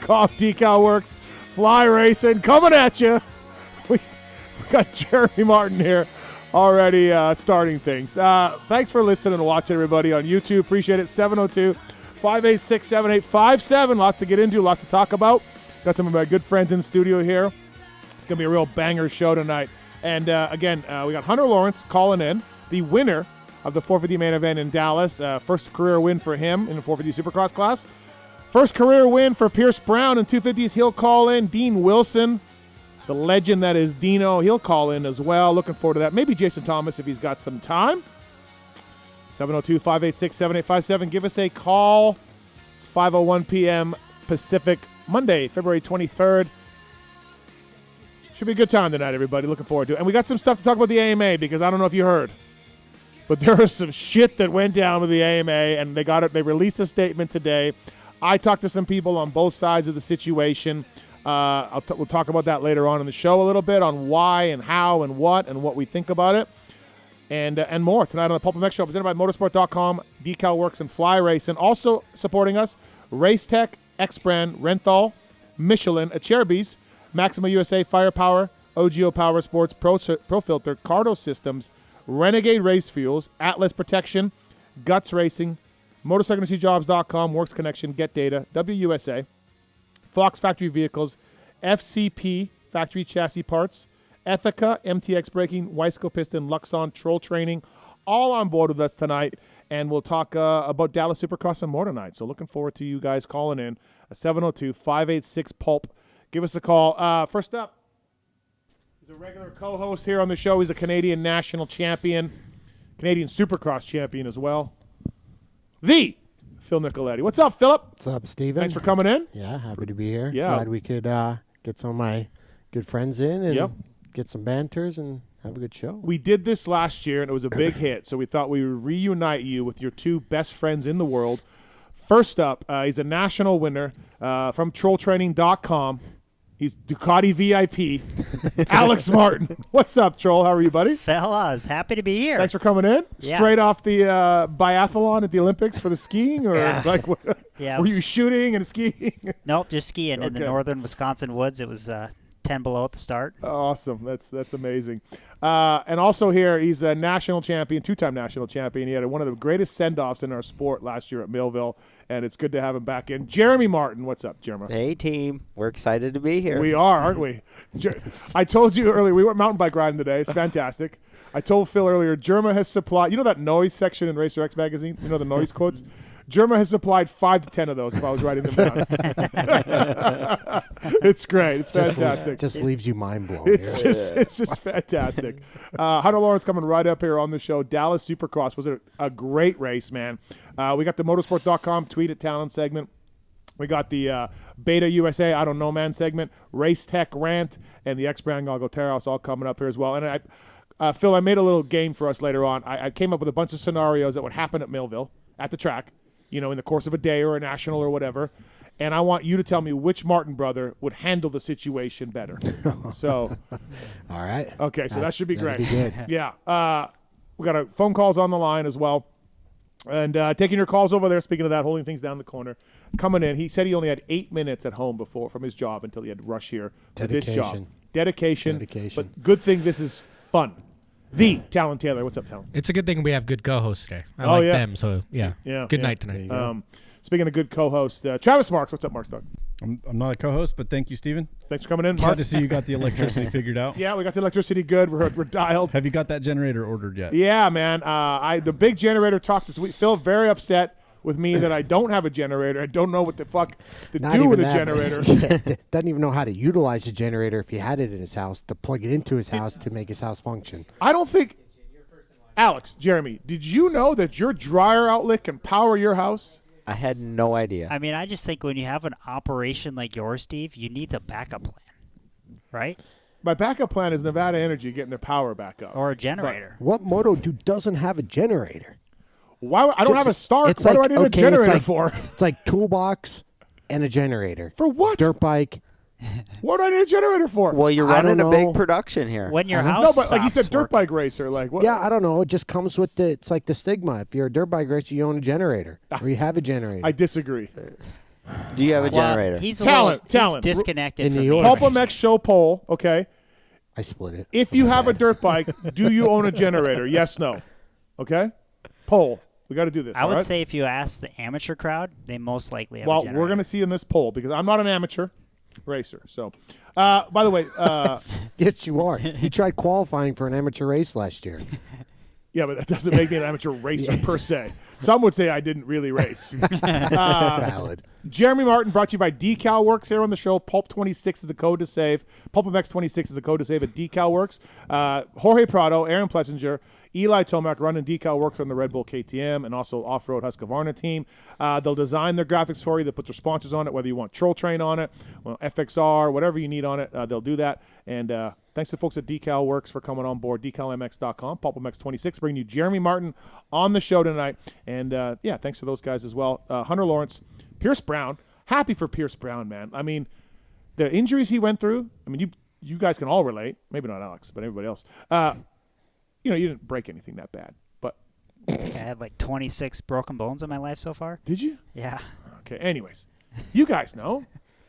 PulpMX.com. DeCAL WORKS. Fly Racing coming at you. We got Jeremy Martin here already starting things. Thanks for listening and watching, everybody, on YouTube. Appreciate it. 702-586-7857. Lots to get into, lots to talk about. Got some of my good friends in the studio here. It's going to be a real banger show tonight. And, again, we got Hunter Lawrence calling in, the winner of the 450 main event in Dallas. First career win for him in the 450 Supercross class. First career win for Pierce Brown in 250s. He'll call in. Dean Wilson, the legend that is Dino, he'll call in as well. Looking forward to that. Maybe Jason Thomas if he's got some time. 702-586-7857. Give us a call. It's 5:01 p.m. Pacific, Monday, February 23rd. Should be a good time tonight, everybody. Looking forward to it. And we got some stuff to talk about the AMA because I don't know if you heard, but there was some shit that went down with the AMA, and they got it. They released a statement today. I talked to some people on both sides of the situation. We'll talk about that later on in the show a little bit on why and how and what we think about it, and more tonight on the PulpMX show presented by Motosport.com, DeCAL WORKS, and Fly Racing. Also supporting us, Racetech, X-Brand, Renthal, Michelin, Acerbis, Maxima USA, Firepower, OGO Power Sports, Pro Filter, CARDO Systems, Renegade Race Fuels, Atlas Protection, Guts Racing, MotorcycleIndustryJobs.com, Works Connection, Get Data, WUSA, Fox Factory Vehicles, FCP Factory Chassis Parts, ETHIKA, MTX Braking, Weisco Piston, Luxon, Troll Training, all on board with us tonight. And we'll talk about Dallas Supercross and more tonight. So looking forward to you guys calling in. 702-586-PULP. Give us a call. First up, he's a regular co-host here on the show. He's a Canadian national champion, Canadian Supercross champion as well. The Phil Nicoletti. What's up, Philip? What's up, Steven? Thanks for coming in. Yeah, happy to be here. Yeah. Glad we could get some of my good friends in and get some banters and have a good show. We did this last year, and it was a big hit, so we thought we would reunite you with your two best friends in the world. First up, he's a national winner from TrollTraining.com. He's Ducati VIP, Alex Martin. What's up, Troll? How are you, buddy? Fellas, happy to be here. Thanks for coming in. Yeah. Straight off the biathlon at the Olympics for the skiing, or like what? Yeah, were you shooting and skiing? Nope, just skiing in the northern Wisconsin woods. It was 10 below at the start. Awesome. That's amazing. And also here, he's a national champion, two-time national champion. He had one of the greatest send-offs in our sport last year at Millville, and it's good to have him back in. Jeremy Martin. What's up, Jeremy? Hey, team. We're excited to be here. We are, aren't we? I told you earlier, we went mountain bike riding today. It's fantastic. I told Phil earlier, Jerma has supplied, you know that noise section in Racer X magazine? You know the noise quotes? Jerma has supplied 5 to 10 of those if I was writing them down. It's great. It's fantastic. Just leaves you mind blown. It's just fantastic. Hunter Lawrence coming right up here on the show. Dallas Supercross was a great race, man. We got the Motosport.com tweet at Tallon segment. We got the Beta USA I Don't Know Man segment, Race Tech Rant, and the X-Brand Galgo Terrace all coming up here as well. And Phil, I made a little game for us later on. I came up with a bunch of scenarios that would happen at Millville at the track, in the course of a day or a national or whatever. And I want you to tell me which Martin brother would handle the situation better. So, all right. Okay, so that should be great. Be good. Yeah. We got phone calls on the line as well. And taking your calls over there, speaking of that, holding things down the corner, coming in. He said he only had 8 minutes at home before from his job until he had to rush here for this job. Dedication. But good thing this is fun. The Tallon Taylor. What's up, Tallon? It's a good thing we have good co-hosts today. I like them, so good night tonight. Speaking of good co-hosts, Travis Marks. What's up, Marks? I'm not a co-host, but thank you, Steven. Thanks for coming in, Glad Mark. to see you got the electricity figured out. Yeah, we got the electricity good. We're dialed. Have you got that generator ordered yet? Yeah, man. The big generator talked this week. Phil, very upset with me that I don't have a generator. I don't know what the fuck to do with a generator. Doesn't even know how to utilize the generator if he had it in his house, to plug it into his house to make his house function. I don't think... Alex, Jeremy, did you know that your dryer outlet can power your house? I had no idea. I mean, I just think when you have an operation like yours, Steve, you need a backup plan, right? My backup plan is Nevada Energy getting their power back up. Or a generator. What moto dude doesn't have a generator? Why? I don't have a Stark. What do I need a generator for? It's like toolbox and a generator. For what? Dirt bike. What do I need a generator for? Well, you're running a big production here. When your house No, but like you said, dirt bike racer. Like what? Yeah, I don't know. It just comes with it's like the stigma. If you're a dirt bike racer, you own a generator. Or you have a generator. I disagree. Do you have a generator? He's Tallon. He's disconnected In from New York. me. PulpMX show poll, okay? I split it. If you have a dirt bike, do you own a generator? Yes, no. Okay? Poll. We got to do this. I would right? say if you ask the amateur crowd, they most likely have a Well, generator. we're going to see in this poll because I'm not an amateur racer. So, by the way, Yes, you are. You tried qualifying for an amateur race last year. yeah, but that doesn't make me an amateur racer per se. Some would say I didn't really race. Valid. Jeremy Martin brought to you by DeCAL WORKS here on the show. Pulp26 is the code to save. PulpMX26 is the code to save at DeCAL WORKS. Jorge Prado, Aaron Plessinger, Eli Tomac running DeCAL WORKS on the Red Bull KTM and also Off-Road Husqvarna team. They'll design their graphics for you. They'll put their sponsors on it, whether you want Troll Train on it, well, FXR, whatever you need on it, they'll do that. And thanks to folks at DeCAL WORKS for coming on board. DeCalMX.com, PulpMX26, bringing you Jeremy Martin on the show tonight. And, yeah, thanks to those guys as well. Hunter Lawrence, Pierce Brown. Happy for Pierce Brown, man. I mean, the injuries he went through, I mean, you guys can all relate. Maybe not Alex, but everybody else. You didn't break anything that bad. But I had like 26 broken bones in my life so far. did you? Yeah. Okay, anyways. You guys know.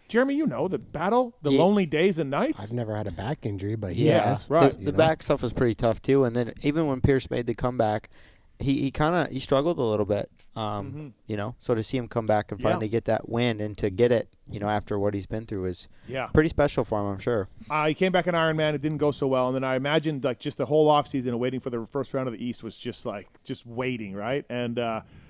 Jeremy, you know the battle, the lonely days and nights. I've never had a back injury, but he Yeah, has. right. The back stuff was pretty tough too. And then even when Pierce made the comeback, he struggled a little bit. So to see him come back and finally get that win and to get it, after what he's been through is pretty special for him, I'm sure. He came back in Ironman. It didn't go so well. And then I imagined like just the whole offseason and waiting for the first round of the East was just waiting, right? And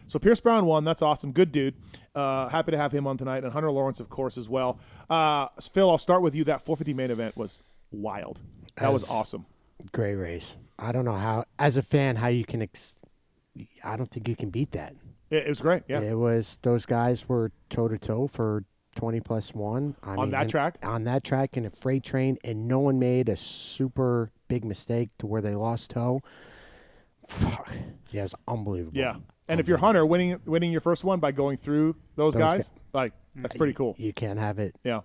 so Pierce Brown won. That's awesome. Good dude. Happy to have him on tonight. And Hunter Lawrence, of course, as well. Phil, I'll start with you. That 450 main event was wild. That was awesome. Great race. I don't know how, as a fan, how you can I don't think you can beat that. It was great, yeah. It was, those guys were toe-to-toe for 20+1. On that track? On that track in a freight train, and no one made a super big mistake to where they lost toe. Fuck. Yeah, it's unbelievable. Yeah. And if you're Hunter, winning your first one by going through those guys, that's pretty cool. You can't have it Yeah.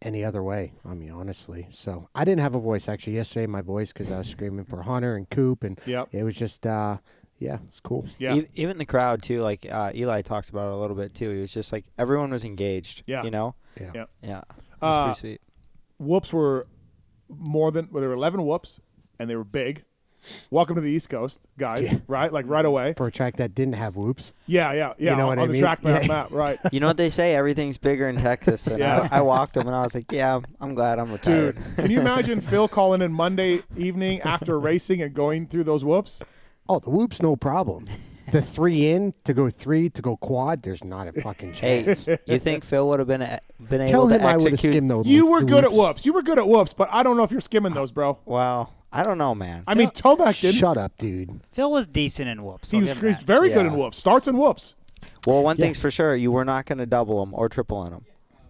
any other way, I mean, honestly. So I didn't have a voice, actually, yesterday, my voice, because I was screaming for Hunter and Coop, and it was just, it's cool. Yeah. Even the crowd, too, like Eli talks about it a little bit, too. He was just like, everyone was engaged, Yeah. Yeah. Yeah. It was pretty sweet. Whoops were there were 11 whoops, and they were big. Welcome to the East Coast, guys, right? Like right away. For a track that didn't have whoops. Yeah. You know what on I the mean? track map, right. You know what they say? Everything's bigger in Texas. And I walked them, and I was like, yeah, I'm glad I'm retired. Dude, can you imagine Phil calling in Monday evening after racing and going through those whoops? Oh, the whoops, no problem. The 3 in to go 3 to go quad, there's not a fucking chance. Hey, you think Phil would have been Tell able him to I would have execute? skimmed those. You were good at whoops. whoops. You were good at whoops, but I don't know if you're skimming those, bro. Wow. I don't know, man. I mean, Tomac didn't. Shut up, dude. Phil was decent in whoops. He's very good in whoops. Starts in whoops. Well, one thing's for sure. You were not going to double them or triple in them.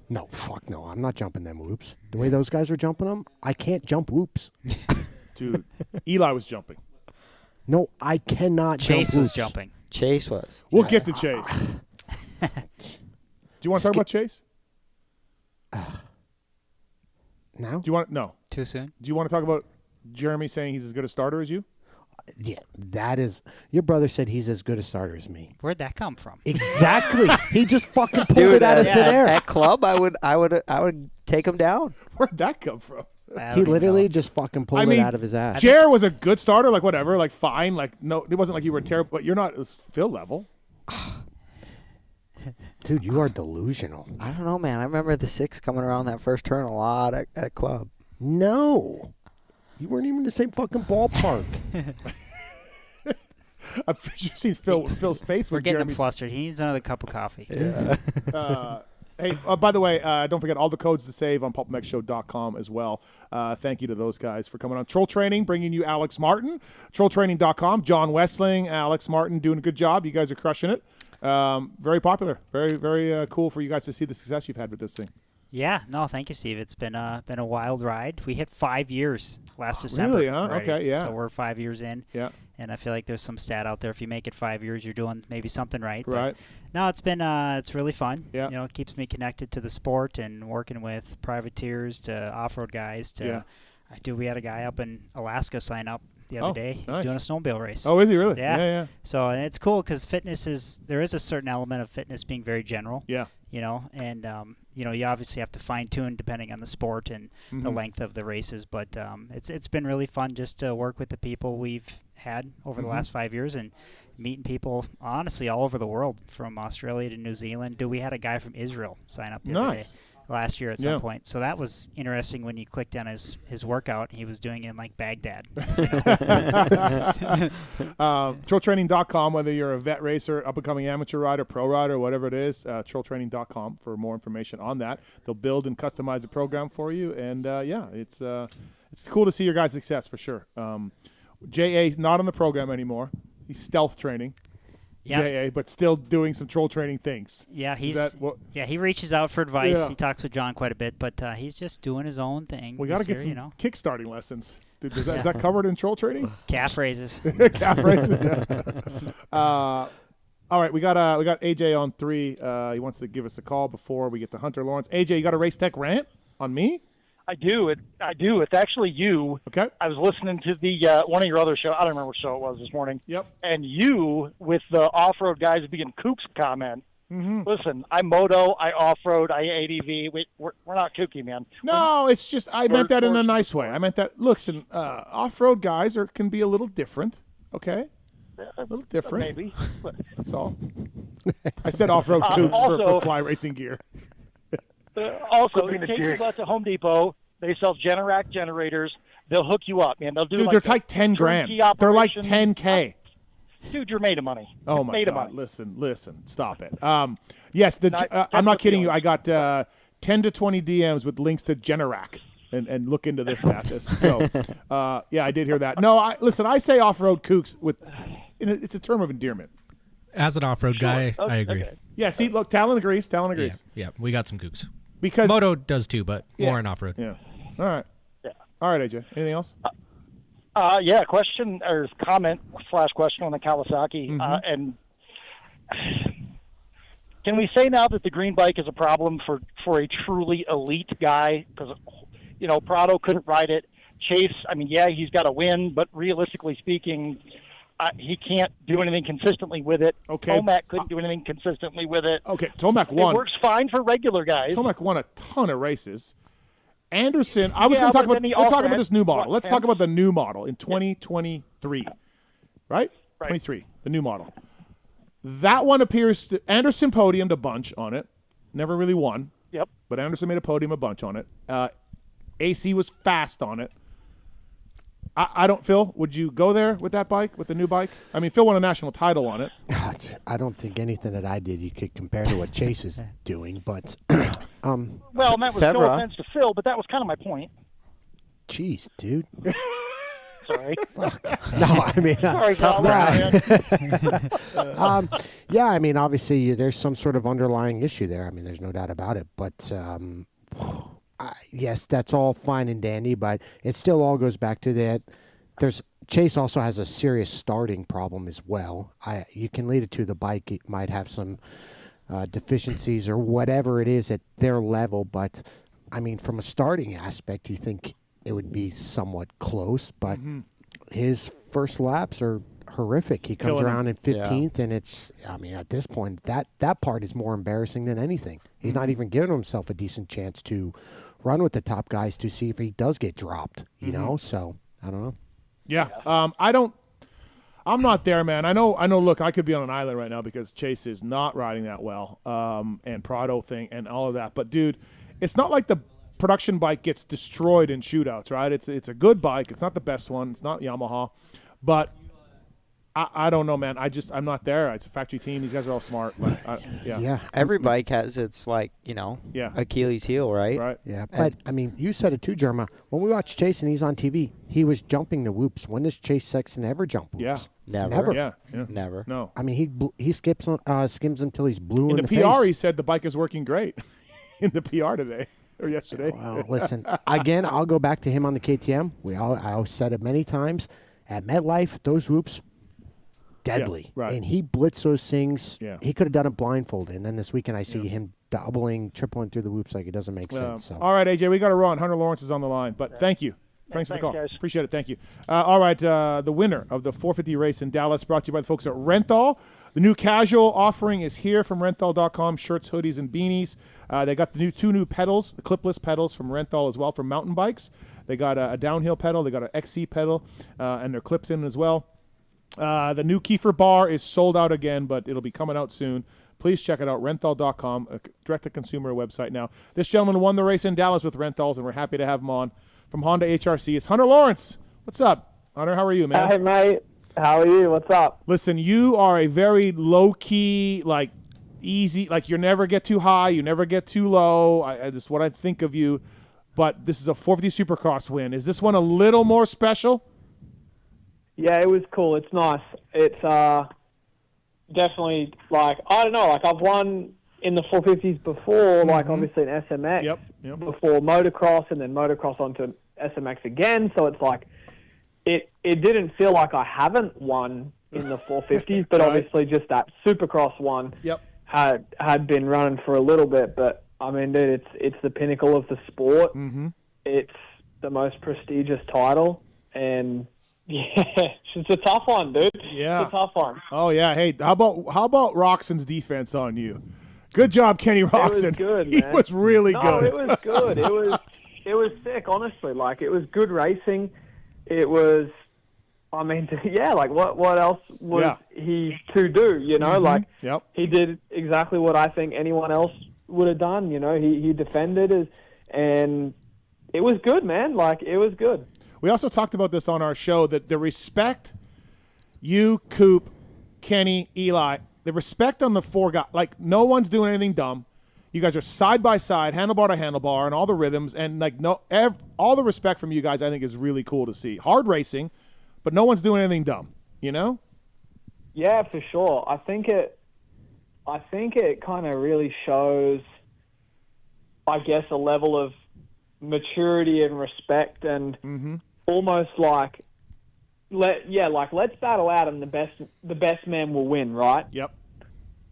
No, fuck no. I'm not jumping them whoops. The way those guys are jumping them, I can't jump whoops. Dude, Eli was jumping. No, I cannot Chase jump was whoops. jumping. Chase was. We'll get to Chase. Do you want to talk about Chase? Now? Do you want no? Too soon? Do you want to talk about Jeremy saying he's as good a starter as you? Yeah, that is. Your brother said he's as good a starter as me. Where'd that come from? Exactly. He just fucking pulled Dude, it out of thin air. at club, I would take him down. Where'd that come from? He literally just fucking pulled it out of his ass. Jer was a good starter, like whatever, like fine, like no, it wasn't like you were terrible, but you're not Phil level. Dude, you are delusional. I don't know, man. I remember the 6 coming around that first turn a lot at club. No. You weren't even in the same fucking ballpark. I've just seen Phil's face. We're when getting him Jeremy's- flustered. He needs another cup of coffee. Hey, by the way, don't forget all the codes to save on PulpMXShow.com as well. Thank you to those guys for coming on. Troll Training, bringing you Alex Martin. TrollTraining.com. John Westling, Alex Martin doing a good job. You guys are crushing it. Very popular. Very, very cool for you guys to see the success you've had with this thing. Yeah, no, thank you, Steve. It's been a wild ride. We hit 5 years last December. Really, huh? already. Okay, yeah. So we're 5 years in. Yeah. And I feel like there's some stat out there. If you make it 5 years, you're doing maybe something right. Right. But no, it's been it's really fun. Yeah. You know, it keeps me connected to the sport and working with privateers to off-road guys to. Yeah. We had a guy up in Alaska sign up the other day. He's doing a snowmobile race. Oh, is he really? Yeah. So and it's cool because there is a certain element of fitness being very general. Yeah. And you obviously have to fine tune depending on the sport and the length of the races. But it's been really fun just to work with the people we've had over the last 5 years and meeting people honestly all over the world, from Australia to New Zealand. We had a guy from Israel sign up the other day last year at some point. So that was interesting when you clicked on his workout. He was doing it in like Baghdad. Trilltraining.com, whether you're a vet racer, up-and-coming amateur rider, pro rider, whatever it is, trilltraining.com for more information on that. They'll build and customize a program for you. And, it's cool to see your guys' success for sure. J.A.'s not on the program anymore. He's stealth training. J.A., but still doing some troll training things. Yeah, he reaches out for advice. Yeah. He talks with John quite a bit, but he's just doing his own thing. We got to get some kickstarting lessons. Dude, is that covered in troll training? Calf raises. Calf raises. All right, we got AJ on 3. He wants to give us a call before we get to Hunter Lawrence. AJ, you got a Race Tech rant on me? I do. It's actually you. Okay. I was listening to the one of your other show. I don't remember which show it was this morning. Yep. And you with the off-road guys being kooks comment. Mm-hmm. Listen, I moto, I off-road, I ADV. We're not kooky, man. No, it's just I meant that in a nice way. I meant that. Listen, off-road guys can be a little different. Okay. A little different. Maybe. That's all. I said off-road kooks for fly racing gear. Also, take your butt to Home Depot. They sell Generac generators. They'll hook you up, man. They'll do. Dude, they're like 10 grand. They're like 10K. Dude, you're made of money. Oh my God! Listen, stop it. Yes, I'm not kidding you. I got 10 to 20 DMs with links to Generac, and look into this, Matthes. So, yeah, I did hear that. No, I say off-road kooks it's a term of endearment. As an off-road guy, I agree. Okay. Yeah, see, look, Tallon agrees. Yeah, we got some kooks. Because Moto does too, but more in off-road. Yeah. All right. Yeah. All right, AJ. Anything else? Question or comment / question on the Kawasaki. And can we say now that the green bike is a problem for a truly elite guy? Because, Prado couldn't ride it. Chase, he's got a win, but realistically speaking, he can't do anything consistently with it. Okay. Tomac couldn't do anything consistently with it. Okay, Tomac won. It works fine for regular guys. Tomac won a ton of races. Anderson, I was going to talk about. We'll talk about this new model. Let's talk about the new model in 2023, right? 23, the new model. That one appears Anderson podiumed a bunch on it. Never really won. Yep. But Anderson made a podium a bunch on it. AC was fast on it. I don't, Phil, would you go there with that bike, with the new bike? Phil won a national title on it. I don't think anything that I did you could compare to what Chase is doing, but... that was no offense to Phil, but that was kind of my point. Jeez, dude. Sorry. Sorry, tough guy. Obviously, there's some sort of underlying issue there. There's no doubt about it, but... yes, that's all fine and dandy, but it still all goes back to that. Chase also has a serious starting problem as well. You can lead it to the bike. It might have some deficiencies or whatever it is at their level, but from a starting aspect, you think it would be somewhat close, but his first laps are horrific. He comes around in 15th, and it's, at this point, that part is more embarrassing than anything. He's not even giving himself a decent chance to run with the top guys to see if he does get dropped, you know? So, I don't know. Yeah. I'm not there, man. I know, look, I could be on an island right now because Chase is not riding that well, and Prado thing and all of that. But, dude, it's not like the production bike gets destroyed in shootouts, right? It's a good bike. It's not the best one. It's not Yamaha. But I don't know, man. I'm not there. It's a factory team. These guys are all smart. But yeah. Every bike has its, Achilles heel, right? Right. Yeah. But, you said it too, Jerma. When we watch Chase and he's on TV, he was jumping the whoops. When does Chase Sexton ever jump whoops? Yeah. Never. Yeah. Never. No. He skims until he's blue in the face. PR, he said the bike is working great in the PR today or yesterday. Well, listen, again, I'll go back to him on the KTM. I said it many times. At MetLife, those whoops, deadly. Yeah, right. And he blitzed those things. Yeah. He could have done it blindfolded. And then this weekend I see him doubling, tripling through the whoops like it doesn't make sense. So. All right, AJ, we got to run. Hunter Lawrence is on the line. But thank you. Thanks for the call. guys. Appreciate it. Thank you. All right, the winner of the 450 race in Dallas, brought to you by the folks at Renthal. The new casual offering is here from Renthal.com, shirts, hoodies, and beanies. They got the two new pedals, the clipless pedals from Renthal as well for mountain bikes. They got a downhill pedal. They got an XC pedal, and they're clipped in as well. The new Kiefer bar is sold out again, but it'll be coming out soon. Please check it out, Renthal.com, a direct-to-consumer website now. This gentleman won the race in Dallas with Renthals, and we're happy to have him on. From Honda HRC, it's Hunter Lawrence. What's up? Hunter, how are you, man? Hey, mate. How are you? What's up? Listen, you are a very low-key, like, easy, like, you never get too high, you never get too low. This is what I think of you. But this is a 450 Supercross win. Is this one a little more special? Yeah, it was cool. It's nice. It's definitely, like, I don't know, like, I've won in the 450s before, like, obviously in SMX, Yep. before motocross, and then motocross onto SMX again. So it's like, it didn't feel like I haven't won in the 450s, but Right. obviously just that Supercross one had been running for a little bit. But, I mean, dude, it's the pinnacle of the sport. Mm-hmm. It's the most prestigious title, and yeah, it's a tough one, dude. Yeah. It's a tough one. Oh, yeah. Hey, how about Roxon's defense on you? Good job, Kenny Roxon. It was good, He man. was really No, good. it was good. It was sick, honestly. Like, it was good racing. It was, I mean, yeah, like, what else was he to do, you know? Like, he did exactly what I think anyone else would have done, you know? He defended, and it was good, man. Like, it was good. We also talked about this on our show, that the respect you, Coop, Kenny, Eli, the respect on the four guys, like, no one's doing anything dumb. You guys are side by side, handlebar to handlebar, and all the rhythms, and like all the respect from you guys, I think, is really cool to see. Hard racing, but no one's doing anything dumb. You know? Yeah, for sure. I think it kind of really shows, I guess, a level of maturity and respect, and almost like, let's battle out, and the best man will win, right? Yep.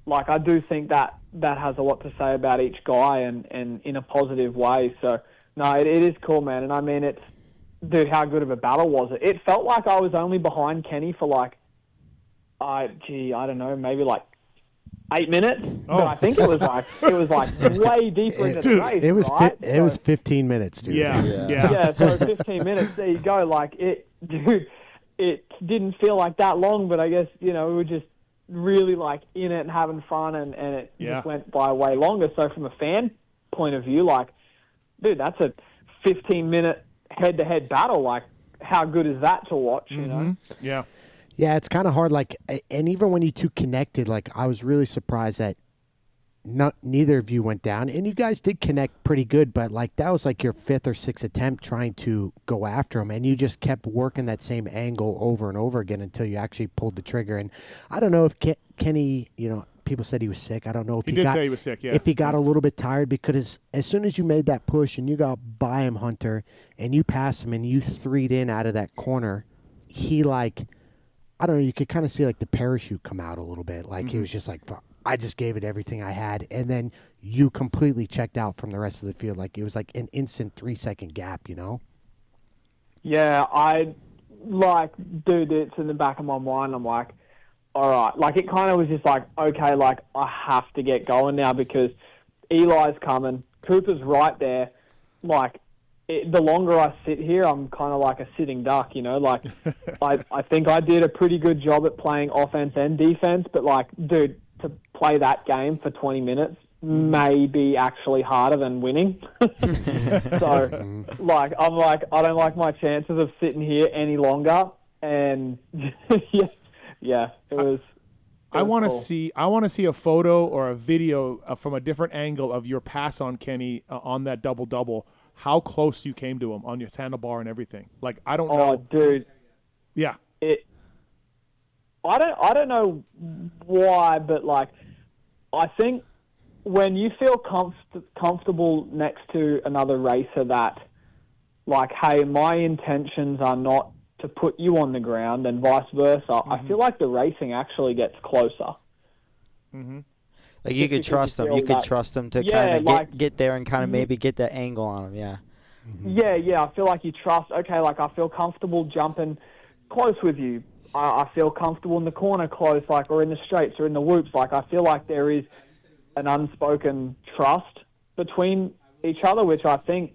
Like, I do think that has a lot to say about each guy, and in a positive way. So, no, it is cool, man. And I mean, dude, how good of a battle was it? It felt like I was only behind Kenny for like, I don't know, maybe like 8 minutes. Oh. But I think it was like way deeper into the race. It was right? it was 15 minutes, dude. Yeah, so 15 minutes. There you go. Like, dude, it didn't feel like that long, but I guess, you know, we were just really like in it and having fun, and it just went by way longer. So from a fan point of view, like, dude, that's a 15-minute head-to-head battle. Like, how good is that to watch, you know? Yeah. Yeah, it's kind of hard. Like, and even when you two connected, like, I was really surprised that neither of you went down, and you guys did connect pretty good, but like, that was like your 5th or 6th attempt trying to go after him, and you just kept working that same angle over and over again until you actually pulled the trigger. And I don't know if Kenny, you know, people said he was sick. I don't know if he did say he was sick. Yeah. If he got a little bit tired, because as soon as you made that push and you got by him, Hunter, and you passed him and you 3'd in out of that corner, he, like, I don't know, you could kind of see like the parachute come out a little bit. Like, he was just like, fuck, I just gave it everything I had, and then you completely checked out from the rest of the field. Like, it was like an instant 3-second gap, you know? Yeah, dude, it's in the back of my mind. I'm like, all right. Like, it kind of was just like, okay, like, I have to get going now because Eli's coming. Cooper's right there. Like, the longer I sit here, I'm kind of like a sitting duck, you know? Like, I think I did a pretty good job at playing offense and defense, but, like, dude, to play that game for 20 minutes may be actually harder than winning. So, like, I'm like, I don't like my chances of sitting here any longer. And, yeah, it was... I want to see a photo or a video from a different angle of your pass on Kenny on that double-double, how close you came to him on your handlebar and everything. Like, I don't know. Oh, dude. Yeah. I don't know why, but, like, I think when you feel comfortable next to another racer that, like, hey, my intentions are not to put you on the ground and vice versa, I feel like the racing actually gets closer. Like, you could trust them. You could trust them to kind of get there and kind of maybe get that angle on them, yeah. Yeah, I feel like you trust, okay, like I feel comfortable jumping close with you. I feel comfortable in the corner close, like, or in the straights or in the whoops. Like, I feel like there is an unspoken trust between each other, which I think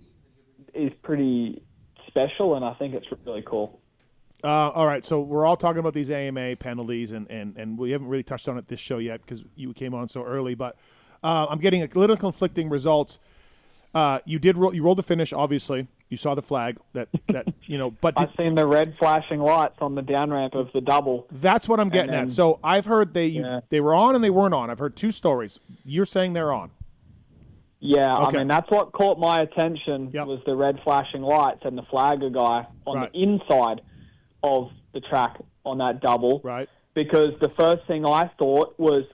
is pretty special, and I think it's really cool. All right, so we're all talking about these AMA penalties, and we haven't really touched on it this show yet because you came on so early, but I'm getting a little conflicting results. You rolled the finish, obviously. You saw the flag that but I've seen the red flashing lights on the down ramp of the double. That's what I'm getting at. So I've heard they were on and they weren't on. I've heard two stories. You're saying they're on. Yeah, okay. I mean, that's what caught my attention was the red flashing lights and the flagger guy on the inside of the track on that double. Right. Because the first thing I thought was,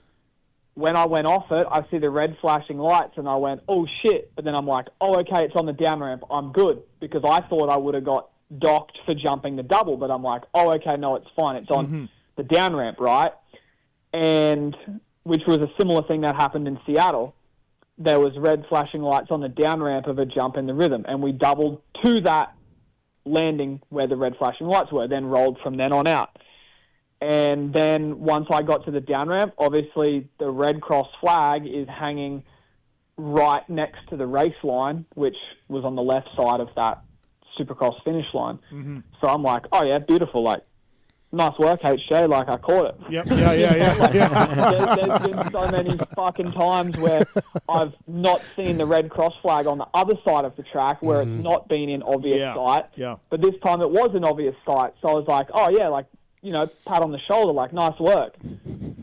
when I went off it, I see the red flashing lights, and I went, oh, shit. But then I'm like, oh, okay, it's on the down ramp. I'm good. Because I thought I would have got docked for jumping the double. But I'm like, oh, okay, no, it's fine. It's on the down ramp, right? And which was a similar thing that happened in Seattle. There was red flashing lights on the down ramp of a jump in the rhythm. And we doubled to that landing where the red flashing lights were, then rolled from then on out. And then once I got to the down ramp, obviously the Red Cross flag is hanging right next to the race line, which was on the left side of that Supercross finish line. So I'm like, oh yeah, beautiful, like, nice work, HJ, like, I caught it. Yep, yeah. There's been so many fucking times where I've not seen the Red Cross flag on the other side of the track where it's not been in obvious sight. Yeah. But this time it was in obvious sight. So I was like, oh yeah, like, pat on the shoulder, like, nice work.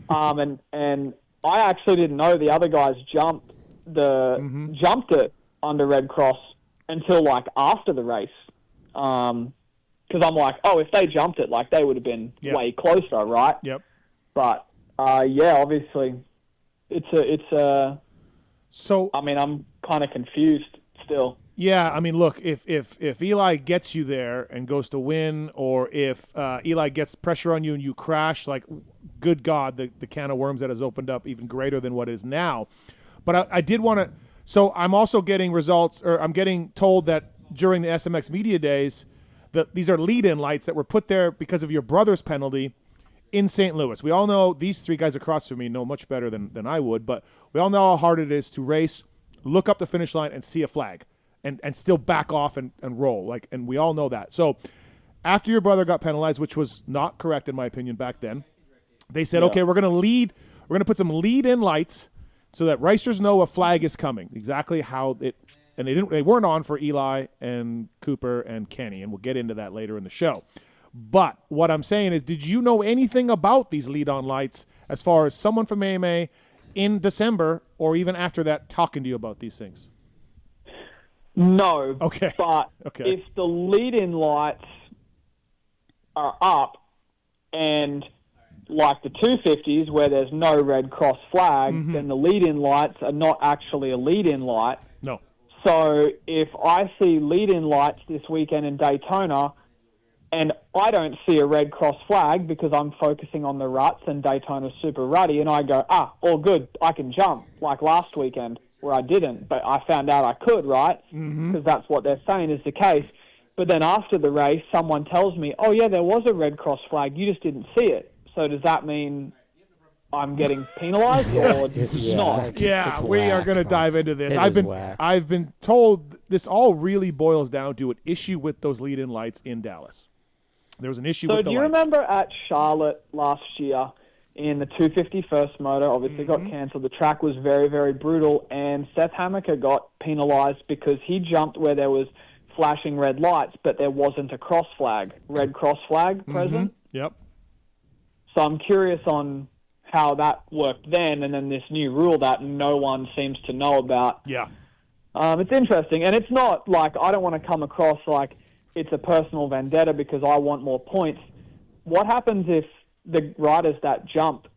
And I actually didn't know the other guys jumped it under Red Cross until, like, after the race. Because I'm like, oh, if they jumped it, like, they would have been way closer, right? Yep. But, obviously, so, I mean, I'm kind of confused still. Yeah, I mean, look, if Eli gets you there and goes to win, or if Eli gets pressure on you and you crash, like, good God, the can of worms that has opened up even greater than what is now. But I did want to – so I'm also getting results – or I'm getting told that during the SMX Media Days that these are lead-in lights that were put there because of your brother's penalty in St. Louis. We all know these three guys across from me know much better than I would, but we all know how hard it is to race, look up the finish line, and see a flag. And still back off and roll. Like, and we all know that. So after your brother got penalized, which was not correct in my opinion back then, they said, okay, we're going to put some lead-in lights so that racers know a flag is coming. Exactly how it – and they weren't on for Eli and Cooper and Kenny, and we'll get into that later in the show. But what I'm saying is, did you know anything about these lead-on lights as far as someone from AMA in December or even after that talking to you about these things? No. Okay. But if the lead-in lights are up and like the 250s where there's no Red Cross flag, then the lead-in lights are not actually a lead-in light. No. So if I see lead-in lights this weekend in Daytona and I don't see a Red Cross flag because I'm focusing on the ruts and Daytona's super ruddy, and I go, all good, I can jump, like last weekend, where I didn't, but I found out I could, right? Because that's what they're saying is the case. But then after the race, someone tells me, oh, yeah, there was a Red Cross flag. You just didn't see it. So does that mean I'm getting penalized or not? Yeah, we are going to dive into this. I've been told this all really boils down to an issue with those lead-in lights in Dallas. There was an issue with the lights. So do you remember at Charlotte last year in the 250 first motor, obviously got cancelled. The track was very, very brutal, and Seth Hammaker got penalised because he jumped where there was flashing red lights, but there wasn't a cross flag, red cross flag present. Yep. So I'm curious on how that worked then, and then this new rule that no one seems to know about. Yeah. It's interesting, and it's not like I don't want to come across like it's a personal vendetta because I want more points. What happens if the riders that jumped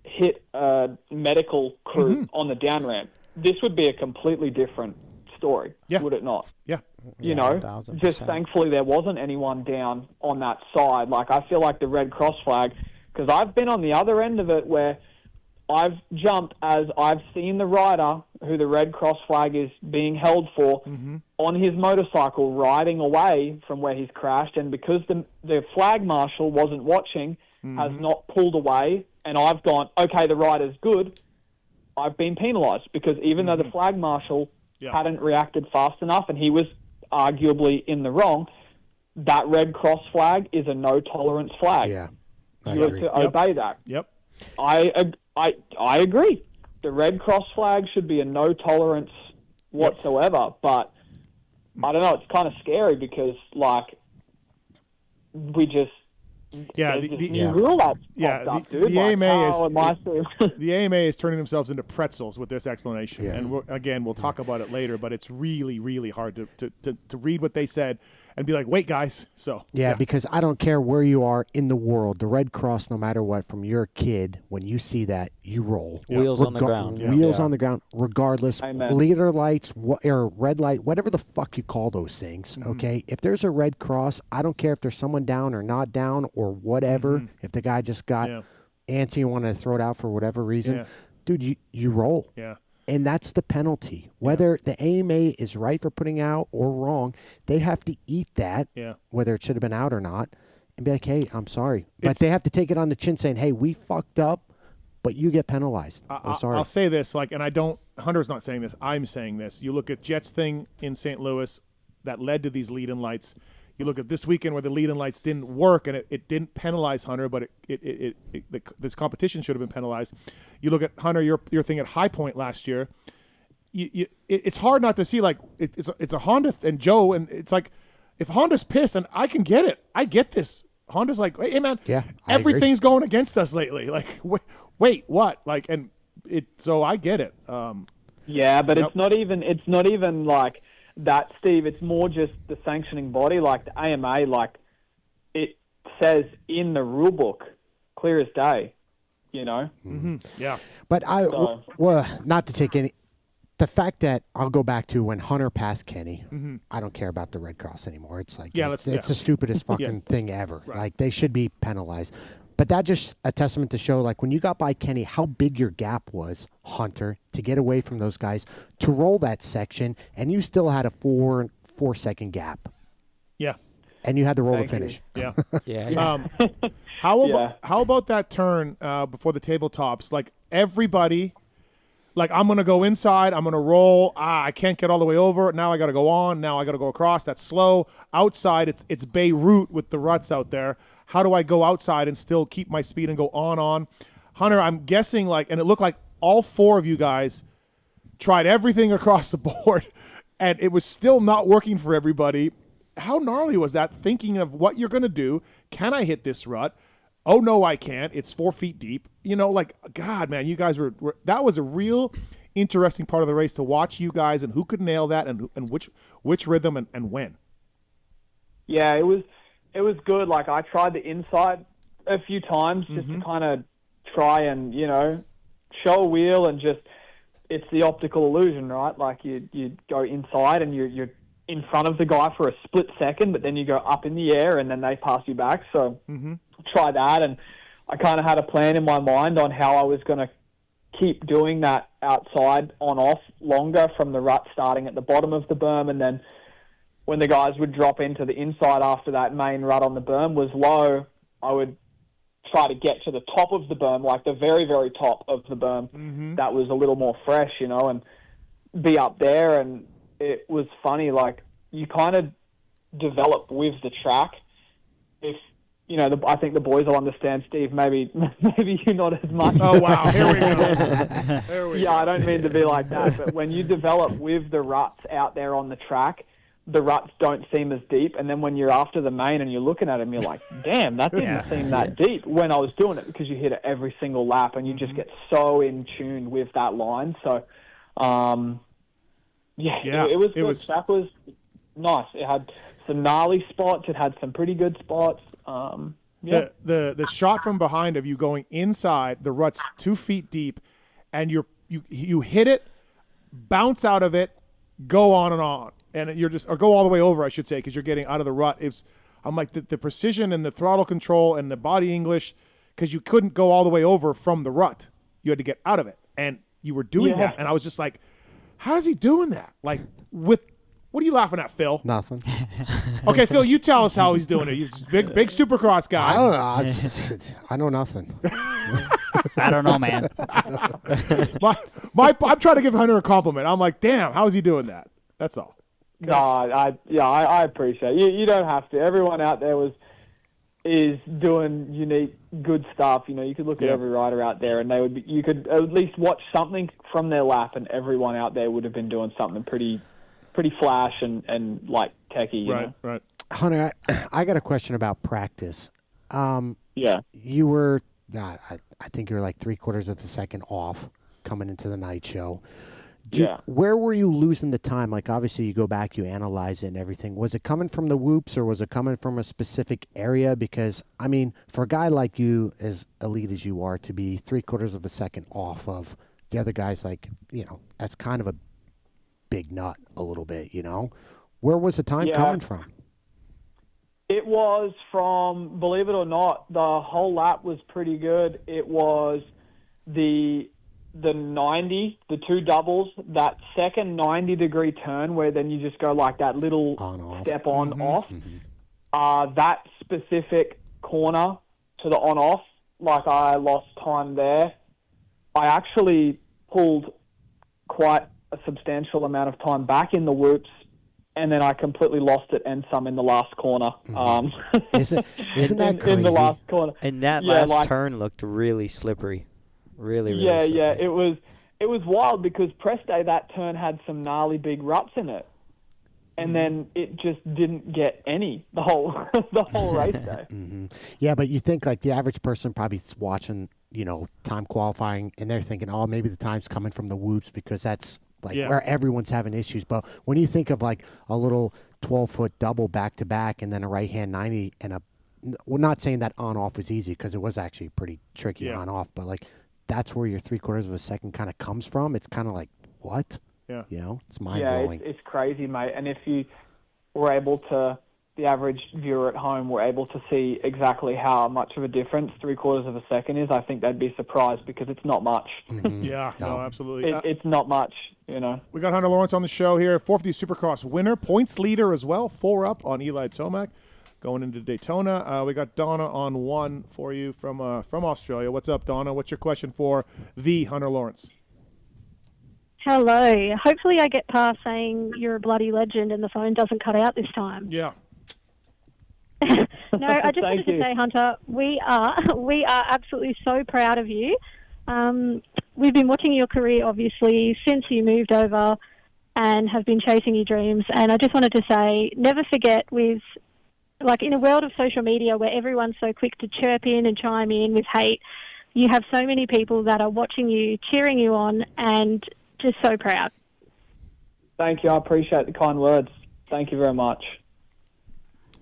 hit a medical crew on the down ramp? This would be a completely different story, would it not? Yeah. You know, 1,000%. just thankfully there wasn't anyone down on that side. Like, I feel like the Red Cross flag, because I've been on the other end of it where I've jumped as I've seen the rider who the red cross flag is being held for on his motorcycle riding away from where he's crashed, and because the flag marshal wasn't watching, has not pulled away, and I've gone, okay, the rider's good, I've been penalised because even though the flag marshal hadn't reacted fast enough and he was arguably in the wrong, that red cross flag is a no-tolerance flag. Yeah, you have to obey that. Yep. I agree. The red cross flag should be a no tolerance whatsoever, but I don't know. It's kind of scary because, like, we just the rule that's popped up, dude. The AMA the AMA is turning themselves into pretzels with this explanation, and we'll talk about it later. But it's really, really hard to read what they said and be like, wait, guys. So because I don't care where you are in the world, the red cross, no matter what, from your kid, when you see that, you roll. Wheels on the ground. Wheels on the ground, regardless. Leader lights, or red light, whatever the fuck you call those things, okay? If there's a red cross, I don't care if there's someone down or not down or whatever. If the guy just got antsy and wanted to throw it out for whatever reason, dude, you roll. Yeah. And that's the penalty. Whether the AMA is right for putting out or wrong, they have to eat that, whether it should have been out or not, and be like, hey, I'm sorry. But they have to take it on the chin saying, hey, we fucked up, but you get penalized. We're sorry. I'll say this, Hunter's not saying this, I'm saying this. You look at Jet's thing in St. Louis that led to these lead-in lights. You look at this weekend where the lead-in lights didn't work, and it didn't penalize Hunter, but this competition should have been penalized. You look at Hunter, your thing at High Point last year. It's hard not to see, like, it's a Honda and Joe, and it's like, if Honda's pissed, and I can get it. I get this. Honda's like, hey, man, everything's going against us lately. Like, wait, what? Like, and so I get it. But it's not even like that, Steve. It's more just the sanctioning body, like the AMA, like it says in the rule book, clear as day, you know? Yeah. But not to take any, the fact that I'll go back to when Hunter passed Kenny, I don't care about the Red Cross anymore. It's like, it's the stupidest fucking thing ever. Right. Like, they should be penalized. But that's just a testament to show, like, when you got by Kenny, how big your gap was, Hunter, to get away from those guys, to roll that section, and you still had a 4-second gap. Yeah. And you had to roll the finish. Yeah. How about that turn before the tabletops? Like, everybody, like, I'm going to go inside. I'm going to roll. I can't get all the way over. Now I got to go on. Now I got to go across. That's slow. Outside, it's Beirut with the ruts out there. How do I go outside and still keep my speed and go on? Hunter, I'm guessing, like, and it looked like all four of you guys tried everything across the board, and it was still not working for everybody. How gnarly was that, thinking of what you're going to do? Can I hit this rut? Oh, no, I can't. It's 4 feet deep. You know, like, God, man, you guys were that was a real interesting part of the race to watch you guys and who could nail that and which rhythm and when. Yeah, it was good. Like, I tried the inside a few times just to kind of try and, you know, show a wheel, and just, it's the optical illusion, right? Like, you go inside and you're in front of the guy for a split second, but then you go up in the air and then they pass you back. So try that, and I kind of had a plan in my mind on how I was going to keep doing that outside on-off longer from the rut starting at the bottom of the berm, and then when the guys would drop into the inside after that main rut on the berm was low, I would try to get to the top of the berm, like the very, very top of the berm. That was a little more fresh, you know, and be up there. And it was funny, like, you kind of develop with the track. If, you know, I think the boys will understand, Steve, maybe you not as much. Oh, wow, here we go. Yeah, I don't mean to be like that, but when you develop with the ruts out there on the track, the ruts don't seem as deep, and then when you're after the main and you're looking at them, you're like, damn, that didn't seem that deep when I was doing it, because you hit it every single lap and you just get so in tune with that line. So, it was good. Track was nice. It had some gnarly spots. It had some pretty good spots. The shot from behind of you going inside, the rut's 2 feet deep, and you hit it, bounce out of it, go on and on. And you're just, or go all the way over, I should say, because you're getting out of the rut. I'm like, the precision and the throttle control and the body English, because you couldn't go all the way over from the rut. you had to get out of it, and you were doing that, and I was just like, how is he doing that? Like, what are you laughing at, Phil? Nothing. Okay, Phil, you tell us how he's doing it. You're a big Supercross guy. I don't know. I know nothing. I don't know, man. I'm trying to give Hunter a compliment. I'm like, damn, how is he doing that? That's all. Okay. No, I appreciate it. You don't have to. Everyone out there is doing unique, good stuff. You know, you could look at every rider out there, and you could at least watch something from their lap, and everyone out there would have been doing something pretty flash and like techie. You know? Right. Hunter, I got a question about practice. You were, I think you were like 3/4 of a second off coming into the night show. Where were you losing the time? Like, obviously, you go back, you analyze it and everything. Was it coming from the whoops, or was it coming from a specific area? Because, I mean, for a guy like you, as elite as you are, to be 3/4 of a second off of the other guys, like, you know, that's kind of a big nut a little bit, you know? Where was the time coming from? It was from, believe it or not, the whole lap was pretty good. It was the 90, the two doubles, that second 90-degree turn where then you just go like that little step on-off. That specific corner to the on-off, like I lost time there. I actually pulled quite a substantial amount of time back in the whoops, and then I completely lost it and some in the last corner. Isn't that crazy? In the last corner. And that last turn looked really slippery. Really slippery. Yeah. It was wild because press day, that turn had some gnarly big ruts in it. And then it just didn't get any the whole race day. Yeah, but you think like the average person probably is watching, you know, time qualifying, and they're thinking, oh, maybe the time's coming from the whoops because that's like where everyone's having issues. But when you think of like a little 12-foot double back-to-back and then a right-hand 90 and we're not saying that on-off is easy because it was actually pretty tricky on-off, but like that's where your 3/4 of a second kind of comes from. It's kind of like, what? Yeah. You know, it's mind-blowing. Yeah, it's crazy, mate. And if you were able to, the average viewer at home were able to see exactly how much of a difference 3/4 of a second is, I think they'd be surprised because it's not much. Yeah, no, absolutely. It's not much, you know. We got Hunter Lawrence on the show here, 450 Supercross winner, points leader as well, 4 up on Eli Tomac going into Daytona. We got Donna on 1 for you from Australia. What's up, Donna? What's your question for the Hunter Lawrence? Hello. Hopefully I get past saying you're a bloody legend and the phone doesn't cut out this time. Yeah. No, I just wanted to say, Hunter, we are absolutely so proud of you. We've been watching your career, obviously, since you moved over and have been chasing your dreams. And I just wanted to say, never forget like in a world of social media where everyone's so quick to chirp in and chime in with hate, you have so many people that are watching you, cheering you on, and just so proud. Thank you. I appreciate the kind words. Thank you very much.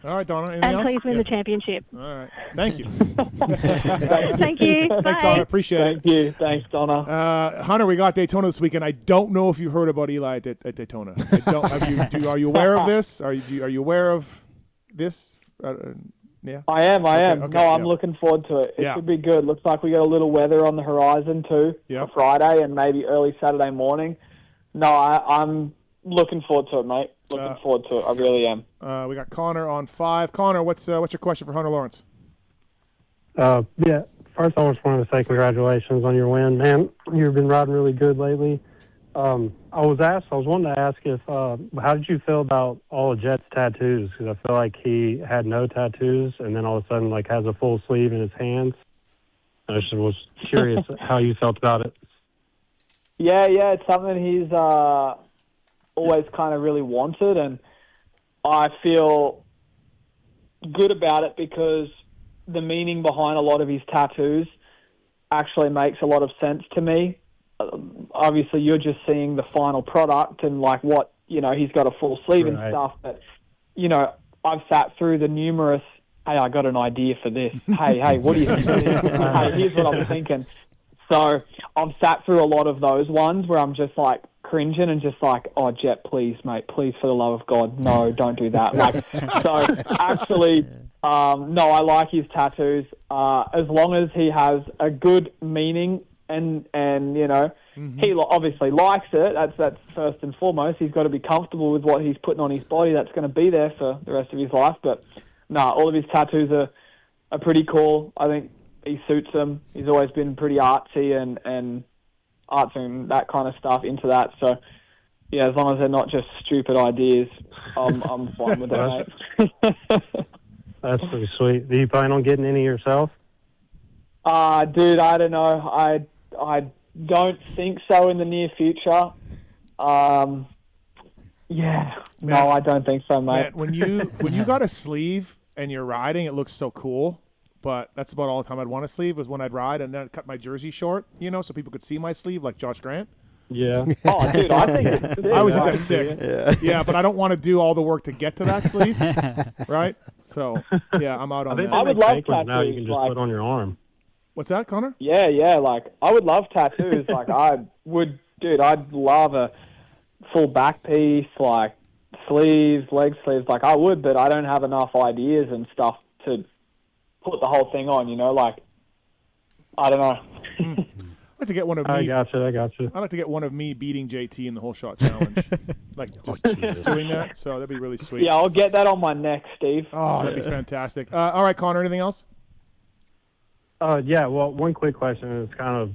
All right, Donna. Anything and else? Please win the championship. All right. Thank you. Thank you. Thanks, Bye. Donna. Appreciate it. Thank you. Thanks, Donna. Hunter, we got Daytona this weekend. I don't know if you heard about Eli at Daytona. I don't. Are you aware of this? Are you aware of this? Yeah. I am. Okay, no, I'm looking forward to it. It should be good. Looks like we got a little weather on the horizon too for Friday and maybe early Saturday morning. No, I'm looking forward to it, mate. Looking forward to it. I really am. We got Connor on 5. Connor, what's your question for Hunter Lawrence? Yeah. First, I just wanted to say congratulations on your win, man. You've been riding really good lately. I was wanting to ask if how did you feel about all of Jet's tattoos? Because I feel like he had no tattoos, and then all of a sudden, like, has a full sleeve in his hands. I just was curious how you felt about it. Yeah, it's something he's always kind of really wanted, and I feel good about it because the meaning behind a lot of his tattoos actually makes a lot of sense to me. Obviously, you're just seeing the final product and like what, you know, he's got a full sleeve and stuff, but, you know, I've sat through the numerous, hey, I got an idea for this. Hey, what do you think of this? Hey, here's what I'm thinking. So I've sat through a lot of those ones where I'm just like cringing and just like, oh, Jet, please, mate, please, for the love of God, no, don't do that. Like, so actually, no, I like his tattoos. As long as he has a good meaning and you know, he obviously likes it. That's first and foremost. He's got to be comfortable with what he's putting on his body. That's going to be there for the rest of his life. But all of his tattoos are pretty cool. I think he suits them. He's always been pretty artsy and arts and that kind of stuff into that. So yeah, as long as they're not just stupid ideas, I'm fine with that, mate. That's pretty sweet. Do you plan on getting any yourself? Dude, I don't know. I don't think so in the near future. Yeah, no, I don't think so, mate. Man, when you got a sleeve and you're riding, it looks so cool. But that's about all the time I'd want a sleeve was when I'd ride, and then I'd cut my jersey short, you know, so people could see my sleeve, like Josh Grant. Yeah. Oh, dude, I think it's sick. I always think that's sick. Yeah, but I don't want to do all the work to get to that sleeve, right? So, yeah, I'm out on that. I would love tattoos. Now you can just put on your arm. What's that, Connor? Yeah, like, I would love tattoos. Like, I'd love a full back piece, like, sleeves, leg sleeves. Like, I would, but I don't have enough ideas and stuff to put the whole thing on, you know? Like, I don't know. I'd like to get one of me. I got you. I'd like to get one of me beating JT in the whole shot challenge. Like, just doing that. So that'd be really sweet. Yeah, I'll get that on my neck, Steve. Oh, that'd be fantastic. All right, Connor, anything else? Yeah, well, one quick question. It's kind of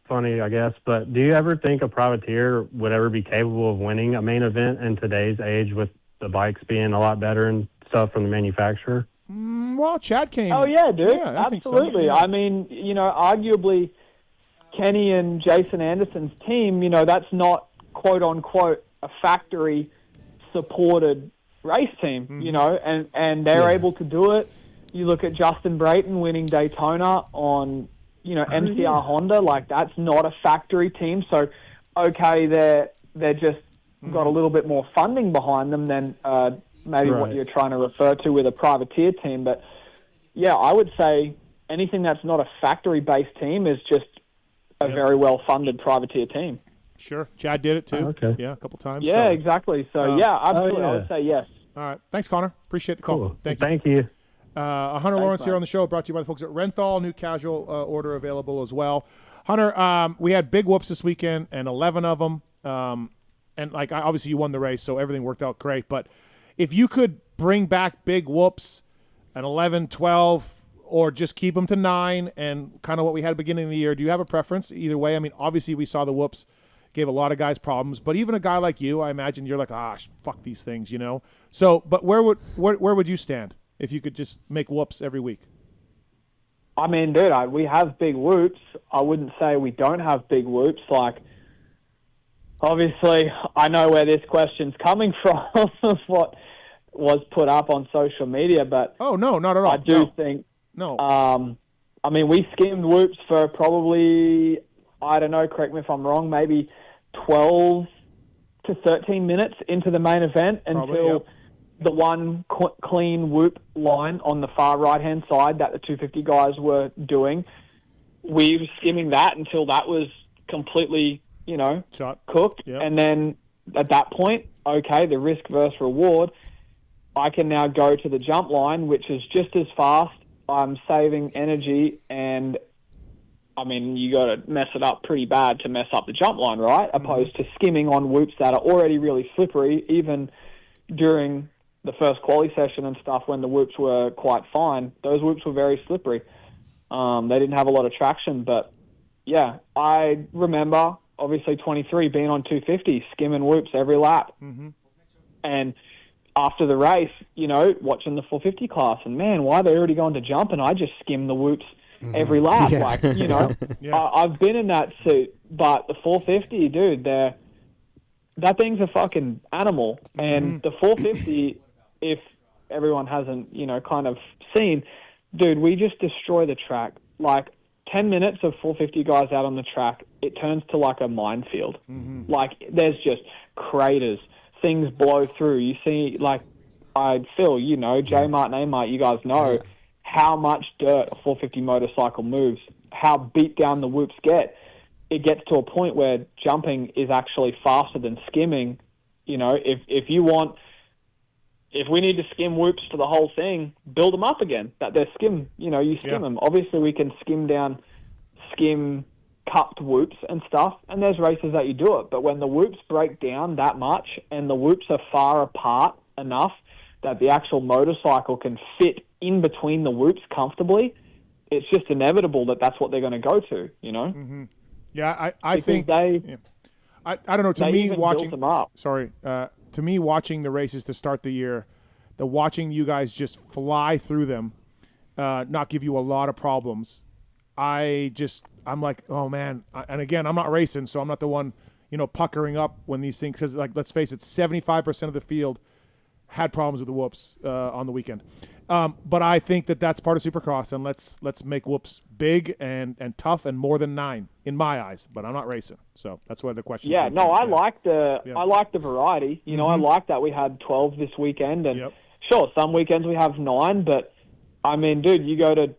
funny, I guess, but do you ever think a privateer would ever be capable of winning a main event in today's age with the bikes being a lot better and stuff from the manufacturer? Well, Chad came. Oh, yeah, dude. Yeah, absolutely. Yeah. I mean, you know, arguably Kenny and Jason Anderson's team, you know, that's not quote-unquote a factory-supported race team, you know, and they're able to do it. You look at Justin Brayton winning Daytona on, you know, MCR Honda, like that's not a factory team. So, okay, they're just got a little bit more funding behind them than maybe what you're trying to refer to with a privateer team. But, yeah, I would say anything that's not a factory-based team is just a very well-funded privateer team. Sure. Chad did it, too. Oh, okay. Yeah, a couple times. Yeah, exactly. So, yeah, absolutely. yeah. I would say yes. All right. Thanks, Connor. Appreciate the call. Cool. Thank you. You. Hunter Lawrence here on the show, brought to you by the folks at Renthal. New casual order available as well. Hunter, we had big whoops this weekend, and 11 of them. And, like, obviously you won the race, so everything worked out great. But if you could bring back big whoops, an 11, 12, or just keep them to 9 and kind of what we had at the beginning of the year, do you have a preference either way? I mean, obviously we saw the whoops gave a lot of guys problems, but even a guy like you, I imagine you're like, fuck these things, you know? So, but where would you stand if you could just make whoops every week? I mean, dude, we have big whoops. I wouldn't say we don't have big whoops. Like, obviously, I know where this question's coming from, what was put up on social media, but oh no, not at all. I do think no. I mean, we skimmed whoops for probably, I don't know, correct me if I'm wrong, maybe 12 to 13 minutes into the main event until the one clean whoop line on the far right-hand side that the 250 guys were doing. We were skimming that until that was completely, you know, cooked. Yep. And then at that point, okay, the risk versus reward, I can now go to the jump line, which is just as fast. I'm saving energy, and I mean, you got to mess it up pretty bad to mess up the jump line, right? Opposed to skimming on whoops that are already really slippery, even during the first quali session and stuff when the whoops were quite fine. Those whoops were very slippery. They didn't have a lot of traction, but yeah, I remember obviously 23 being on 250, skimming whoops every lap. And after the race, you know, watching the 450 class, and man, why are they already going to jump? And I just skim the whoops every lap. Yeah. Like, you know, I've been in that suit, but the 450, dude, that thing's a fucking animal. And the 450, if everyone hasn't, you know, kind of seen, dude, we just destroy the track. Like 10 minutes of 450 guys out on the track, it turns to like a minefield. Like there's just craters. Things blow through. You see, like, Phil, you know, J Martin, A Mart, you guys know how much dirt a 450 motorcycle moves, how beat down the whoops get. It gets to a point where jumping is actually faster than skimming. You know, if we need to skim whoops for the whole thing, build them up again. That they're skim, you know, you skim them. Obviously, we can skim cupped whoops and stuff, and there's races that you do it. But when the whoops break down that much and the whoops are far apart enough that the actual motorcycle can fit in between the whoops comfortably, it's just inevitable that that's what they're going to go to, you know? Mm-hmm. Yeah, I think I don't know. To me, watching to me, watching the races to start the year, watching you guys just fly through them, not give you a lot of problems. I'm like, oh man. And again, I'm not racing, so I'm not the one, puckering up when these things. Because let's face it, 75% of the field had problems with the whoops on the weekend. But I think that's part of Supercross, and let's make whoops big and tough and more than 9 in my eyes. But I'm not racing, so that's why the question. Yeah, no, I like the variety. I like that we had 12 this weekend, and sure, some weekends we have 9. But I mean, dude, you go to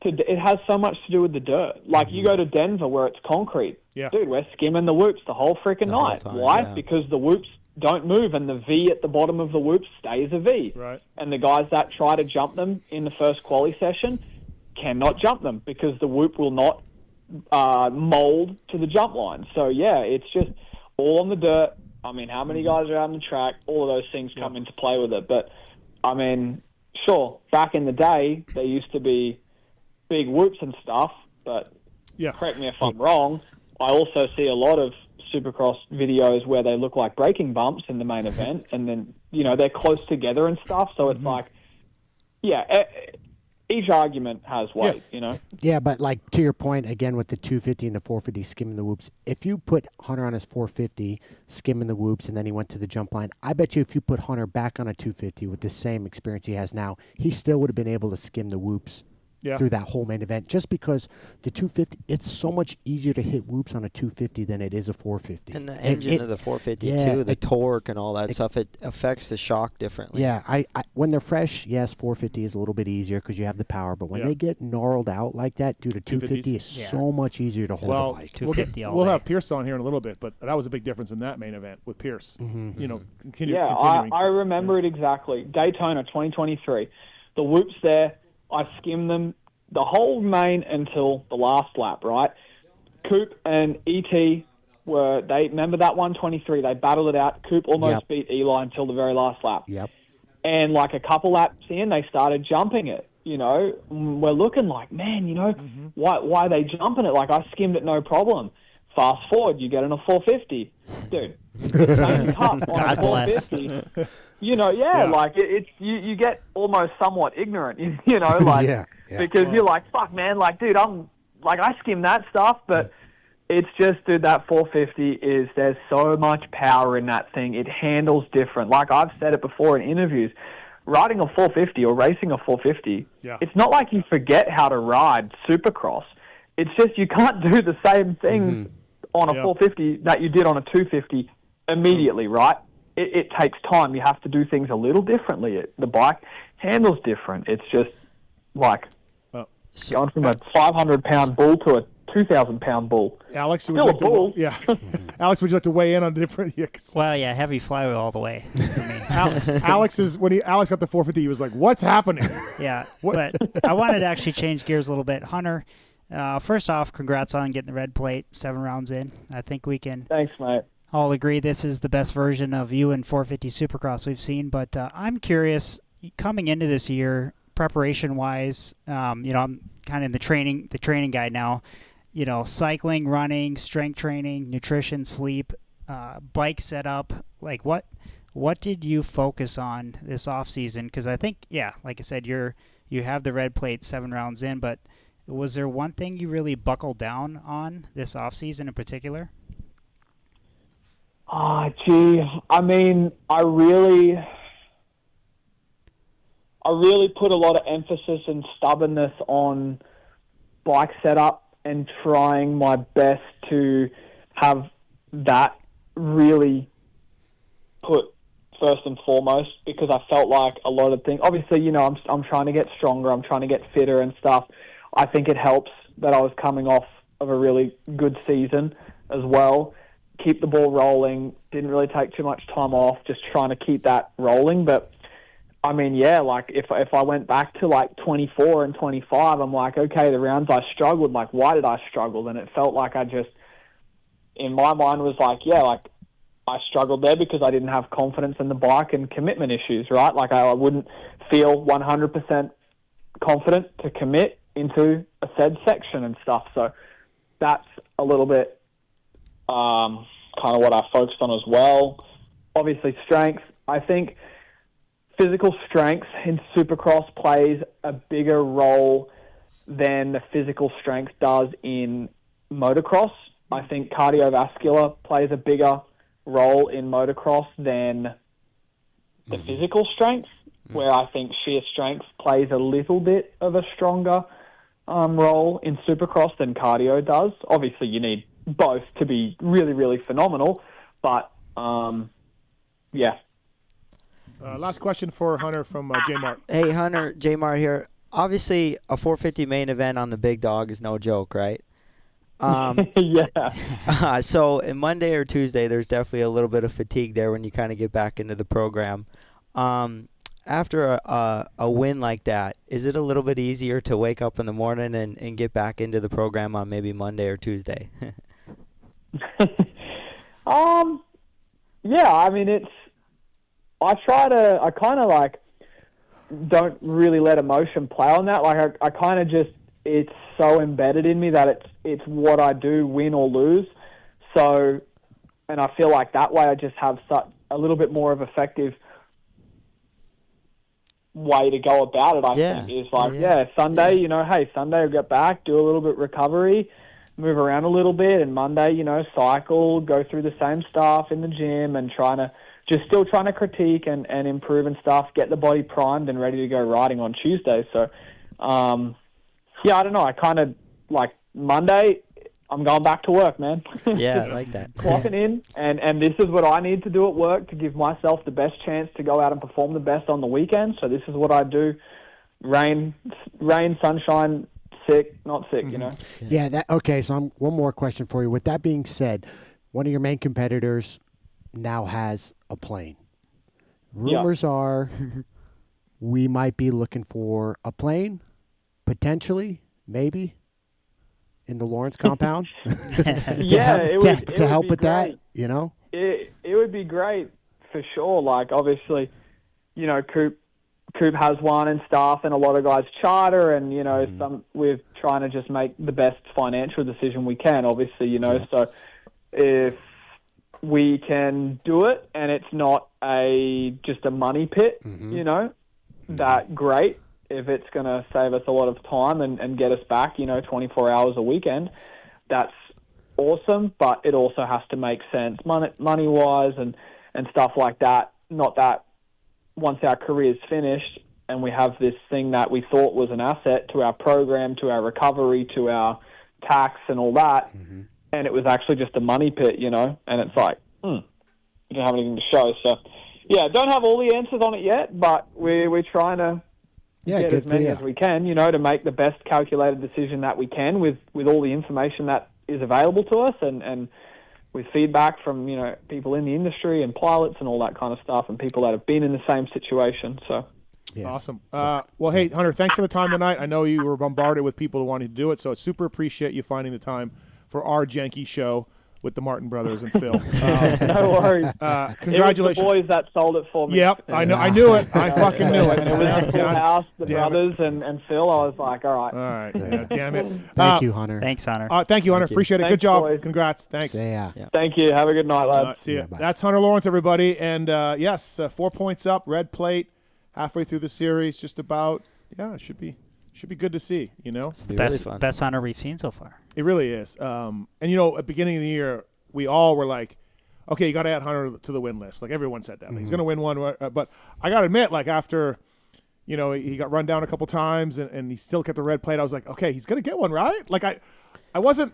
it has so much to do with the dirt. Like you go to Denver where it's concrete. Yeah. Dude, we're skimming the whoops the whole freaking night. Why? Yeah. Because the whoops don't move, and the V at the bottom of the whoops stays a V. Right. And the guys that try to jump them in the first quali session cannot jump them because the whoop will not mold to the jump line. So, yeah, it's just all on the dirt. I mean, how many guys are out on the track? All of those things come into play with it. But, I mean, sure, back in the day, there used to be big whoops and stuff, but correct me if I'm wrong, I also see a lot of Supercross videos where they look like braking bumps in the main event, and then they're close together and stuff. So it's like, each argument has weight, Yeah, but like to your point again with the 250 and the 450 skimming the whoops, if you put Hunter on his 450 skimming the whoops and then he went to the jump line, I bet you if you put Hunter back on a 250 with the same experience he has now, he still would have been able to skim the whoops. Through that whole main event, just because the 250, it's so much easier to hit whoops on a 250 than it is a 450. And the engine of the 450 too, the torque and all that stuff, it affects the shock differently. Yeah, I when they're fresh, yes, 450 is a little bit easier because you have the power. But when they get gnarled out like that, dude, a 250 is so much easier to hold a bike. We'll have Pierce on here in a little bit, but that was a big difference in that main event with Pierce. I remember it exactly. Daytona 2023, the whoops there. I skimmed them the whole main until the last lap, right? Coop and ET remember that 123, they battled it out. Coop almost beat Eli until the very last lap. Yep. And like a couple laps in, they started jumping it, We're looking like, man, why are they jumping it? Like I skimmed it no problem. Fast forward, you get in a 450. Dude, same cup on a 450. Like it's you get almost somewhat ignorant, because you're like, fuck, man, like, dude, I skim that stuff, but it's just, dude, that 450 there's so much power in that thing. It handles different. Like I've said it before in interviews, riding a 450 or racing a 450, it's not like you forget how to ride Supercross. It's just you can't do the same things on a 450 that you did on a 250 immediately, right? It takes time. You have to do things a little differently. The bike handles different. It's just like going from a 500-pound bull to a 2,000-pound bull. Alex, would you like bull. Alex, would you like to weigh in on the different? Well, heavy flywheel all the way for me. Alex got the 450, he was like, "What's happening?" Yeah, but I wanted to actually change gears a little bit. Hunter, first off, congrats on getting the red plate 7 rounds in. I think we can. Thanks, mate. All agree this is the best version of you in 450 Supercross we've seen. But I'm curious, coming into this year, preparation-wise, I'm kind of in the training guide now. Cycling, running, strength training, nutrition, sleep, bike setup. Like what did you focus on this off season? Because I think, like I said, you have the red plate 7 rounds in, but was there one thing you really buckled down on this off season in particular? I mean, I really put a lot of emphasis and stubbornness on bike setup and trying my best to have that really put first and foremost, because I felt like a lot of things, obviously, I'm trying to get stronger, I'm trying to get fitter and stuff. I think it helps that I was coming off of a really good season as well. Keep the ball rolling, didn't really take too much time off, just trying to keep that rolling. But I mean, yeah, like if I went back to like 24 and 25, I'm like, okay, the rounds I struggled, like why did I struggle? And it felt like I just, in my mind was like, yeah, like I struggled there because I didn't have confidence in the bike and commitment issues, right? Like I wouldn't feel 100% confident to commit into a said section and stuff. So that's a little bit kind of what I focused on as well. Obviously strength. I think physical strength in Supercross plays a bigger role than the physical strength does in motocross. I think cardiovascular plays a bigger role in motocross than the physical strength, where I think sheer strength plays a little bit of a stronger role in Supercross than cardio does. Obviously, you need both to be really, really phenomenal, but yeah. Last question for Hunter from J Mart. Hey, Hunter, J Mart here. Obviously, a 450 main event on the big dog is no joke, right? Yeah. So in Monday or Tuesday, there's definitely a little bit of fatigue there when you kind of get back into the program. After a win like that, is it a little bit easier to wake up in the morning and get back into the program on maybe Monday or Tuesday? Yeah, I mean, I kind of like don't really let emotion play on that. Like I kind of just, it's so embedded in me that it's what I do, win or lose. So, and I feel like that way I just have a little bit more of effective way to go about it. I think is like, Sunday, you know, hey, Sunday I'll get back, do a little bit recovery, move around a little bit, and Monday, you know, cycle, go through the same stuff in the gym and still trying to critique and improve and stuff, get the body primed and ready to go riding on Tuesday. So, yeah, I don't know. I kind of like Monday, I'm going back to work, man. Yeah, I like that. Clocking in, and this is what I need to do at work to give myself the best chance to go out and perform the best on the weekend. So this is what I do. Rain, sunshine, sick, not sick, you know? Yeah, okay, so one more question for you. With that being said, one of your main competitors now has a plane. Rumors are we might be looking for a plane, potentially, maybe, in the Lawrence compound. to help with that, you know? It would be great for sure. Like, obviously, you know, Coop has one and stuff, and a lot of guys charter, and, you know, we're trying to just make the best financial decision we can, obviously, you know. So if we can do it and it's not just a money pit, you know, that great. If it's going to save us a lot of time and get us back, you know, 24 hours a weekend, that's awesome, but it also has to make sense money-wise and stuff like that. Not that once our career's finished and we have this thing that we thought was an asset to our program, to our recovery, to our tax and all that, and it was actually just a money pit, you know, and it's like, you don't have anything to show. So, yeah, don't have all the answers on it yet, but we're trying to get as many as we can, you know, to make the best calculated decision that we can with all the information that is available to us and with feedback from, you know, people in the industry and pilots and all that kind of stuff and people that have been in the same situation. So, awesome. Well, hey, Hunter, thanks for the time tonight. I know you were bombarded with people wanting to do it, so I super appreciate you finding the time for our janky show with the Martin brothers and Phil. No worries. Congratulations. It was the boys that sold it for me. Yep, I know. I knew it. I fucking knew it. When it was the full house, the brothers and Phil, I was like, all right. All right. Yeah, damn it. Thank you, Hunter. Thanks, Hunter. Thank you, Hunter. Appreciate it. Thanks, good job. boys. Congrats. Thanks. Yeah. Thank you. Have a good night, lads. See ya. That's Hunter Lawrence, everybody. And, yes, 4 points up, red plate, halfway through the series, just about. Yeah, it should be good to see, you know? It's the best Hunter we've seen so far. It really is. And, you know, at the beginning of the year, we all were like, okay, you got to add Hunter to the win list. Like, everyone said that. Like, he's going to win one. But I got to admit, like, after, you know, he got run down a couple times and he still kept the red plate, I was like, okay, he's going to get one, right? Like, I wasn't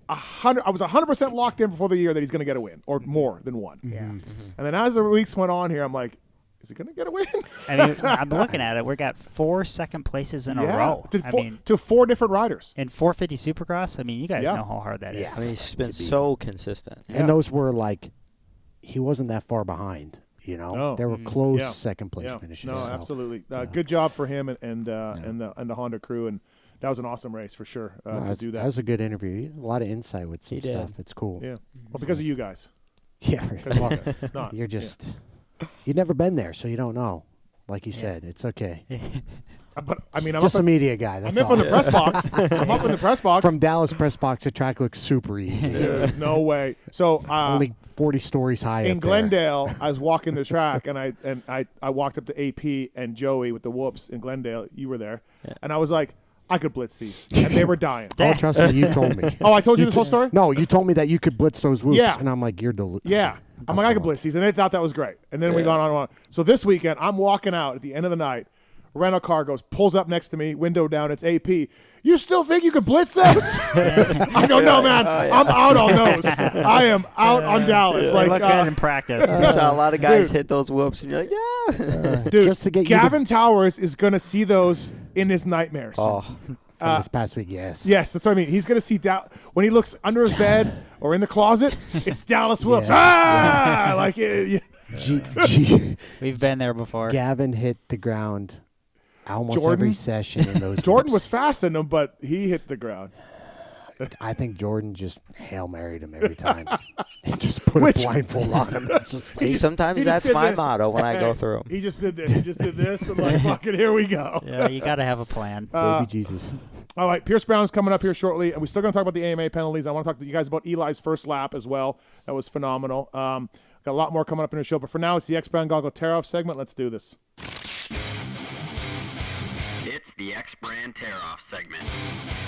100. I was 100% locked in before the year that he's going to get a win or more than one. Yeah. And then as the weeks went on here, I'm like, is he going to get a win? I mean, I'm looking at it. We got 4 second places in a row. To 4 different riders. In 450 Supercross, I mean, you guys know how hard that is. I mean, he's been so consistent. And those were like, he wasn't that far behind. You know, there were close second place finishes. No, absolutely. Good job for him and the Honda crew, and that was an awesome race for sure to do that. That was a good interview. A lot of insight with some stuff. It's cool. Yeah. Well, because of you guys. Yeah. You're just you've never been there, so you don't know. Like you said, it's okay. But I mean, I'm just a media guy. That's I'm up in the press box. I'm up in the press box. From Dallas press box, the track looks super easy. No way. So only 40 stories high. In Glendale, I was walking the track, and I walked up to AP and Joey with the whoops in Glendale. You were there, and I was like, I could blitz these, and they were dying. Oh, trust me, you told me. Oh, I told you this whole story? No, you told me that you could blitz those whoops, Yeah. and I'm like, you're the. Yeah. I'm like, I could blitz these, and they thought that was great. And then we got on and on. So this weekend, I'm walking out at the end of the night. Rental car pulls up next to me, window down. It's AP. You still think you could blitz those? I go, no, man. I'm out on those. I am out on Dallas. Like, look good in practice. You saw a lot of guys hit those whoops, and you're like, yeah. Dude, just to get Gavin Towers is going to see those in his nightmares. Oh, from this past week, yes. Yes, that's what I mean. He's going to see when he looks under his bed or in the closet, it's Dallas whoops. Ah! Like it. We've been there before. Gavin hit the ground almost every session in those. Jordan was fast in them, but he hit the ground. I think Jordan just Hail Married him every time. He just put a blindfold on him. Sometimes that's my motto when I go through. He just did this. He just did this. And like, fuck it, here we go. Yeah, you got to have a plan. Baby Jesus. All right, Pierce Brown's coming up here shortly, and we're still going to talk about the AMA penalties. I want to talk to you guys about Eli's first lap as well. That was phenomenal. Got a lot more coming up in the show, but for now, it's the X Brand Goggle Tear-Off segment. Let's do this. It's the X Brand Tear-Off segment.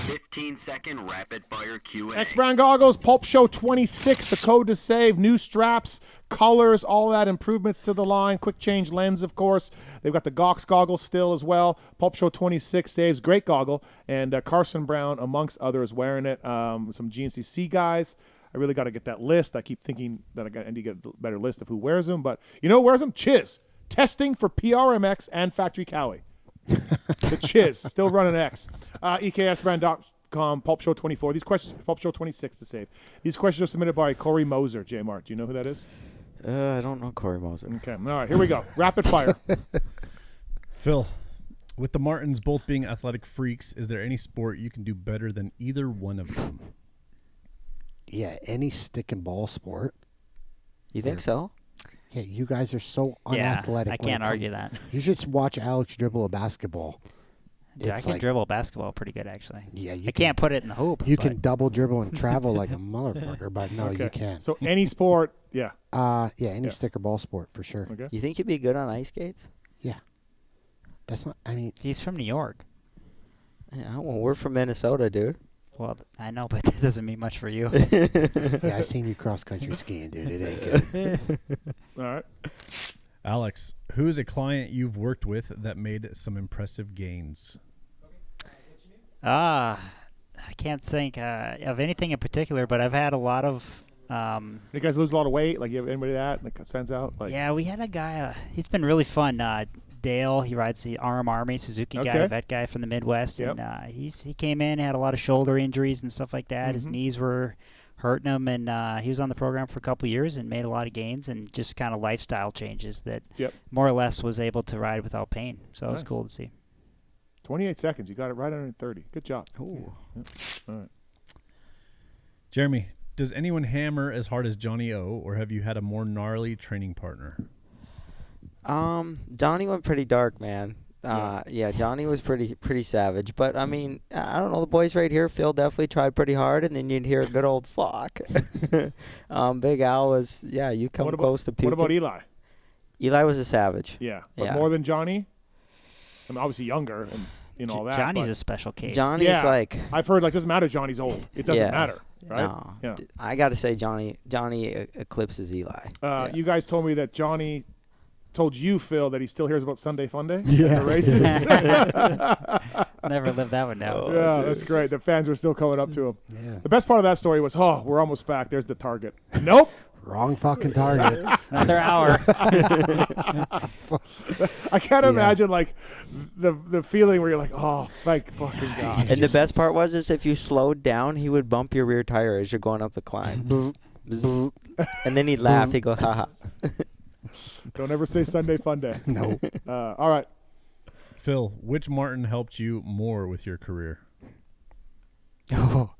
15-second rapid-fire Q&A. X Brand Goggles, Pulp Show 26, the code to save, new straps, colors, all that, improvements to the line, quick change lens, of course. They've got the Gox goggles still as well. Pulp Show 26 saves, great goggle, and Carson Brown, amongst others, wearing it. Some GNCC guys. I really got to get that list. I keep thinking that I need to get a better list of who wears them, but you know who wears them? Chiz. Testing for PRMX and Factory Kawi. The Chiz, still running X. EKSbrand.com, Pulp Show 24. These questions, Pulp Show 26 to save. These questions are submitted by Corey Moser, J-Mart. Do you know who that is? I don't know Corey Moser. Okay, all right, here we go. Rapid fire. Phil, with the Martins both being athletic freaks, is there any sport you can do better than either one of them? Yeah, any stick and ball sport. You think so? Yeah, you guys are so unathletic. I can't argue that. You should watch Alex dribble a basketball. Dude, I can dribble basketball pretty good, actually. Yeah, I can't put it in the hoop. You can double dribble and travel like a motherfucker, but no, you can't. So any sport, yeah. Any stick or ball sport for sure. Okay. You think you'd be good on ice skates? Yeah. That's not. I mean, he's from New York. Yeah, well, we're from Minnesota, dude. Well, I know, but that doesn't mean much for you. Yeah, I seen you cross country skiing, dude. It ain't good. All right. Alex, who is a client you've worked with that made some impressive gains? I can't think of anything in particular, but I've had a lot of. You guys lose a lot of weight? Like, you have anybody that stands out? Like, yeah, we had a guy. He's been really fun. Dale, he rides the RM Army Suzuki guy, vet guy from the Midwest, and he came in, had a lot of shoulder injuries and stuff like that. His knees were hurting him, and he was on the program for a couple of years and made a lot of gains and just kind of lifestyle changes that more or less was able to ride without pain. So it was cool to see. 28 seconds. You got it right under 30. Good job. Ooh. Yeah. All right. Jeremy, does anyone hammer as hard as Johnny O, or have you had a more gnarly training partner? Johnny went pretty dark, man. Yeah, Johnny was pretty savage. But, I mean, I don't know. The boys right here, Phil definitely tried pretty hard, and then you'd hear a good old fuck. Big Al was, you come close to puking. What about Eli? Eli was a savage. Yeah, but more than Johnny? I mean, obviously younger and all that. Johnny's a special case. Johnny's like... I've heard, doesn't matter Johnny's old. It doesn't matter, right? No. Yeah. I got to say Johnny eclipses Eli. You guys told me that Johnny told you, Phil, that he still hears about Sunday Funday the races. Never lived that one down. Yeah, that's great. The fans were still coming up to him. Yeah. The best part of that story was, we're almost back. There's the target. Nope. Wrong fucking target. Another hour. I can't imagine the feeling where you're like, oh, thank fucking God. And the best part was if you slowed down, he would bump your rear tire as you're going up the climb. And then he'd laugh. He'd go, ha ha. Don't ever say Sunday fun day. No. All right. Phil, which Martin helped you more with your career? Oh,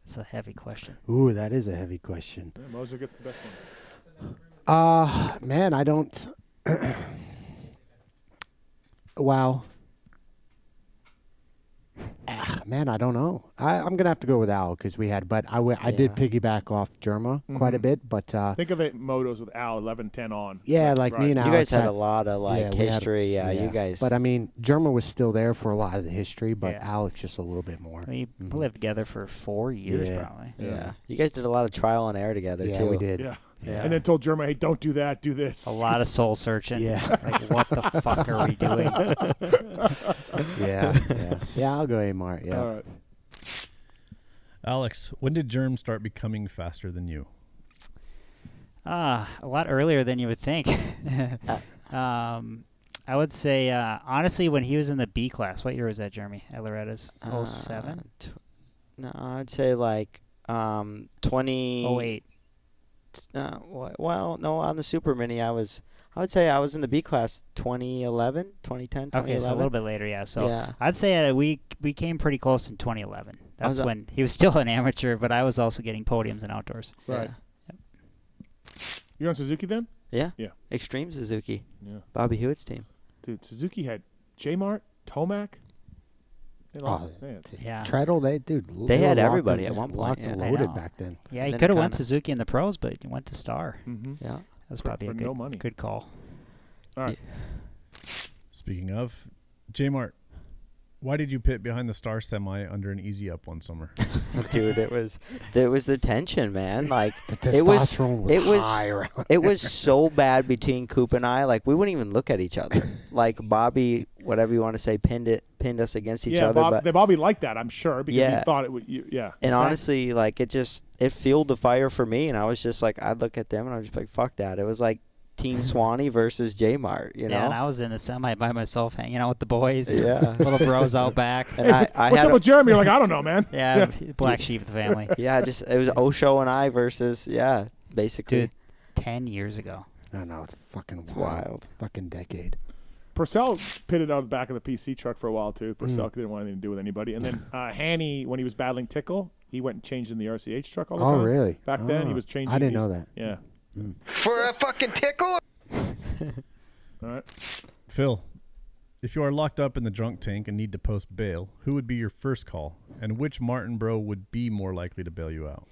that's a heavy question. Ooh, that is a heavy question. Yeah, Moser gets the best one. Man, I don't. Wow. Man, I don't know. I'm gonna have to go with Al because we had, but I did piggyback off Germa quite a bit. But think of it motos with Al 11-10 on. Yeah, like me and Al. You guys had a lot of history. You guys. But I mean, Germa was still there for a lot of the history, but Alex just a little bit more. We lived together for 4 years probably. Yeah, you guys did a lot of trial and error together too. Yeah, we did. Yeah. And then told Germa, hey, don't do that, do this. A lot of soul searching. Yeah. Like, what the fuck are we doing? Yeah, I'll go Amart. Yeah. All right. Alex, when did Germ start becoming faster than you? A lot earlier than you would think. I would say, honestly, when he was in the B class. What year was that, Jeremy? At Loretta's? 07? No, I'd say like 08. Well, no, on the Super Mini, I would say I was in the B class 2011, 2010, 2011. Okay, so a little bit later, yeah. So yeah. I'd say we came pretty close in 2011. That's when he was still an amateur, but I was also getting podiums in outdoors. Right. Yep. You're on Suzuki then? Yeah. Yeah. Extreme Suzuki. Yeah. Bobby Hewitt's team. Dude, Suzuki had J-Mart, Tomac. They lost. Yeah. Treadle, they had everybody at one point. Locked and loaded back then. Yeah, he could have went Suzuki in the pros, but he went to Star. Mm-hmm. Yeah. That was probably a good call. All right. Speaking of, J-Mart, why did you pit behind the Star Semi under an easy up one summer? Dude, it was the tension, man. Like the testosterone was high around it was so bad between Coop and I. Like we wouldn't even look at each other. Like Bobby, whatever you want to say, pinned us against each other. But Bobby liked that, I'm sure, because he thought it would. And honestly, like it fueled the fire for me, and I was just like, I'd look at them and I was just like, fuck that. It was like Team Swanee versus J-Mart, you know? Yeah, and I was in the semi by myself, hanging out with the boys. Yeah. Little bros out back. And I what's up with Jeremy? You're like, I don't know, man. Yeah, black sheep of the family. Yeah, it was Osho and I versus, basically. Dude, 10 years ago. I know, it's fucking wild. Fucking decade. Purcell pitted out the back of the PC truck for a while, too. Purcell didn't want anything to do with anybody. And then Hanny, when he was battling Tickle, he went and changed in the RCH truck all the time. Oh, really? Back then, he was changing. I didn't know that. Yeah. For a fucking tickle? All right. Phil, if you are locked up in the drunk tank and need to post bail, who would be your first call? And which Martin bro would be more likely to bail you out?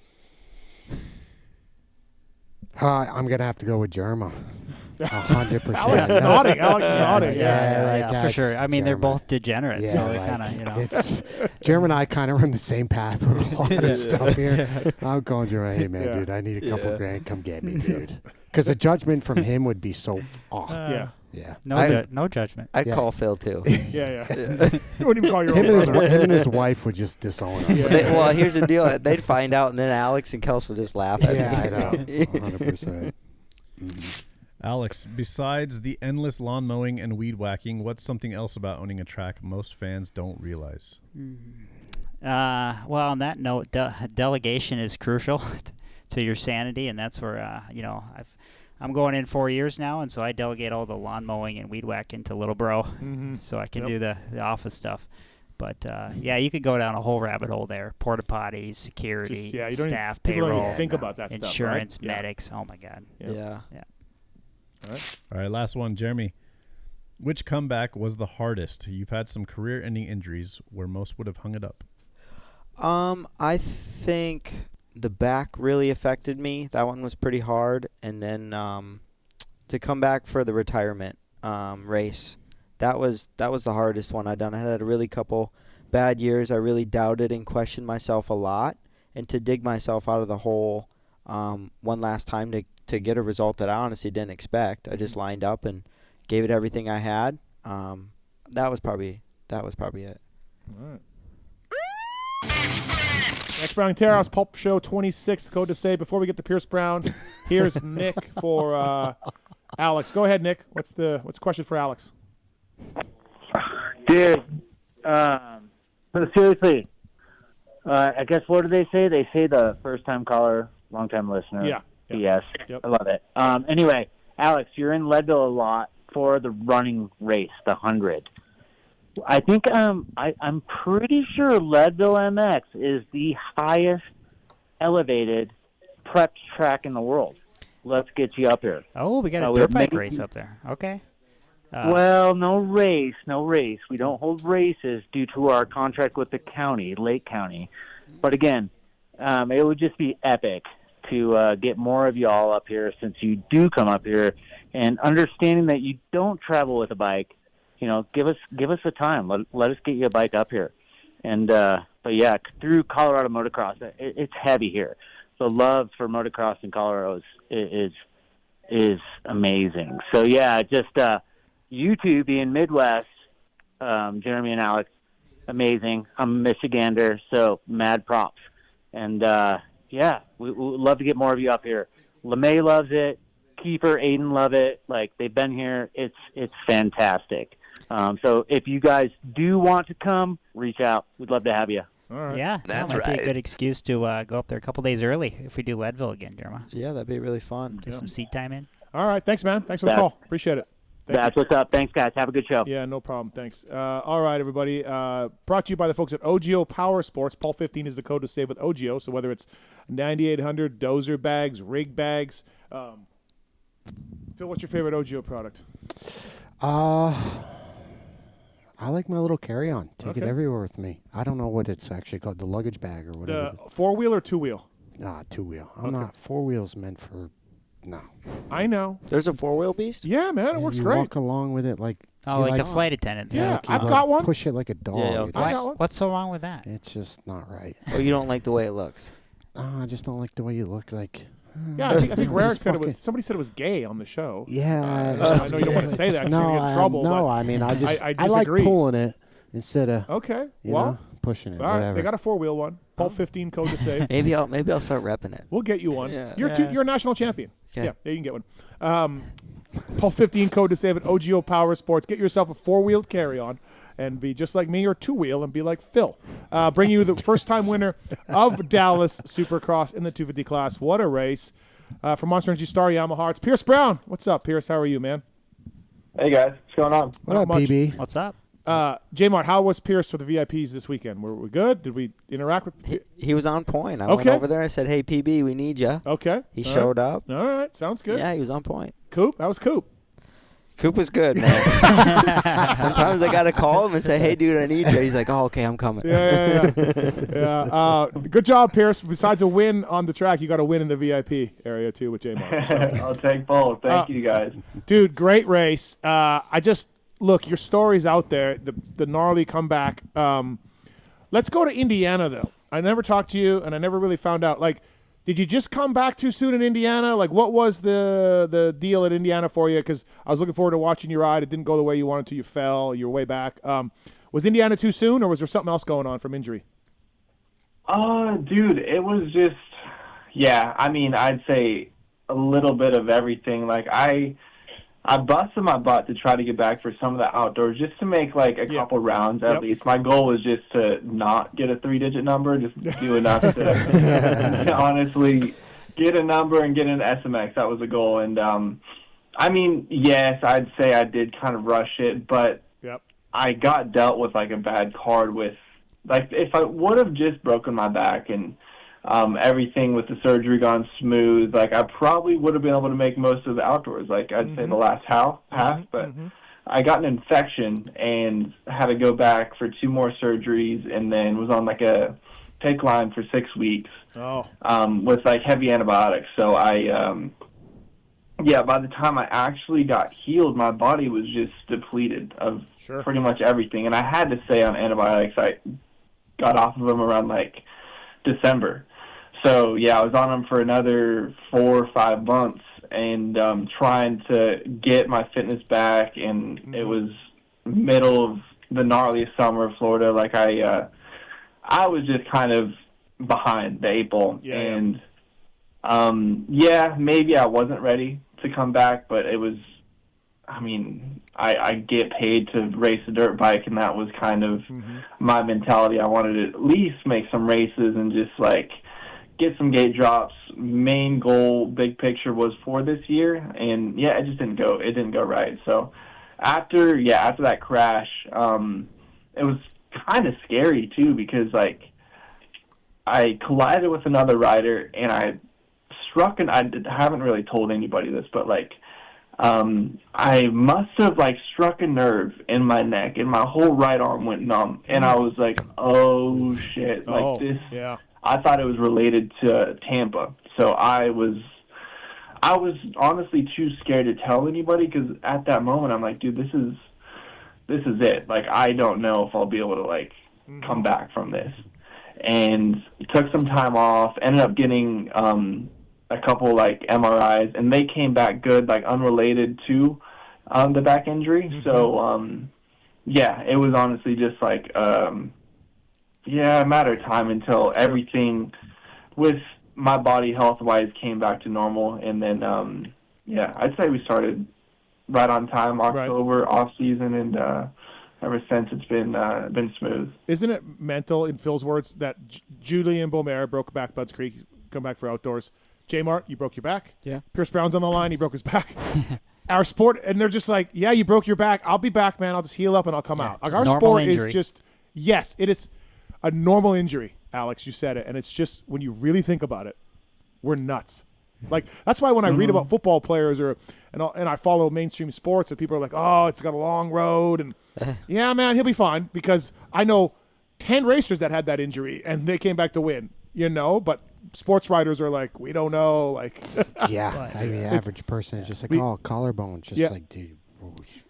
I'm going to have to go with Germa. 100%. Alex is nodding. Yeah, for sure. I mean, they're both degenerates, so they kind of, Germa and I kind of run the same path with a lot of stuff here. I'm going Germa, hey, man, dude, I need a couple grand. Come get me, dude. Because the judgment from him would be so off. Yeah. No judgment. I'd call Phil, too. Yeah. You wouldn't even call your own brother. Him and his wife would just disown us. Well, here's the deal. They'd find out, and then Alex and Kels would just laugh at me. Yeah, I know. 100%. Alex, besides the endless lawn mowing and weed whacking, what's something else about owning a track most fans don't realize? Well, on that note, delegation is crucial to your sanity, and that's where, I'm going in 4 years now, and so I delegate all the lawn mowing and weed whacking to little bro, so I can do the office stuff. But, you could go down a whole rabbit hole there. Porta potties, security, staff, payroll. People don't even think about that insurance, stuff, right? medics. Oh, my God. Yeah. All right, last one. Jeremy, which comeback was the hardest? You've had some career-ending injuries where most would have hung it up. I think the back really affected me. That one was pretty hard. And then to come back for the retirement race, that was the hardest one I'd done. I had a really couple bad years. I really doubted and questioned myself a lot. And to dig myself out of the hole one last time to get a result that I honestly didn't expect. I just lined up and gave it everything I had. That was probably it. All right. Next Brown Terrace Pulp Show 26 code to say. Before we get to Pierce Brown, here's Nick for Alex. Go ahead, Nick. What's the question for Alex? Dude, but seriously, I guess what do they say? They say the first time caller, long time listener. Yeah. Yes, Yep. I love it. Anyway, Alex, you're in Leadville a lot for the running race, the 100. I think I'm pretty sure Leadville MX is the highest elevated prep track in the world. Let's get you up here. Oh, we got a dirt bike race up there. Okay. Well, no race. We don't hold races due to our contract with the county, Lake County. But again, it would just be epic to get more of y'all up here since you do come up here, and understanding that you don't travel with a bike. Give us the time. Let us get you a bike up here. And but yeah, through Colorado Motocross, it's heavy here. The love for motocross in Colorado is amazing. So yeah, just you two being Midwest, Jeremy and Alex, amazing. I'm a Michigander, so mad props. And yeah, we would love to get more of you up here. LeMay loves it. Kiefer, Aiden love it. Like, they've been here. It's fantastic. So if you guys do want to come, reach out. We'd love to have you. All right. Yeah, that might be a good excuse to go up there a couple days early if we do Leadville again, Jeremiah. Yeah, that'd be really fun. Get some seat time in. All right. Thanks, man. Thanks for the call. Appreciate it. That's what's up. Thanks, guys. Have a good show. Yeah, no problem. Thanks. All right, everybody. Brought to you by the folks at OGO Power Sports. PULP15 is the code to save with OGO. So whether it's 9800 dozer bags, rig bags. Phil, what's your favorite OGO product? I like my little carry-on. Take it everywhere with me. I don't know what it's actually called, the luggage bag or whatever. The four-wheel or two-wheel? Nah, two-wheel. I'm not. Four-wheel's meant for, no. I know. There's a four-wheel beast? Yeah, man. It works you great. walk along with it like... Oh, like the flight attendants. Yeah, I've got one. Push it like a dog. Yeah, okay. I got one. What's so wrong with that? It's just not right. Oh, you don't like the way it looks? I just don't like the way you look like... Yeah, I think Rarick said it was. Somebody said it was gay on the show. Yeah. I know you don't want to say that. No, you're get in trouble. no. But I mean, I disagree. like pulling it instead of pushing it. All right, whatever. they got a four-wheel one. PULP15 code to save. Maybe I'll start repping it. We'll get you one. Yeah. You're a national champion. Okay. Yeah, you can get one. PULP15 code to save at OGO Power Sports. Get yourself a four-wheeled carry-on and be just like me, or two-wheel and be like Phil. Bring you the first-time winner of Dallas Supercross in the 250 class. What a race. From Monster Energy Star Yamaha, it's Pierce Brown. What's up, Pierce? How are you, man? Hey, guys. What's going on? What up, PB? What's up? J-Mart, how was Pierce for the VIPs this weekend? Were we good? Did we interact with He was on point. I went over there. I said, hey, PB, we need you. Okay. He showed up. All right. Sounds good. Yeah, he was on point. Coop? That was Coop. Coop was good, man. Sometimes I got to call him and say, hey, dude, I need you. He's like, oh, okay, I'm coming. Yeah. Good job, Pierce. Besides a win on the track, you got a win in the VIP area, too, with J-Mart. So. I'll take both. Thank you, guys. Dude, great race. Look, your story's out there, the gnarly comeback. Let's go to Indiana, though. I never talked to you, and I never really found out. Like, did you just come back too soon in Indiana? Like, what was the deal at Indiana for you? Because I was looking forward to watching you ride. It didn't go the way you wanted to. You fell. You were way back. Was Indiana too soon, or was there something else going on from injury? Dude, it was just, I mean, I'd say a little bit of everything. Like, I busted my butt to try to get back for some of the outdoors just to make, like, a couple rounds at least. My goal was just to not get a 3-digit number, just do enough to honestly get a number and get an SMX. That was the goal. And, I mean, yes, I'd say I did kind of rush it, but I got dealt with, like, a bad card with, like, if I would have just broken my back and everything with the surgery gone smooth, like, I probably would have been able to make most of the outdoors, like, I'd say the last half, but I got an infection and had to go back for 2 more surgeries and then was on, like, a take line for 6 weeks with, like, heavy antibiotics. So I, by the time I actually got healed, my body was just depleted of pretty much everything. And I had to stay on antibiotics. I got off of them around, like, December. So, I was on them for another 4 or 5 months and trying to get my fitness back, and it was middle of the gnarliest summer of Florida. Like, I was just kind of behind the 8 ball. And, maybe I wasn't ready to come back, but it was, I mean, I get paid to race a dirt bike, and that was kind of my mentality. I wanted to at least make some races and just, like, get some gate drops. Main goal, big picture was for this year, and yeah, it just didn't go. It didn't go right. So after that crash, it was kind of scary too, because like I collided with another rider and I struck, and I haven't really told anybody this, but like I must have like struck a nerve in my neck and my whole right arm went numb, and I was like, oh shit, like this. Yeah. I thought it was related to Tampa, so I was honestly too scared to tell anybody, because at that moment I'm like, dude, this is it. Like, I don't know if I'll be able to like come back from this. And took some time off, ended up getting a couple like MRIs, and they came back good, like unrelated to the back injury. So yeah, it was honestly just like a matter of time until everything with my body health-wise came back to normal. And then, I'd say we started right on time, October, off-season, and ever since it's been smooth. Isn't it mental, in Phil's words, that Julian Beaumer broke back Budds Creek, come back for outdoors. J-Mart, you broke your back. Yeah. Pierce Brown's on the line, he broke his back. Our sport, and they're just like, yeah, you broke your back. I'll be back, man. I'll just heal up and I'll come out. Like, our sport is just, yes, it is a normal injury, Alex, you said it. And it's just, when you really think about it, we're nuts. Like, that's why when I read about football players and I follow mainstream sports, and people are like, oh, it's got a long road. And yeah, man, he'll be fine, because I know 10 racers that had that injury and they came back to win, but sports writers are like, we don't know. Like, yeah, I mean, the average person is just like, oh, collarbone. Just like, dude.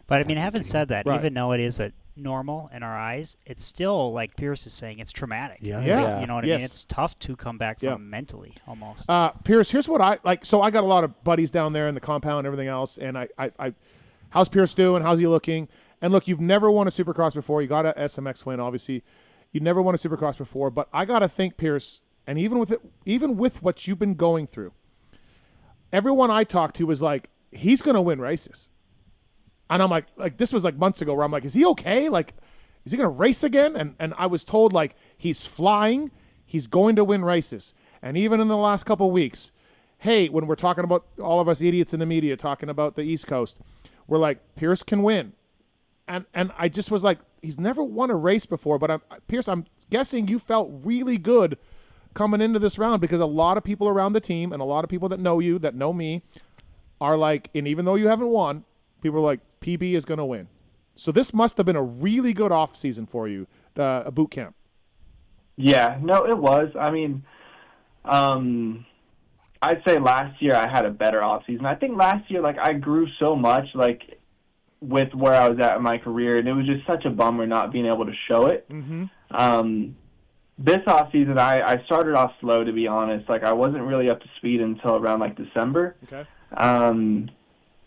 But I mean, having said that, even though it is a normal in our eyes, it's still, like Pierce is saying, it's traumatic. Yeah. You know what I mean? It's tough to come back from mentally, almost. Pierce, here's what I like. So I got a lot of buddies down there in the compound and everything else. And I how's Pierce doing? How's he looking? And look, you've never won a Supercross before. You got a SMX win, obviously. You never won a Supercross before. But I got to think, Pierce, and even with what you've been going through, everyone I talked to was like, he's going to win races. And I'm like, this was like months ago, where I'm like, is he okay? Like, is he going to race again? And I was told, like, he's flying. He's going to win races. And even in the last couple of weeks, hey, when we're talking about all of us idiots in the media talking about the East Coast, we're like, Pierce can win. And I just was like, he's never won a race before. But Pierce, I'm guessing you felt really good coming into this round, because a lot of people around the team and a lot of people that know you, that know me, are like, and even though you haven't won, people are like, PB is going to win. So this must have been a really good off season for you, a boot camp. Yeah, no, it was. I mean, I'd say last year I had a better off season. I think last year, like, I grew so much, like, with where I was at in my career, and it was just such a bummer not being able to show it. This off season, I started off slow, to be honest. Like, I wasn't really up to speed until around like December. Okay.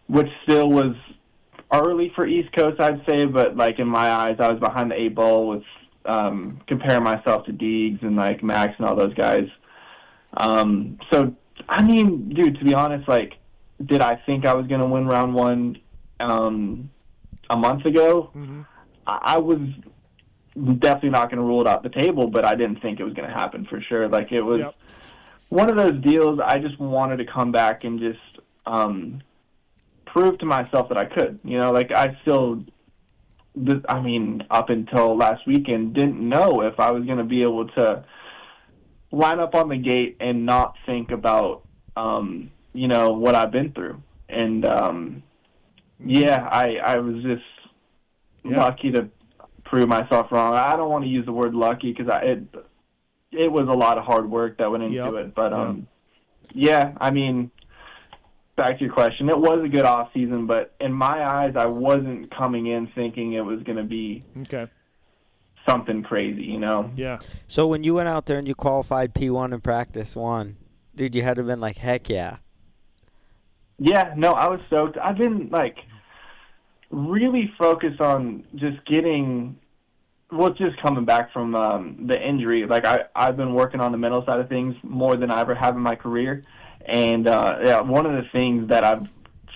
Which still was early for East Coast, I'd say, but like in my eyes, I was behind the 8 ball with comparing myself to Deegs and like Max and all those guys. So I mean, dude, to be honest, like, did I think I was gonna win round one a month ago? I was definitely not gonna rule it out the table, but I didn't think it was gonna happen for sure. Like, it was one of those deals. I just wanted to come back and just prove to myself that I could. Like, I still, I mean, up until last weekend, didn't know if I was going to be able to line up on the gate and not think about, what I've been through. And, I was just lucky to prove myself wrong. I don't want to use the word lucky, because it was a lot of hard work that went into it. But, I mean, back to your question, it was a good off season, but in my eyes, I wasn't coming in thinking it was going to be something crazy, Yeah. So when you went out there and you qualified P1 in practice 1, dude, you had to have been like, heck yeah. Yeah, no, I was stoked. I've been like really focused on just getting, just coming back from the injury. Like, I've been working on the mental side of things more than I ever have in my career. And, one of the things that I've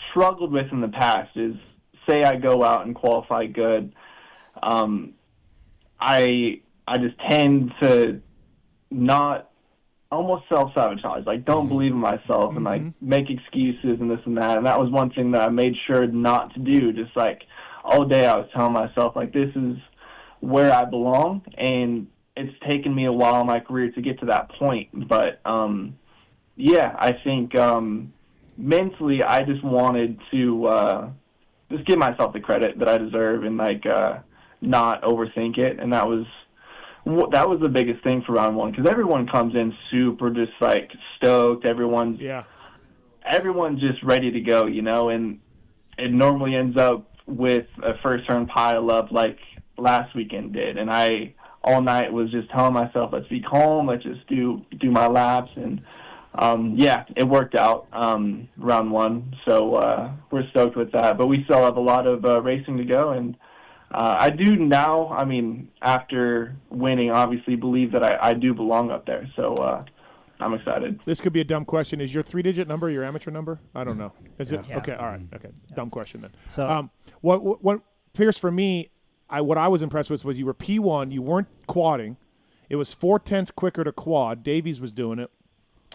struggled with in the past is, say I go out and qualify good, I just tend to not almost self-sabotage, like don't believe in myself and like make excuses and this and that. And that was one thing that I made sure not to do. Just like all day I was telling myself like this is where I belong, and it's taken me a while in my career to get to that point. But yeah, I think mentally I just wanted to just give myself the credit that I deserve and like not overthink it. And that was the biggest thing for round one, because everyone comes in super just like stoked. Everyone's just ready to go, you know, and it normally ends up with a first turn pile up like last weekend did. And I all night was just telling myself, let's be calm, let's just do my laps. And yeah, it worked out round one. So we're stoked with that, but we still have a lot of racing to go. And I do now, I mean, after winning, obviously believe that I do belong up there. So I'm excited. This could be a dumb question. Is your 3-digit number your amateur number? I don't know. Is it? Yeah. Okay, all right. Okay, dumb question then. So what Pierce, for me, what I was impressed with was you were P1. You weren't quadding. It was 4/10 quicker to quad. Davies was doing it.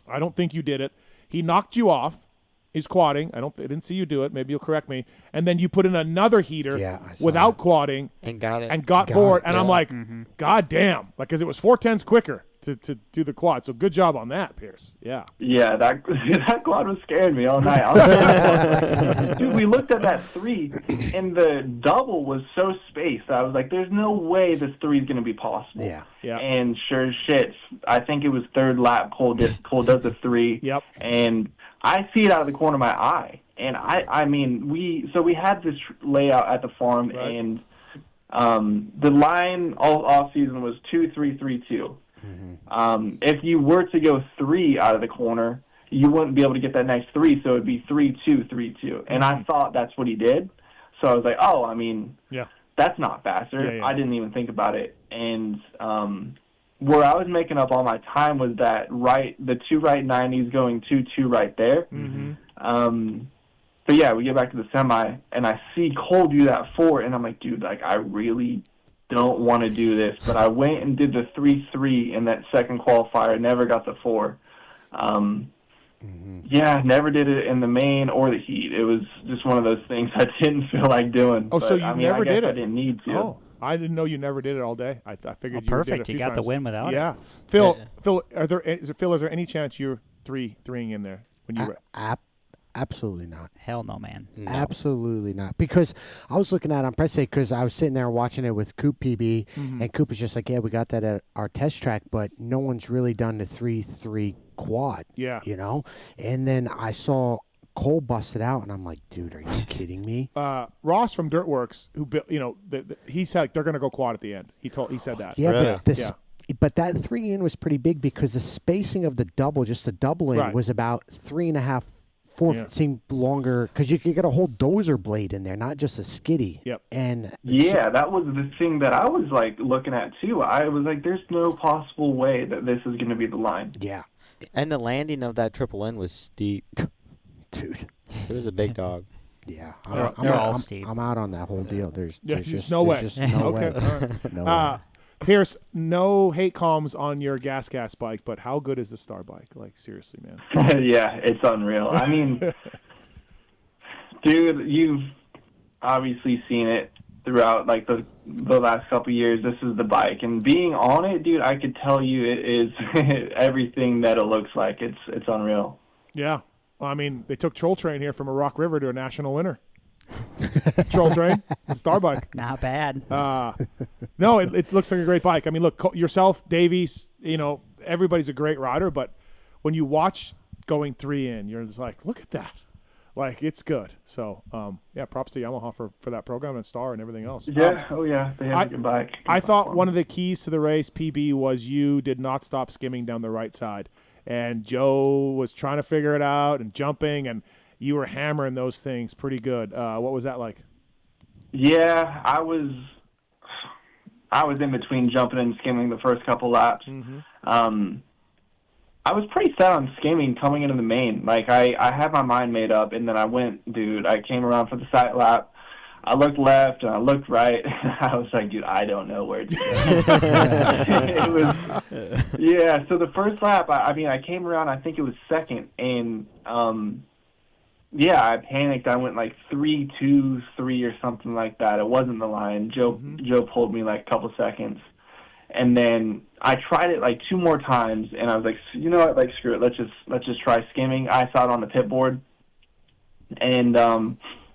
I don't think you did it. He knocked you off. He's quadding. I didn't see you do it. Maybe you'll correct me. And then you put in another heater without quadding and got it and got bored. And yeah. I'm like, God damn, like, because it was 4/10 quicker to do the quad. So good job on that, Pierce. Yeah. Yeah, that quad was scaring me all night. Dude, we looked at that 3, and the double was so spaced. I was like, there's no way this 3 is going to be possible. Yeah. And sure as shit, I think it was third lap, Cole does the 3. Yep. And I see it out of the corner of my eye. And I mean, we had this layout at the farm, right. And the line all off season was 2-3-3-2. If you were to go 3 out of the corner, you wouldn't be able to get that next 3, so it'd be 3-2-3-2. And I thought that's what he did. So I was like, oh, I mean, that's not faster. Yeah. I didn't even think about it. And where I was making up all my time was that the 2 right 90s going 2-2 right there. But yeah, we get back to the semi, and I see Cole do that 4, and I'm like, dude, like, I really don't want to do this. But I went and did the 3-3 in that second qualifier, never got the 4. Yeah, never did it in the main or the heat. It was just one of those things I didn't feel like doing. Oh, but, so you never did it? I didn't need to. Oh, I didn't know you never did it all day. I figured you perfect. did it a few You got times. the win without it. Yeah. Phil, is there any chance you're 3-3ing in there when you were? Absolutely not. Hell no, man. No. Absolutely not. Because I was looking at it on press day because I was sitting there watching it with Coop PB, and Coop was just like, yeah, we got that at our test track, but no one's really done the 3-3 quad. Yeah. You know? And then I saw Cole busted out, and I'm like, dude, are you kidding me? Ross from Dirtworks, who built, he said they're going to go quad at the end. He said that. Yeah, really? But that 3-in was pretty big because the spacing of the double, just the double in, was about 3.5, 4. It seemed longer because you could get a whole dozer blade in there, not just a skiddy. Yep. And yeah, that was the thing that I was like looking at too. I was like, there's no possible way that this is going to be the line. Yeah. And the landing of that triple N was steep. Dude. It was a big dog. Yeah. They're all steep. I'm out on that whole deal. There's just no way. Just no okay. way. All right. No way. Pierce, no hate comms on your gas bike, but how good is the Star bike? Like, seriously, man. Yeah, it's unreal. I mean, dude, you've obviously seen it throughout like the last couple of years. This is the bike, and being on it, dude, I could tell you it is everything that it looks like. It's unreal. Yeah. Well, I mean, they took Troll Train here from a Rock River to a national winner. Troll Train, Star bike. Not bad. No, it looks like a great bike. I mean, look, yourself, Davies, everybody's a great rider, but when you watch going 3-in, you're just like, look at that. Like, it's good. So, yeah, props to Yamaha for that program and Star and everything else. Yeah, they have a good bike. I thought one of the keys to the race, PB, was you did not stop skimming down the right side. And Joe was trying to figure it out and jumping, and you were hammering those things pretty good. What was that like? Yeah, I was in between jumping and skimming the first couple laps. I was pretty set on skimming coming into the main. Like, I had my mind made up, and then I came around for the side lap. I looked left and I looked right. I was like, dude, I don't know where to go. It was, yeah. So the first lap, I mean, I came around. I think it was second, and yeah, I panicked. I went like 3-2-3 or something like that. It wasn't the line. Joe pulled me like a couple seconds, and then I tried it like 2 more times, and I was like, you know what, like screw it. Let's just try skimming. I saw it on the pit board, and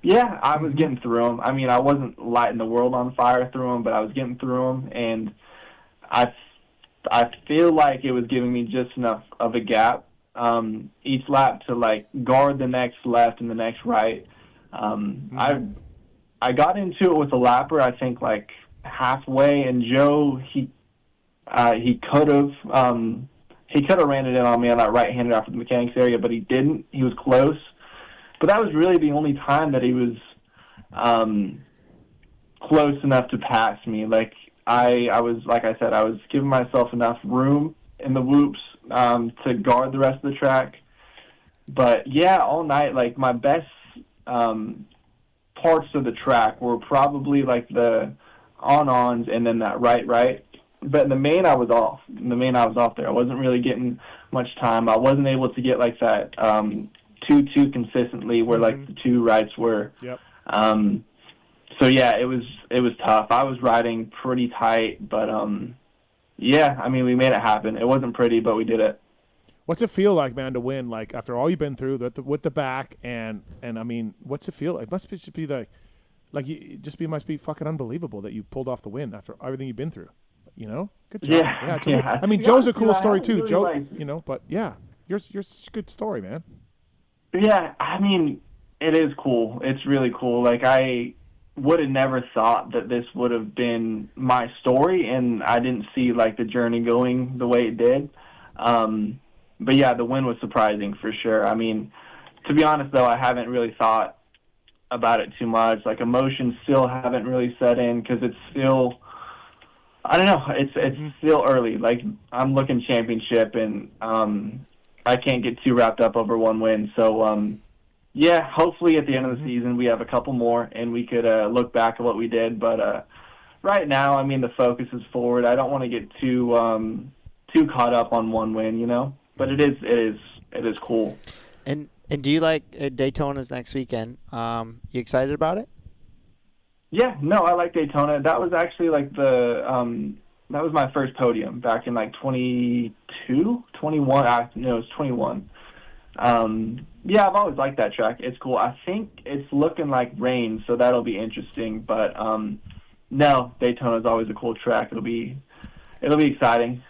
yeah, I was getting through them. I mean, I wasn't lighting the world on fire through them, but I was getting through them, and I feel like it was giving me just enough of a gap each lap to like guard the next left and the next right. I got into it with a lapper, I think like halfway, and Joe he could have ran it in on me on that right-handed off of the mechanics area, but he didn't. He was close. But that was really the only time that he was close enough to pass me. Like I was, like I said, I was giving myself enough room in the whoops to guard the rest of the track. But yeah, all night, like my best parts of the track were probably like the on-ons and then that right. But in the main, I was off. There. I wasn't really getting much time. I wasn't able to get like that 2-2 consistently where like the 2 rights were. Yep. So yeah, it was tough. I was riding pretty tight, but yeah, I mean, we made it happen. It wasn't pretty, but we did it. What's it feel like, man, to win? Like after all you've been through with the back, and I mean, what's it feel like? It must be just be must be fucking unbelievable that you pulled off the win after everything you've been through. You know, good job. Yeah. I mean, Joe's a cool story too, really Joe. You know, but yeah, yours a good story, man. Yeah, I mean, it is cool. It's really cool. Like I would have never thought that this would have been my story, and I didn't see like the journey going the way it did. But yeah, the win was surprising for sure. I mean, to be honest though, I haven't really thought about it too much. Like emotions still haven't really set in because it's still, I don't know, it's still early. Like I'm looking championship, and I can't get too wrapped up over one win. So yeah, hopefully at the end of the season we have a couple more and we could look back at what we did. But right now, I mean, the focus is forward. I don't want to get too caught up on one win, you know. But it is cool. And do you like Daytona's next weekend? You excited about it? Yeah, no, I like Daytona. That was actually like that was my first podium back in like 22, 21. No, it was 21. Yeah, I've always liked that track. It's cool. I think it's looking like rain, so that'll be interesting. But no, Daytona's always a cool track. It'll be exciting.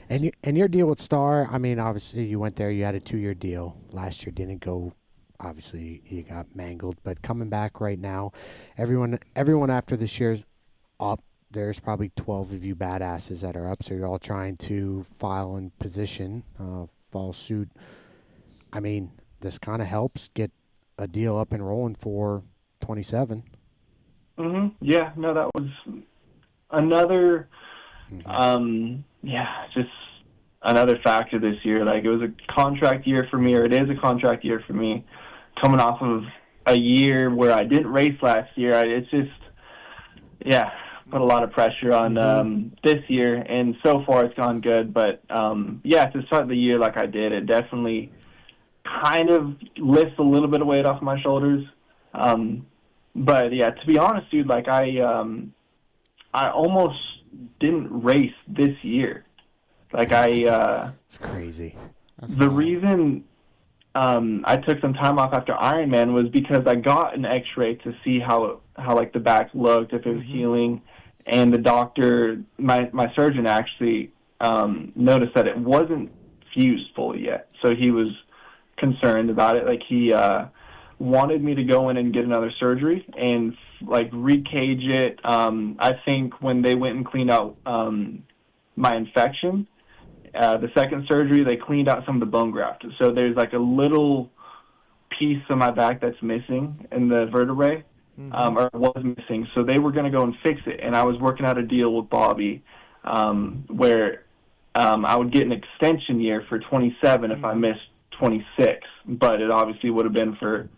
And your deal with Star, I mean, obviously you went there, you had a 2-year deal. Last year didn't go, obviously you got mangled. But coming back right now, everyone after this year's up, there's probably 12 of you badasses that are up, so you're all trying to file in position, follow suit. I mean, this kind of helps get a deal up and rolling for 27. Yeah, no, that was another just another factor this year. Like it was a contract year for me, or it is a contract year for me, coming off of a year where I didn't race last year. It's just, yeah, put a lot of pressure on this year, and so far it's gone good. But yeah, to start the year like I did, it definitely kind of lifts a little bit of weight off my shoulders. But yeah, to be honest, dude, like I almost didn't race this year. Like it's crazy. The reason I took some time off after Ironman was because I got an X-ray to see how like the back looked, if it was healing, and the doctor, my surgeon actually noticed that it wasn't fused fully yet, so he was concerned about it. Like he wanted me to go in and get another surgery and like recage it. I think when they went and cleaned out my infection, the second surgery, they cleaned out some of the bone graft. So there's like a little piece of my back that's missing in the vertebrae, or was missing. So they were going to go and fix it. And I was working out a deal with Bobby where I would get an extension year for 27 if I missed 26, but it obviously would have been for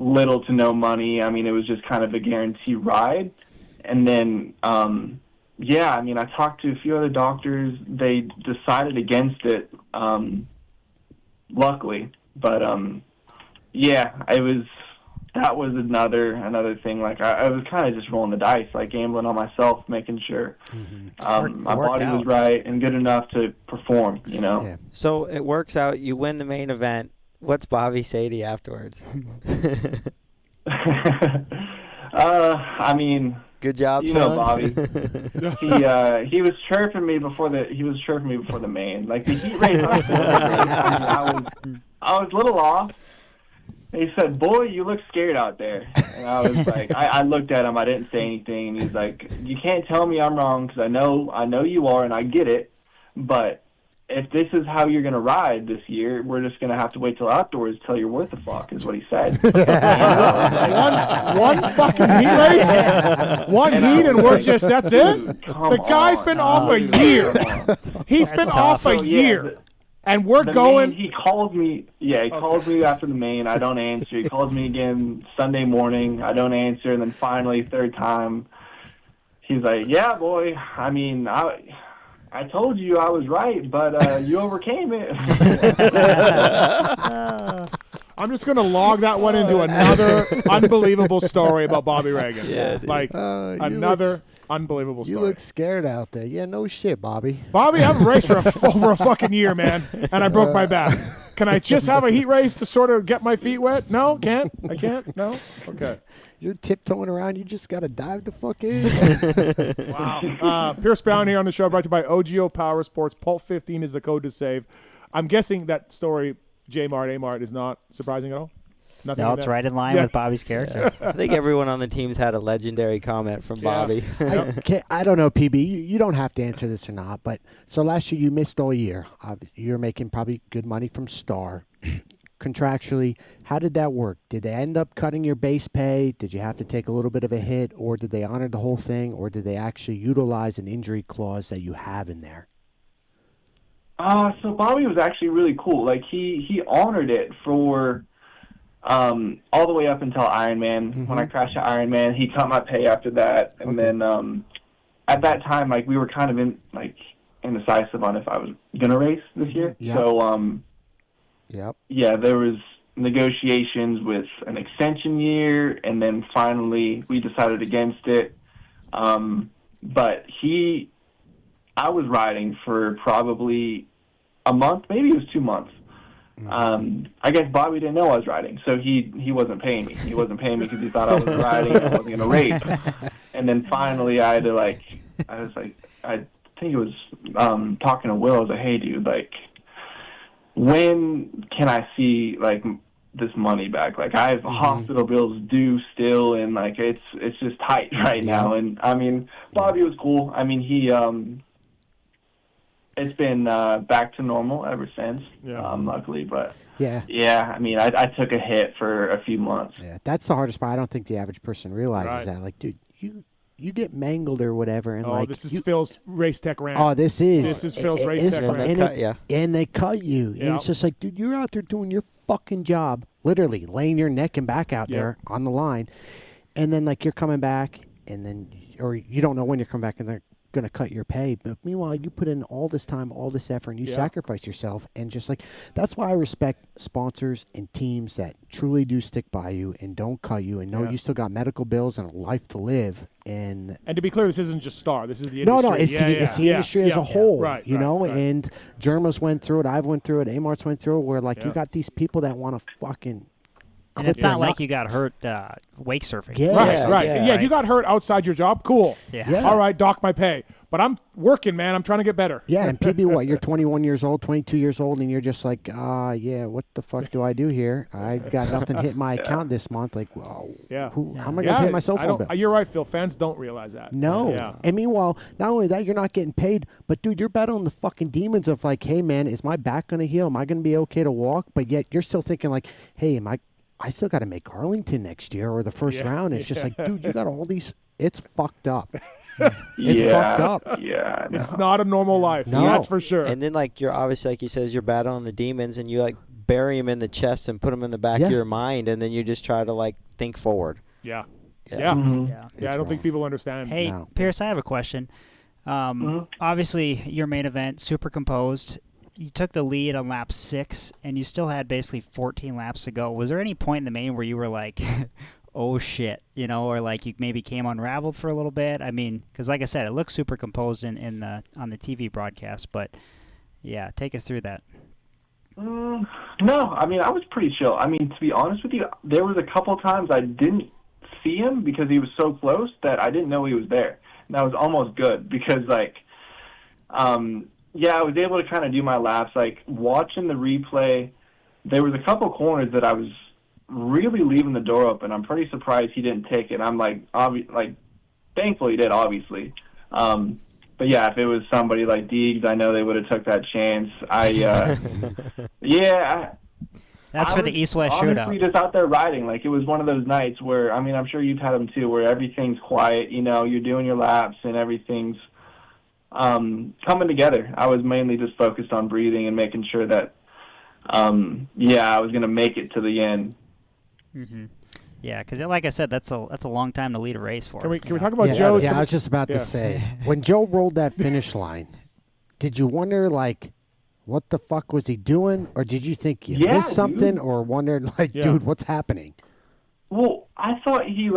little to no money. I mean, it was just kind of a guaranteed ride. And then, yeah, I mean, I talked to a few other doctors. They decided against it, luckily. But, yeah, that was another thing. Like, I was kind of just rolling the dice, like gambling on myself, making sure my body was right and good enough to perform, you know? Yeah. So it works out. You win the main event. What's Bobby say to you afterwards? I mean, good job, you son. know Bobby. He was chirping me before the main. Like the heat race, I was a little off. He said, "Boy, you look scared out there." And I was like, I looked at him. I didn't say anything. And he's like, "You can't tell me I'm wrong because I know you are, and I get it. But if this is how you're going to ride this year, we're just going to have to wait till outdoors till you're worth a fuck," is what he said. one fucking heat race? One heat and we're just, that's it? The guy's been off a year. He's been off a year. And we're going. Main, he calls me. Yeah, he calls me after the main. I don't answer. He calls me again Sunday morning. I don't answer. And then finally, third time, he's like, "Yeah, boy. I mean, I told you I was right, but you overcame it." I'm just going to log that one into another unbelievable story about Bobby Reagan. Yeah, like another unbelievable story. You look scared out there. Yeah, no shit, Bobby. Bobby, I haven't raced for over a fucking year, man, and I broke my back. Can I just have a heat race to sort of get my feet wet? No, can't. I can't. No. Okay. You're tiptoeing around. You just got to dive the fuck in. Wow. Pierce Bound here on the show, brought to you by OGO Power Sports. Pulp 15 is the code to save. I'm guessing that story, A-Mart, is not surprising at all? Nothing no, it's right in line with Bobby's character. I think everyone on the team's had a legendary comment from Bobby. I don't know, PB. You don't have to answer this or not, but so last year you missed all year. You're making probably good money from Star. Contractually, how did that work? Did they end up cutting your base pay? Did you have to take a little bit of a hit, or did they honor the whole thing, or did they actually utilize an injury clause that you have in there? So Bobby was actually really cool. Like he honored it for all the way up until Ironman. Mm-hmm. When I crashed at Ironman, he cut my pay after that, and then at that time, like we were kind of indecisive on if I was gonna race this year. Yep. So yeah, there was negotiations with an extension year, and then finally we decided against it. But I was riding for probably a month, maybe it was 2 months. I guess Bobby didn't know I was riding, so he wasn't paying me. He wasn't paying me because he thought I was riding and I wasn't going to race. And then finally I had to I think it was talking to Will. I was like, "Hey, dude, like, when can I see this money back? Like, I have hospital bills due still, and it's just tight right now." And I mean, Bobby was cool. I mean, he it's been back to normal ever since, luckily. But I mean, I took a hit for a few months. Yeah, that's the hardest part. I don't think the average person realizes that. Like, dude, you get mangled or whatever, and this is Phil's Race Tech Rant. Oh, this is Phil's Race Tech Rant. And they cut you, and it's just like, dude, you're out there doing your fucking job, literally laying your neck and back out there on the line, and then you're coming back, and then or you don't know when you're coming back, and they're going to cut your pay. But meanwhile, you put in all this time, all this effort, and you sacrifice yourself. And just that's why I respect sponsors and teams that truly do stick by you and don't cut you and know you still got medical bills and a life to live. And to be clear, this isn't just Star. This is the industry. No, it's the industry as a whole. Right, you know, and Germa's went through it. I've went through it. A-Mart's went through it, where you got these people that want to fucking. And it's not like you got hurt wake surfing. Yeah. Right. Yeah, if you got hurt outside your job, cool. Yeah. All right, dock my pay. But I'm working, man. I'm trying to get better. Yeah, and PB, what? You're 21 years old, 22 years old, and you're just like, what the fuck do I do here? I got nothing hit my account this month. Like, whoa. Yeah. How am I going to pay my cell phone bill? You're right, Phil. Fans don't realize that. No. Yeah. And meanwhile, not only that, you're not getting paid, but, dude, you're battling the fucking demons of hey, man, is my back going to heal? Am I going to be okay to walk? But yet you're still thinking hey, I still got to make Arlington next year or the first round. It's just dude, you got all these. It's fucked up. It's fucked up. Yeah. It's not a normal life. No. That's for sure. And then you're obviously, like he says, you're battling the demons, and you bury them in the chest and put them in the back of your mind, and then you just try to like think forward. Yeah. Yeah. I don't think people understand. Hey, Pierce, I have a question. Obviously, your main event, super composed. You took the lead on lap 6, and you still had basically 14 laps to go. Was there any point in the main where you were like, oh shit, you know, or like you maybe came unraveled for a little bit? I mean, because like I said, it looks super composed on the TV broadcast, but yeah, take us through that. No, I mean, I was pretty chill. I mean, to be honest with you, there was a couple times I didn't see him because he was so close that I didn't know he was there. And that was almost good because, like, I was able to kind of do my laps. Like, watching the replay, there was a couple corners that I was really leaving the door open. I'm pretty surprised he didn't take it. I'm like, thankful he did, obviously. But yeah, if it was somebody like Deegs, I know they would have took that chance. That's for the East-West shootout. Honestly, just out there riding. Like, it was one of those nights where, I mean, I'm sure you've had them too, where everything's quiet, you know, you're doing your laps and everything's coming together. I was mainly just focused on breathing and making sure that, I was going to make it to the end. Mm-hmm. Yeah, because like I said, that's a long time to lead a race for. Can we talk about Joe? Yeah, I was just about to say, when Joe rolled that finish line, did you wonder, like, what the fuck was he doing? Or did you think you missed something, or wondered, like, dude, what's happening? Well, I thought he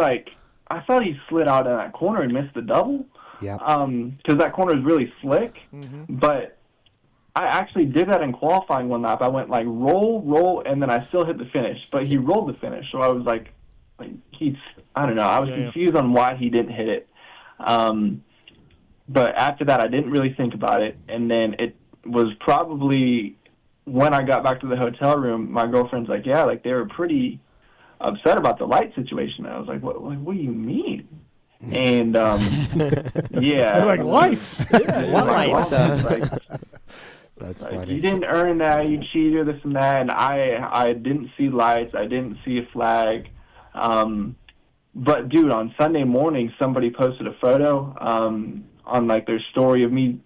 slid out in that corner and missed the double. Yeah. Because that corner is really slick. Mm-hmm. But I actually did that in qualifying one lap. I went like roll, and then I still hit the finish. But he rolled the finish, so I was like I don't know. I was confused on why he didn't hit it. But after that, I didn't really think about it. And then it was probably when I got back to the hotel room, my girlfriend's like, yeah, like they were pretty upset about the light situation. I was like, what do you mean? And They're like, lights. What lights? That's like, funny. you didn't earn that. You cheated, this and that. And I didn't see lights. I didn't see a flag. But dude, on Sunday morning, somebody posted a photo on like their story of me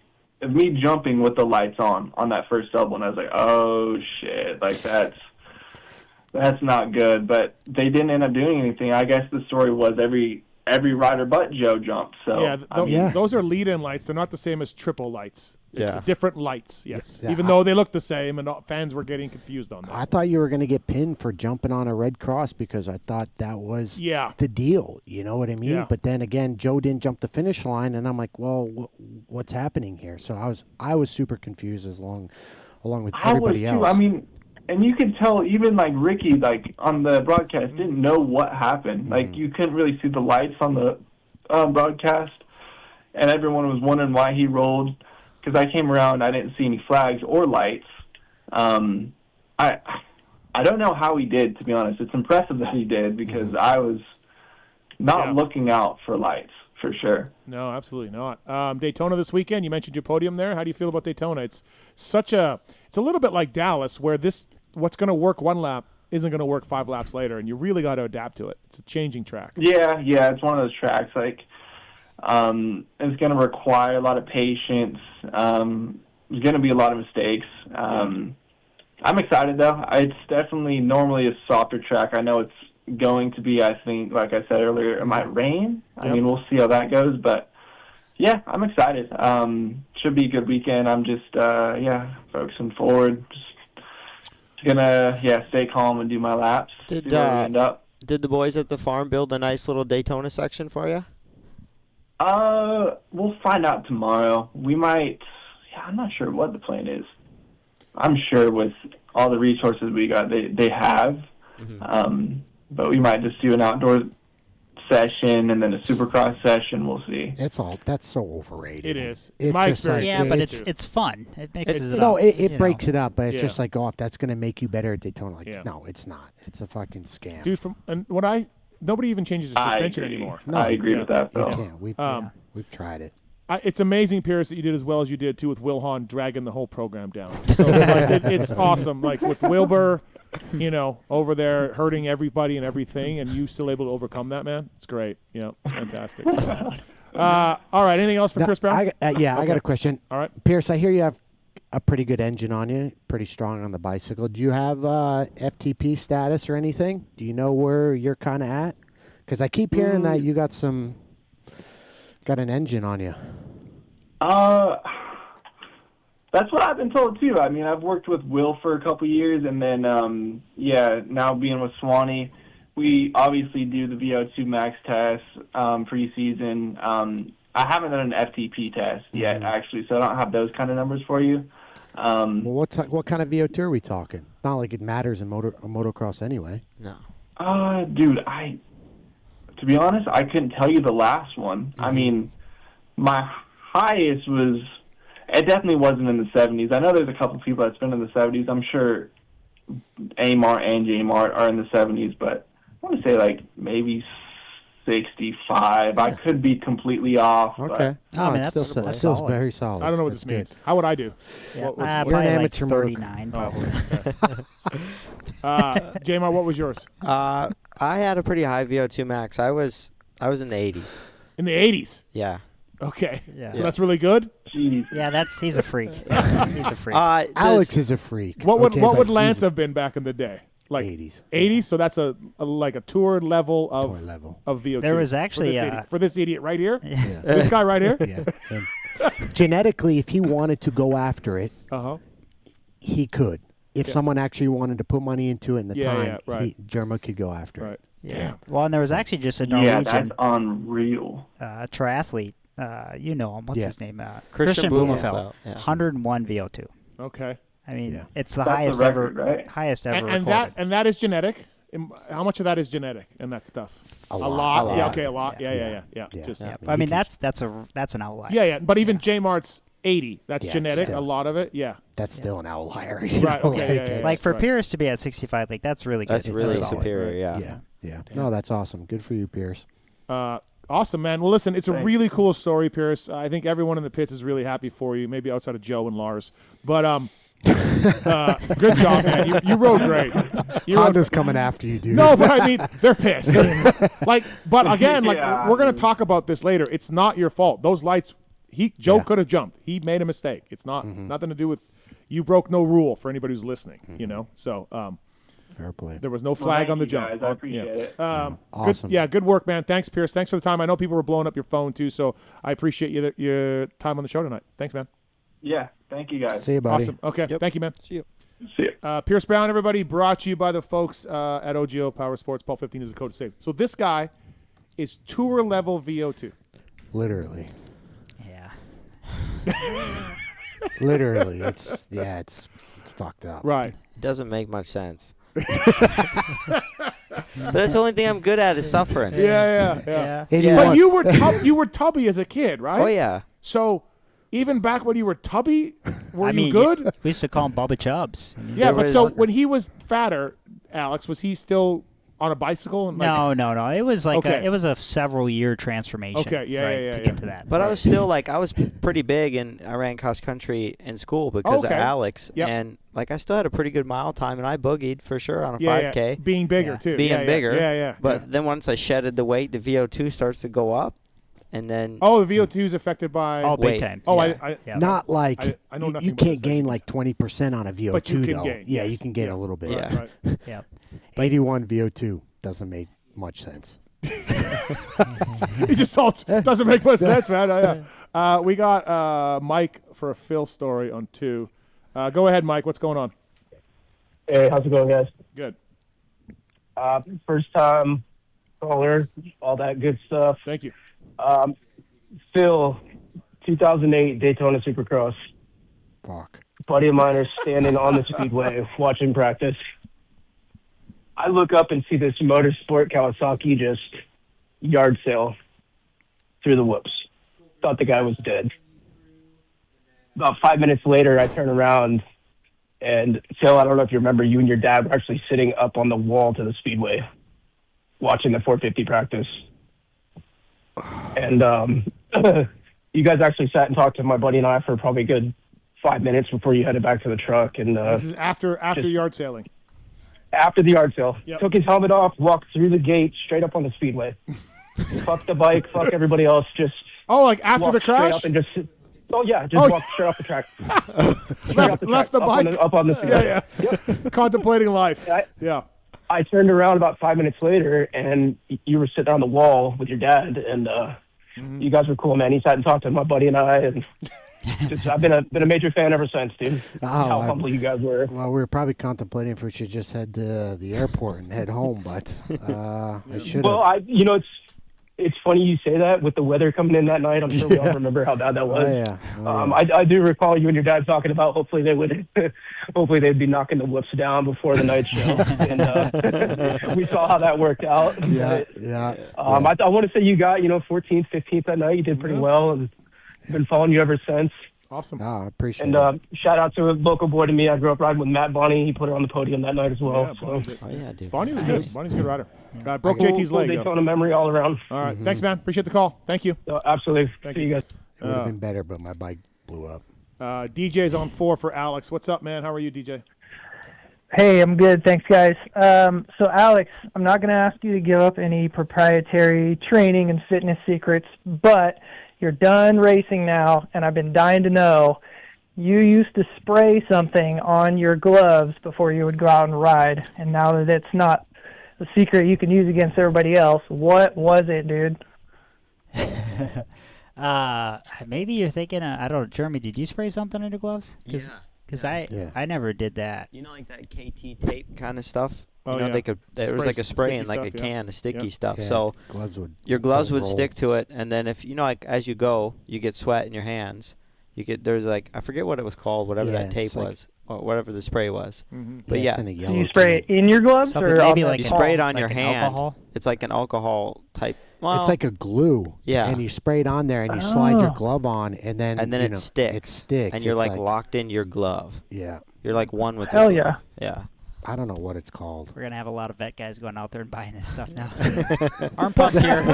jumping with the lights on that first double, and I was like, oh shit, like that's not good. But they didn't end up doing anything. I guess the story was every rider but Joe jumped. So those are lead-in lights. They're not the same as triple lights. It's different lights. Yes, Yeah. Even though they look the same, and fans were getting confused on that. I thought you were going to get pinned for jumping on a red cross because I thought that was the deal. You know what I mean? Yeah. But then again, Joe didn't jump the finish line, and I'm like, well, what's happening here? So I was super confused along with everybody else. I mean, and you could tell even like Ricky, like on the broadcast, didn't know what happened. Mm-hmm. Like you couldn't really see the lights on the broadcast, and everyone was wondering why he rolled. Because I came around, I didn't see any flags or lights. I don't know how he did, to be honest. It's impressive that he did because I was not looking out for lights for sure. No, absolutely not. Daytona this weekend. You mentioned your podium there. How do you feel about Daytona? It's a little bit like Dallas, where what's going to work one lap isn't going to work 5 laps later, and you really got to adapt to it. It's a changing track. Yeah, it's one of those tracks like. It's going to require a lot of patience. There's going to be a lot of mistakes. I'm excited, though. It's definitely normally a softer track. I know it's going to be, I think, like I said earlier, it might rain. Yep. I mean, we'll see how that goes. But, yeah, I'm excited. Should be a good weekend. I'm just, focusing forward. Just going to, stay calm and do my laps. See where we end up. Did the boys at the farm build a nice little Daytona section for you? We'll find out tomorrow. We might. Yeah, I'm not sure what the plan is. I'm sure with all the resources we got, they have. Mm-hmm. But we might just do an outdoor session and then a Supercross session. We'll see. That's so overrated. It is. It's my just experience. But it's fun. It mixes it up. It breaks it up, but it's just like, that's going to make you better at Daytona. Like, no, it's not. It's a fucking scam. Dude, nobody even changes the suspension anymore. No, I agree with that, Phil. We've tried it. It's amazing, Pierce, that you did as well as you did, too, with Will Hahn dragging the whole program down. So it's awesome. Like, with Wilbur, over there hurting everybody and everything, and you still able to overcome that, man. It's great. It's fantastic. All right, anything else for Chris Brown? I got a question. All right. Pierce, I hear you have a pretty good engine on you, pretty strong on the bicycle. Do you have FTP status or anything? Do you know where you're kind of at? Because I keep hearing that you got an engine on you. That's what I've been told too. I mean, I've worked with Will for a couple years, and then now being with Swanee, we obviously do the VO2 max test pre-season. I haven't done an FTP test yet, actually, so I don't have those kind of numbers for you. Well, what kind of VO2 are we talking? Not like it matters in motocross anyway. No. Dude, to be honest, I couldn't tell you the last one. I mean, my highest was. It definitely wasn't in the 70s. I know there's a couple people that's been in the 70s. I'm sure A-Mart and J-Mart are in the 70s, but I want to say like maybe 65. I could be completely off. Okay. That's still very solid. I don't know what this means. How would I do? Yeah, you're an probably amateur like 39 probably. J-Mart, what was yours? I had a pretty high VO2 max. I was in the 80s. In the 80s? Yeah. Okay. Yeah. So that's really good? Yeah, he's a freak. He's a freak. Alex is a freak. What would Lance have been back in the day? Like 80s. 80s, so that's a tour level of VO2. There was actually for this idiot right here. Yeah. This guy right here. Yeah. Genetically, if he wanted to go after it, he could. If someone actually wanted to put money into it in the time, Germa could go after it. Yeah. Well, and there was actually just a Norwegian that's unreal. triathlete. You know him. What's his name? Christian Blumenfeld. Yeah. 101 VO2. Okay. I mean, it's the highest record, ever. right? Highest ever and recorded. that is genetic. How much of that is genetic in that stuff? A lot. Yeah. Okay. A lot. Yeah. Just. Yeah. I mean, that's an outlier. Yeah. But even J-Mart's 80. That's genetic. A lot of it. Yeah. That's still an outlier. Right. Okay. Like for Pierce to be at 65, like that's really good. That's really superior. Yeah. No, that's awesome. Good for you, Pierce. Awesome, man. Well, listen, it's a really cool story, Pierce. I think everyone in the pits is really happy for you, maybe outside of Joe and Lars. But good job, man. You rode great. Honda's coming after you, dude. No, but I mean, they're pissed. But again, we're going to talk about this later. It's not your fault. Those lights, Joe could have jumped. He made a mistake. It's not nothing to do with you broke no rule for anybody who's listening, you know? So, fair play. There was no flag on the jump. Guys, I appreciate it. Awesome. Good work, man. Thanks, Pierce. Thanks for the time. I know people were blowing up your phone too, so I appreciate your time on the show tonight. Thanks, man. Yeah, thank you, guys. See you, buddy. Awesome. Okay, thank you, man. See you. See you. Pierce Brown, everybody, brought to you by the folks at OGO Power Sports. Paul 15 is the code to save. So this guy is tour level VO2. Literally. Yeah. Literally. It's fucked up. Right. It doesn't make much sense. But that's the only thing I'm good at is suffering. Yeah. 81. But you were tubby as a kid, right? Oh yeah. So even back when you were tubby, you good? We used to call him Bubba Chubbs. So when he was fatter, Alex, was he still on a bicycle? And no. It was like it was a several year transformation. Okay, to get to that. But I was still I was pretty big, and I ran cross country in school because of Alex, and I still had a pretty good mile time, and I boogied for sure on a 5K. Being bigger too. Being bigger. Yeah. But then once I shedded the weight, the VO2 starts to go up, and then the VO2 is affected by big time. Not like I know nothing. You can't gain like 20% on a VO2. But you can though. gain. Yeah, you can gain a little bit. Right. Yeah. 81 VO2 doesn't make much sense. It just doesn't make much sense, man. We got Mike for a Phil story on 2. Go ahead, Mike. What's going on? Hey, how's it going, guys? Good. First time caller, all that good stuff. Thank you. Phil, 2008 Daytona Supercross. Fuck. Buddy of mine are standing on the speedway watching practice. I look up and see this Motosport Kawasaki just yard sale through the whoops. Thought the guy was dead. About 5 minutes later, I turn around, and Phil, I don't know if you remember, you and your dad were actually sitting up on the wall to the speedway watching the 450 practice. And you guys actually sat and talked to my buddy and I for probably a good 5 minutes before you headed back to the truck. And this is after yard sailing. After the yard sale. Yep. Took his helmet off, walked through the gate, straight up on the speedway. Fuck the bike, fuck everybody else. Just after the crash? And just, Oh yeah, just walked straight off the track. left the bike up on the field. Yeah. Yep. Contemplating life. I turned around about 5 minutes later, and you were sitting on the wall with your dad, and you guys were cool, man. He sat and talked to my buddy and I, and I've been a major fan ever since, dude. How humble you guys were. Well, we were probably contemplating if we should just head to the airport and head home, but I should. Well, it's funny you say that with the weather coming in that night. I'm sure we all remember how bad that was. I do recall you and your dad talking about hopefully they'd be knocking the whoops down before the night show, and we saw how that worked out. I want to say you got 14th, 15th that night. You did pretty well, and I've been following you ever since. Awesome. I appreciate it. And shout out to a local boy to me. I grew up riding with Matt Bonnie. He put her on the podium that night as well. Dude. Bonnie was good. Bonnie's a good rider. Broke JT's leg. Daytona memory all around. All right. Thanks, man. Appreciate the call. Thank you. Absolutely. Thank you guys. It would have been better, but my bike blew up. DJ's on 4 for Alex. What's up, man? How are you, DJ? Hey, I'm good. Thanks, guys. So, Alex, I'm not going to ask you to give up any proprietary training and fitness secrets, but you're done racing now, and I've been dying to know. You used to spray something on your gloves before you would go out and ride, and now that it's not a secret you can use against everybody else, what was it, dude? Maybe you're thinking, I don't know, Jeremy, did you spray something in your gloves? Because I never did that. You know, like that KT tape kind of stuff? Oh, there was like a spray in like a can of sticky stuff. Yeah, So your gloves would roll. stick to it, and then if like as you go, you get sweat in your hands. There's like, I forget what it was called, whatever that tape was, or whatever the spray was. But it's in a yellow you spray it in your gloves, Something or maybe on like you the spray it palm? on your hand. Alcohol? It's like an alcohol type. Well, it's like a glue. Yeah. And you spray it on there, and you slide your glove on, and then it sticks. It sticks. And you're It's like locked in your glove. Yeah. You're like one with Hell your yeah. glove. Yeah. I don't know what it's called. We're going to have a lot of vet guys going out there and buying this stuff now. Arm pump here.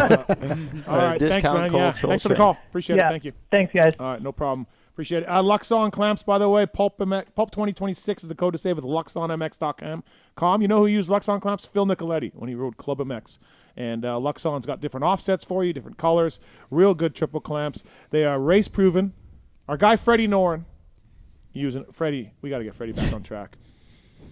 All right. Thanks, man. Thanks for the call. Appreciate it. Thank you. Thanks, guys. All right. No problem. Appreciate it. LUXON clamps, by the way. Pulp 2026 is the code to save with LUXONMX.com. You know who used LUXON clamps? Phil Nicoletti when he rode Club MX. And LUXON's got different offsets for you, different colors. Real good triple clamps. They are race proven. Our guy Freddie Noren using Freddie. We got to get Freddie back on track.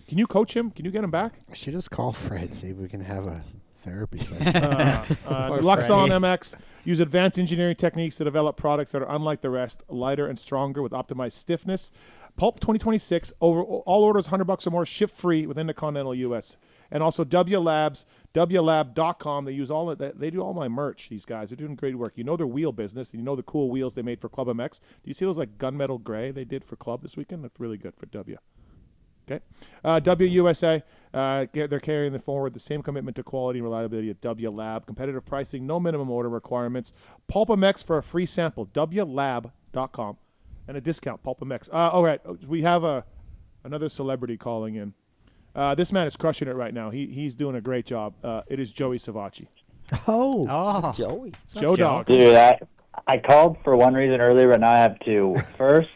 Can you coach him? Can you get him back? I should just call Fred, see if we can have a therapy session. LUXON MX use advanced engineering techniques to develop products that are unlike the rest, lighter and stronger with optimized stiffness. Pulp 2026, all orders $100 or more, ship free within the continental U.S. And also WLab.com. They use all of that. They do all my merch. These guys, they're doing great work. You know their wheel business, and you know the cool wheels they made for Club MX. Do you see those like gunmetal gray they did for Club this weekend? Looked really good for W. Okay. WUSA, they're carrying forward the same commitment to quality and reliability at WLab. Competitive pricing, no minimum order requirements. PulpMX for a free sample, WLab.com. And a discount, PulpMX. All right, we have another celebrity calling in. This man is crushing it right now. He's doing a great job. It is Joey Savatgy. Oh, Joey. Joe Dog. Dude, I called for one reason earlier, but now I have two. First,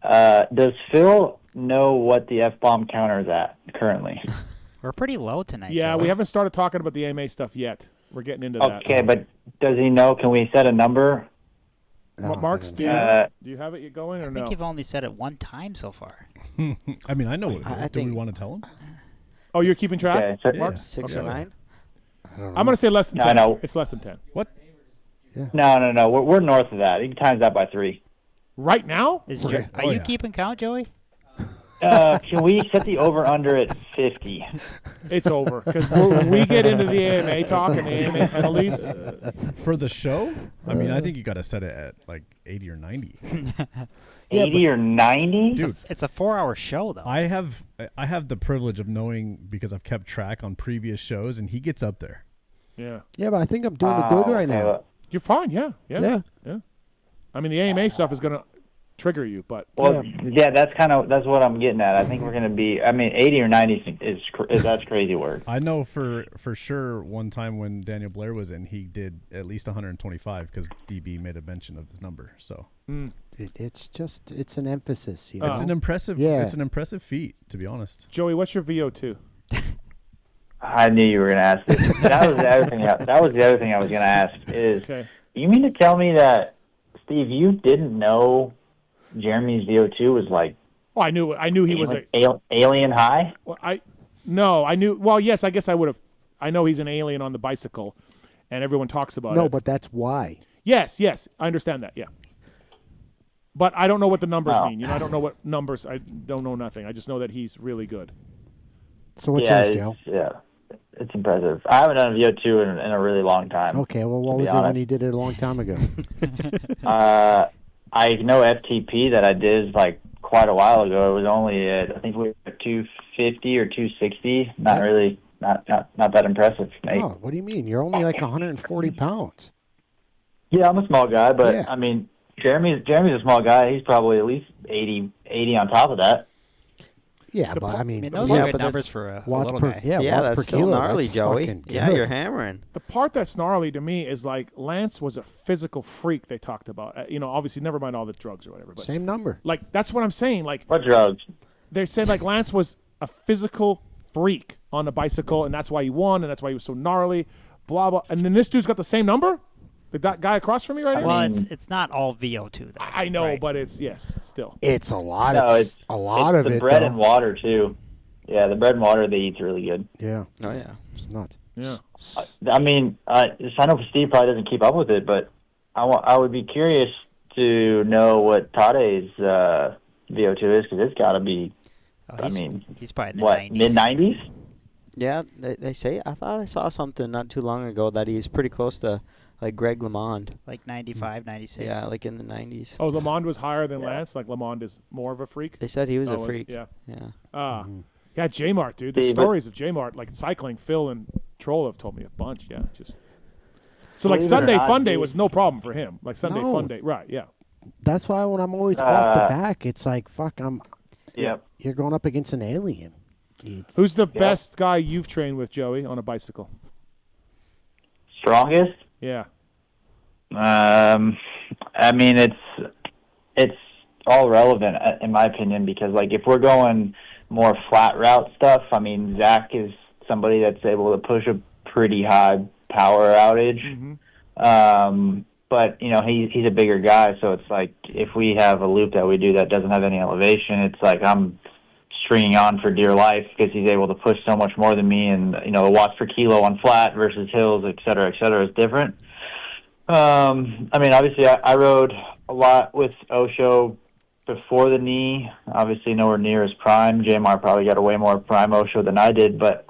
does Phil know what the F-bomb counter is at currently? We're pretty low tonight. Yeah, Joe. we haven't started talking about the AMA stuff yet. We're getting into that. Okay, but does he know? Can we set a number? Marks, do you have it going or no? I think you've only said it one time so far. I mean, I know what it is. Do we want to tell him? Oh, you're keeping track? Okay, so Marks? 6 or 9? I don't know. I'm going to say less than 10. No. It's less than 10. What? No. We're north of that. You can times that by 3. Right now? Are you keeping count, Joey? Can we set the over-under at 50? It's over. Because we get into the AMA talk and the AMA penalties. For the show? I mean, I think you got to set it at like 80 or 90. 80 or 90? Dude, it's a 4-hour show, though. I have the privilege of knowing because I've kept track on previous shows, and he gets up there. Yeah. Yeah, but I think I'm doing it good right now. You're fine, yeah. I mean, the AMA stuff is going to trigger you, but that's what I'm getting at. I think we're going to be. I mean, 80 or 90 is that's crazy work. I know for sure. One time when Daniel Blair was in, he did at least 125 because DB made a mention of his number. So it's an emphasis. You know? It's an impressive. Yeah. It's an impressive feat, to be honest. Joey, what's your VO2? I knew you were going to ask this. That was the other thing. That was the other thing I was going to ask. Is you mean to tell me that Steve, you didn't know Jeremy's VO2 was like. Oh, I knew he was alien high. Well, I knew. Well, yes, I guess I would have. I know he's an alien on the bicycle, and everyone talks about it. No, but that's why. Yes, I understand that. Yeah, but I don't know what the numbers mean. I don't know what numbers. I don't know nothing. I just know that he's really good. So what's yours, Joe? Yeah, it's impressive. I haven't done a VO2 in a really long time. Okay, well, what was it when you did it a long time ago? I know FTP that I did like quite a while ago. It was only at, I think we were at 250 or 260. Not really, not that impressive, Nate. Oh, what do you mean? You're only like 140 pounds. Yeah, I'm a small guy, but Yeah. I mean, Jeremy's a small guy. He's probably at least 80 on top of that. Yeah, but I mean, those are good numbers for a little guy. Yeah, yeah, watts that's per still kilo, gnarly, that's Joey. fucking Yeah, good. you're hammering. The part that's gnarly to me is like Lance was a physical freak. They talked about, obviously, never mind all the drugs or whatever. But Same number. Like that's what I'm saying. Like what drugs? They said like Lance was a physical freak on the bicycle, and that's why he won, and that's why he was so gnarly. Blah blah. And then this dude's got the same number. That guy across from me right here. Well, it's not all VO2 though. I know, right? but it's still. It's a lot. No, it's a lot of the it. bread though. and water too. Yeah, the bread and water they eat's really good. Yeah. Oh yeah. It's nuts. Yeah. I mean, I know Steve probably doesn't keep up with it, but I would be curious to know what Tade's VO2 is because it's got to be. He's probably in the what 90s. mid-90s? Yeah, they say. I thought I saw something not too long ago that he's pretty close to like Greg LeMond. Like 95, 96. Yeah, like in the 90s. Oh, LeMond was higher than Lance. Like LeMond is more of a freak. They said he was a freak. Yeah. Yeah. Yeah, J-Mart, dude. The Steve, stories of J-Mart, like in cycling, Phil and Troll have told me a bunch. Yeah, just so like Believe it or Sunday not, Fun Day dude. was no problem for him. Like Sunday No. Fun Day, right? Yeah. That's why when I'm always off the back, it's like, fuck, Yep. you're going up against an alien. Who's the best guy you've trained with, Joey, on a bicycle? Strongest? Yeah. I mean, it's all relevant in my opinion because like if we're going more flat route stuff, I mean Zach is somebody that's able to push a pretty high power outage. But he's a bigger guy, so it's like if we have a loop that we do that doesn't have any elevation, it's like I'm stringing on for dear life because he's able to push so much more than me, and the watts per kilo on flat versus hills, et cetera, is different. I mean, obviously, I rode a lot with Osho before the knee. Obviously, nowhere near his prime. J-Mar probably got a way more prime Osho than I did, but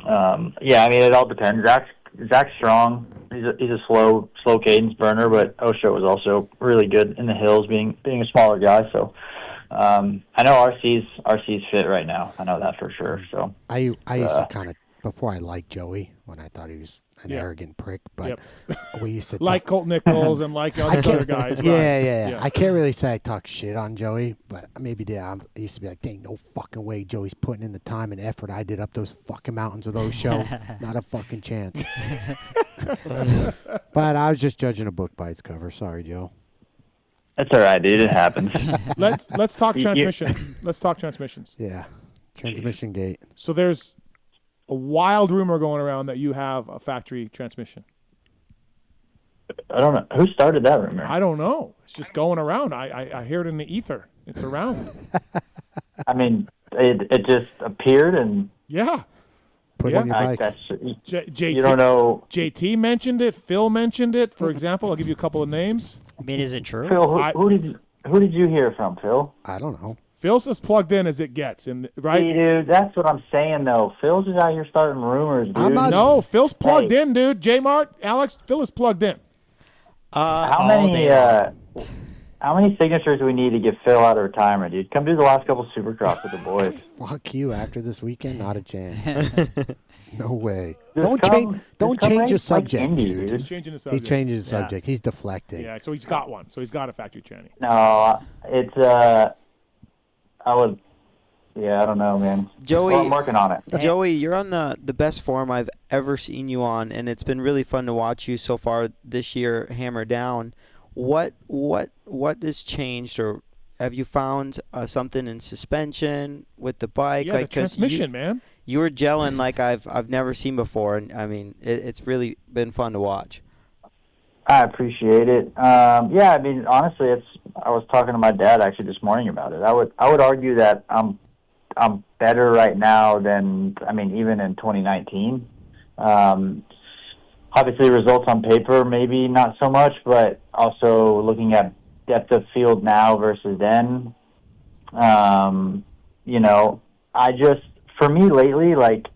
yeah, I mean, it all depends. Zach's strong. He's a slow cadence burner, but Osho was also really good in the hills, being a smaller guy. So I know RC's fit right now. I know that for sure. So I used to kind of before I liked Joey when I thought he was an arrogant prick, but we used to like Colt Nichols and like all these other guys. Right? Yeah. I can't really say I talk shit on Joey, but maybe I used to be like, dang, no fucking way Joey's putting in the time and effort I did up those fucking mountains with Osho. Not a fucking chance. But I was just judging a book by its cover. Sorry, Joe. that's all right, dude. It happens. Let's talk transmissions. Let's talk transmissions. Yeah. Transmission gate. So there's a wild rumor going around that you have a factory transmission. I don't know who started that rumor. I don't know. It's just going around. I hear it in the ether. It's around. I mean, it just appeared and Put it on your bike. JT, you don't know. JT mentioned it. Phil mentioned it. For example, I'll give you a couple of names. I mean, is it true? Phil, who did you hear from, Phil? I don't know. Phil's as plugged in as it gets, right? Hey, dude, that's what I'm saying, though. Phil's just out here starting rumors, dude. No, Phil's plugged in, dude. J-Mart, Alex, Phil is plugged in. How many signatures do we need to get Phil out of retirement, dude? Come do the last couple Supercross with the boys. Fuck you. After this weekend, not a chance. No way. Just Don't come change right the like subject, Indy, dude. He's changing the He subject. changes the subject. He's deflecting. Yeah, so he's got one. So he's got a factory tranny. No, it's I don't know, man. Joey, Well, I'm working on it. Joey, you're on the best form I've ever seen you on, and it's been really fun to watch you so far this year hammer down. What has changed, or have you found something in suspension with the bike? Yeah, like, the transmission, man. You were gelling like I've never seen before, and I mean it's really been fun to watch. I appreciate it. Yeah, I mean, honestly, I was talking to my dad actually this morning about it. I would argue that I'm better right now than, I mean, even in 2019. Obviously, results on paper, maybe not so much, but also looking at depth of field now versus then. You know, for me lately, like,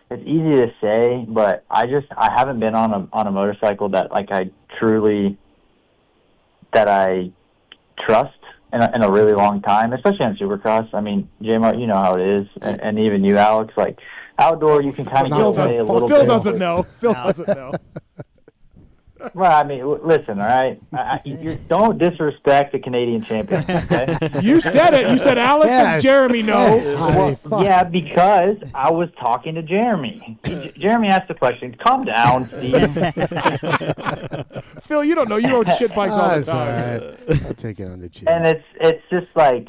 it's easy to say, but I haven't been on a motorcycle that like I trust in a really long time, especially on Supercross. I mean, J-Mart, you know how it is, and even you, Alex. Like outdoor, you can kind of say a little Phil bit. doesn't know. Phil doesn't know. Well, I mean, listen, all right? You don't disrespect the Canadian champion, okay? You said it. You said Alex and Jeremy know. Well, yeah, because I was talking to Jeremy. Jeremy asked the question. Calm down, Steve. Phil, you don't know. You rode shit bikes all the That's time. all right. I'll take it on the chin. And it's just like,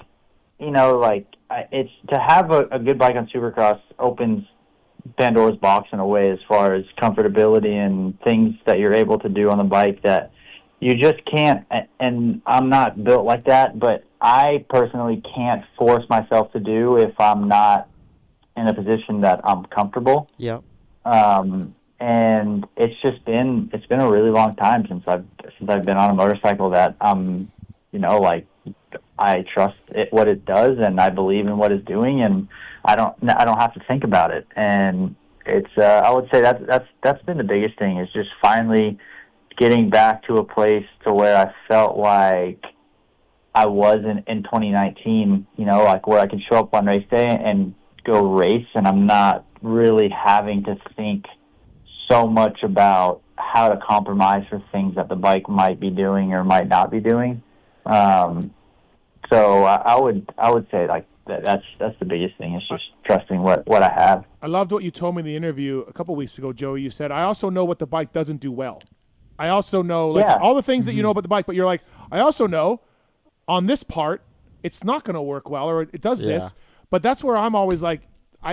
you know, like it's to have a good bike on Supercross opens Pandora's box in a way as far as comfortability and things that you're able to do on the bike that you just can't. And I'm not built like that, but I personally can't force myself to do if I'm not in a position that I'm comfortable. Yeah. And it's been a really long time since I've been on a motorcycle that you know, like I trust what it does and I believe in what it's doing, and I don't have to think about it. And it's I would say that's been the biggest thing, is just finally getting back to a place to where I felt like I was in 2019, you know, like where I can show up on race day and go race, and I'm not really having to think so much about how to compromise for things that the bike might be doing or might not be doing. So I would say like that's the biggest thing, is just trusting what I have. I loved what you told me in the interview a couple weeks ago, Joey. You said, I also know what the bike doesn't do well. I also know all the things that you know about the bike, but you're like, I also know on this part it's not going to work well, or it does this. But that's where I'm always like,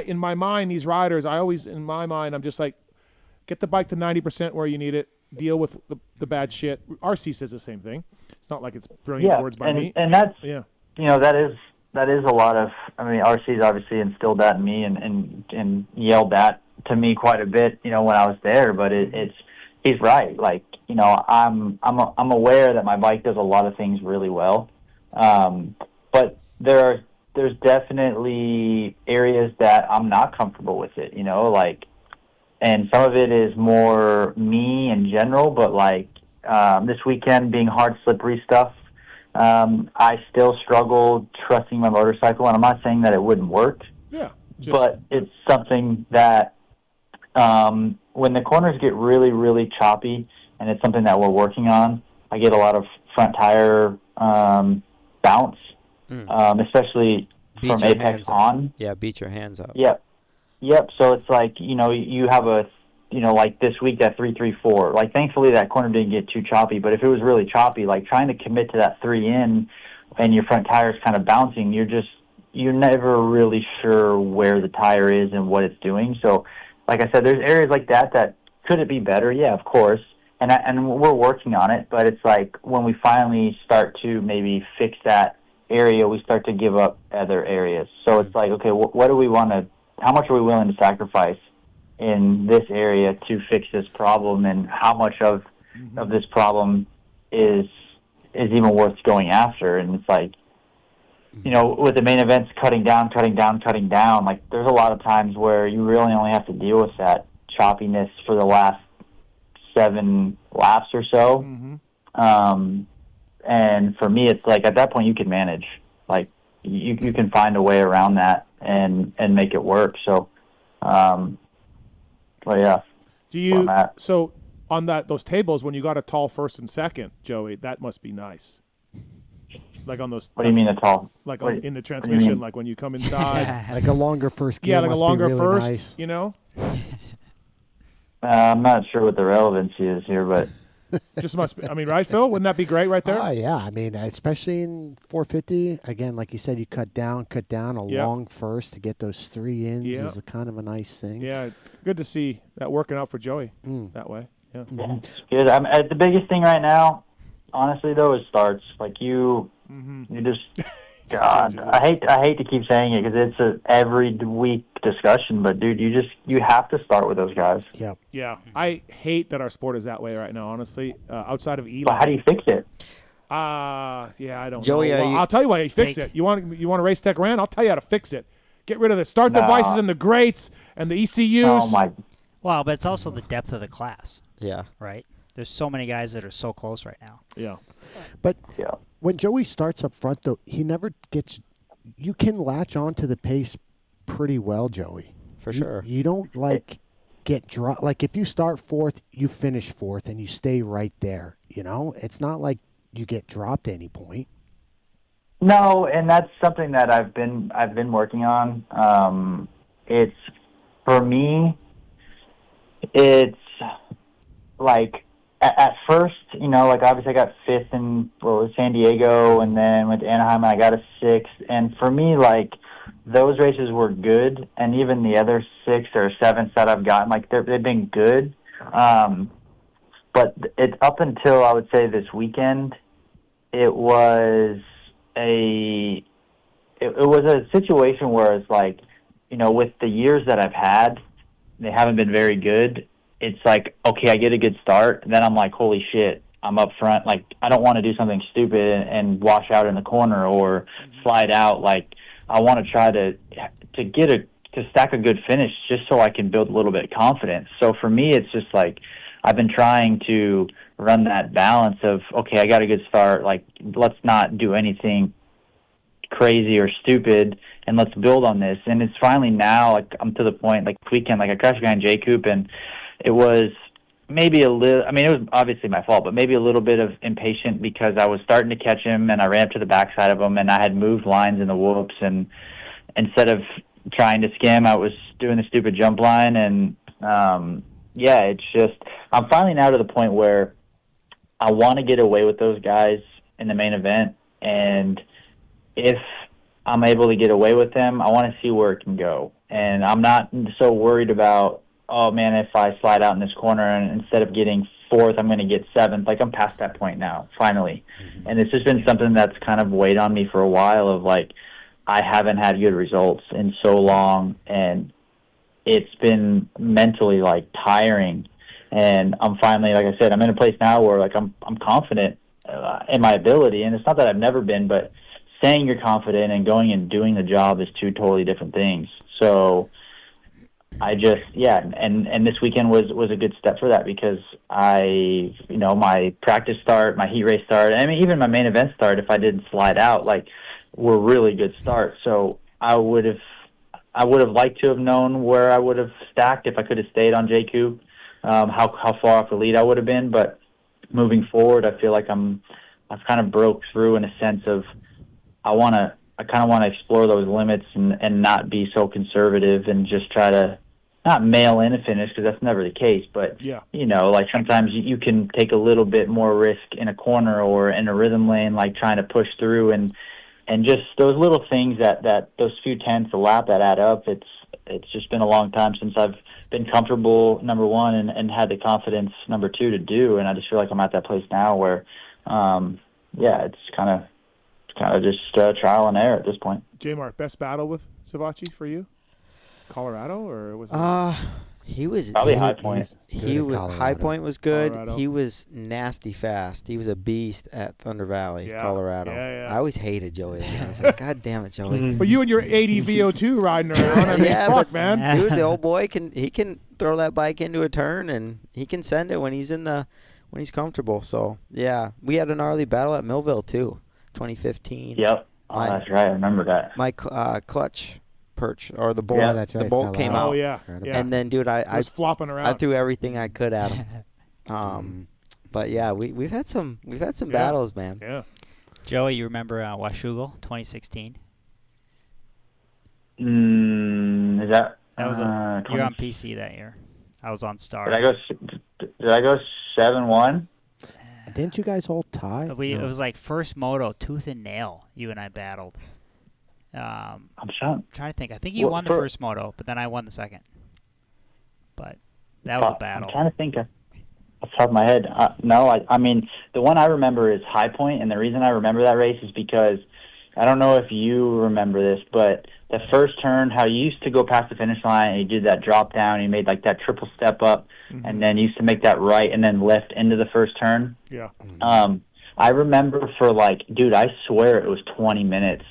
in my mind, these riders, I'm just like, get the bike to 90% where you need it, deal with the bad shit. RC says the same thing. It's not like it's brilliant words by me. And that's, you know, that is a lot of, I mean, RC's obviously instilled that in me and yelled that to me quite a bit, you know, when I was there, but he's right. Like, you know, I'm aware that my bike does a lot of things really well. But there's definitely areas that I'm not comfortable with it, you know, like, and some of it is more me in general, but like, this weekend being hard, slippery stuff, I still struggle trusting my motorcycle, and I'm not saying that it wouldn't work. Yeah. But it's something that when the corners get really, really choppy, and it's something that we're working on, I get a lot of front tire bounce, especially from apex on. Yeah, beat your hands up. Yep. So it's like, you know, you have like this week, that 3-3-4. Like, thankfully that corner didn't get too choppy, but if it was really choppy, like trying to commit to that 3 in and your front tire's kind of bouncing, you're never really sure where the tire is and what it's doing. So, like I said, there's areas like that could it be better? Yeah, of course. And we're working on it, but it's like when we finally start to maybe fix that area, we start to give up other areas. So it's like, okay, what do we want to, how much are we willing to sacrifice in this area to fix this problem, and how much of this problem is even worth going after? And it's like, you know, with the main events cutting down, like there's a lot of times where you really only have to deal with that choppiness for the last 7 laps or so. And for me, it's like at that point you can manage, like you can find a way around that and make it work. So, well, yeah. Do you, so on those tables, when you got a tall first and second, Joey, that must be nice. Like on those. What do you mean a tall? Like in the transmission, like when you come inside. Like a longer first gear. Yeah, like a longer really first, nice. you know? I'm not sure what the relevancy is here, but. Just must be. I mean, right, Phil? Wouldn't that be great right there? Yeah. I mean, especially in 450, again, like you said, you cut down a long first to get those 3 ins is a kind of a nice thing. Yeah, good to see that working out for Joey that way. Yeah. Good. The biggest thing right now, honestly though, is starts. Like you just. God, I hate to keep saying it because it's a every week discussion, but dude, you have to start with those guys. Yep. Yeah, I hate that our sport is that way right now. Honestly, outside of Eli. But how do you fix it? Yeah, I don't Joey, know. Well, I'll tell you why you fix it. You want to race tech Rant? I'll tell you how to fix it. Get rid of the start devices and the grates and the ECUs. Oh my. Well, but it's also the depth of the class. Yeah. Right. There's so many guys that are so close right now. Yeah. But when Joey starts up front, though, he never gets. You can latch on to the pace pretty well, Joey. For sure. You don't get dropped. Like if you start fourth, you finish fourth, and you stay right there. You know, it's not like you get dropped at any point. No, and that's something that I've been working on. It's for me. It's like. At first, like obviously I got fifth in San Diego, and then went to Anaheim and I got a sixth. And for me, like those races were good, and even the other sixth or seventh that I've gotten, like they've been good. But it's up until I would say this weekend, it was a situation where it's like, with the years that I've had, they haven't been very good. It's like, okay, I get a good start. Then I'm like, holy shit, I'm up front. Like, I don't want to do something stupid and wash out in the corner or slide out. Like, I want to try to stack a good finish just so I can build a little bit of confidence. So for me, it's just like, I've been trying to run that balance of, okay, I got a good start. Like, let's not do anything crazy or stupid, and let's build on this. And it's finally now, like, I'm to the point, like, this weekend, like, I crashed behind J. Coop, and it was maybe a little, I mean, it was obviously my fault, but maybe a little bit of impatient because I was starting to catch him, and I ran up to the backside of him, and I had moved lines in the whoops, and instead of trying to skim, I was doing the stupid jump line, and, yeah, it's just, I'm finally now to the point where I want to get away with those guys in the main event, and if I'm able to get away with them, I want to see where it can go. And I'm not so worried about, oh, man, if I slide out in this corner and instead of getting fourth, I'm going to get seventh. Like, I'm past that point now, finally. And it's just been something that's kind of weighed on me for a while of, like, I haven't had good results in so long, and it's been mentally, like, tiring. And I'm finally, like I said, I'm in a place now where, like, I'm confident in my ability. And it's not that I've never been, but saying you're confident and going and doing the job is two totally different things. So I just, and this weekend was a good step for that because my practice start, my heat race start, I mean, even my main event start, if I didn't slide out, like, were really good starts. So I would have liked to have known where I would have stacked if I could have stayed on J. Coop, how far off the lead I would have been. But moving forward, I feel like I've kind of broke through in a sense of I kind of want to explore those limits and not be so conservative and just try to not mail in a finish because that's never the case. But, like sometimes you can take a little bit more risk in a corner or in a rhythm lane, like trying to push through and just those little things that those few tenths a lap that add up. It's just been a long time since I've been comfortable, number one, and had the confidence, number two, to do. And I just feel like I'm at that place now where, it's kind of just trial and error at this point. J-Mark, best battle with Savatgy for you? Colorado, or was it? He was probably High Point. High Point was good. Colorado. He was nasty fast. He was a beast at Thunder Valley, Colorado. Yeah. I always hated Joey. I was like, God damn it, Joey. But you and your 80 VO2 riding around, I mean, fuck, man. Dude, the old boy can throw that bike into a turn, and he can send it when he's comfortable. So yeah, we had a gnarly battle at Millville too, 2015. Yep. That's right. I remember that. My clutch perch or the bolt. Yeah, that's right. The bolt came out. Oh yeah. And then, dude, I was flopping around. I threw everything I could at him. But yeah, we've had some battles, man. Yeah. Joey, you remember Washougal 2016? Is that? That was you're on PC that year. I was on Star. Did I go 7-1? Didn't you guys all tie? It was like first moto, tooth and nail. You and I battled. I'm trying to think. I think you won the first moto, but then I won the second. But that was a battle. I'm trying to think. off the top of my head. No, I mean, the one I remember is High Point, and the reason I remember that race is because I don't know if you remember this, but the first turn, how you used to go past the finish line and you did that drop down, you made like that triple step up, and then you used to make that right and then left into the first turn. Yeah. I remember for like, dude, I swear it was 20 minutes,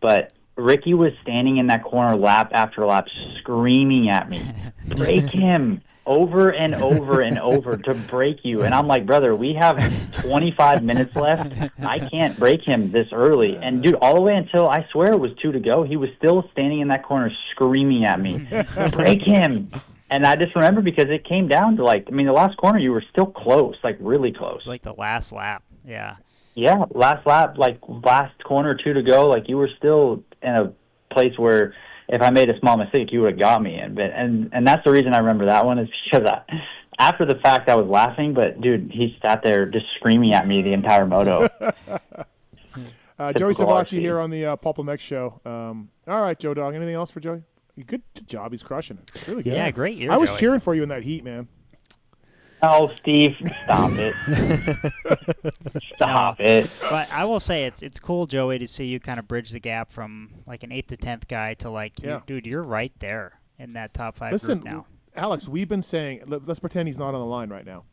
but Ricky was standing in that corner lap after lap screaming at me, break him over and over and over to break you. And I'm like, brother, we have 25 minutes left. I can't break him this early. And dude, all the way until I swear it was 2 to go, he was still standing in that corner screaming at me, break him. And I just remember because it came down to like, I mean, the last corner you were still close, like really close. It was like the last lap. Yeah. Yeah, last lap, like last corner, 2 to go, like you were still in a place where if I made a small mistake, you would have got me in. But and that's the reason I remember that one is because after the fact I was laughing, but dude, he sat there just screaming at me the entire moto. Joey Savatgy here on the PulpMX show. All right, Joe Dog. Anything else for Joey? Good job. He's crushing it. Really good. Yeah, great year. I was Joey. cheering for you in that heat, man. Oh, Steve, stop it. Stop it. But I will say it's cool, Joey, to see you kind of bridge the gap from like an 8th to 10th guy to like, dude, you're right there in that top 5 group now. Alex, we've been saying, let's pretend he's not on the line right now.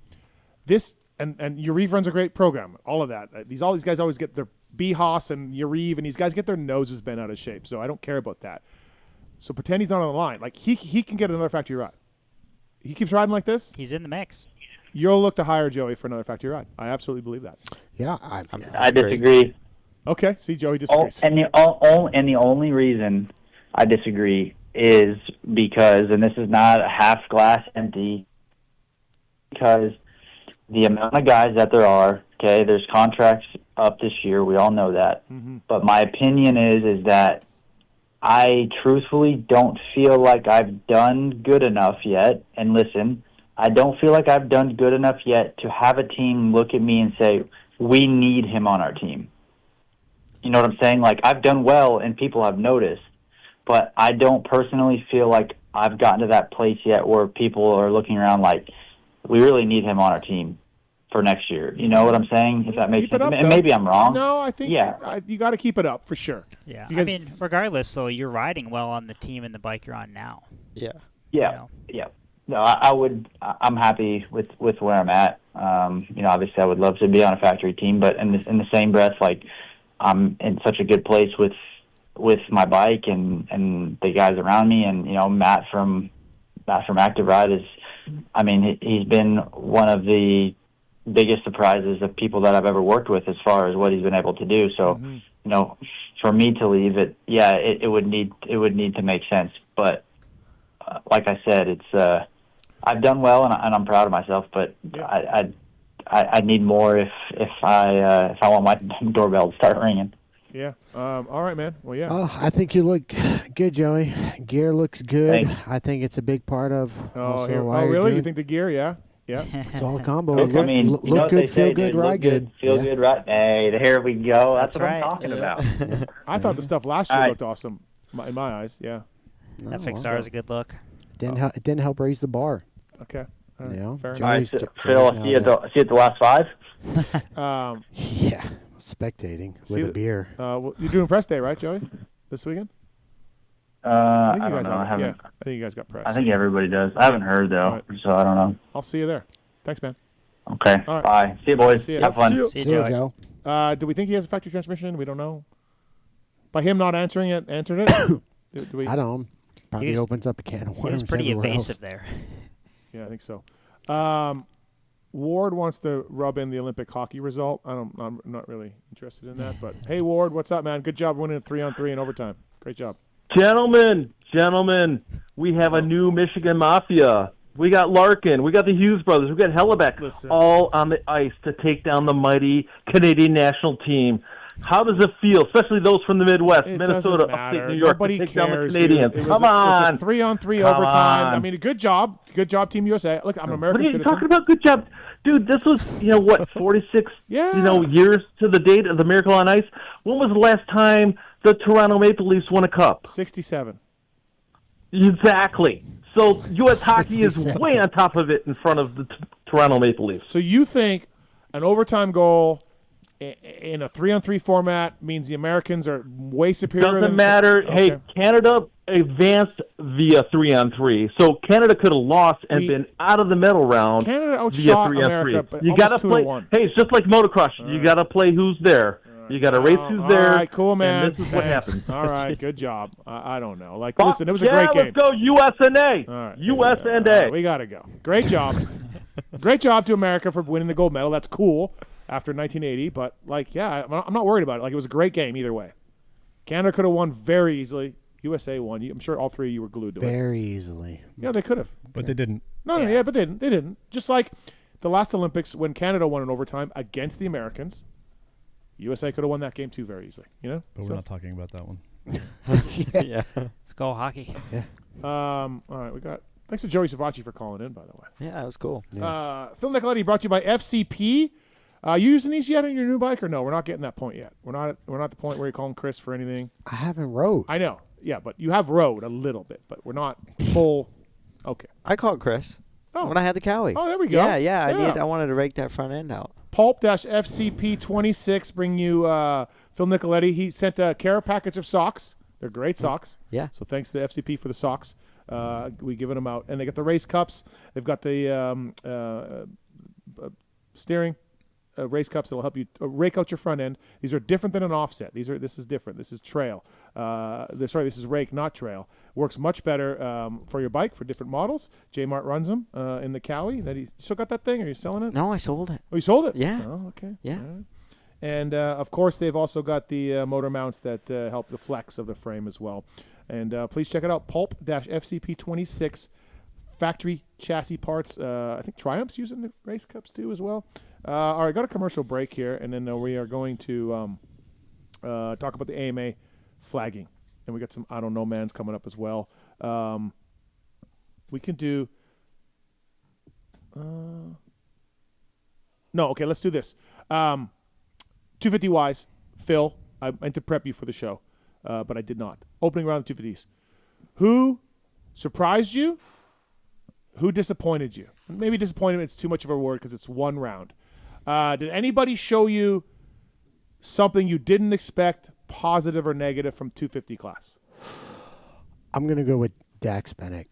This, and Yuriv runs a great program, all of that. All these guys always get their B-Haas and Yuriv, and these guys get their noses bent out of shape, so I don't care about that. So pretend he's not on the line. Like, he can get another factory ride. He keeps riding like this. He's in the mix. You'll look to hire Joey for another factory ride. I absolutely believe that. Yeah, I disagree. Okay, see, Joey disagrees. And the only reason I disagree is because, and this is not a half glass empty, because the amount of guys that there are, okay, there's contracts up this year. We all know that. But my opinion is that I truthfully don't feel like I've done good enough yet. And listen, I don't feel like I've done good enough yet to have a team look at me and say, we need him on our team. You know what I'm saying? Like, I've done well and people have noticed, but I don't personally feel like I've gotten to that place yet where people are looking around like, we really need him on our team for next year. You know what I'm saying? If that makes sense. And maybe I'm wrong. No, I think you got to keep it up for sure. Yeah. Because, I mean, regardless, though, you're riding well on the team and the bike you're on now. Yeah. Yeah. Yeah. No, I'm happy with where I'm at. You know, obviously I would love to be on a factory team, but in the same breath, like, I'm in such a good place with my bike and the guys around me, and you know, Matt from Active Ride is, I mean, he's been one of the biggest surprises of people that I've ever worked with as far as what he's been able to do. So, you know, for me to leave it, it would need to make sense. But like I said, it's I've done well and I'm proud of myself, but I need more if I want my doorbell to start ringing. Yeah. All right, man. Well, yeah. Oh, I think you look good, Joey. Gear looks good. Thanks. I think it's a big part of. Oh, why you're really? doing- You think the gear? Yeah. Yeah. It's all a combo. Okay. I mean, look you know what good, they feel say, good, dude, ride look good. Feel good, right? Hey, here we go. That's what right. I'm talking about. I thought the stuff last year All right. looked awesome in my eyes. Yeah. That FXR is a good look. It didn't help raise the bar. Okay. You know, fair All right, Joey's- Phil, see you at the last 5. Yeah, spectating with a beer. Well, you're doing press day, right, Joey? This weekend? I think you don't guys know. I haven't. Yeah, I think you guys got press. I think everybody does. I haven't heard though, All right. so I don't know. I'll see you there. Thanks, man. Okay. All right. Bye. See you, boys. See ya. Have fun. See you, Joey. Do we think he has a factory transmission? We don't know. By him not answering it, answered it? do we? I don't. Probably opens up a can of worms. He was pretty everywhere else. evasive there. Yeah, I think so. Ward wants to rub in the Olympic hockey result. I'm not really interested in that. But hey, Ward, what's up, man? Good job winning 3-on-3 in overtime. Great job. Gentlemen, we have a new Michigan Mafia. We got Larkin. We got the Hughes brothers. We got Hellebeck all on the ice to take down the mighty Canadian national team. How does it feel, especially those from the Midwest, Minnesota, upstate New York, Nobody to take cares, down the Canadians? dude. Come It on. was a 3-on-3 Come overtime. on. I mean, good job, Team USA. Look, I'm an American What are you citizen. talking about? Good job. Dude, this was, 46 years to the date of the Miracle on Ice. When was the last time the Toronto Maple Leafs won a cup? 67. Exactly. So U.S. hockey is way on top of it in front of the Toronto Maple Leafs. So you think an overtime goal in a 3-on-3 format means the Americans are way superior? Doesn't matter. Okay. Hey, Canada advanced via 3-on-3. So Canada could have lost and been out of the medal round Canada via outshot 3-on-3. America, You got to play. Hey, it's just like motocross. You got to play who's there. You got to race who's there. All right, cool, man. And this is what happens. All right, good job. I don't know. Like, listen, it was a great game. Let's go USA. All right. USA. We got to go. Great job. Great job to America for winning the gold medal. That's cool after 1980. But, like, yeah, I'm not worried about it. Like, it was a great game either way. Canada could have won very easily. USA won. I'm sure all three of you were glued to it. Very easily. Yeah, they could have. But they didn't. No, but they didn't. They didn't. Just like the last Olympics when Canada won in overtime against the Americans, USA could have won that game too very easily. You know. But we're not talking about that one. Yeah. Let's go hockey. Yeah. All right, we got. Thanks to Joey Savatgy for calling in, by the way. Yeah, that was cool. Phil Nicoletti brought to you by FCP. You using these yet on your new bike or no? We're not getting that point yet. We're not at the point where you're calling Chris for anything. I haven't rode. I know. Yeah, but you have rode a little bit, but we're not full. Okay. I called Chris when I had the Kawi. Oh, there we go. Yeah. I wanted to rake that front end out. Pulp-FCP26 bring you Phil Nicoletti. He sent a care package of socks. They're great socks. Yeah. So thanks to FCP for the socks. We giving them out, and they got the race cups. They've got the steering race cups that will help you rake out your front end. These are different than an offset. This is different. This is trail. This is rake, not trail. Works much better for your bike for different models. J Mart runs them in the Kawi. You still got that thing? Are you selling it? No, I sold it. Oh, you sold it? Yeah. Oh, okay. Yeah. Right. And of course, they've also got the motor mounts that help the flex of the frame as well. And please check it out. Pulp-FCP26 factory chassis parts. I think Triumph's using the race cups too as well. All right, got a commercial break here, and then we are going to talk about the AMA flagging. And we got some I Don't Know Mans coming up as well. We can do... No, okay, let's do this. 250Ys, Phil, I meant to prep you for the show, but I did not. Opening round of 250s. Who surprised you? Who disappointed you? Maybe disappointment is too much of a word because it's one round. Did anybody show you something you didn't expect, positive or negative, from 250 class? I'm going to go with Dax Bennett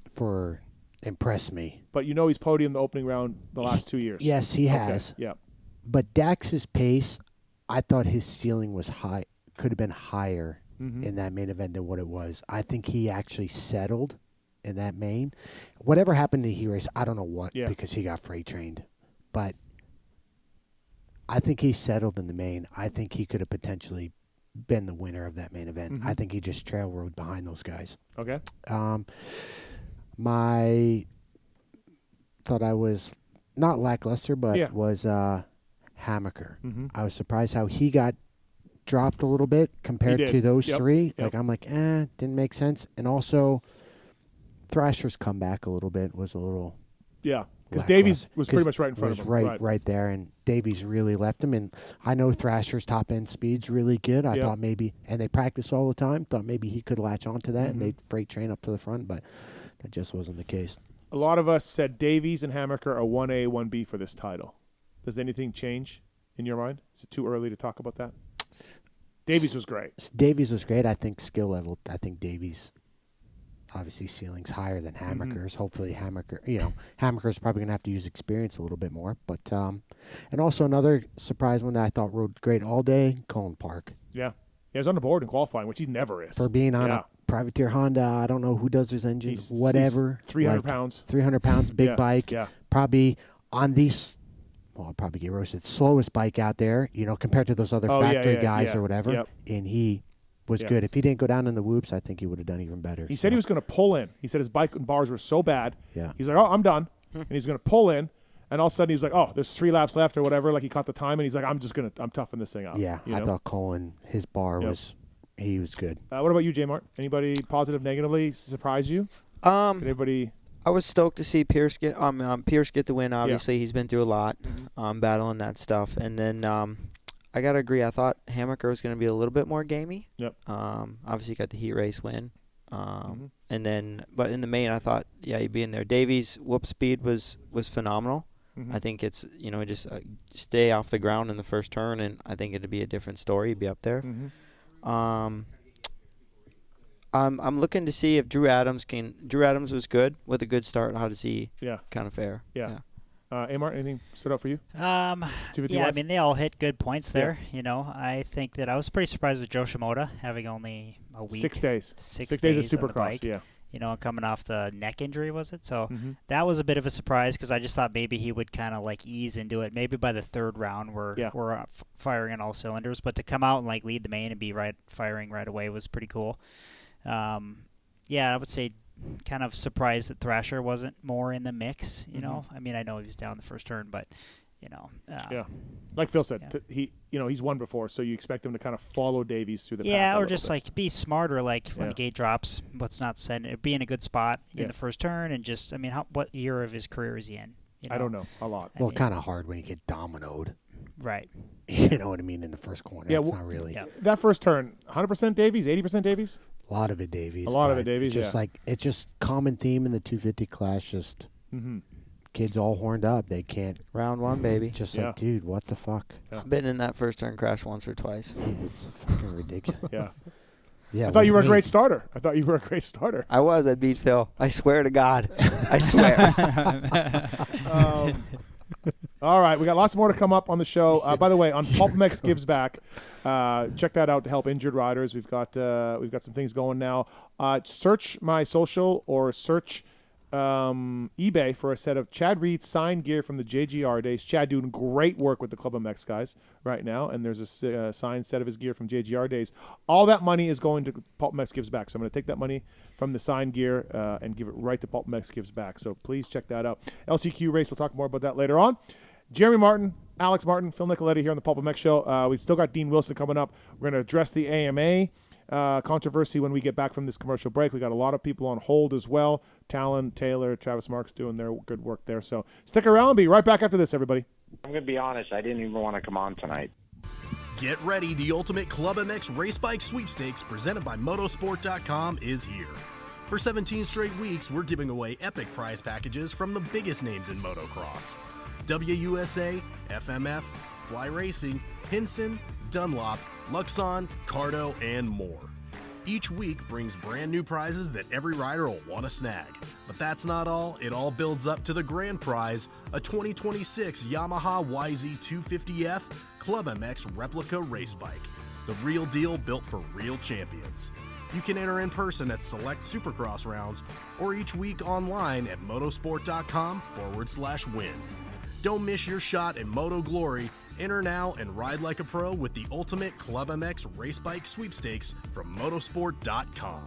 for impress me. But you know he's podiumed the opening round the last 2 years. Yes, he has. Yeah. But Dax's pace, I thought his ceiling was high, could have been higher in that main event than what it was. I think he actually settled in that main. Whatever happened to the heat race, I don't know what, because he got freight trained. But I think he settled in the main. I think he could have potentially been the winner of that main event. I think he just trail rode behind those guys. Okay. My thought I was not lackluster, but was Hammaker. I was surprised how he got dropped a little bit compared to those three. Like I'm like, didn't make sense. And also Thrasher's comeback a little bit was a little because Davies was pretty much right in front of him. Right there, and Davies really left him. And I know Thrasher's top end speed's really good. I thought maybe, and they practice all the time. Thought maybe he could latch onto that and they'd freight train up to the front, but that just wasn't the case. A lot of us said Davies and Hammaker are 1A, 1B for this title. Does anything change in your mind? Is it too early to talk about that? Davies was great. Davies was great. I think skill level. I think Davies. Obviously, ceiling's higher than Hammaker's. Hopefully, Hammaker's probably going to have to use experience a little bit more. But and also another surprise one that I thought rode great all day, Colin Park. Yeah. He was on the board in qualifying, which he never is. For being on a privateer Honda, I don't know who does his engine, whatever. He's 300 pounds. 300 pounds, big bike. Yeah. Probably on these, I'll probably get roasted, slowest bike out there, compared to those other factory guys or whatever. Yep. And he was good. If he didn't go down in the whoops, I think he would have done even better. He said he was going to pull in. He said his bike and bars were so bad. Yeah. He's like, oh, I'm done. And he's going to pull in. And all of a sudden he's like, oh, there's 3 laps left or whatever. Like he caught the time and he's like, I'm toughing this thing out. Yeah, I thought Colin, his bar he was good. What about you, J Mart? Anybody positive, negatively surprise you? Anybody? I was stoked to see Pierce get the win. Obviously, he's been through a lot, battling that stuff. And then I gotta agree. I thought Hammaker was going to be a little bit more gamey. Yep. Obviously, got the heat race win. And then, but in the main, I thought, he'd be in there. Davies' whoop speed was phenomenal. I think it's, just stay off the ground in the first turn, and I think it'd be a different story. He'd be up there. I'm looking to see if Drew Adams was good with a good start. How does he kind of fare? Yeah. Amar, anything stood out for you? Yeah, I mean, they all hit good points there. I think that I was pretty surprised with Joe Shimoda having only a week. 6 days. 6 days of on the Supercross, bike, coming off the neck injury, was it? So that was a bit of a surprise because I just thought maybe he would kind of ease into it. Maybe by the third round we're firing on all cylinders. But to come out and lead the main and be firing right away was pretty cool. I would say kind of surprised that Thrasher wasn't more in the mix. I mean, I know he was down the first turn, but like Phil said, he's won before, so you expect him to kind of follow Davies through the path. Yeah, or just be smarter. When the gate drops, let's not send it. Be in a good spot in the first turn, and just what year of his career is he in? I don't know. A lot. Well, kind of hard when you get dominoed. Right. You know what I mean in the first corner. Yeah, it's not really. Yeah. That first turn, 100% Davies, 80% Davies. A lot of it Davies. A lot of it Davies. It's just common theme in the 250 class. Just kids all horned up. They can't. Round one, baby. Just dude, what the fuck? I've been in that first turn crash once or twice. It's fucking ridiculous. Yeah. I thought you were a great starter. I was. I beat Phil. I swear to God. I swear. All right, we got lots more to come up on the show. By the way, on PulpMX Gives Back, check that out to help injured riders. We've got some things going now. Search my social or search eBay for a set of Chad Reed signed gear from the JGR days. Chad doing great work with the Club MX guys right now, and there's a signed set of his gear from JGR days. All that money is going to PulpMX Gives Back. So I'm going to take that money from the signed gear and give it right to PulpMX Gives Back. So please check that out. LCQ race, we'll talk more about that later on. Jeremy Martin, Alex Martin, Phil Nicoletti here on the PulpMX show. We've still got Dean Wilson coming up. We're going to address the AMA controversy when we get back from this commercial break. We got a lot of people on hold as well. Tallon, Taylor, Travis Marks doing their good work there. So stick around. Be right back after this, everybody. I'm going to be honest. I didn't even want to come on tonight. Get ready. The ultimate Club MX race bike sweepstakes presented by Motosport.com is here. For 17 straight weeks, we're giving away epic prize packages from the biggest names in motocross. WUSA, FMF, Fly Racing, Hinson, Dunlop, LUXON, CARDO, and more. Each week brings brand new prizes that every rider will want to snag. But that's not all. It all builds up to the grand prize, a 2026 Yamaha YZ250F Club MX replica race bike. The real deal built for real champions. You can enter in person at select Supercross rounds or each week online at motosport.com/win. Don't miss your shot at Moto Glory. Enter now and ride like a pro with the ultimate Club MX race bike sweepstakes from motosport.com.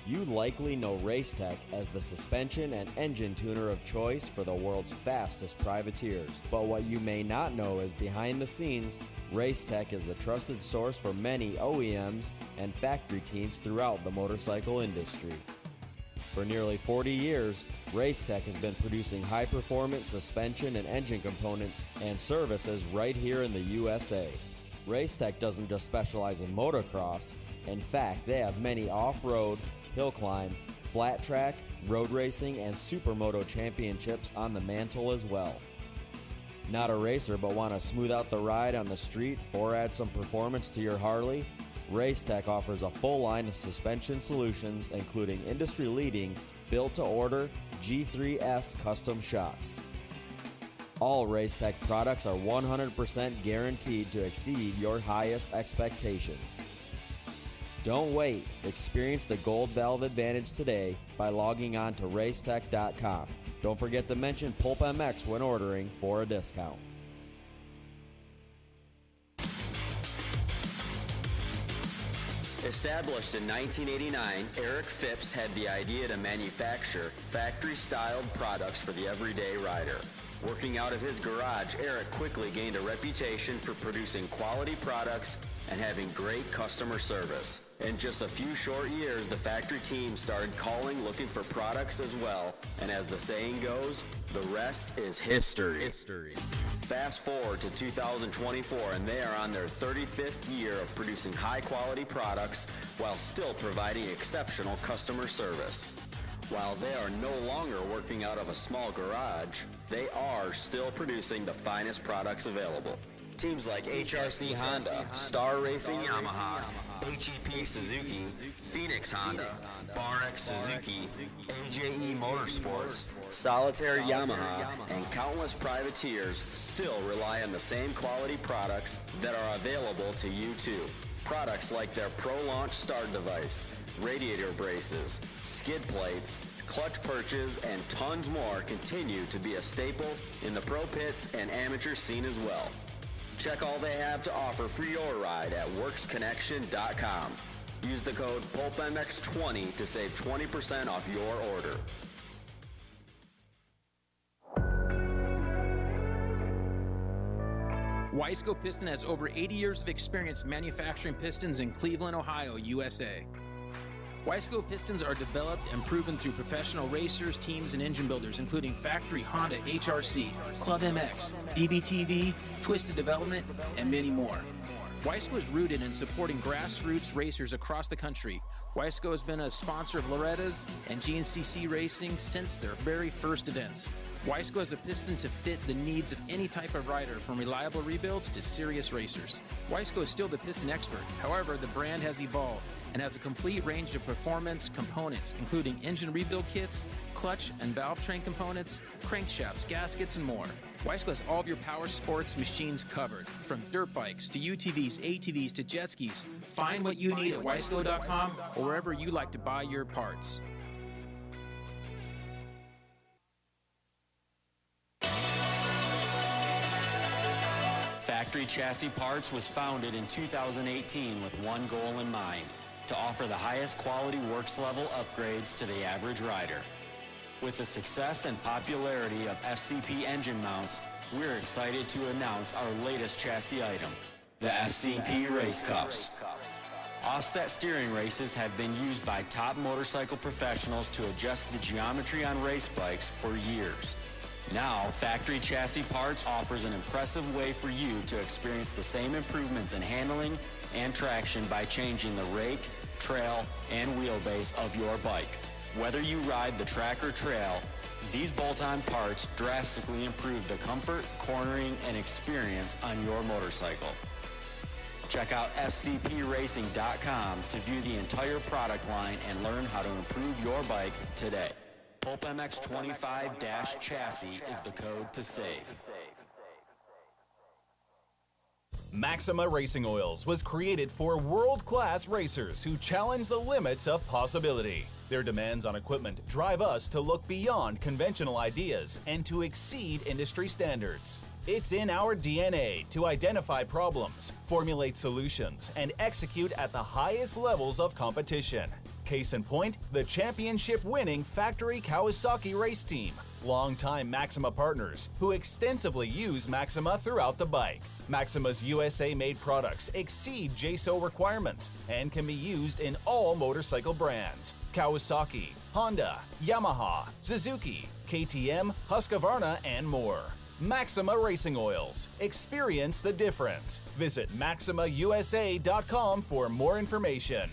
You likely know Racetech as the suspension and engine tuner of choice for the world's fastest privateers. But what you may not know is behind the scenes, Racetech is the trusted source for many OEMs and factory teams throughout the motorcycle industry. For nearly 40 years, Racetech has been producing high-performance suspension and engine components and services right here in the USA. Racetech doesn't just specialize in motocross. In fact, they have many off-road, hill climb, flat track, road racing, and supermoto championships on the mantle as well. Not a racer but want to smooth out the ride on the street or add some performance to your Harley? Racetech offers a full line of suspension solutions including industry-leading, built-to-order G3S custom shocks. All Racetech products are 100% guaranteed to exceed your highest expectations. Don't wait. Experience the Gold Valve advantage today by logging on to racetech.com. Don't forget to mention PulpMX when ordering for a discount. Established in 1989, Eric Phipps had the idea to manufacture factory-styled products for the everyday rider. Working out of his garage, Eric quickly gained a reputation for producing quality products and having great customer service. In just a few short years, the factory team started calling looking for products as well, and as the saying goes, the rest is history. Fast forward to 2024, and they are on their 35th year of producing high-quality products while still providing exceptional customer service. While they are no longer working out of a small garage, they are still producing the finest products available. Teams like HRC Honda, Star Racing Yamaha, HEP Suzuki, Phoenix Honda, BarX Suzuki, AJE Motorsports, Solitaire Yamaha, and countless privateers still rely on the same quality products that are available to you too. Products like their Pro Launch start device, radiator braces, skid plates, clutch perches, and tons more continue to be a staple in the pro pits and amateur scene as well. Check all they have to offer for your ride at worksconnection.com. Use the code PulpMX20 to save 20% off your order. Wiseco Piston has over 80 years of experience manufacturing pistons in Cleveland, Ohio, USA. Wiseco pistons are developed and proven through professional racers, teams, and engine builders, including factory Honda, HRC, Club MX, DBTV, Twisted Development, and many more. Wiseco is rooted in supporting grassroots racers across the country. Wiseco has been a sponsor of Loretta's and GNCC Racing since their very first events. Wiseco has a piston to fit the needs of any type of rider, from reliable rebuilds to serious racers. Wiseco is still the piston expert. However, the brand has evolved and has a complete range of performance components, including engine rebuild kits, clutch and valve train components, crankshafts, gaskets, and more. Wiseco has all of your power sports machines covered, from dirt bikes to UTVs, ATVs to jet skis. Find what you need at wiseco.com or wherever you like to buy your parts. Factory Chassis Parts was founded in 2018 with one goal in mind: to offer the highest quality works level upgrades to the average rider. With the success and popularity of FCP engine mounts, we're excited to announce our latest chassis item, the FCP Race Cups. Offset steering races have been used by top motorcycle professionals to adjust the geometry on race bikes for years. Now, Factory Chassis Parts offers an impressive way for you to experience the same improvements in handling and traction by changing the rake, trail, and wheelbase of your bike. Whether you ride the track or trail, these bolt-on parts drastically improve the comfort, cornering, and experience on your motorcycle. Check out fcpracing.com to view the entire product line and learn how to improve your bike today. PulpMX 25-chassis is the code to save. Maxima Racing Oils was created for world-class racers who challenge the limits of possibility. Their demands on equipment drive us to look beyond conventional ideas and to exceed industry standards. It's in our DNA to identify problems, formulate solutions, and execute at the highest levels of competition. Case in point, the championship-winning factory Kawasaki race team, longtime Maxima partners who extensively use Maxima throughout the bike. Maxima's USA-made products exceed JSO requirements and can be used in all motorcycle brands: Kawasaki, Honda, Yamaha, Suzuki, KTM, Husqvarna, and more. Maxima Racing Oils. Experience the difference. Visit MaximaUSA.com for more information.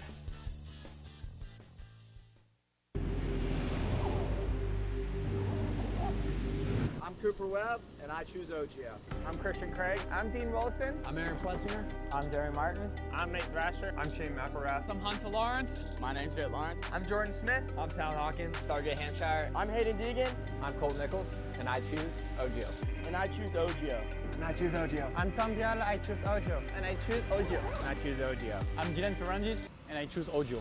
I'm Cooper Webb, and I choose OGO. I'm Christian Craig. I'm Dean Wilson. I'm Aaron Plessinger. I'm Jerry Martin. I'm Nate Thrasher. I'm Shane McElrath. I'm Hunter Lawrence. My name's Jett Lawrence. I'm Jordan Smith. I'm Tal Hawkins. Stargate Hampshire. I'm Hayden Deegan. I'm Colt Nichols, and I choose OGO. And I choose OGO. And I choose OGO. I'm Tom Diallo. I choose OGO. And I choose OGO. And I choose OGO. I'm Jiren Ferranges, and I choose OGO.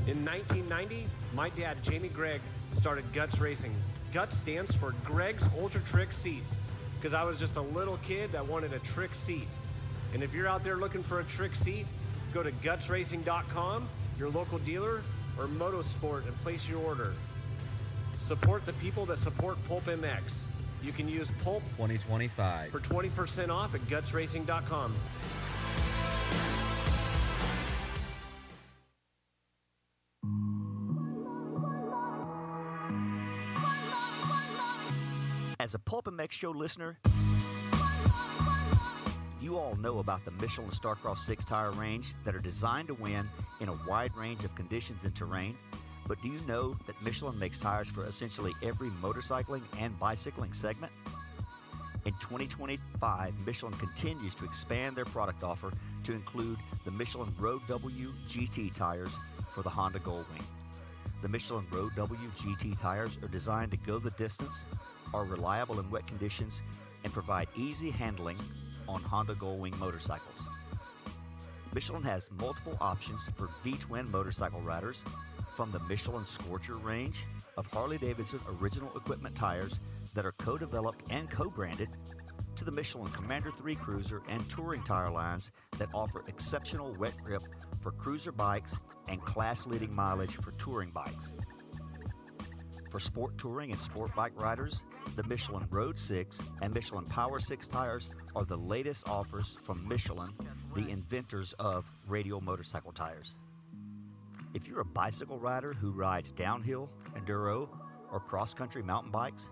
In 1990, my dad, Jamie Gregg, started Guts Racing. Guts stands for Greg's Ultra Trick Seats, because I was just a little kid that wanted a trick seat. And if you're out there looking for a trick seat, go to gutsracing.com, your local dealer, or Motosport, and place your order. Support the people that support PulpMX. you can use Pulp 2025 for 20% off at gutsracing.com. As a PulpMX show listener, you all know about the Michelin Starcross 6-tire range that are designed to win in a wide range of conditions and terrain. But do you know that Michelin makes tires for essentially every motorcycling and bicycling segment? In 2025, Michelin continues to expand their product offer to include the Michelin Road W GT tires for the Honda Goldwing. The Michelin Road W GT tires are designed to go the distance, are reliable in wet conditions, and provide easy handling on Honda Goldwing motorcycles. Michelin has multiple options for V-twin motorcycle riders, from the Michelin Scorcher range of Harley-Davidson original equipment tires that are co-developed and co-branded, to the Michelin Commander 3 Cruiser and touring tire lines that offer exceptional wet grip for cruiser bikes and class-leading mileage for touring bikes. For sport touring and sport bike riders, the Michelin Road 6 and Michelin Power 6 tires are the latest offers from Michelin, the inventors of radial motorcycle tires. If you're a bicycle rider who rides downhill, enduro, or cross-country mountain bikes,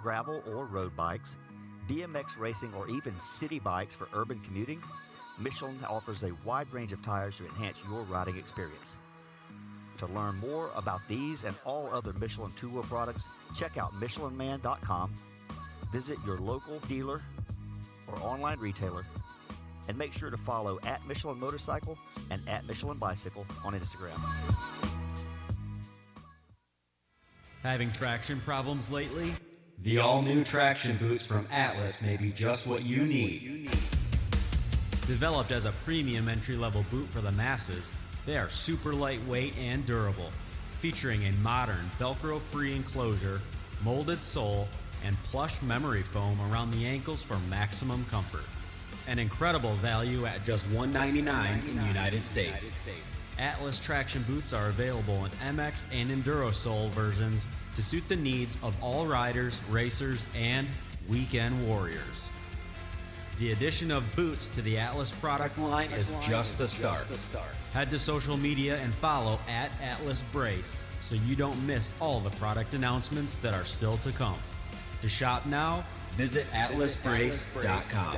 gravel or road bikes, BMX racing, or even city bikes for urban commuting, Michelin offers a wide range of tires to enhance your riding experience. To learn more about these and all other Michelin two-wheel products, check out MichelinMan.com, visit your local dealer or online retailer, and make sure to follow at Michelin Motorcycle and at Michelin Bicycle on Instagram. Having traction problems lately? The all-new traction boots from Atlas may be just what you need. Developed as a premium entry-level boot for the masses, they are super lightweight and durable, featuring a modern Velcro-free enclosure, molded sole, and plush memory foam around the ankles for maximum comfort. An incredible value at just $199 in the United States. Atlas traction boots are available in MX and Enduro sole versions to suit the needs of all riders, racers, and weekend warriors. The addition of boots to the Atlas product line is just the start. Head to social media and follow at Atlas Brace so you don't miss all the product announcements that are still to come. To shop now, visit atlasbrace.com.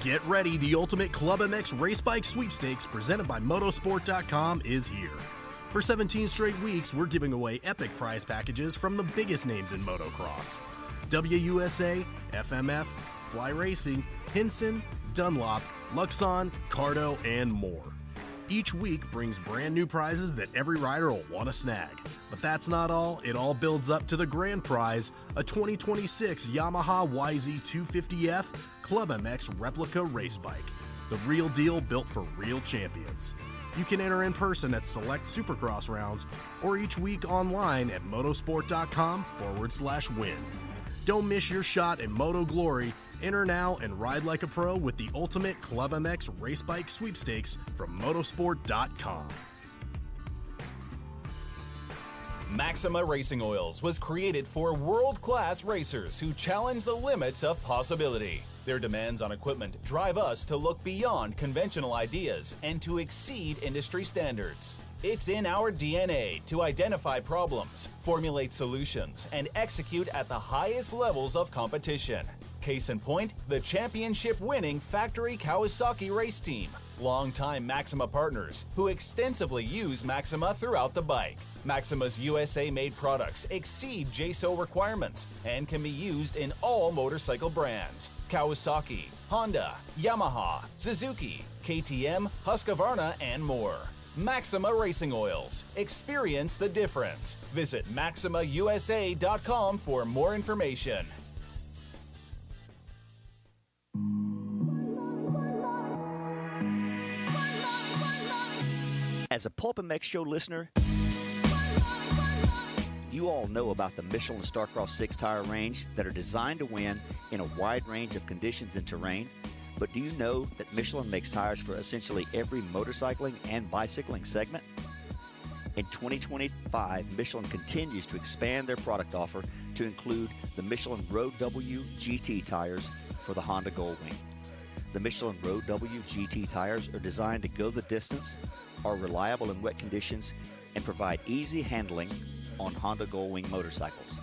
Get ready, the ultimate Club MX race bike sweepstakes presented by Motosport.com is here. For 17 straight weeks, we're giving away epic prize packages from the biggest names in motocross: WUSA, FMF, Fly Racing, Hinson, Dunlop, Luxon, CARDO, and more. Each week brings brand new prizes that every rider will want to snag. But that's not all. It all builds up to the grand prize, a 2026 Yamaha YZ250F Club MX replica race bike. The real deal built for real champions. You can enter in person at select Supercross rounds or each week online at motosport.com/win. Don't miss your shot at Moto Glory. Enter now and ride like a pro with the ultimate Club MX race bike sweepstakes from motosport.com. Maxima Racing Oils was created for world-class racers who challenge the limits of possibility. Their demands on equipment drive us to look beyond conventional ideas and to exceed industry standards. It's in our DNA to identify problems, formulate solutions, and execute at the highest levels of competition. Case in point, the championship-winning factory Kawasaki race team, longtime Maxima partners who extensively use Maxima throughout the bike. Maxima's USA-made products exceed JSO requirements and can be used in all motorcycle brands: Kawasaki, Honda, Yamaha, Suzuki, KTM, Husqvarna, and more. Maxima Racing Oils. Experience the difference. Visit MaximaUSA.com for more information. As a PulpMX show listener, you all know about the Michelin Starcross 6-tire range that are designed to win in a wide range of conditions and terrain. But do you know that Michelin makes tires for essentially every motorcycling and bicycling segment? In 2025, Michelin continues to expand their product offer to include the Michelin Road W GT tires for the Honda Goldwing. The Michelin Road W GT tires are designed to go the distance, are reliable in wet conditions, and provide easy handling on Honda Goldwing motorcycles.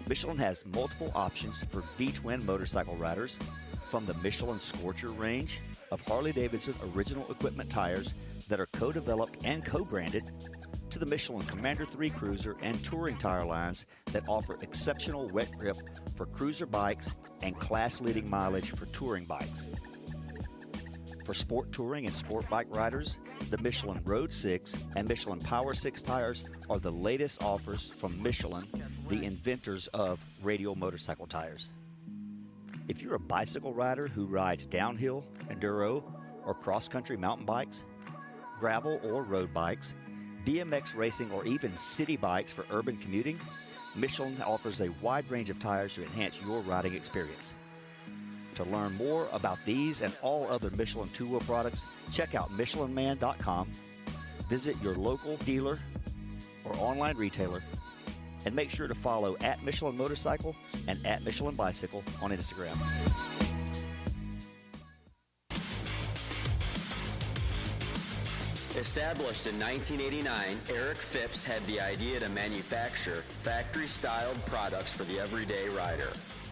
Michelin has multiple options for V-twin motorcycle riders, from the Michelin Scorcher range of Harley-Davidson original equipment tires that are co-developed and co-branded, to the Michelin Commander 3 Cruiser and touring tire lines that offer exceptional wet grip for cruiser bikes and class-leading mileage for touring bikes. For sport touring and sport bike riders, the Michelin Road 6 and Michelin Power 6 tires are the latest offers from Michelin, the inventors of radial motorcycle tires. If you're a bicycle rider who rides downhill, enduro, or cross-country mountain bikes, gravel or road bikes, BMX racing, or even city bikes for urban commuting, Michelin offers a wide range of tires to enhance your riding experience. To learn more about these and all other Michelin two-wheel products, check out MichelinMan.com, visit your local dealer or online retailer, and make sure to follow at Michelin Motorcycle and at Michelin Bicycle on Instagram. Established in 1989, Eric Phipps had the idea to manufacture factory-styled products for the everyday rider.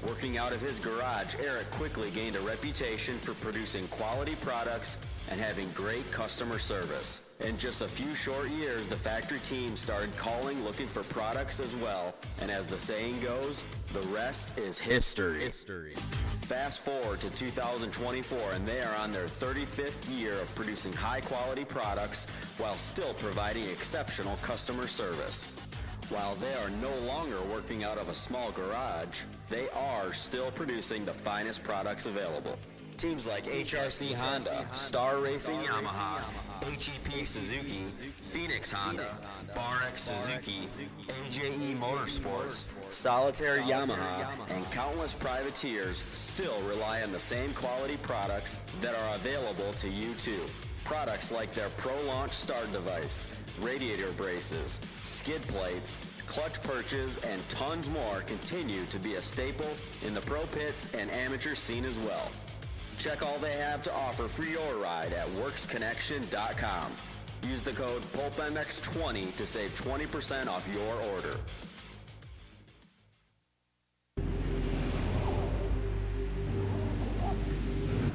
Working out of his garage, Eric quickly gained a reputation for producing quality products and having great customer service. In just a few short years, the factory team started calling looking for products as well, and as the saying goes, the rest is history. Fast forward to 2024, and they are on their 35th year of producing high-quality products while still providing exceptional customer service. While they are no longer working out of a small garage, they are still producing the finest products available. Teams like HRC Honda, Star Racing Yamaha, HEP Suzuki, Phoenix Honda, BarX Suzuki, AJE Motorsports, Solitaire Yamaha, and countless privateers still rely on the same quality products that are available to you too. Products like their Pro Launch start device, radiator braces, skid plates, clutch perches, and tons more continue to be a staple in the pro pits and amateur scene as well. Check all they have to offer for your ride at WorksConnection.com. Use the code PulpMX20 to save 20% off your order.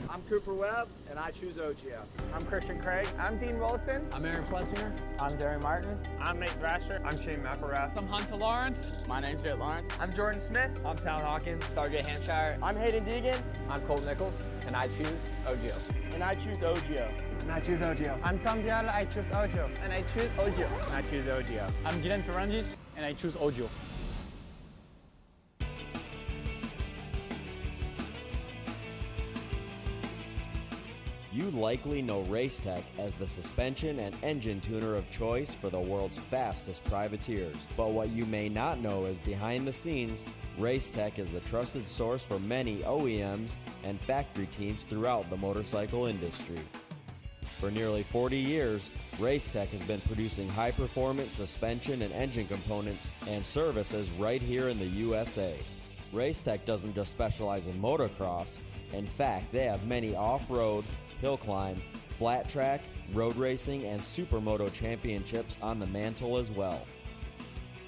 I'm Cooper Webb, and I choose OGO. I'm Christian Craig. I'm Dean Wilson. I'm Aaron Plessinger. I'm Jerry Martin. I'm Nate Thrasher. I'm Shane McElrath. I'm Hunter Lawrence. My name's Jet Lawrence. I'm Jordan Smith. I'm Tallon Hawkins. Stargate Hampshire. I'm Hayden Deegan. I'm Colt Nichols, and I choose OGO. And I choose OGO. And I choose OGO. I'm Tom Biala. I choose OGO. And I choose OGO. And I choose OGO. I'm Jiren Ferrangis, and I choose OGO. You likely know Racetech as the suspension and engine tuner of choice for the world's fastest privateers. But what you may not know is behind the scenes, Racetech is the trusted source for many OEMs and factory teams throughout the motorcycle industry. For nearly 40 years, Racetech has been producing high-performance suspension and engine components and services right here in the USA. Racetech doesn't just specialize in motocross. In fact, they have many off-road, hill climb, flat track, road racing, and supermoto championships on the mantle as well.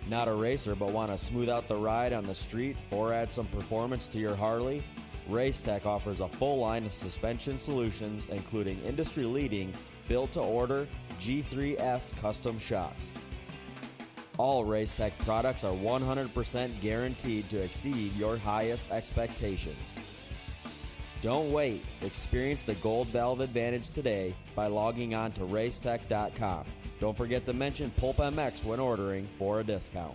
Not a racer but want to smooth out the ride on the street or add some performance to your Harley? Racetech offers a full line of suspension solutions including industry-leading built-to-order G3S custom shocks. All Racetech products are 100% guaranteed to exceed your highest expectations. Don't wait. Experience the Gold Valve advantage today by logging on to racetech.com. Don't forget to mention PulpMX when ordering for a discount.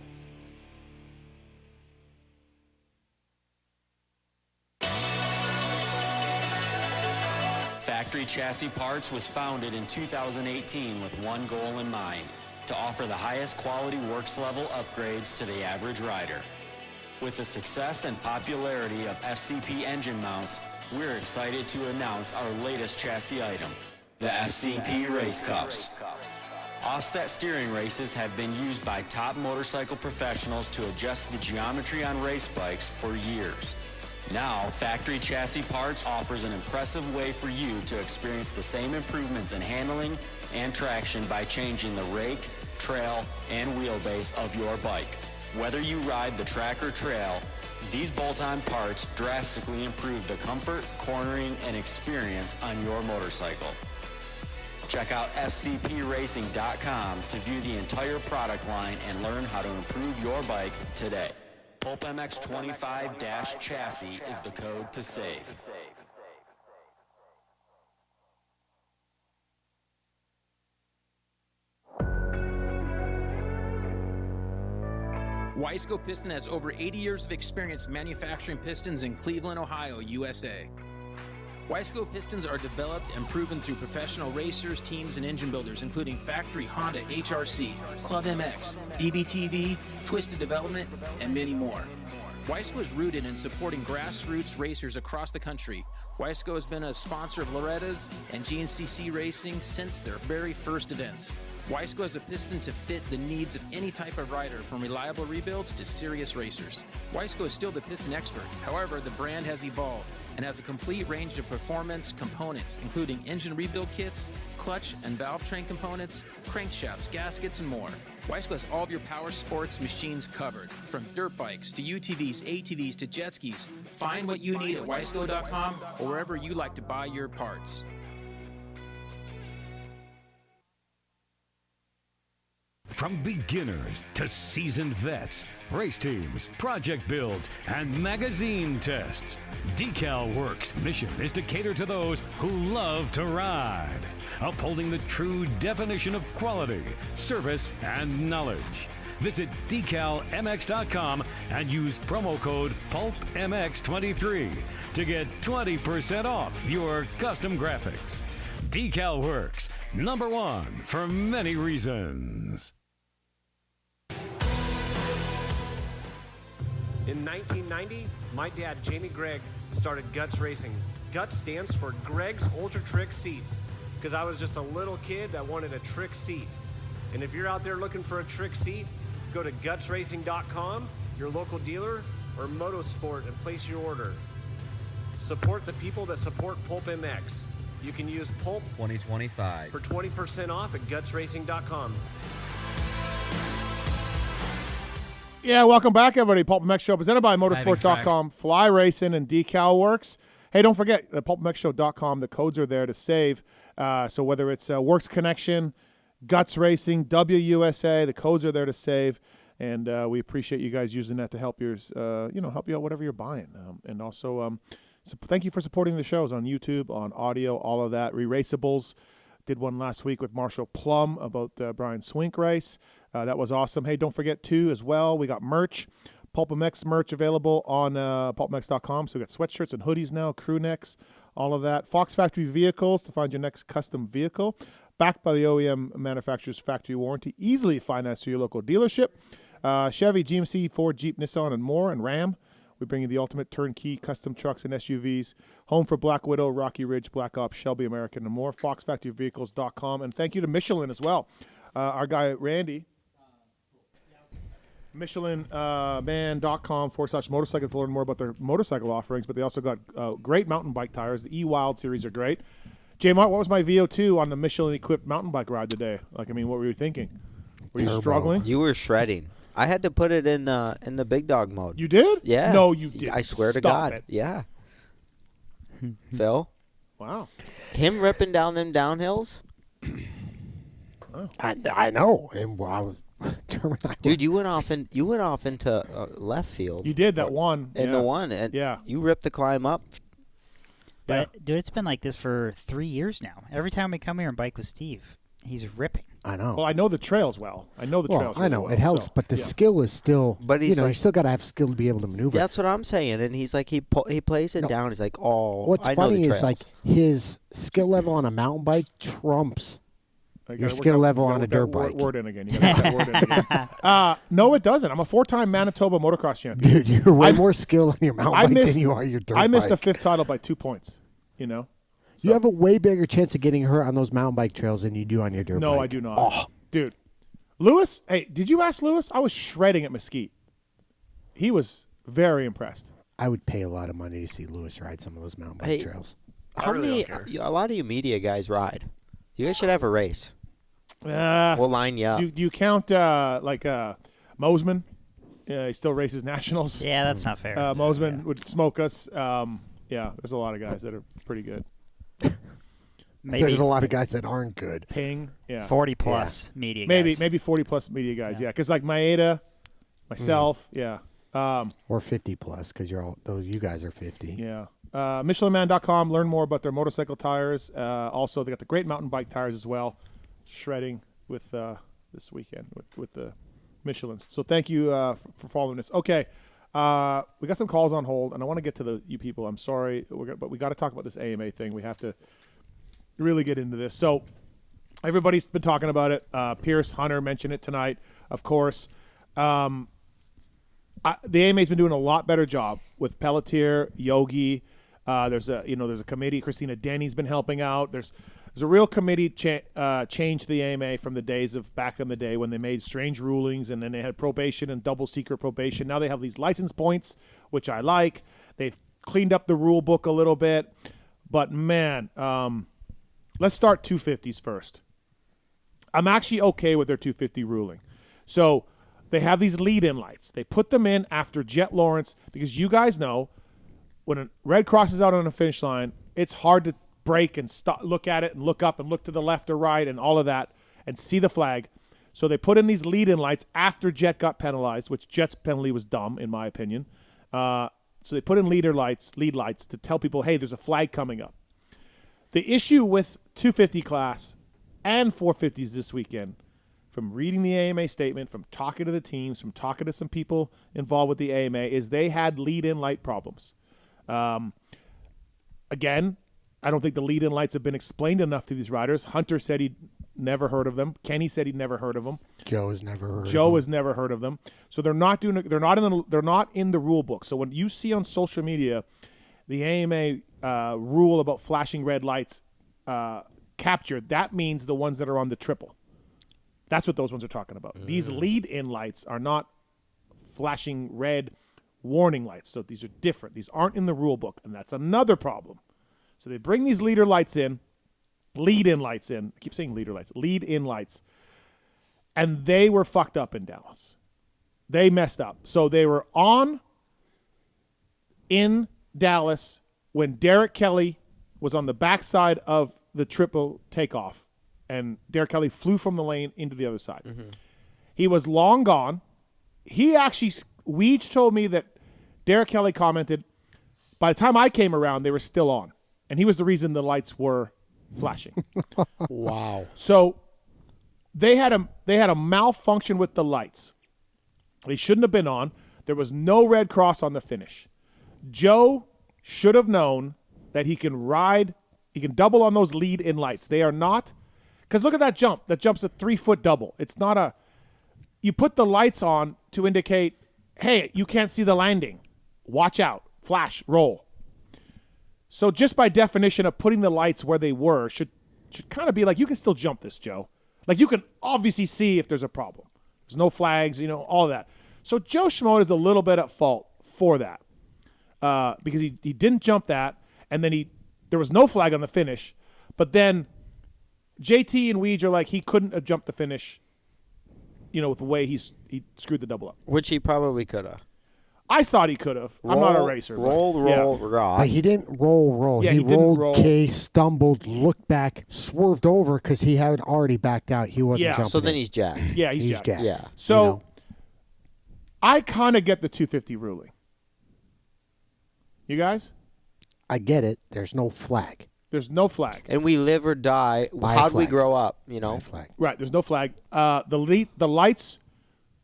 Factory Chassis Parts was founded in 2018 with one goal in mind: to offer the highest quality works level upgrades to the average rider. With the success and popularity of FCP engine mounts, we're excited to announce our latest chassis item, the FCP Race Cups. Offset steering races have been used by top motorcycle professionals to adjust the geometry on race bikes for years. Now, Factory Chassis Parts offers an impressive way for you to experience the same improvements in handling and traction by changing the rake, trail, and wheelbase of your bike. Whether you ride the track or trail, these bolt-on parts drastically improve the comfort, cornering, and experience on your motorcycle. Check out scpracing.com to view the entire product line and learn how to improve your bike today. PulpMX 25-chassis is the code to save. Wiseco Piston has over 80 years of experience manufacturing pistons in Cleveland, Ohio, USA. Wiseco pistons are developed and proven through professional racers, teams, and engine builders, including factory Honda HRC, Club MX, DBTV, Twisted Development, and many more. Wiseco is rooted in supporting grassroots racers across the country. Wiseco has been a sponsor of Loretta's and GNCC Racing since their very first events. Wiseco has a piston to fit the needs of any type of rider, from reliable rebuilds to serious racers. Wiseco is still the piston expert. However, the brand has evolved and has a complete range of performance components, including engine rebuild kits, clutch and valve train components, crankshafts, gaskets, and more. Wiseco has all of your power sports machines covered, from dirt bikes to UTVs, ATVs to jet skis. Find what you need at wiseco.com or wherever you like to buy your parts. From beginners to seasoned vets, race teams, project builds, and magazine tests, DeCAL WORKS' mission is to cater to those who love to ride, upholding the true definition of quality, service, and knowledge. Visit DeCalMX.com and use promo code PulpMX23 to get 20% off your custom graphics. DeCAL WORKS, #1 for many reasons. In 1990, my dad, Jamie Gregg, started Guts Racing. Guts stands for Greg's Ultra Trick Seats, because I was just a little kid that wanted a trick seat. And if you're out there looking for a trick seat, go to gutsracing.com, your local dealer, or Motosport, and place your order. Support the people that support PulpMX. You can use Pulp 2025 for 20% off at gutsracing.com. Yeah, welcome back, everybody. PulpMX Show presented by Motosport.com, Fly Racing, and DeCAL WORKS. Hey, don't forget, the PulpMXShow.com, the codes are there to save. So whether it's Works Connection, Guts Racing, WUSA, the codes are there to save. And we appreciate you guys using that to help help you out whatever you're buying. And also, so thank you for supporting the shows on YouTube, on audio, all of that. Re-Raceables. Did one last week with Marshall Plum about the Brian Swink race. That was awesome. Hey, don't forget, too, as well, we got merch. PulpMX merch available on PulpMX.com. So we got sweatshirts and hoodies now, crew necks, all of that. Fox Factory Vehicles to find your next custom vehicle. Backed by the OEM manufacturer's factory warranty. Easily financed through your local dealership. Chevy, GMC, Ford, Jeep, Nissan, and more, and Ram. We bring you the ultimate turnkey custom trucks and SUVs. Home for Black Widow, Rocky Ridge, Black Ops, Shelby American, and more. FoxFactoryVehicles.com. And thank you to Michelin as well. Our guy, Randy. MichelinMan.com/motorcycle to learn more about their motorcycle offerings. But they also got great mountain bike tires. The E-Wild series are great. J-Mart, what was my VO2 on the Michelin-equipped mountain bike ride today? What were you thinking? Were you struggling? You were shredding. I had to put it in the big dog mode. You did? Yeah. No, you didn't. I swear to Stop God. it. Yeah. Phil? Wow. Him ripping down them downhills? I know. And I was Dude, you went off into left field. You did that one. In the one. And you ripped the climb up. But, dude, it's been like this for 3 years now. Every time we come here and bike with Steve, he's ripping. I know. Well, I know the trails well. I know the trails I know. well, It helps, so, but the yeah. skill is still, But he's you still got to have skill to be able to maneuver. That's what I'm saying. And he's like, he plays it down. He's like, oh, What's I know funny the is, trails. his skill level on a mountain bike trumps You your gotta work skill that- level you on a gotta dirt work that bike. word in again. You gotta work that word in again. No, it doesn't. I'm a 4-time Manitoba motocross champion. Dude, you're way more skilled on your mountain bike than you are your dirt bike. I missed a 5th title by 2 points. You have a way bigger chance of getting hurt on those mountain bike trails than you do on your dirt bike. No, I do not. Oh. Dude, Lewis, hey, did you ask Lewis? I was shredding at Mesquite. He was very impressed. I would pay a lot of money to see Lewis ride some of those mountain bike trails. How many? A lot of you media guys ride. You guys should have a race. We'll line you up. Do you count Mosman? He still races nationals. Yeah, that's not fair. Mosman would smoke us. There's a lot of guys that are pretty good. There's a lot of guys that aren't good. Ping, 40 plus media maybe guys. Maybe 40 plus media guys, because like Maeda, myself, or 50 plus, because you guys are 50. Yeah. MichelinMan.com. Learn more about their motorcycle tires. Also, they got the great mountain bike tires as well. Shredding with this weekend with the Michelins. So thank you for following us. Okay, we got some calls on hold, and I want to get to you people. I'm sorry, but we got to talk about this AMA thing. We have to really get into this. So everybody's been talking about it. Pierce Hunter mentioned it tonight, of course. The AMA's been doing a lot better job with Pelletier, Yogi. There's a committee. Christina Denny's been helping out. There's a real committee change to the AMA from the days of back in the day when they made strange rulings, and then they had probation and double secret probation. Now they have these license points, which I like. They've cleaned up the rule book a little bit, but man, let's start 250s first. I'm actually okay with their 250 ruling. So they have these lead-in lights. They put them in after Jet Lawrence, because you guys know when a red crosses out on a finish line, it's hard to break and look at it and look up and look to the left or right and all of that and see the flag. So they put in these lead-in lights after Jet got penalized, which Jet's penalty was dumb in my opinion. So they put in lead lights to tell people, hey, there's a flag coming up. The issue with 250 class and 450s this weekend, from reading the AMA statement, from talking to the teams, from talking to some people involved with the AMA, is they had lead-in light problems. Again, I don't think the lead-in lights have been explained enough to these riders. Hunter said he'd never heard of them. Kenny said he'd never heard of them. Joe has never heard of them. So they're not in the rule book. So when you see on social media the AMA rule about flashing red lights captured, that means the ones that are on the triple. That's what those ones are talking about. These lead-in lights are not flashing red warning lights. So these are different. These aren't in the rule book, and that's another problem. So they bring these lead-in lights in. I keep saying lead-in lights. And they were fucked up in Dallas. They messed up. So they were on in Dallas when Derek Kelly was on the backside of the triple takeoff, and Derek Kelly flew from the lane into the other side. Mm-hmm. He was long gone. Weege told me that Derek Kelly commented, by the time I came around, they were still on. And he was the reason the lights were flashing. Wow. So they had a malfunction with the lights. They shouldn't have been on. There was no red cross on the finish. Joe should have known that he can double on those lead-in lights. They are not, because look at that jump. That jump's a 3-foot double. It's not you put the lights on to indicate, hey, you can't see the landing. Watch out. Flash. Roll. So just by definition of putting the lights where they were should kind of be like, you can still jump this, Joe. Like, you can obviously see if there's a problem. There's no flags, all of that. So Joe Schmoed is a little bit at fault for that because he didn't jump that, and then there was no flag on the finish. But then JT and Weege are like, he couldn't have jumped the finish, with the way he screwed the double up. Which he probably could have. I thought he could have. I'm not a racer. Roll. But he didn't roll. Yeah, he rolled, roll. case, stumbled, looked back, swerved over because he had already backed out. He wasn't jumping. So then he's jacked. Yeah, he's jacked. Yeah. So I kind of get the 250 ruling. You guys? I get it. There's no flag. There's no flag. And we live or die. How'd we grow up, Flag. Right, there's no flag. The lights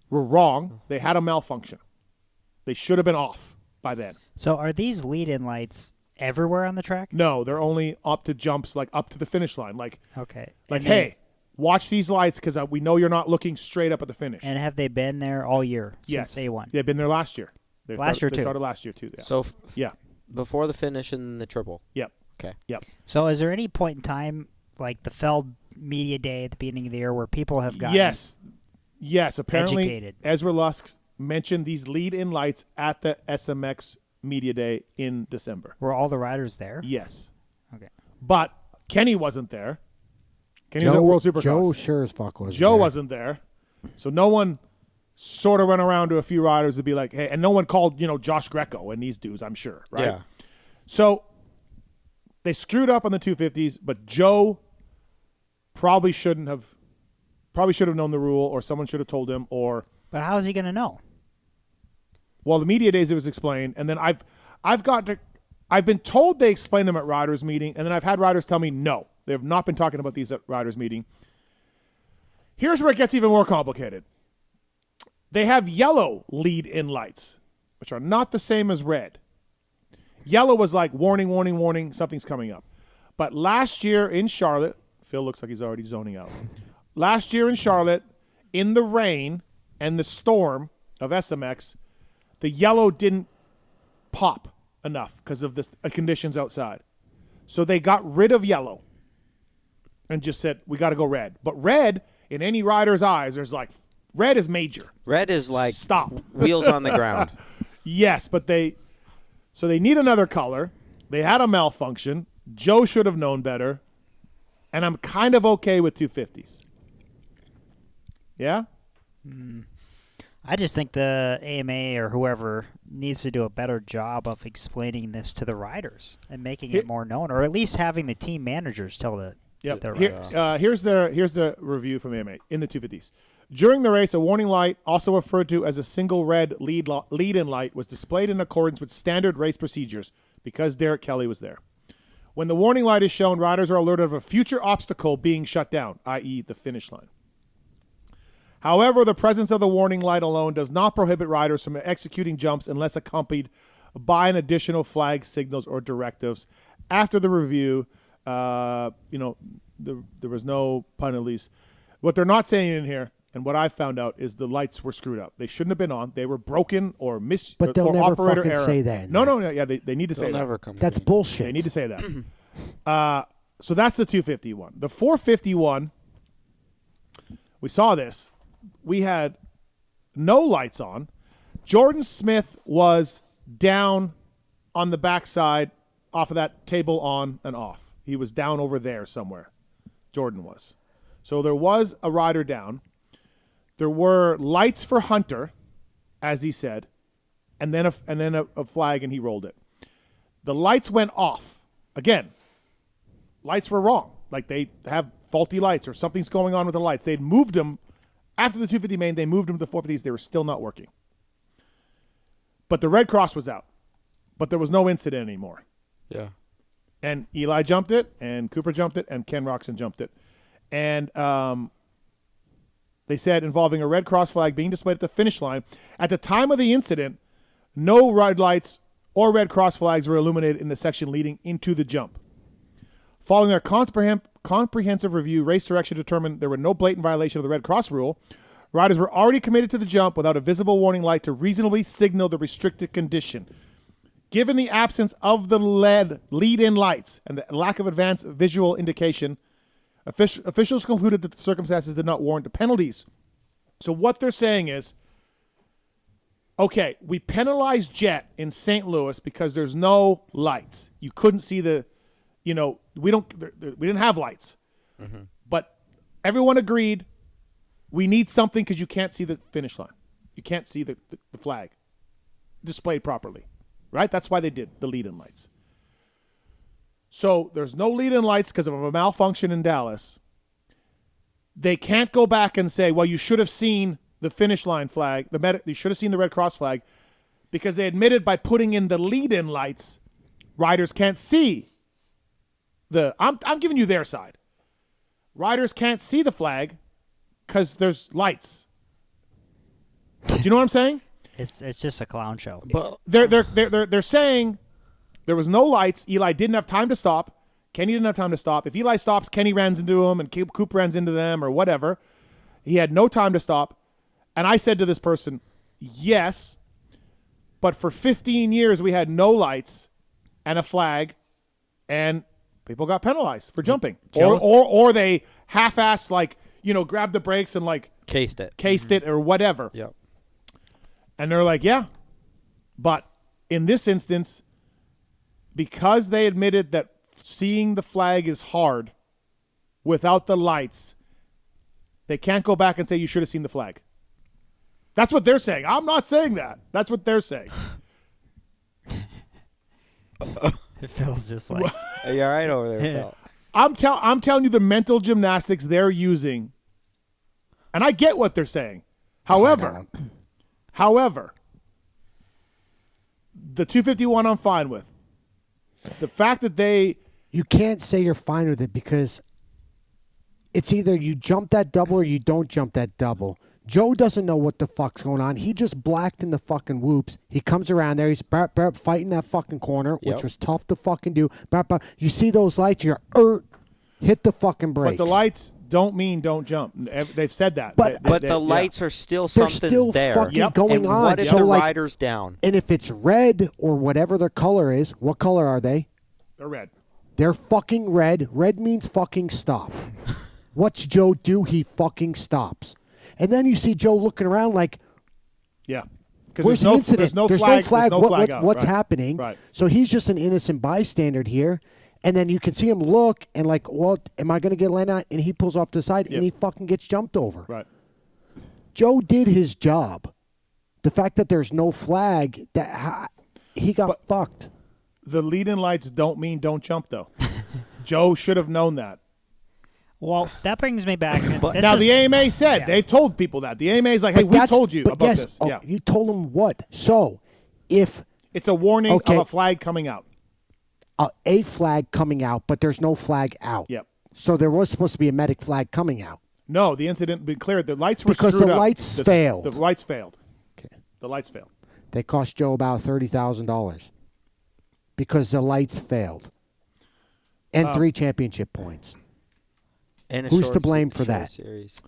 were wrong. They had a malfunction. They should have been off by then. So are these lead-in lights everywhere on the track? No, they're only up to jumps, like up to the finish line. Okay. Hey, watch these lights because we know you're not looking straight up at the finish. And have they been there all year yes. since A1? They've been there last year. They started last year too. Yeah. So before the finish and the triple. Yep. Okay. Yep. So is there any point in time, like the Feld media day at the beginning of the year where people have gotten Yes, apparently educated. Ezra Lusk mentioned these lead-in lights at the SMX Media Day in December. Were all the riders there? Yes. Okay. But Kenny wasn't there. Kenny was at World Supercross. Joe sure as fuck was Joe there. wasn't there. So no one sort of went around to a few riders to be like, hey, and no one called, Josh Greco and these dudes, I'm sure, right? Yeah. So they screwed up on the 250s, but Joe probably should have known the rule, or someone should have told him, or. But how is he going to know? Well, the media days it was explained, and then I've been told they explained them at riders meeting, and then I've had riders tell me no, they have not been talking about these at riders meeting. Here's where it gets even more complicated. They have yellow lead-in lights, which are not the same as red. Yellow was like warning, warning, warning, something's coming up. But last year in Charlotte, Phil looks like he's already zoning out. Last year in Charlotte, in the rain and the storm of SMX, the yellow didn't pop enough because of the conditions outside. So they got rid of yellow and just said, we got to go red. But red, in any rider's eyes, there's like, red is major. Red is like stop. Wheels on the ground. Yes, but they need another color. They had a malfunction. Joe should have known better. And I'm kind of okay with 250s. Yeah? I just think the AMA or whoever needs to do a better job of explaining this to the riders and making it more known, or at least having the team managers tell the riders. Here's the review from AMA in the 250s. During the race, a warning light, also referred to as a single red lead-in light, was displayed in accordance with standard race procedures because Derek Kelly was there. When the warning light is shown, riders are alerted of a future obstacle being shut down, i.e. the finish line. However, the presence of the warning light alone does not prohibit riders from executing jumps unless accompanied by an additional flag, signals, or directives. After the review, there was no penalties. What they're not saying in here, and what I found out, is the lights were screwed up. They shouldn't have been on. They were broken or But they'll or never operator fucking error. say that. No, yeah, they need to say They'll never that. come. That's bullshit. They need to say that. So that's the 251. The 451, we saw this. We had no lights on. Jordan Smith was down on the backside off of that table on and off. He was down over there somewhere. Jordan was. So there was a rider down. There were lights for Hunter, as he said, and then a flag, and he rolled it. The lights went off. Again, lights were wrong. Like they have faulty lights or something's going on with the lights. They'd moved them. After the 250 main, they moved them to the 450s. They were still not working. But the red cross was out. But there was no incident anymore. Yeah. And Eli jumped it, and Cooper jumped it, and Ken Roxon jumped it. And they said involving a red cross flag being displayed at the finish line. At the time of the incident, no red lights or red cross flags were illuminated in the section leading into the jump. Following a comprehensive review, race direction determined there were no blatant violation of the red cross rule. Riders were already committed to the jump without a visible warning light to reasonably signal the restricted condition. Given the absence of the lead-in lights and the lack of advanced visual indication, officials concluded that the circumstances did not warrant the penalties. So what they're saying is, okay, we penalized Jet in St. Louis because there's no lights. You couldn't see we didn't have lights. Mm-hmm. But everyone agreed we need something because you can't see the finish line. You can't see the flag displayed properly, right? That's why they did the lead-in lights. So there's no lead-in lights because of a malfunction in Dallas. They can't go back and say, well, you should have seen the finish line flag. You should have seen the red cross flag because they admitted by putting in the lead-in lights, riders can't see I'm giving you their side. Riders can't see the flag because there's lights. Do you know what I'm saying? It's just a clown show. But they're saying there was no lights. Eli didn't have time to stop. Kenny didn't have time to stop. If Eli stops, Kenny runs into him and Coop runs into them or whatever. He had no time to stop. And I said to this person, yes, but for 15 years we had no lights and a flag and people got penalized for jumping, or they half-assed, like, grabbed the brakes and like cased it or whatever. Yep. And they're like, yeah, but in this instance, because they admitted that seeing the flag is hard without the lights, they can't go back and say you should have seen the flag. That's what they're saying. I'm not saying that. That's what they're saying. It feels just like Are you all right over there, Phil? I'm telling you the mental gymnastics they're using, and I get what they're saying. However, the 251 I'm fine with. The fact that you can't say you're fine with it because it's either you jump that double or you don't jump that double. Joe doesn't know what the fuck's going on. He just blacked in the fucking whoops. He comes around there. He's fighting that fucking corner, which was tough to fucking do. You see those lights, you're hit the fucking brakes. But the lights don't mean don't jump. They've said that. But the lights are still something's still there. fucking going and on. What if So, the like, rider's down? And if it's red or whatever their color is, what color are they? They're red. They're fucking red. Red means fucking stop. What's Joe do? He fucking stops. And then you see Joe looking around like, yeah, where's the incident? There's no flag. What's happening? Right. So he's just an innocent bystander here. And then you can see him look and like, well, am I going to get let out? And he pulls off to the side and he fucking gets jumped over. Right. Joe did his job. The fact that there's no flag, he got fucked. The lead-in lights don't mean don't jump, though. Joe should have known that. Well, that brings me back. Now, the AMA said, they've told people that. The AMA is like, hey, we told you about this. Oh, you told them what? So, if... It's a warning of a flag coming out. A flag coming out, but there's no flag out. Yep. So there was supposed to be a medic flag coming out. No, the incident been cleared. The lights were because screwed the up. lights failed. The lights failed. Okay. The lights failed. They cost Joe about $30,000 because the lights failed. And 3 championship points. And who's to blame for that? Series.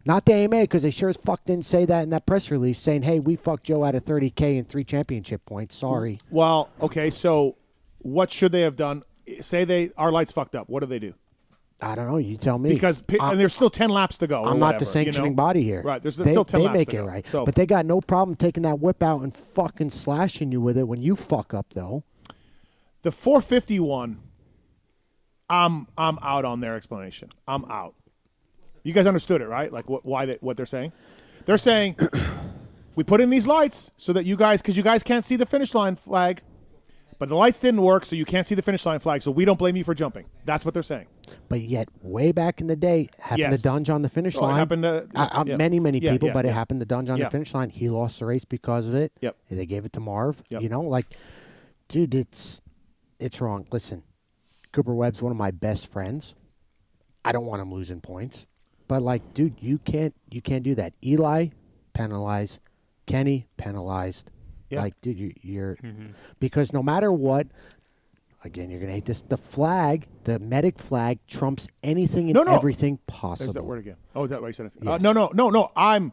Not the AMA, because they sure as fuck didn't say that in that press release saying, hey, we fucked Joe out of $30K and 3 championship points. Sorry. Well, okay, so what should they have done? Say our lights fucked up. What do they do? I don't know. You tell me. Because and there's still 10 laps to go. I'm not the sanctioning body here. Right. There's still 10 laps to go. They make it right. So, but they got no problem taking that whip out and fucking slashing you with it when you fuck up, though. The 451, I'm out on their explanation. I'm out. You guys understood it, right? Like what they're saying? They're saying we put in these lights so that you guys, because you guys can't see the finish line flag, but the lights didn't work, so you can't see the finish line flag, so we don't blame you for jumping. That's what they're saying. But yet, way back in the day, happened to Dunge on the finish line. It happened to many people, but it happened to Dunge on the finish line. He lost the race because of it. Yep. They gave it to Marv. Yep. You know, like, dude, it's wrong. Listen, Cooper Webb's one of my best friends. I don't want him losing points. But, like, dude, you can't do that. Eli, penalized. Kenny, penalized. Yeah. Like, dude, you're because no matter what, again, you're gonna hate this. The flag, the medic flag, trumps anything and everything possible. There's that word again. Oh, is that what you said? Yes. No.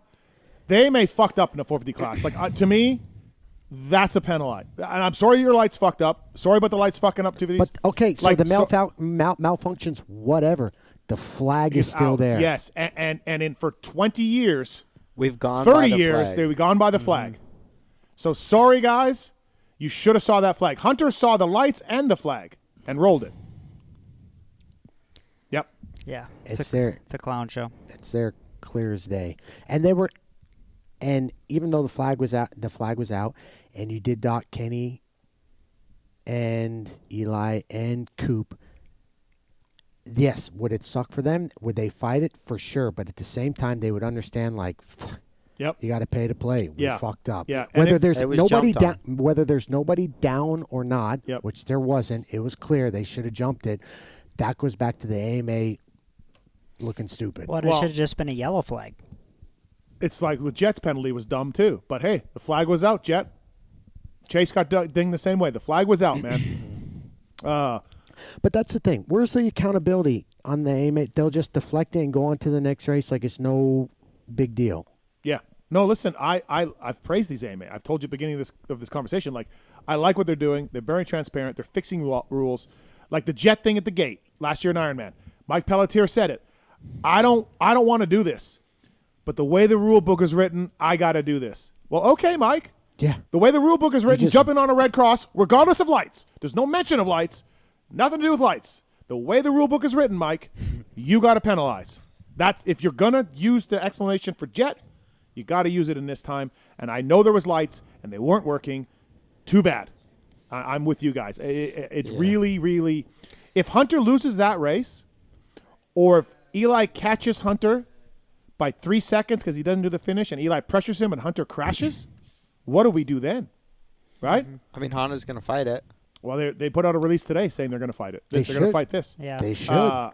They may fucked up in the 450 class. Like to me, that's a penalty. And I'm sorry your lights fucked up. Sorry about the lights fucking up to these. But okay, so like, the malfunctions, whatever. The flag is still out. there. Yes, and for 20 years, we've gone 30 by the years, flag. they've gone by the flag. So sorry, guys. You should have saw that flag. Hunter saw the lights and the flag and rolled it. Yep. Yeah. It's a clown show. It's there clear as day. And even though the flag was out, and you did dock Kenny and Eli and Coop. Yes, would it suck for them? Would they fight it? For sure. But at the same time, they would understand, like, yep, you got to pay to play. We fucked up. Yeah. Whether there's nobody down or not, which there wasn't, it was clear they should have jumped it. That goes back to the AMA looking stupid. Well, it should have just been a yellow flag. It's like with Jet's penalty was dumb too. But hey, the flag was out, Jet. Chase got dinged the same way. The flag was out, man. But that's the thing. Where's the accountability on the AMA? They'll just deflect it and go on to the next race like it's no big deal. Yeah. No, listen, I've praised these AMA. I've told you at the beginning of this conversation, like, I like what they're doing. They're very transparent. They're fixing rules. like the jet thing at the gate last year in Ironman. Mike Pelletier said it. I don't want to do this, but the way the rule book is written, I got to do this. Well, okay, Mike. Yeah. The way the rule book is written, jumping on a red cross, regardless of lights. There's no mention of lights. Nothing to do with lights. The way the rule book is written, Mike, you got to penalize. That's if you're gonna use the explanation for jet, you got to use it in this time. And I know there was lights and they weren't working. Too bad. I'm with you guys. It really, really. If Hunter loses that race, or if Eli catches Hunter by 3 seconds because he doesn't do the finish, and Eli pressures him and Hunter crashes, what do we do then? Right? I mean, Honda's going to fight it. Well, they put out a release today saying they're going to fight it. They're going to fight this. Yeah, they should.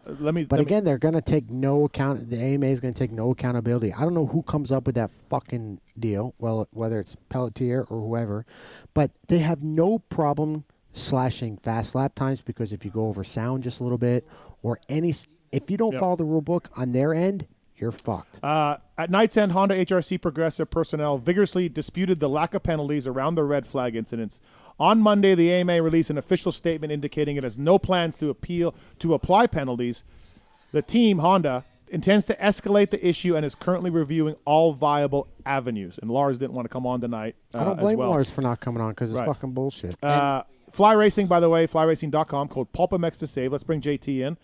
Again, they're going to take no account. The AMA is going to take no accountability. I don't know who comes up with that fucking deal. Well, whether it's Pelletier or whoever, but they have no problem slashing fast lap times because if you go over sound just a little bit or if you don't follow the rule book on their end, you're fucked. At night's end, Honda HRC Progressive personnel vigorously disputed the lack of penalties around the red flag incidents. On Monday, the AMA released an official statement indicating it has no plans to apply penalties. The team, Honda, intends to escalate the issue and is currently reviewing all viable avenues. And Lars didn't want to come on tonight. I don't blame as well. Lars for not coming on because it's fucking bullshit. Fly Racing, by the way, flyracing.com, code PulpMX to save. Let's bring JT in.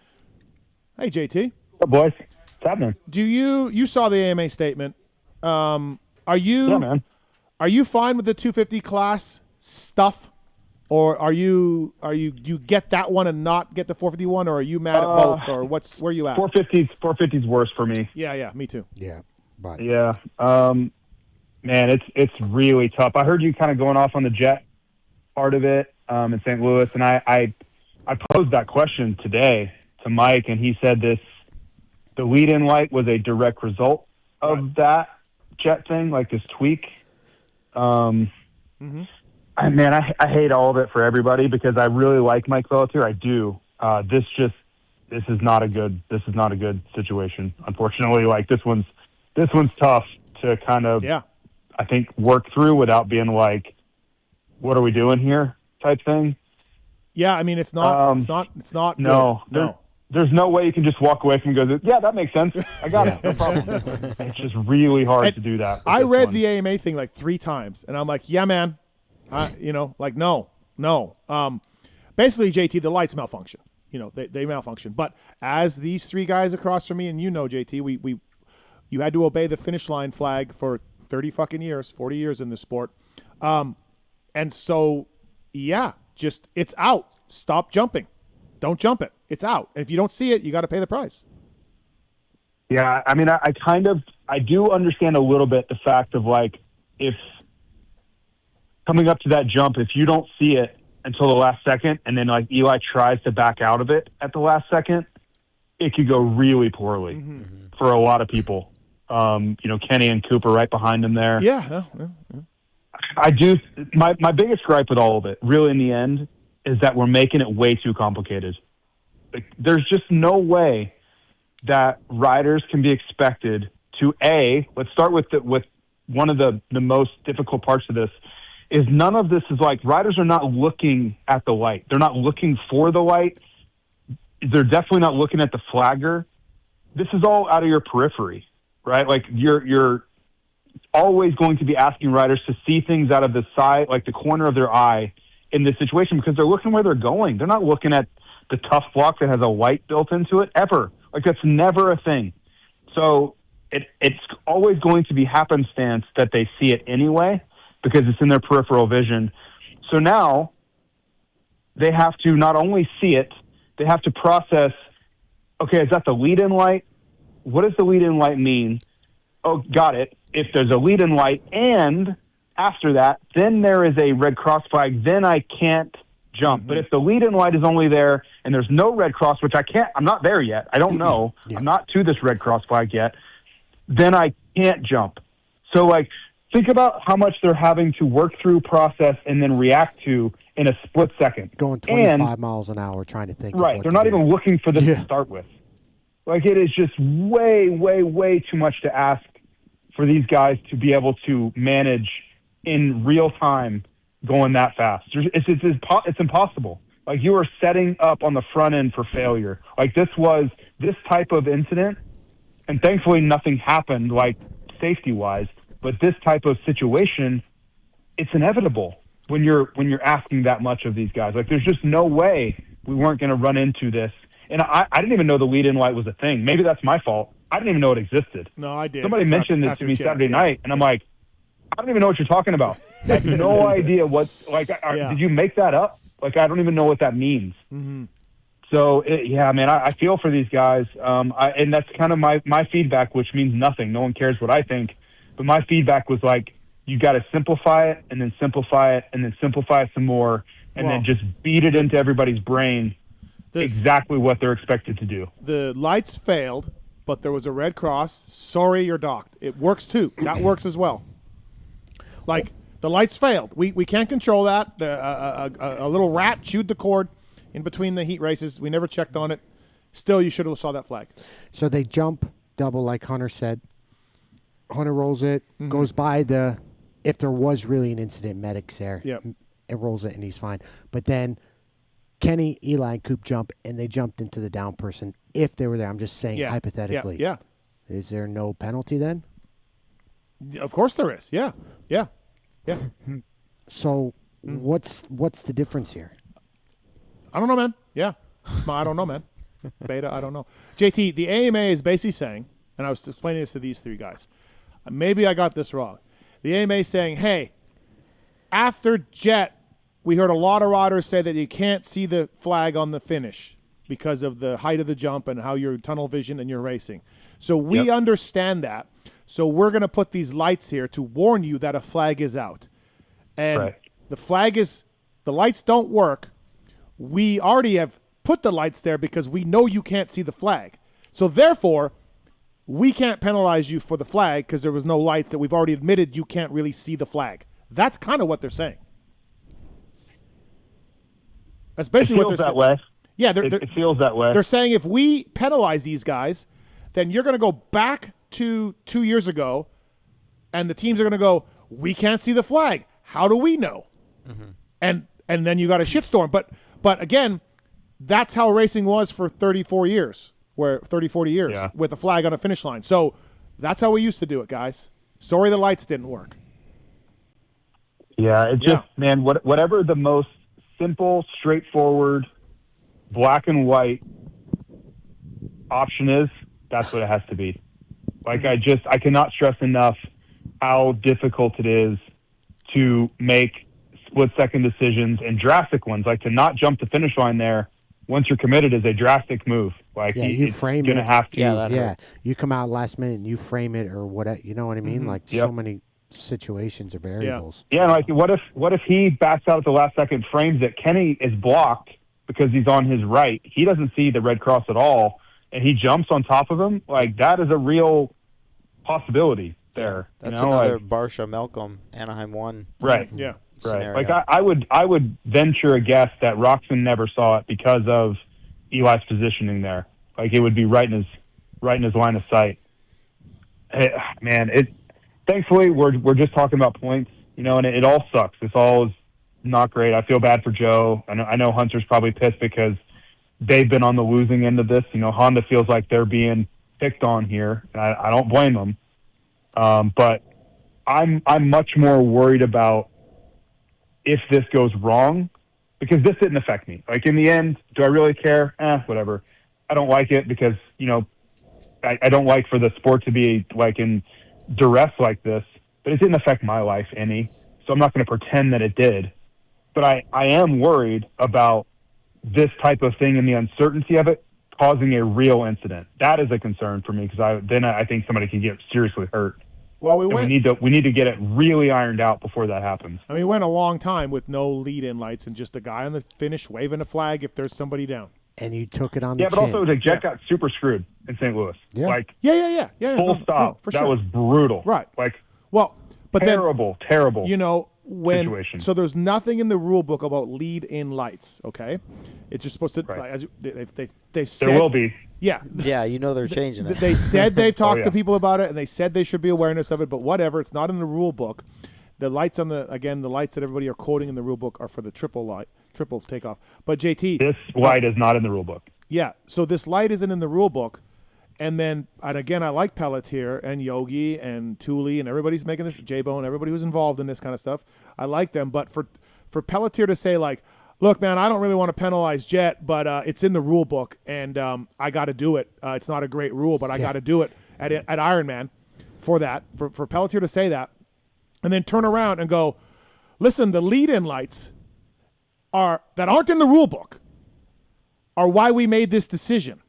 Hey, JT. What, boys? What's happening? You saw the AMA statement. Are you fine with the 250 class stuff, or are you get that one and not get the 451, or are you mad at both, or where are you at? 450's worse for me. Yeah, me too. Yeah, but yeah, man, it's really tough. I heard you kind of going off on the jet part of it in St. Louis, and I posed that question today to Mike, and he said the lead-in light was a direct result of that jet thing, like this tweak. Man, I hate all of it for everybody because I really like Mike Pelletier. I do. This is not a good situation. Unfortunately, like this one's tough to kind of I think work through without being like, what are we doing here type thing. Yeah, I mean it's not no. No. There's no way you can just walk away from and go, yeah, that makes sense. I got it. No problem. It's just really hard to do that. I read the AMA thing like 3 times, and I'm like, yeah, man. No. Basically, JT, the lights malfunction. They malfunction. But as these 3 guys across from me, and JT, you had to obey the finish line flag for 30 fucking years, 40 years in this sport. And so, yeah, just it's out. Stop jumping. Don't jump it. It's out. And if you don't see it, you got to pay the price. Yeah, I mean, I do understand a little bit the fact of like, if coming up to that jump, if you don't see it until the last second, and then like Eli tries to back out of it at the last second, it could go really poorly for a lot of people. Kenny and Cooper right behind him there. Yeah. I do. My biggest gripe with all of it, really in the end, is that we're making it way too complicated. Like, there's just no way that riders can be expected to let's start with one of the most difficult parts of this is none of this is like riders are not looking at the light. They're not looking for the light. They're definitely not looking at the flagger. This is all out of your periphery, right? Like you're always going to be asking riders to see things out of the side, like the corner of their eye in this situation because they're looking where they're going. They're not looking at the tough block that has a light built into it ever. Like that's never a thing. So it's always going to be happenstance that they see it anyway because it's in their peripheral vision. So now they have to not only see it, they have to process, okay, is that the lead-in light? What does the lead-in light mean? Oh, got it. If there's a lead-in light and after that, then there is a red cross flag, then I can't jump. But if the lead-in light is only there and there's no red cross, which I'm not there yet. I don't know. I'm not to this red cross flag yet. Then I can't jump. So like, think about how much they're having to work through, process, and then react to in a split second. Going 25 miles an hour trying to think. Right. They're not even looking for this to start with. Like it is just way, way, way too much to ask for these guys to be able to manage in real time going that fast. It's impossible. Like, you were setting up on the front end for failure. Like, this type of incident, and thankfully nothing happened, like, safety-wise, but this type of situation, it's inevitable when you're asking that much of these guys. Like, there's just no way we weren't going to run into this. And I didn't even know the lead-in light was a thing. Maybe that's my fault. I didn't even know it existed. No, I did. Somebody mentioned it to me Saturday night, and I'm like, I don't even know what you're talking about. I have no idea what, like, did you make that up? Like, I don't even know what that means. Mm-hmm. So, man, I feel for these guys. And that's kind of my feedback, which means nothing. No one cares what I think. But my feedback was like, you got to simplify it, and then simplify it, and then simplify it some more, and then just beat it into everybody's brain exactly what they're expected to do. The lights failed, but there was a red cross. Sorry, you're docked. It works too. That works as well. Like, the lights failed. We can't control that. A little rat chewed the cord in between the heat races. We never checked on it. Still, you should have saw that flag. So they jump double, like Hunter said. Hunter rolls it, goes by if there was really an incident, medic's there. Yep. It rolls it, and he's fine. But then Kenny, Eli, and Coop jump, and they jumped into the down person if they were there. I'm just saying hypothetically. Yeah. Is there no penalty then? Of course there is. Yeah. So what's the difference here? I don't know, man. Yeah. I don't know, man. Beta, I don't know. JT, the AMA is basically saying, and I was explaining this to these three guys, maybe I got this wrong. The AMA is saying, hey, after Jet, we heard a lot of riders say that you can't see the flag on the finish because of the height of the jump and how you're tunnel vision and you're racing. So we understand that. So we're going to put these lights here to warn you that a flag is out. And the lights don't work. We already have put the lights there because we know you can't see the flag. So therefore, we can't penalize you for the flag because there was no lights that we've already admitted you can't really see the flag. That's kind of what they're saying. That's basically what they're saying. It feels that way. Yeah, it feels that way. They're saying if we penalize these guys, then you're going to go back to 2 years ago, and the teams are going to go, we can't see the flag. How do we know? Mm-hmm. And then you got a shitstorm. But again, that's how racing was for 30, 40 years with a flag on a finish line. So that's how we used to do it, guys. Sorry the lights didn't work. Yeah, it's just, man, whatever the most simple, straightforward, black and white option is, that's what it has to be. Like, I cannot stress enough how difficult it is to make split-second decisions and drastic ones. Like, to not jump the finish line there once you're committed is a drastic move. Like, you frame you're it. going to have to. Yeah, that hurts. You come out last minute and you frame it or whatever. You know what I mean? Like, so many situations or variables. Yeah, like, what if he backs out at the last second, frames it, Kenny is blocked because he's on his right. He doesn't see the red cross at all, and he jumps on top of him. Like, that is a real possibility there. That's another Barsha Malcolm Anaheim 1. Right. Yeah. Right. Like, I would venture a guess that Roxon never saw it because of Eli's positioning there. Like, it would be right in his line of sight. Thankfully we're just talking about points, and it all sucks. This all is not great. I feel bad for Joe. I know Hunter's probably pissed because they've been on the losing end of this. Honda feels like they're being picked on here, and I don't blame them. But I'm much more worried about if this goes wrong, because this didn't affect me. Like, in the end, do I really care? Whatever. I don't like it because, I don't like for the sport to be like in duress like this, but it didn't affect my life any. So I'm not going to pretend that it did. But I am worried about this type of thing and the uncertainty of it causing a real incident. That is a concern for me because I think somebody can get seriously hurt. Well, we need to get it really ironed out before that happens. I mean, we went a long time with no lead-in lights and just a guy on the finish waving a flag if there's somebody down. And you took it on the chin. But also, Jet got super screwed in St. Louis. Yeah. Like, full stop. For that sure. was brutal. Right. Like, but terrible situation. So there's nothing in the rule book about lead-in lights, okay? It's just supposed to, as they've said. There will be. Yeah. Yeah, they're changing it. They said they've talked to people about it, and they said they should be awareness of it, but whatever. It's not in the rule book. the lights on the lights that everybody are quoting in the rule book are for the triple takeoff. But JT, this light is not in the rule book. Yeah, so this light isn't in the rule book. And again, I like Pelletier and Yogi and Thule and everybody's making this, J-Bone, everybody who's involved in this kind of stuff. I like them. But for Pelletier to say, like, look, man, I don't really want to penalize Jet, but it's in the rule book, and I got to do it. It's not a great rule, but I got to do it at Ironman for that. For Pelletier to say that, and then turn around and go, listen, the lead-in lights that aren't in the rule book are why we made this decision.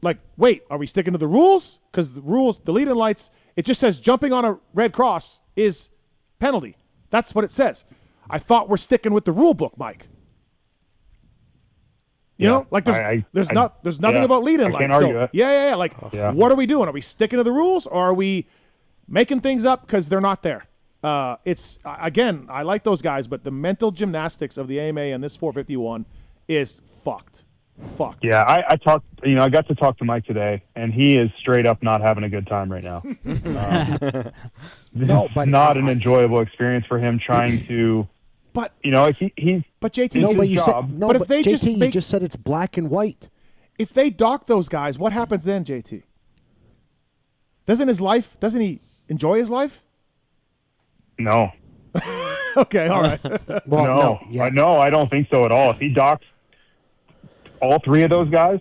Like, wait, are we sticking to the rules? Because the rules, the lead-in lights, it just says jumping on a red cross is penalty. That's what it says. I thought we're sticking with the rule book, Mike. You know, like there's nothing about lead-in lights. So, yeah. Like, what are we doing? Are we sticking to the rules, or are we making things up because they're not there? It's again, I like those guys, but the mental gymnastics of the AMA and this 451 is fucked. Yeah, I talked. I got to talk to Mike today, and he is straight up not having a good time right now. No, but not an enjoyable experience for him trying to. But he's. But JT, no, but you job. said no. But But if they JT, just you just said it's black and white. If they dock those guys, what happens then, JT? Doesn't he enjoy his life? No. Okay, all right. Well, no, I don't think so at all. If he docks all three of those guys,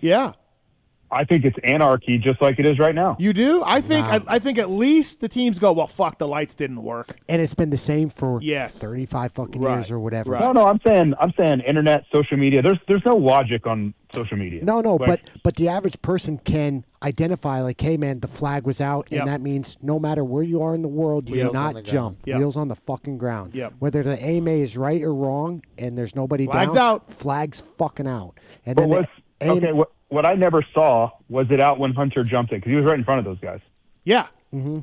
I think it's anarchy, just like it is right now. You do? I think at least the teams go, well, fuck, the lights didn't work, and it's been the same for 35 fucking years or whatever. Right. No, I'm saying internet, social media. There's no logic on social media. No, but the average person can identify, like, hey man, the flag was out, and that means no matter where you are in the world, you do not jump. Wheels on the fucking ground. Whether the AMA is right or wrong, and there's nobody Flag's down, out. Flag's fucking out. And But then what I never saw was it out when Hunter jumped it, because he was right in front of those guys. Yeah.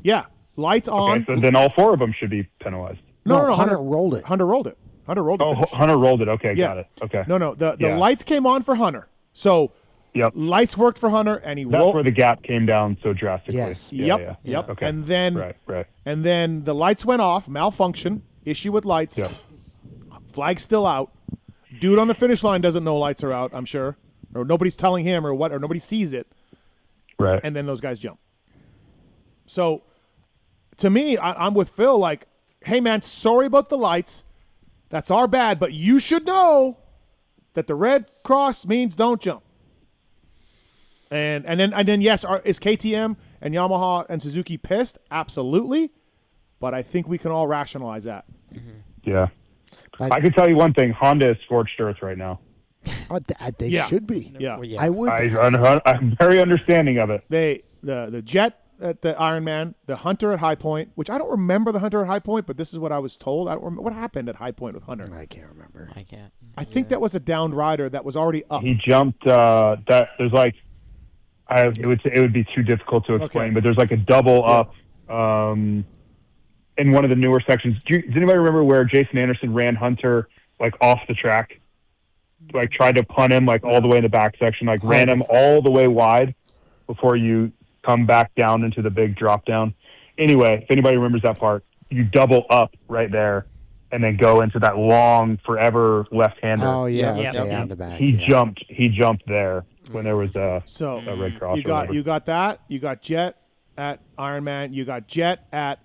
Yeah. Lights on. Okay, so then all four of them should be penalized. No. Hunter rolled it. Hunter rolled it. Oh, Hunter rolled it. Okay, got it. Okay. No. The lights came on for Hunter. So lights worked for Hunter, and he rolled. That's where the gap came down so drastically. Yes. Yep. Okay. And then right. And then the lights went off. Malfunction. Issue with lights. Yep. Flag still out. Dude on the finish line doesn't know lights are out, I'm sure. Or nobody's telling him or nobody sees it. Right. And then those guys jump. So, to me, I'm with Phil, like, hey, man, sorry about the lights. That's our bad, but you should know that the red cross means don't jump. And then yes, is KTM and Yamaha and Suzuki pissed? Absolutely. But I think we can all rationalize that. Yeah. I can tell you one thing. Honda is scorched earth right now. They should be. Yeah. I would. I'm very understanding of it. The Jet at the Ironman, the Hunter at High Point, which I don't remember the Hunter at High Point, but this is what I was told. I don't remember what happened at High Point with Hunter. I can't remember. I think that was a downed rider that was already up. He jumped. That there's like, it would be too difficult to explain, but there's like a double up in one of the newer sections. Does anybody remember where Jason Anderson ran Hunter like off the track? Like tried to punt him like all the way in the back section, like ran him all the way wide before you come back down into the big drop down. Anyway, if anybody remembers that part, you double up right there and then go into that long forever left-hander. Oh yeah, on the back. He jumped there when there was a red cross. You got that. You got Jet at Ironman. You got Jet at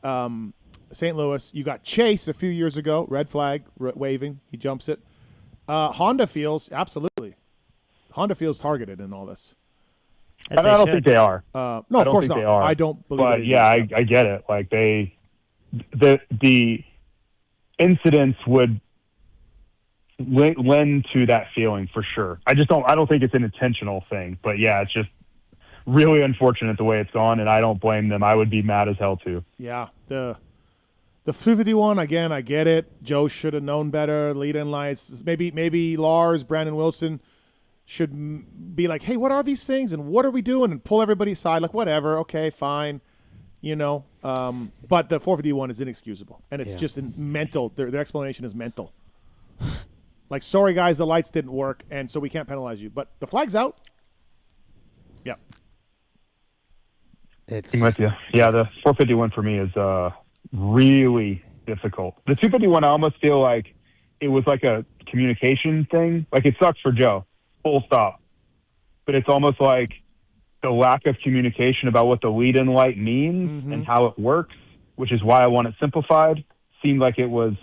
St. Louis. You got Chase a few years ago. Red flag waving. He jumps it. Honda feels targeted in all this. I don't think they are. No, of course not. I don't believe. But I get it. Like the incidents would lend to that feeling for sure. I don't think it's an intentional thing. But yeah, it's just really unfortunate the way it's gone, and I don't blame them. I would be mad as hell too. Yeah, the 251 again. I get it. Joe should have known better. Lead-in lights. Maybe Lars, Brandon Wilson should be like, hey, what are these things and what are we doing? And pull everybody aside. Like, whatever. Okay, fine. But the 451 is inexcusable, and it's just mental. Their explanation is mental. Like, sorry guys, the lights didn't work, and so we can't penalize you. But the flag's out. Yeah. I'm with you. Yeah, the 451 for me is really difficult. The 251, I almost feel like it was like a communication thing. Like, it sucks for Joe, full stop. But it's almost like the lack of communication about what the lead-in light means and how it works, which is why I want it simplified, seemed like it was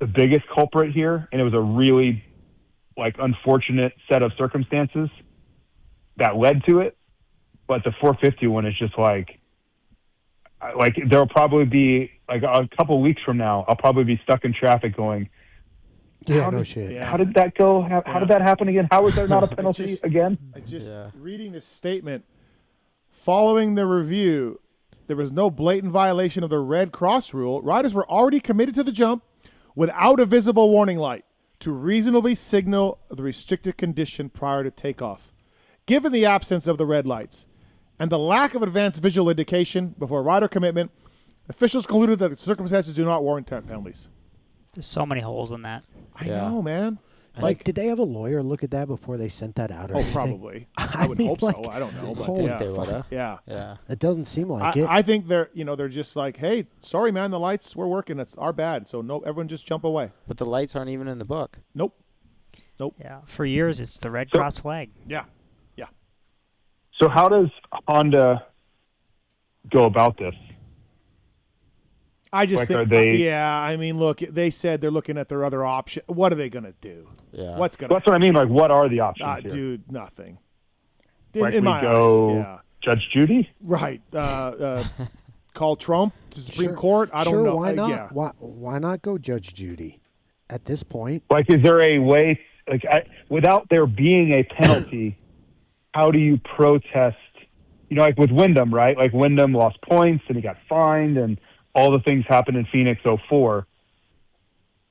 the biggest culprit here, and it was a really, like, unfortunate set of circumstances that led to it. But the 450 one is just like there'll probably be, like, a couple weeks from now, I'll probably be stuck in traffic going, shit. How did that go? How did that happen again? How is there not a penalty again? Reading the statement, following the review, there was no blatant violation of the red cross rule. Riders were already committed to the jump without a visible warning light to reasonably signal the restricted condition prior to takeoff. Given the absence of the red lights and the lack of advanced visual indication before rider commitment, officials concluded that the circumstances do not warrant penalties. There's so many holes in that. I know, man. Like, did they have a lawyer look at that before they sent that out? Or anything? Probably. I would hope so. I don't know, but yeah. It doesn't seem like it. I think they're just like, hey, sorry, man, the lights were working. It's our bad. So no, everyone just jump away. But the lights aren't even in the book. Nope. Yeah, for years it's the red cross flag. Yeah. So how does Honda go about this? I just Like, think, are they- I mean, look, they said they're looking at their other option. What are they going to do? Yeah. What's going to That's what I mean. Like, what are the options here? Dude, nothing. Like, in we my go eyes, Judge Judy? Right. Call Trump to Supreme Court? I don't know. Why not? Yeah. Why not go Judge Judy at this point? Like, is there a way, like, without there being a penalty, how do you protest? You know, like with Wyndham, right? Like, Wyndham lost points and he got fined and all the things happened in Phoenix 04.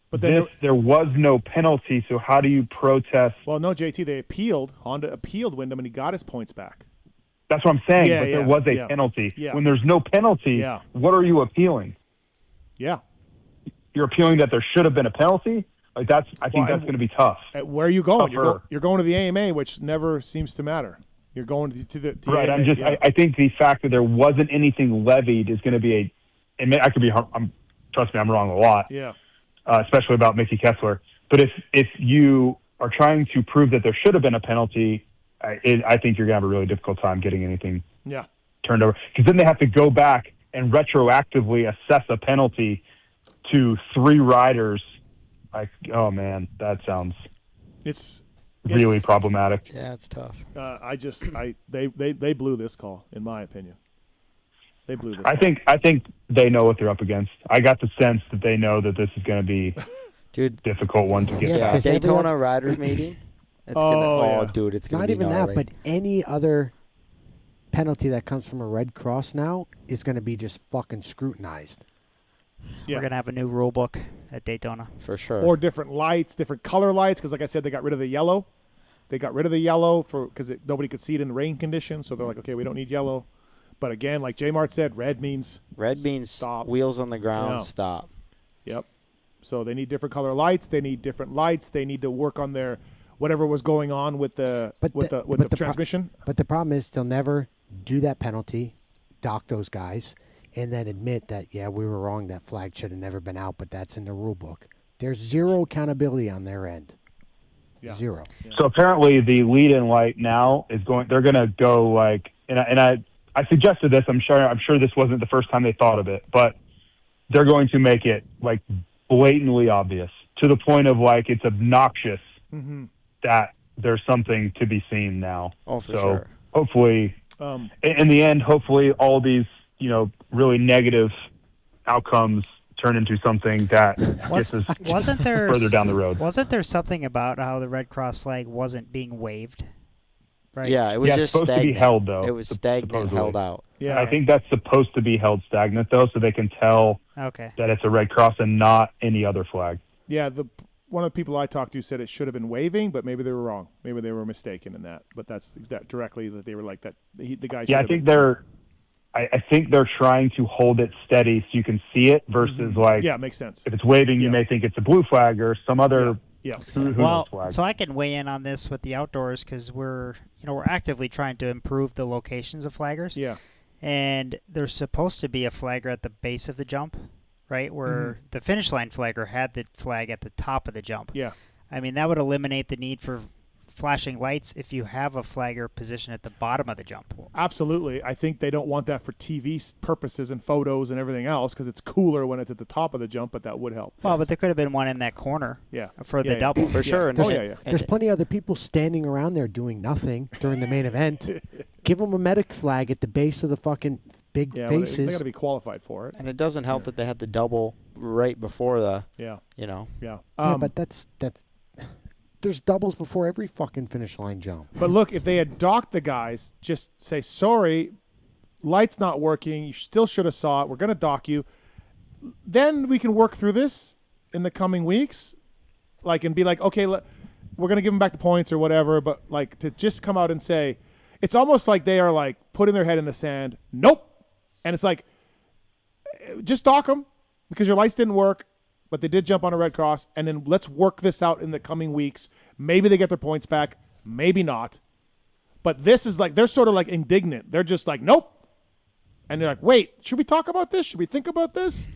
But then there was no penalty, so how do you protest? Well, no, JT, they appealed. Honda appealed Wyndham, and he got his points back. That's what I'm saying, Yeah, but there was a penalty. Yeah. When there's no penalty, what are you appealing? Yeah. You're appealing that there should have been a penalty? Like, I think that's going to be tough. Where are you going? Tougher. You're going to the AMA, which never seems to matter. You're going to the Right. AMA, I think the fact that there wasn't anything levied is going to be I could be, trust me, I'm wrong a lot. Yeah. Especially about Mickey Kessler. But if you are trying to prove that there should have been a penalty, I think you're going to have a really difficult time getting anything turned over. Because then they have to go back and retroactively assess a penalty to 3 riders. Like, oh man, that sounds really problematic. Yeah, it's tough. They blew this call, in my opinion. They blew this. I think they know what they're up against. I got the sense that they know that this is going to be a difficult one to get past. Daytona Riders meeting. It's dude, it's going to Not be even gnarly. that, but any other penalty that comes from a red cross now is going to be just fucking scrutinized. Yeah. We're going to have a new rule book at Daytona. For sure. Or different lights, different color lights, because like I said, they got rid of the yellow. They got rid of the yellow because nobody could see it in the rain conditions, so they're like, okay, we don't need yellow. But again, like J Mart said, red means stop. Wheels on the ground, Yeah. stop. Yep. So they need different color lights. They need different lights. They need to work on their whatever was going on with the transmission. But the problem is they'll never do that penalty, dock those guys, and then admit that, yeah, we were wrong. That flag should have never been out, but that's in the rule book. There's zero accountability on their end. Yeah. Zero. So apparently the lead-in light now is going. They're going to go like, and I suggested this. I'm sure this wasn't the first time they thought of it, but they're going to make it like blatantly obvious to the point of like it's obnoxious that there's something to be seen now. Oh, for so sure. Hopefully, in the end, hopefully all these really negative outcomes turn into something that gets us further down the road. Wasn't there something about how the Red Cross flag wasn't being waved? Right. Yeah, it was just supposed stagnant. to be held though. It was stagnant, held out. Yeah, I think that's supposed to be held stagnant though, so they can tell that it's a Red Cross and not any other flag. Yeah, one of the people I talked to said it should have been waving, but maybe they were wrong. Maybe they were mistaken in that. But that's directly that they were like that. The guy. Yeah, I think they're trying to hold it steady so you can see it versus like. Yeah, it makes sense. If it's waving, you may think it's a blue flag or some other. Yeah. Well, so I can weigh in on this with the outdoors because we're actively trying to improve the locations of flaggers. Yeah. And there's supposed to be a flagger at the base of the jump, right, where the finish line flagger had the flag at the top of the jump. Yeah. I mean, that would eliminate the need for flashing lights if you have a flagger positioned at the bottom of the jump. Absolutely. I think they don't want that for TV purposes and photos and everything else because it's cooler when it's at the top of the jump, but that would help. Well, but there could have been one in that corner for the double. For sure. There's plenty of other people standing around there doing nothing during the main event. Give them a medic flag at the base of the fucking big faces. They got to be qualified for it. And it doesn't help that they had the double right before the, you know. Yeah. But that's there's doubles before every fucking finish line jump. But look, if they had docked the guys, just say, sorry, light's not working. You still should have saw it. We're going to dock you. Then we can work through this in the coming weeks, and be like, okay, we're going to give them back the points or whatever. But to just come out and say, it's almost like they are putting their head in the sand. Nope. And it's just dock them because your lights didn't work. But they did jump on a red cross, and then let's work this out in the coming weeks. Maybe they get their points back, maybe not. But this is they're sort of indignant. They're just nope. And they're like, wait, should we talk about this? Should we think about this?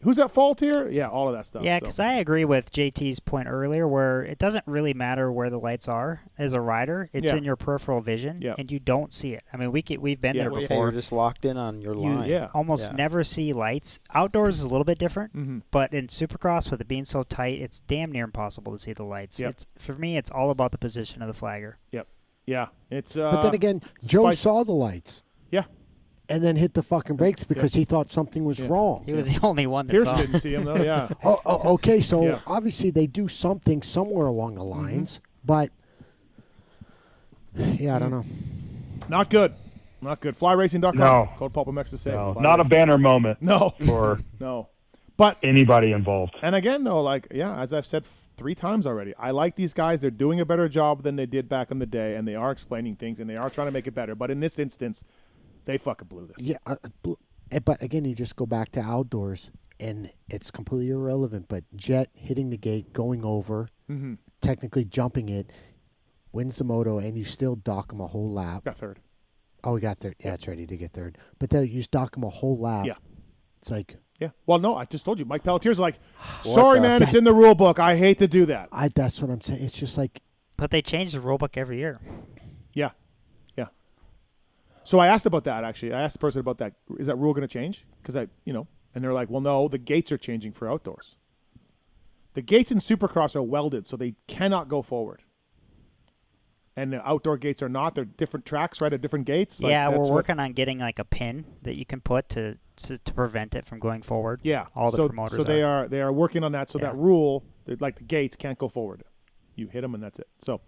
Who's at fault here? Yeah, all of that stuff. Yeah, because I agree with JT's point earlier where it doesn't really matter where the lights are as a rider. It's in your peripheral vision, and you don't see it. I mean, we've been there before. You're just locked in on your line. You almost never see lights. Outdoors is a little bit different, but in Supercross, with it being so tight, it's damn near impossible to see the lights. Yep. For me, it's all about the position of the flagger. Yep. Yeah. It's. But then again, Joe saw the lights. Yeah. And then hit the fucking brakes because he thought something was wrong. He was the only one that Pierce saw. didn't see him, though, yeah. Okay, so obviously they do something somewhere along the lines, but, I don't know. Not good. Not good. FlyRacing.com. No. Code PulpMX to save. No, not a banner moment. No. For but anybody involved. And again, though, as I've said 3 times already, I like these guys. They're doing a better job than they did back in the day, and they are explaining things, and they are trying to make it better. But in this instance, they fucking blew this. Yeah, but again, you just go back to outdoors, and it's completely irrelevant. But Jet hitting the gate, going over, technically jumping it, wins the moto, and you still dock him a whole lap. Got third. Oh, he got third. Yeah, that's right. He did get third. But then you just dock him a whole lap. Yeah. It's like... Yeah. Well, no, I just told you. Mike Pelletier's sorry, man, it's in the rule book. I hate to do that. That's what I'm saying. It's just like... But they change the rule book every year. Yeah. Yeah. So I asked about that, actually. I asked the person about that. Is that rule going to change? Because and they're like, well, no, the gates are changing for outdoors. The gates in Supercross are welded, so they cannot go forward. And the outdoor gates are not. They're different tracks, right, at different gates. Yeah, we're working on getting a pin that you can put to prevent it from going forward. Yeah. All the promoters So they are working on that, so that rule, the gates can't go forward. You hit them, and that's it. So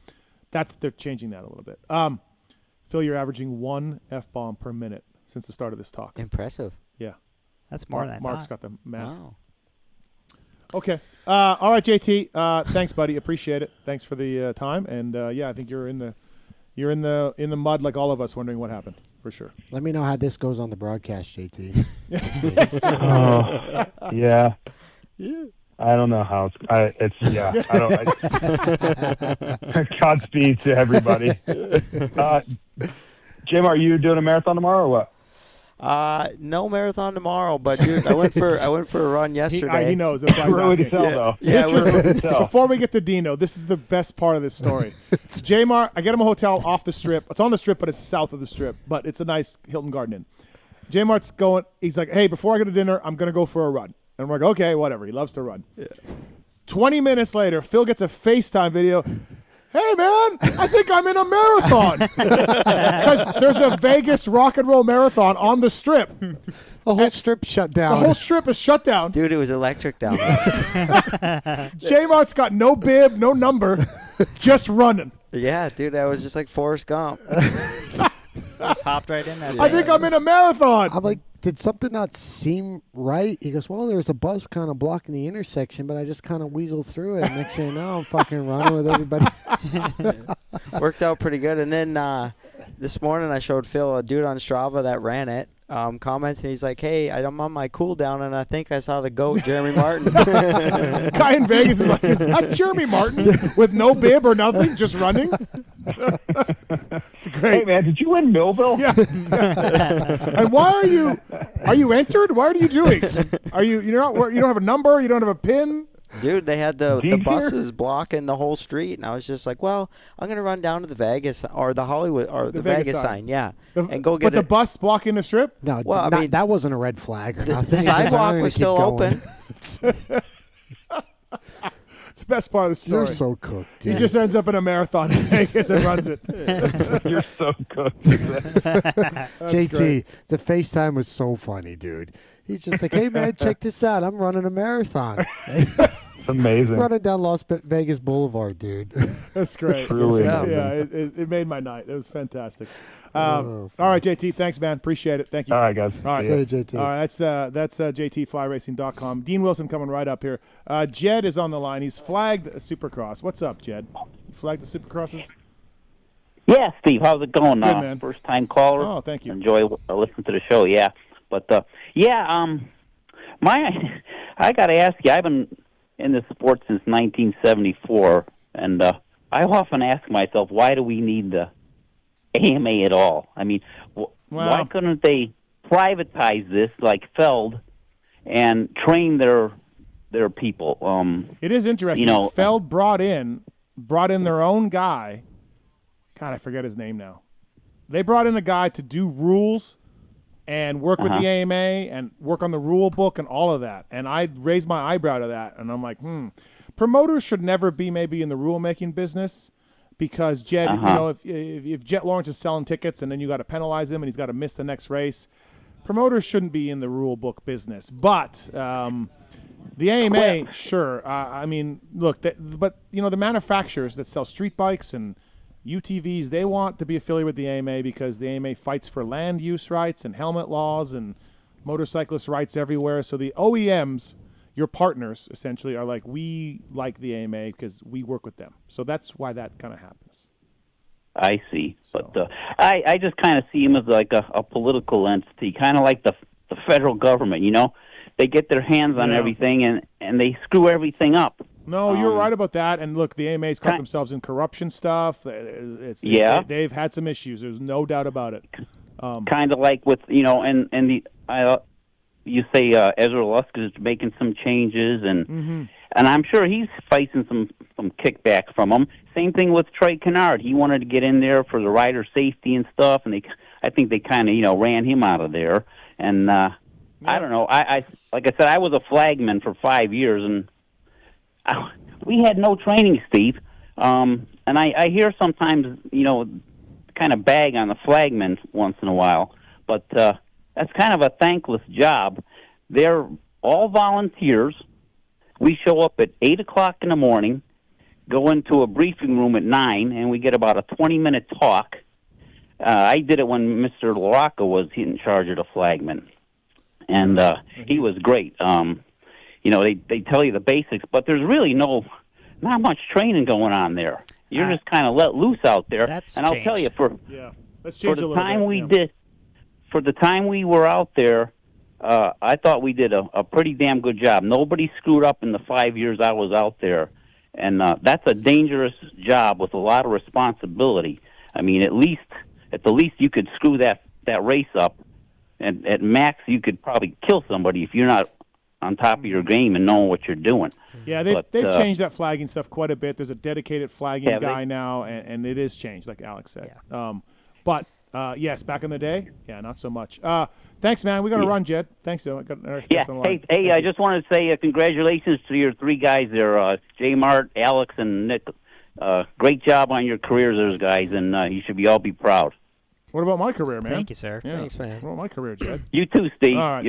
they're changing that a little bit. Phil, you're averaging 1 F-bomb per minute since the start of this talk. Impressive. Yeah. That's more than I Mark's thought. got the math. Wow. Okay. All right, JT. Thanks, buddy. Appreciate it. Thanks for the time. And I think you're in the mud like all of us, wondering what happened for sure. Let me know how this goes on the broadcast, JT. Yeah. I don't know how I don't. Godspeed to everybody. Jim, are you doing a marathon tomorrow or what? No marathon tomorrow, but dude, I went for a run yesterday. He knows. That's why I was Road to asking. sell, though. Yeah, Before we get to Dino, this is the best part of this story. J-Mar, I get him a hotel off the strip. It's on the strip, but it's south of the strip. But it's a nice Hilton Garden Inn. J-Mar's going. He's like, hey, before I go to dinner, I'm gonna go for a run. And I'm like, okay, whatever. He loves to run. Yeah. 20 minutes later, Phil gets a FaceTime video. Hey, man, I think I'm in a marathon. Because there's a Vegas rock and roll marathon on the strip. The whole strip shut down. The whole strip is shut down. Dude, it was electric down there. J-Mart's got no bib, no number, just running. Yeah, dude, I was just like Forrest Gump. Just hopped right in there. I think I'm in a marathon. I'm like, did something not seem right? He goes, well, there's a bus kind of blocking the intersection, but I just kind of weaseled through it. Next thing you know, I'm fucking running with everybody. Worked out pretty good. And then this morning I showed Phil a dude on Strava that ran it. Commenting, he's like, hey, I'm on my cool down, and I think I saw the GOAT, Jeremy Martin. Guy in Vegas is like, is that Jeremy Martin with no bib or nothing, just running? It's great. Hey man, did you win Millville? Yeah. And why are you entered? What are you doing? You don't have a number? You don't have a pin? Dude, they had the buses blocking the whole street, and I was just like, well, I'm going to run down to the Vegas or the Hollywood or the Vegas sign, yeah, and go get But the bus blocking the strip? No, well, I mean, that wasn't a red flag. Or the sidewalk was still open. It's the best part of the story. You're so cooked, dude. He just ends up in a marathon in Vegas and runs it. You're so cooked. JT, great. the FaceTime was so funny, dude. He's just like, hey, man, check this out. I'm running a marathon. Amazing. Running down Las Vegas Boulevard, dude. That's great. Truly Yeah, amazing. it made my night. It was fantastic. All right, JT, thanks, man. Appreciate it. Thank you. All right, guys. All right, See ya, JT. All right, that's JTFlyRacing.com. Dean Wilson coming right up here. Jed is on the line. He's flagged a Supercross. What's up, Jed? You flagged the Supercrosses? Yeah, Steve, how's it going? Good, man. First time caller. Oh, thank you. Enjoy listening to the show. Yeah, but I got to ask you. I've been in the sport since 1974, and I often ask myself, why do we need the AMA at all? I mean, why couldn't they privatize this like Feld and train their people? It is interesting. Feld brought in their own guy. God, I forget his name now. They brought in a guy to do rules and work with the AMA and work on the rule book and all of that. And I raised my eyebrow to that, and I'm like, promoters should never be maybe in the rule-making business because Jed, if Jet Lawrence is selling tickets and then you got to penalize him and he's got to miss the next race, promoters shouldn't be in the rule book business. But the AMA, sure. I mean, look, but the manufacturers that sell street bikes and UTVs, they want to be affiliated with the AMA because the AMA fights for land use rights and helmet laws and motorcyclist rights everywhere. So the OEMs, your partners, essentially, are like, we like the AMA because we work with them. So that's why that kind of happens. I see. So. But I just kind of see them as like a political entity, kind of like the federal government, They get their hands on everything and they screw everything up. No, you're right about that. And look, the AMA's caught themselves in corruption stuff. They've had some issues. There's no doubt about it. Kind of like with you say Ezra Lusk is making some changes, and I'm sure he's facing some kickback from them. Same thing with Trey Kennard. He wanted to get in there for the rider safety and stuff, and I think they kind of ran him out of there. And I don't know. I like I said, I was a flagman for 5 years, and we had no training, Steve. And I hear sometimes, kind of bag on the flagmen once in a while. But that's kind of a thankless job. They're all volunteers. We show up at 8 o'clock in the morning, go into a briefing room at 9, and we get about a 20-minute talk. I did it when Mr. LaRocca was in charge of the flagmen. And he was great. They tell you the basics, but there's really not much training going on there. You're just kind of let loose out there. I'll tell you, for the time we were out there, I thought we did a pretty damn good job. Nobody screwed up in the 5 years I was out there, and that's a dangerous job with a lot of responsibility. I mean, at the least you could screw that race up, and at max you could probably kill somebody if you're not on top of your game and knowing what you're doing. Yeah, they've changed that flagging stuff quite a bit. There's a dedicated flagging guy now, and it is changed, like Alex said. Yeah. But yes, back in the day, not so much. Thanks, man. We got to run, Jed. Thanks, though. Hey, I just wanted to say congratulations to your three guys there, J. Mart, Alex, and Nick. Great job on your careers, those guys, and you should all be proud. What about my career, man? Thank you, sir. Yeah. Thanks, man. What about my career, Jed? You too, Steve. All right,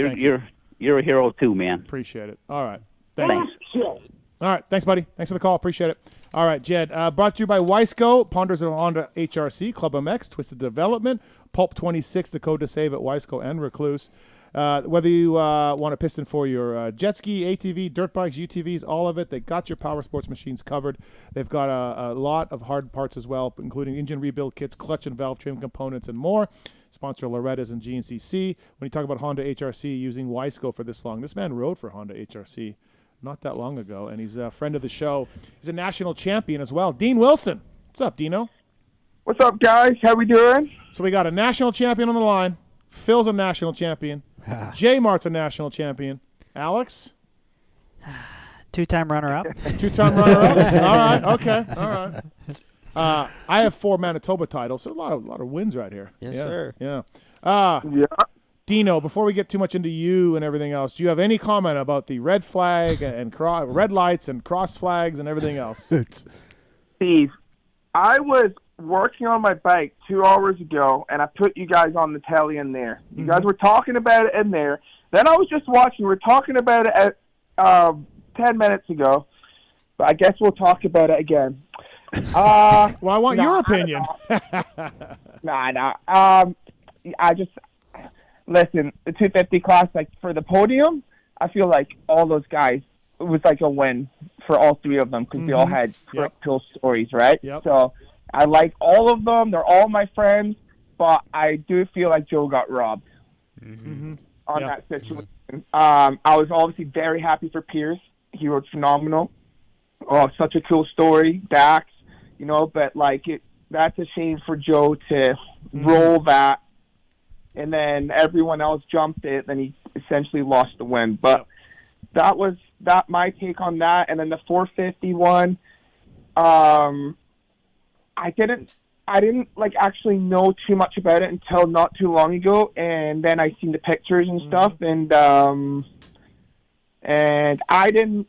you're a hero too, man. Appreciate it. All right. Thanks. All right. Thanks, buddy. Thanks for the call. Appreciate it. All right, Jed. Brought to you by Wiseco, Ponders of Honda HRC, ClubMX, Twisted Development, Pulp 26, the code to save at Wiseco and Recluse. Whether you want a piston for your jet ski, ATV, dirt bikes, UTVs, all of it, they got your power sports machines covered. They've got a lot of hard parts as well, including engine rebuild kits, clutch and valve trim components, and more. Sponsor Loretta's and GNCC. When you talk about Honda HRC, using Wiseco for this long. This man rode for Honda HRC not that long ago, and he's a friend of the show. He's a national champion as well. Dean Wilson. What's up, Dino? What's up, guys? How we doing? So we got a national champion on the line. Phil's a national champion. J-Mart's a national champion. Alex? Two-time runner-up. Two-time runner-up? All right, okay, all right. I have 4 Manitoba titles, so a lot of wins right here. Yes, yeah, sir. Yeah. Yeah. Dino, before we get too much into you and everything else, do you have any comment about the red flag and red lights and cross flags and everything else? Steve, I was working on my bike 2 hours ago, and I put you guys on the telly in there. You guys were talking about it in there. Then I was just watching. We were talking about it at 10 minutes ago, but I guess we'll talk about it again. Well, I want your opinion. Nah. I just listen. The 250 class, like for the podium, I feel like all those guys, it was like a win for all 3 of them because they all had cool stories, right? Yep. So I like all of them. They're all my friends, but I do feel like Joe got robbed on that situation. I was obviously very happy for Pierce. He was phenomenal. Oh, such a cool story, Dax. But like that's a shame for Joe to roll that, and then everyone else jumped it. Then he essentially lost the win. But that was my take on that. And then the 451. I didn't like actually know too much about it until not too long ago, and then I seen the pictures and stuff, and I didn't.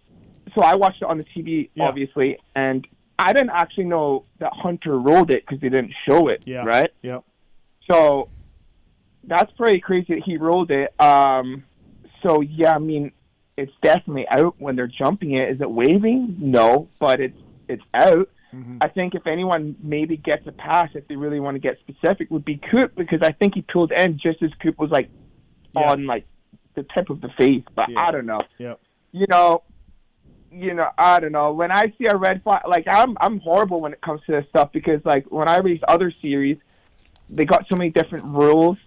So I watched it on the TV, obviously, and I didn't actually know that Hunter rolled it because they didn't show it, right? Yep. So that's pretty crazy that he rolled it. So yeah, I mean, it's definitely out when they're jumping it. Is it waving? No, but it's out. I think if anyone maybe gets a pass, if they really want to get specific, would be Coop, because I think he pulled in just as Coop was like on like the tip of the face. But I don't know. Yep. I don't know. When I see a red flag, like I'm horrible when it comes to this stuff, because like when I race other series, they got so many different rules.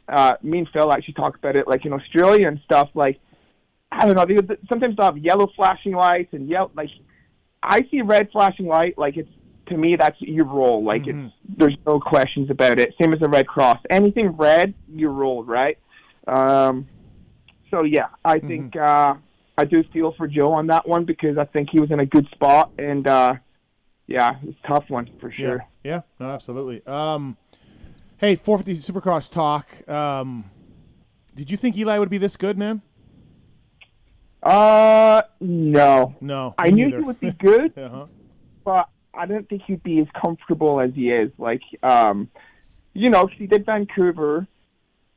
Me and Phil actually talk about it, like in Australia and stuff. Like I don't know. Sometimes they'll have yellow flashing lights and yellow. Like I see red flashing light, like it's. To me, that's your roll. Like there's no questions about it. Same as a red cross. Anything red, you roll, right? So yeah, I think I do feel for Joe on that one, because I think he was in a good spot, and yeah, it's a tough one for sure. Yeah, no, absolutely. Hey, 450 Supercross talk. Did you think Eli would be this good, man? No. I knew he would be good, but I didn't think he'd be as comfortable as he is. Like, he did Vancouver,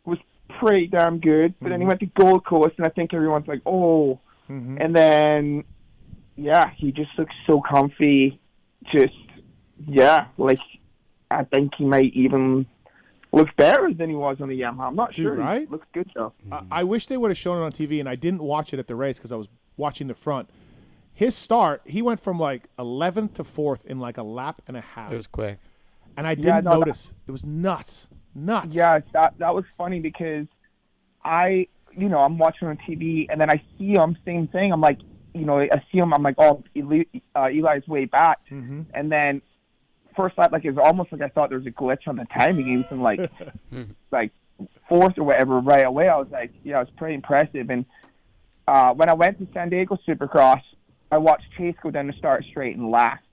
was pretty damn good, but then he went to Gold Coast, and I think everyone's like, oh. And then, yeah, he just looks so comfy. Like, I think he might even look better than he was on the Yamaha. I'm not sure. Right? He looks good, though. I wish they would have shown it on TV, and I didn't watch it at the race because I was watching the front. His start, he went from like 11th to 4th in like a lap and a half. It was quick. And I didn't notice. It was nuts. Yeah, that was funny, because I'm watching on TV, and then I see him, same thing. I'm like, I see him, I'm like, oh, Eli's way back. And then first lap, like, it was almost like I thought there was a glitch on the timing. He was in like, like 4th or whatever right away. I was like, yeah, it was pretty impressive. And when I went to San Diego Supercross, I watched Chase go down the start straight and last.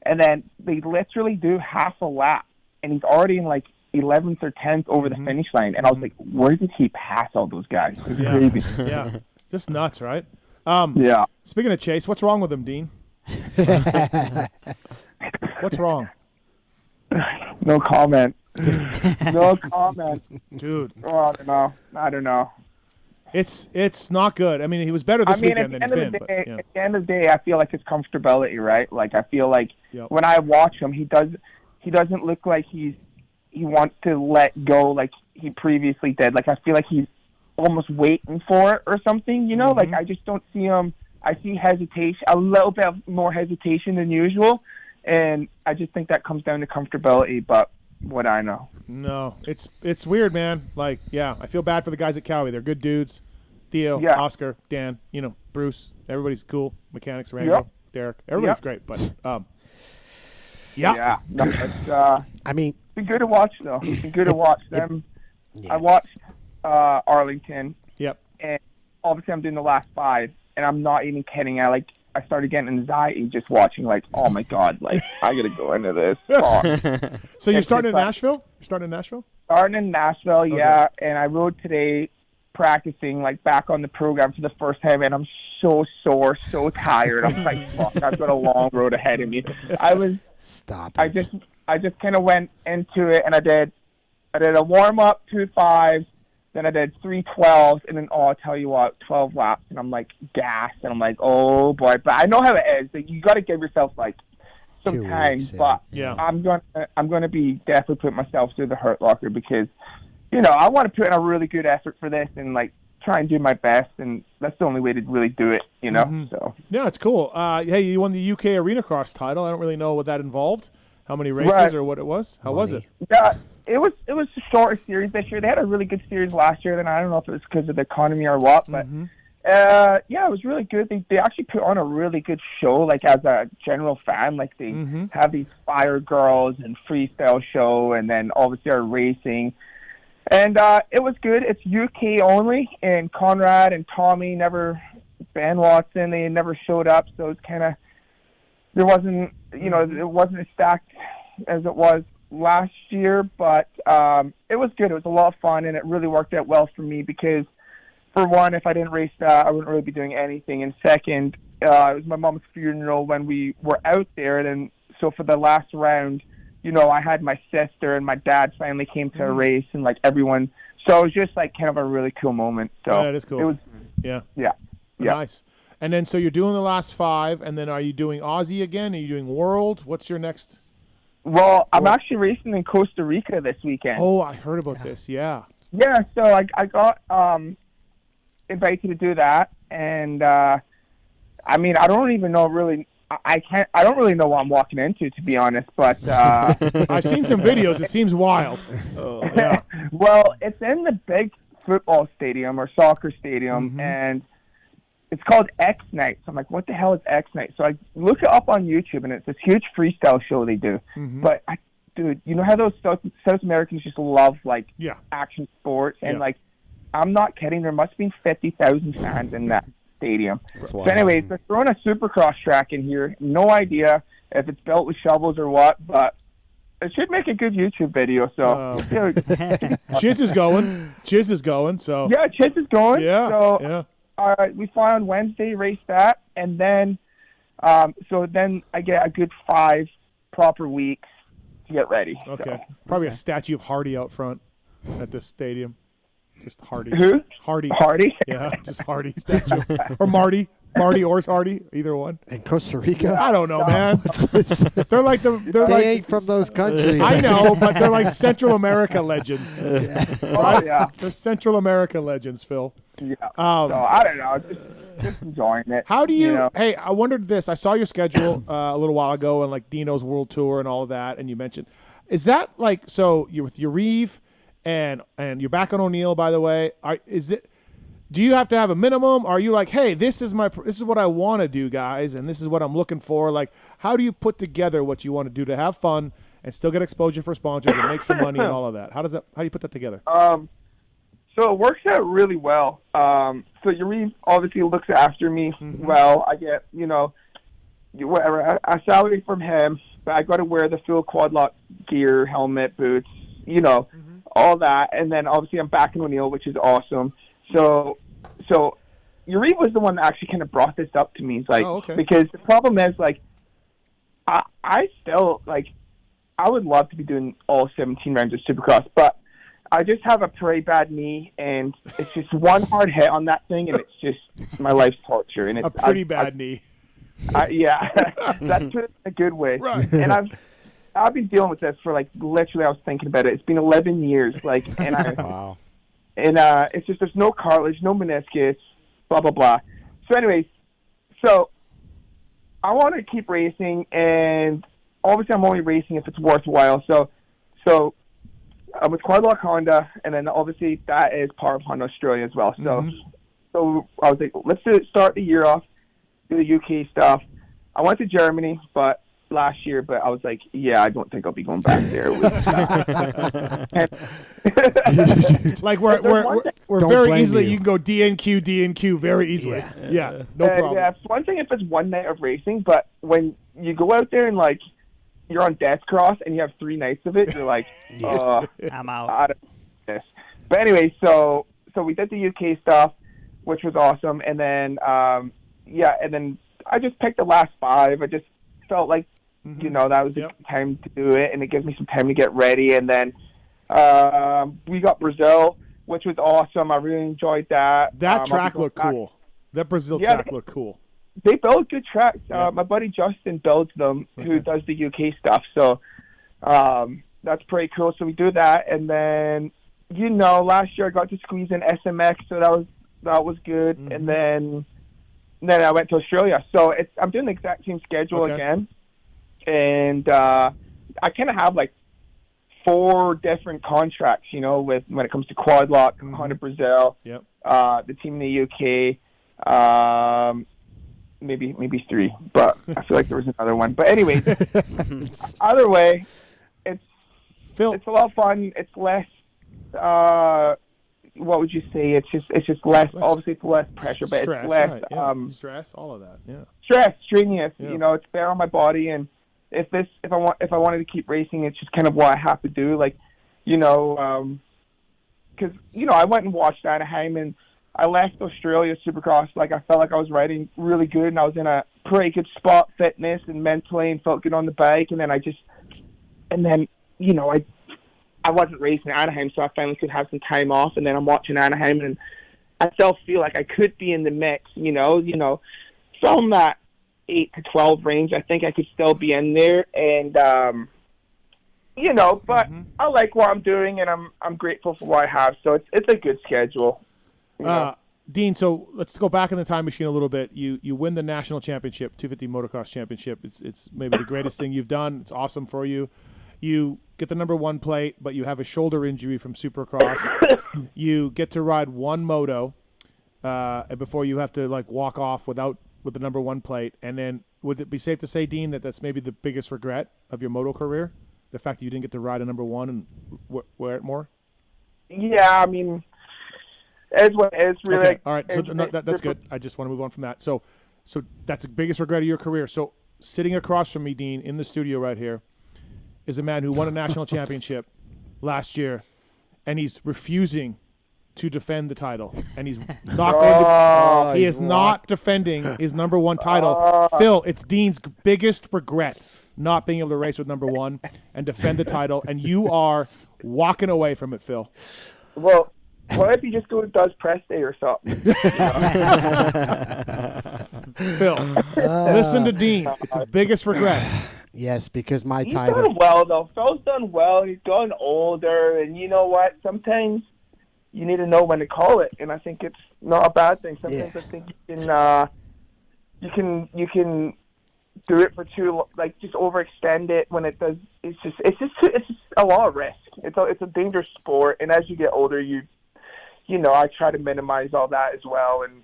And then they literally do half a lap, and he's already in like 11th or 10th over the finish line. And I was like, where did he pass all those guys? It was crazy. Yeah, just nuts, right? Yeah. Speaking of Chase, what's wrong with him, Dean? What's wrong? No comment. No comment. Dude. Oh, I don't know. It's not good. I mean, he was better this weekend than he's been. At the end of the day, I feel like it's comfortability, right? Like, I feel like when I watch him, he doesn't look like he wants to let go like he previously did. Like, I feel like he's almost waiting for it or something, Like, I just don't see him. I see hesitation, a little bit of more hesitation than usual, and I just think that comes down to comfortability, but what I know. No, it's weird, man. Like, yeah, I feel bad for the guys at Kawi. They're good dudes. Theo, Oscar, Dan, Bruce. Everybody's cool. Mechanics, Rango, Derek. Everybody's great, but yeah. No, I mean, been good to watch though. It's been good to watch them. I watched Arlington. Yep. And obviously I'm doing the last 5, and I'm not even kidding. I started getting anxiety just watching. Like, oh my god, like I gotta go into this. So you're starting in Nashville? You're starting in Nashville? Starting in Nashville, Okay. yeah. And I rode today, practicing like back on the program for the first time, and I'm so sore, so tired. I'm like, fuck, I've got a long road ahead of me. I just kind of went into it, and I did a warm up 2 5s, then I did 3 12s, and then I'll tell you what, 12 laps, and I'm like gassed, and I'm like, oh boy. But I know how it is. Like, you got to give yourself like some 2 time. weeks, But yeah. I'm gonna be definitely putting myself through the hurt locker, because I want to put in a really good effort for this and like try and do my best, and that's the only way to really do it. So Yeah, it's cool. Hey, you won the UK Arena Cross title. I don't really know what that involved. How many races Right. or what it was? How was it? Yeah, it was a shorter series this year. They had a really good series last year. Then I don't know if it was because of the economy or what, but yeah, it was really good. They actually put on a really good show. Like, as a general fan, like they have these fire girls and freestyle show, and then obviously our racing. And it was good. It's UK only, and Conrad and Tommy Ben Watson, they never showed up, so it's kind of, there wasn't, it wasn't as stacked as it was last year, but it was good. It was a lot of fun, and it really worked out well for me because, for one, if I didn't race that, I wouldn't really be doing anything. And second, it was my mom's funeral when we were out there, and so for the last round, I had my sister and my dad finally came to a race, and like everyone. So it was just like kind of a really cool moment. So Yeah, that is cool. It was, yeah. Nice. And then so you're doing the last 5, and then are you doing Aussie again? Are you doing World? What's your next? Well, I'm actually racing in Costa Rica this weekend. Oh, I heard about this. Yeah. Yeah, so I got invited to do that, and I mean, I don't even know really. I don't really know what I'm walking into, to be honest. But I've seen some videos. It seems wild. Yeah. Well, it's in the big football stadium or soccer stadium, and it's called X Night. So I'm like, what the hell is X Night? So I look it up on YouTube, and it's this huge freestyle show they do. But dude, you know how those South Americans just love like action sports, and like, I'm not kidding. There must be 50,000 fans in that stadium. So anyways, they're throwing a Supercross track in here. No idea if it's built with shovels or what, but it should make a good YouTube video. So Chiz is going. So yeah, Chiz is going. Yeah. So we fly on Wednesday, race that, and then so then I get a good 5 proper weeks to get ready. Okay. So. Probably a statue of Hardy out front at this stadium. Just Hardy. Who? Hardy. Hardy? Yeah, just Hardy statue. Or Marty or Hardy, either one. In Costa Rica? I don't know, man. They're like they ain't from those countries. I know, but they're like Central America legends. Oh, yeah. They're Central America legends, Phil. Yeah. So I don't know, just enjoying it. How do you? Hey, I wondered this. I saw your schedule a little while ago, and like Dino's World Tour and all of that, and you mentioned, is that like, so you're with Yariv, and you're back on O'Neill, by the way. Do you have to have a minimum? Are you like, hey, this is what I want to do, guys, and this is what I'm looking for? Like, how do you put together what you want to do to have fun and still get exposure for sponsors and make some money and all of that? How do you put that together? So it works out really well. So Yariv obviously looks after me well. I get, whatever, a salary from him, but I got to wear the full quad lock gear, helmet, boots, all that. And then obviously I'm back in O'Neill, which is awesome. So Yariv was the one that actually kind of brought this up to me. It's like, because the problem is, like, I still, like, I would love to be doing all 17 rounds of Supercross, but I just have a pretty bad knee, and it's just one hard hit on that thing, and it's just my life's torture. And it's a pretty bad knee. Yeah, that's a good way. Right. And I've been dealing with this for, like, literally, I was thinking about it. It's been 11 years, like, and wow. And it's just, there's no cartilage, no meniscus, blah, blah, blah. So anyways, I want to keep racing, and obviously I'm only racing if it's worthwhile. So I'm with Quadlock Honda, and then obviously that is part of Honda Australia as well. So I was like, let's start the year off, do the UK stuff. I went to Germany, but last year, but I was like, yeah, I don't think I'll be going back there. Like we're very easily. You can go DNQ very easily. Yeah, no problem. Yeah, it's one thing if it's one night of racing, but when you go out there and like you're on Death Cross and you have 3 nights of it, you're like, I'm out of this. But anyway, so we did the UK stuff, which was awesome, and then and then I just picked the last 5. I just felt like you know that was the time to do it, and it gives me some time to get ready. And then we got Brazil, which was awesome. I really enjoyed that. That track looked cool. That Brazil track looked cool. They build good tracks. My buddy Justin builds them, who does the UK stuff. So that's pretty cool. So we do that, and then last year I got to squeeze in SMX, so that was good. And then I went to Australia. So I'm doing the exact same schedule again, and I kind of have like 4 different contracts, with when it comes to Quad Lock, Honda Brazil, the team in the UK, maybe 3, but I feel like there was another one. But anyways, either way, it's a lot of fun. It's less. What would you say? It's just less. Obviously, it's less pressure, but stress, it's less right, stress. All of that. Yeah. Stress, strenuous. It's better on my body, and if I wanted to keep racing, it's just kind of what I have to do. Like, because I went and watched Anaheim, and I left Australia Supercross. Like, I felt like I was riding really good, and I was in a pretty good spot, fitness and mentally, and felt good on the bike. And then I wasn't racing Anaheim, so I finally could have some time off. And then I'm watching Anaheim, and I still feel like I could be in the mix. From that 8 to 12 range, I think I could still be in there. And but I like what I'm doing, and I'm grateful for what I have. So it's a good schedule. Dean, so let's go back in the time machine a little bit. You win the national championship, 250 motocross championship. It's maybe the greatest thing you've done. It's awesome for you. You get the number 1 plate, but you have a shoulder injury from Supercross. You get to ride 1 moto before you have to walk off with the number 1 plate. And then would it be safe to say, Dean, that that's maybe the biggest regret of your moto career? The fact that you didn't get to ride a number 1 and wear it more? Yeah, I mean, it's what it is, really. Okay. All right, so that's good. I just want to move on from that. So that's the biggest regret of your career. So sitting across from me, Dean, in the studio right here, is a man who won a national championship last year, and he's refusing to defend the title, and he's not going to. He is not defending his number 1 title. Phil, it's Dean's biggest regret not being able to race with number 1 and defend the title, and you are walking away from it, Phil. Well, what if he just goes and does press day or something? Phil, listen to Dean. It's the biggest regret. Yes, because my He's title. He's done well, though. Phil's done well. He's gotten older, and you know what? Sometimes you need to know when to call it, and I think it's not a bad thing. Sometimes I think you can do it for too, just overextend it when it does. It's just a lot of risk. It's a dangerous sport, and as you get older, I try to minimize all that as well, and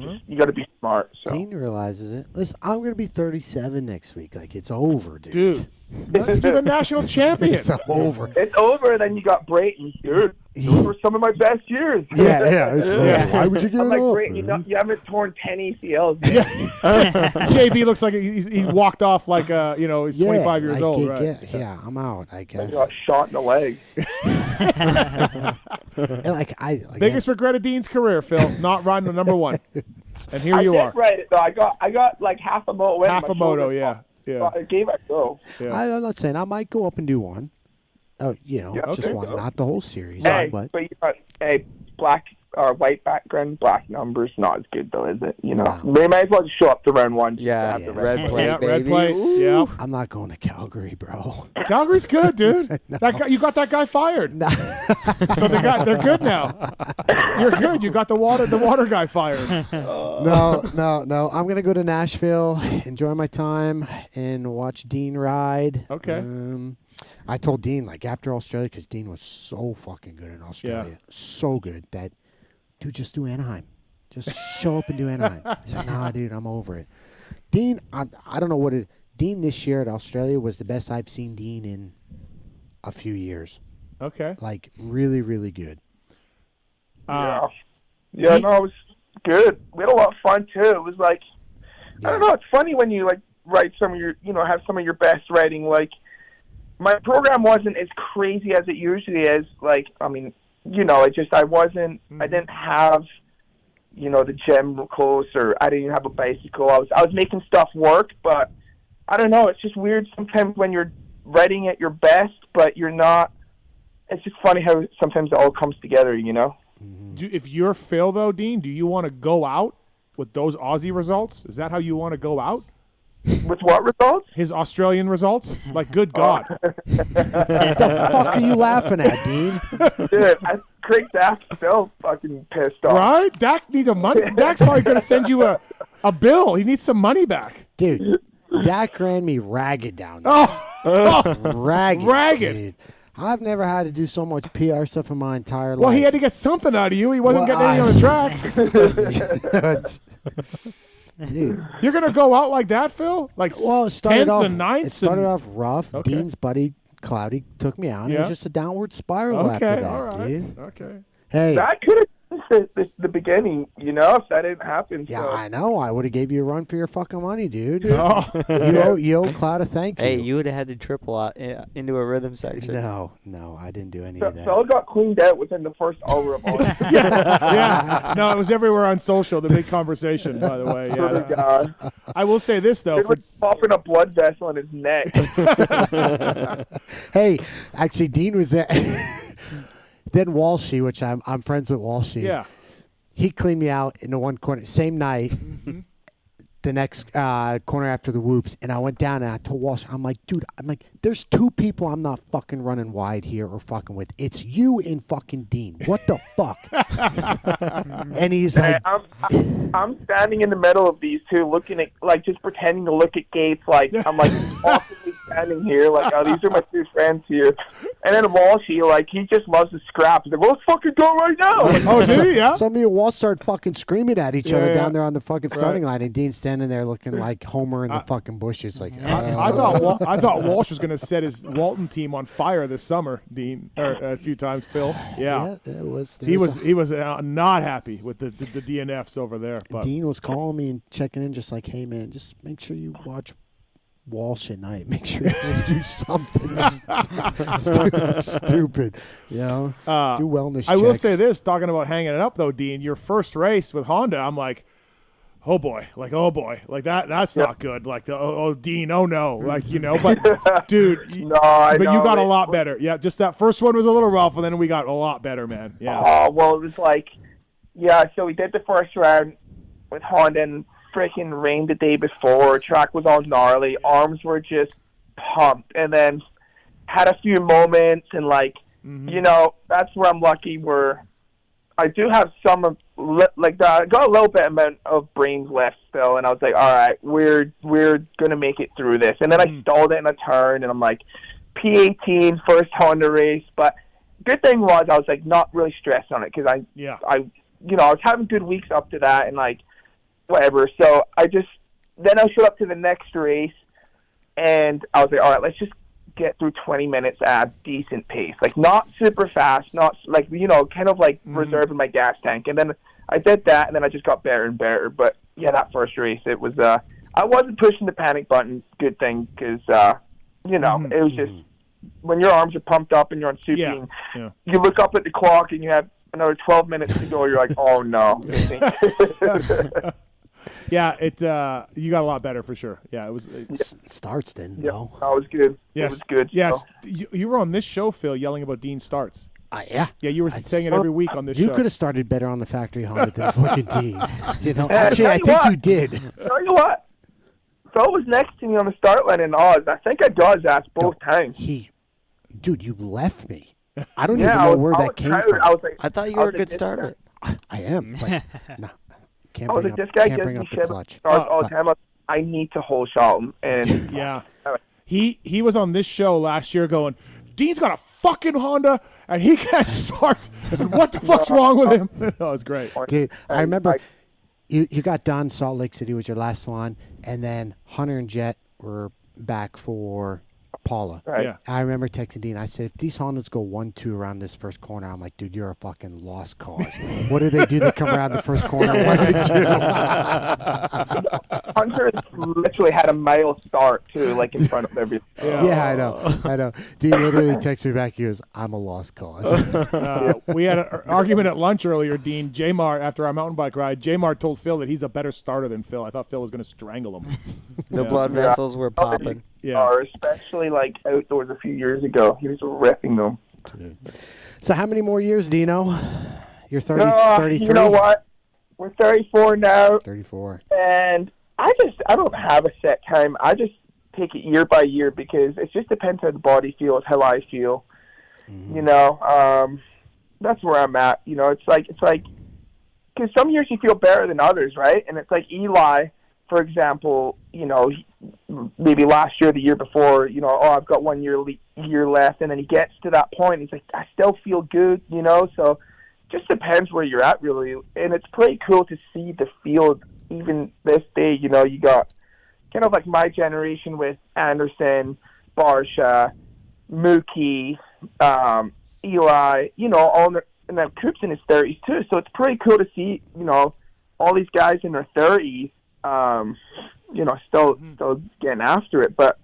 just, you got to be smart. So. Dean realizes it. Listen, I'm going to be 37 next week. It's over, dude. You're the national champion. It's over. It's over. Then you got Brayton, dude. Those were some of my best years. Yeah. Why would you give it up? Brayton, you haven't torn 10 ACLs. JB looks like he walked off he's 25 years old. Right? I'm out. I guess. I got shot in the leg. Biggest regret of Dean's career, Phil, not riding the number 1. And here you are. Right. So I got half a moto. Half a moto, yeah. I gave it a go. Yeah. I'm not saying I might go up and do one. Oh, just one, not the whole series. Hey, but you got black or white background, black numbers, not as good though, is it? They might as well just show up to round 1. Red plate, baby. Red plate. Yeah. I'm not going to Calgary, bro. Calgary's good, dude. No. That guy, you got that guy fired. No. So they're good now. You're good. You got the water guy fired. No. I'm gonna go to Nashville, enjoy my time, and watch Dean ride. Okay. I told Dean after Australia, because Dean was so fucking good in Australia, so good that, dude, just do Anaheim. Just show up and do Anaheim. He said, nah, dude, I'm over it. Dean, I don't know what it. Dean this year at Australia was the best I've seen Dean in a few years. Okay. Like, really, really good. No, it was good. We had a lot of fun too. It was like, I don't know. It's funny when you like write some of your, have some of your best writing. Like, my program wasn't as crazy as it usually is. Like, I mean, I wasn't. I didn't have, the gym close, or I didn't even have a bicycle. I was making stuff work, but I don't know. It's just weird sometimes when you're writing at your best, but you're not. It's just funny how sometimes it all comes together, If you're Phil, though, Dean, do you want to go out with those Aussie results? Is that how you want to go out? With what results? His Australian results? Like, good God. What the fuck are you laughing at, Dean? Dude, Craig Dak's still fucking pissed off. Right? Dak needs money. Dak's probably going to send you a bill. He needs some money back. Dude, Dak ran me ragged down there. Ragged. Dude. I've never had to do so much PR stuff in my entire life. Well, he had to get something out of you. He wasn't getting any on the track. Dude. You're going to go out like that, Phil? Like tens and ninths? It started off rough. Okay. Dean's buddy, Cloudy, took me out. Yeah. It was just a downward spiral after that, all right. dude. Okay. Hey. That could have been the beginning, if that didn't happen. Yeah, so. I know. I would have gave you a run for your fucking money, dude. You owe Cloud a thank you. Hey, you would have had to triple out into a rhythm section. No, I didn't do any of that. Phil got cleaned out within the first hour of all. Yeah. No, it was everywhere on social, the big conversation, by the way. Yeah. I will say this, though. He was popping a blood vessel in his neck. Hey, actually, Dean was there. Then Walshy, which I'm friends with Walshy. Yeah. He cleaned me out in the one corner, same night, the next corner after the whoops, and I went down and I told Walsh, I'm like, dude, there's two people I'm not fucking running wide here or fucking with. It's you and fucking Dean. What the fuck? And he's like, I'm standing in the middle of these two, looking at, like, just pretending to look at Gates, like, I'm like awkwardly standing here, like, oh, these are my two friends here. And then Walshy, like, he just loves to scrap. He's like, well, let's fucking go right now. Like, oh, did he? Yeah. So me and Walsh started fucking screaming at each other down there on the fucking starting line, and Dean's standing there looking like Homer in the fucking bushes. Like, I thought Walsh was going to set his Walton team on fire this summer, Dean, or a few times, Phil. Yeah, it was. He was not happy with the DNFs over there. But. Dean was calling me and checking in, just like, hey man, just make sure you watch Walsh at night. Make sure you do something stupid. You know, do wellness. I will say this, talking about hanging it up though, Dean. Your first race with Honda, I'm like, oh boy, like that's not good. Like Dean, oh no, like but dude, you got a lot better. Yeah, just that first one was a little rough, and then we got a lot better, man. Yeah. Oh well, it was like, so we did the first round with Honda and freaking rained the day before. Track was all gnarly. Arms were just pumped, and then had a few moments, and that's where I'm lucky. Where I do have some of I got a little bit amount of brains left still, and I was like, all right, we're gonna make it through this. And then I stalled it in a turn, and I'm like, P18 first Honda race. But good thing was I was like not really stressed on it because I was having good weeks up to that, and like whatever. So then I showed up to the next race, and I was like, all right, let's just get through 20 minutes at a decent pace, like not super fast, not like kind of like reserving my gas tank. And then I did that, and then I just got better and better. But yeah, that first race, it was I wasn't pushing the panic button. Good thing, because it was just when your arms are pumped up and you're on supine, you look up at the clock and you have another 12 minutes to go. You're like, oh no. Yeah, you got a lot better for sure. Yeah, it was. Starts then. Yeah, that was good. Yes. It was good. Yes, so. You were on this show, Phil, yelling about Dean starts. Yeah. Yeah, you were saying it every week on this show. You could have started better on the factory Honda than fucking Dean. Actually, I think you did. Tell you what, Phil was next to me on the start line in Oz. I think I dodged ass both times. Dude, you left me. I don't even know where that came from. I thought you were a good starter. I am, but no. Can't I was like, this guy gives me shit all the time. I need to whole shot him. And yeah. He was on this show last year going, Dean's got a fucking Honda and he can't start. What the fuck's wrong with him? That was great. Dude, I remember you got done. Salt Lake City was your last one, and then Hunter and Jet were back for Paula. Right. Yeah. I remember texting Dean. I said, if these Hondas go 1-2 around this first corner, I'm like, dude, you're a fucking lost cause. What do they do? They come around the first corner 1-2. Hunter literally had a mile start too, like in front of everything. Yeah, I know. Dean literally texted me back. He goes, I'm a lost cause. We had an argument at lunch earlier, Dean. J-Mar, after our mountain bike ride, J-Mar told Phil that he's a better starter than Phil. I thought Phil was going to strangle him. The blood vessels were popping. Yeah. Especially like outdoors a few years ago. He was ripping them. So how many more years, Dino? You're 30, 33? You know what? We're 34 now. 34. And I don't have a set time. I just take it year by year because it just depends how the body feels, how I feel. Mm-hmm. You know, that's where I'm at. You know, it's like, because some years you feel better than others, right? And it's like Eli, for example, you know, maybe last year, the year before, you know, I've got 1 year left, and then he gets to that point, he's like, I still feel good, you know, so just depends where you're at, really, and it's pretty cool to see the field even this day. You know, you got kind of like my generation with Anderson, Barsha, Mookie, Eli, you know, and then Coop's in his 30s too, so it's pretty cool to see, you know, all these guys in their 30s, you know, still getting after it. But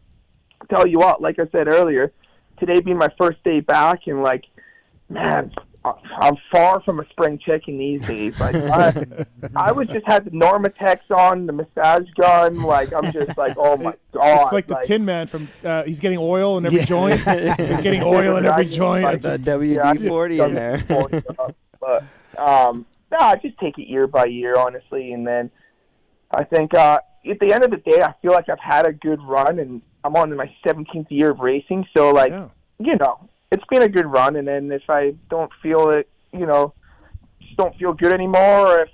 I'll tell you what, like I said earlier, today being my first day back, and like, man, I'm far from a spring chicken these days. Like, I was just had the Normatex on, the massage gun. Like, I'm just like, oh my god! It's like the Tin Man from. He's getting oil in every joint. He's getting oil in every joint. Like the WD-40 in there. But no, I just take it year by year, honestly, and then I think at the end of the day, I feel like I've had a good run, and I'm on my 17th year of racing. So, like, you know, it's been a good run. And then if I don't feel it, you know, just don't feel good anymore, or if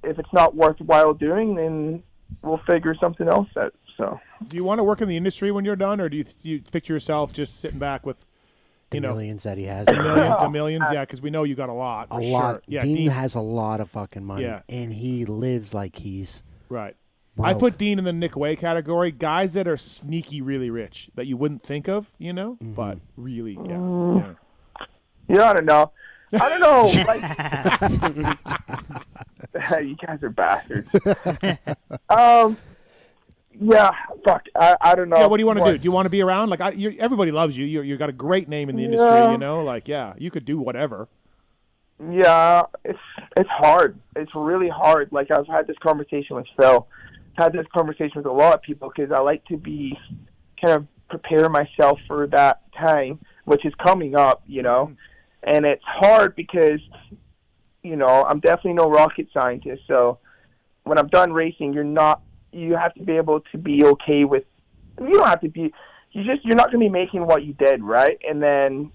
it's not worthwhile doing, then we'll figure something else out. So, do you want to work in the industry when you're done, or do you picture yourself just sitting back with, you know, millions that he has? The millions, yeah, because we know you got a lot. For a lot. Sure. Yeah, Dean has a lot of fucking money, Yeah. and he lives like he's right. broke. I put Dean in the Nick Way category. Guys that are sneaky, really rich that you wouldn't think of, you know, but really, yeah. Yeah, I don't know. Like, you guys are bastards. Yeah, fuck. I don't know. Yeah, what do you want to do? Do you want to be around? Like, everybody loves you. You got a great name in the industry, you know. Like, yeah, you could do whatever. Yeah, it's hard. It's really hard. Like, I've had this conversation with Phil. Had this conversation with a lot of people because I like to be kind of prepare myself for that time, which is coming up, you know. And it's hard because, you know, I'm definitely no rocket scientist. So when I'm done racing, you have to be able to be okay with, you don't have to be, you're not going to be making what you did, right? And then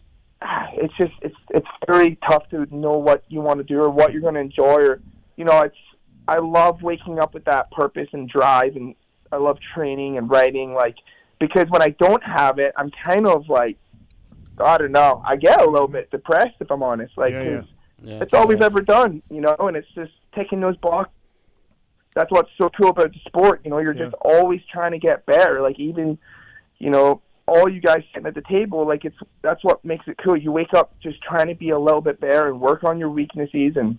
it's very tough to know what you want to do or what you're going to enjoy, or, you know, I love waking up with that purpose and drive, and I love training and writing, like, because when I don't have it, I'm kind of like, I don't know, I get a little bit depressed, if I'm honest, like, cause it's all we've ever done, you know, and it's just taking those blocks. That's what's so cool about the sport, you know, you're just always trying to get better, like, even, you know, all you guys sitting at the table, like, that's what makes it cool. You wake up just trying to be a little bit better and work on your weaknesses, and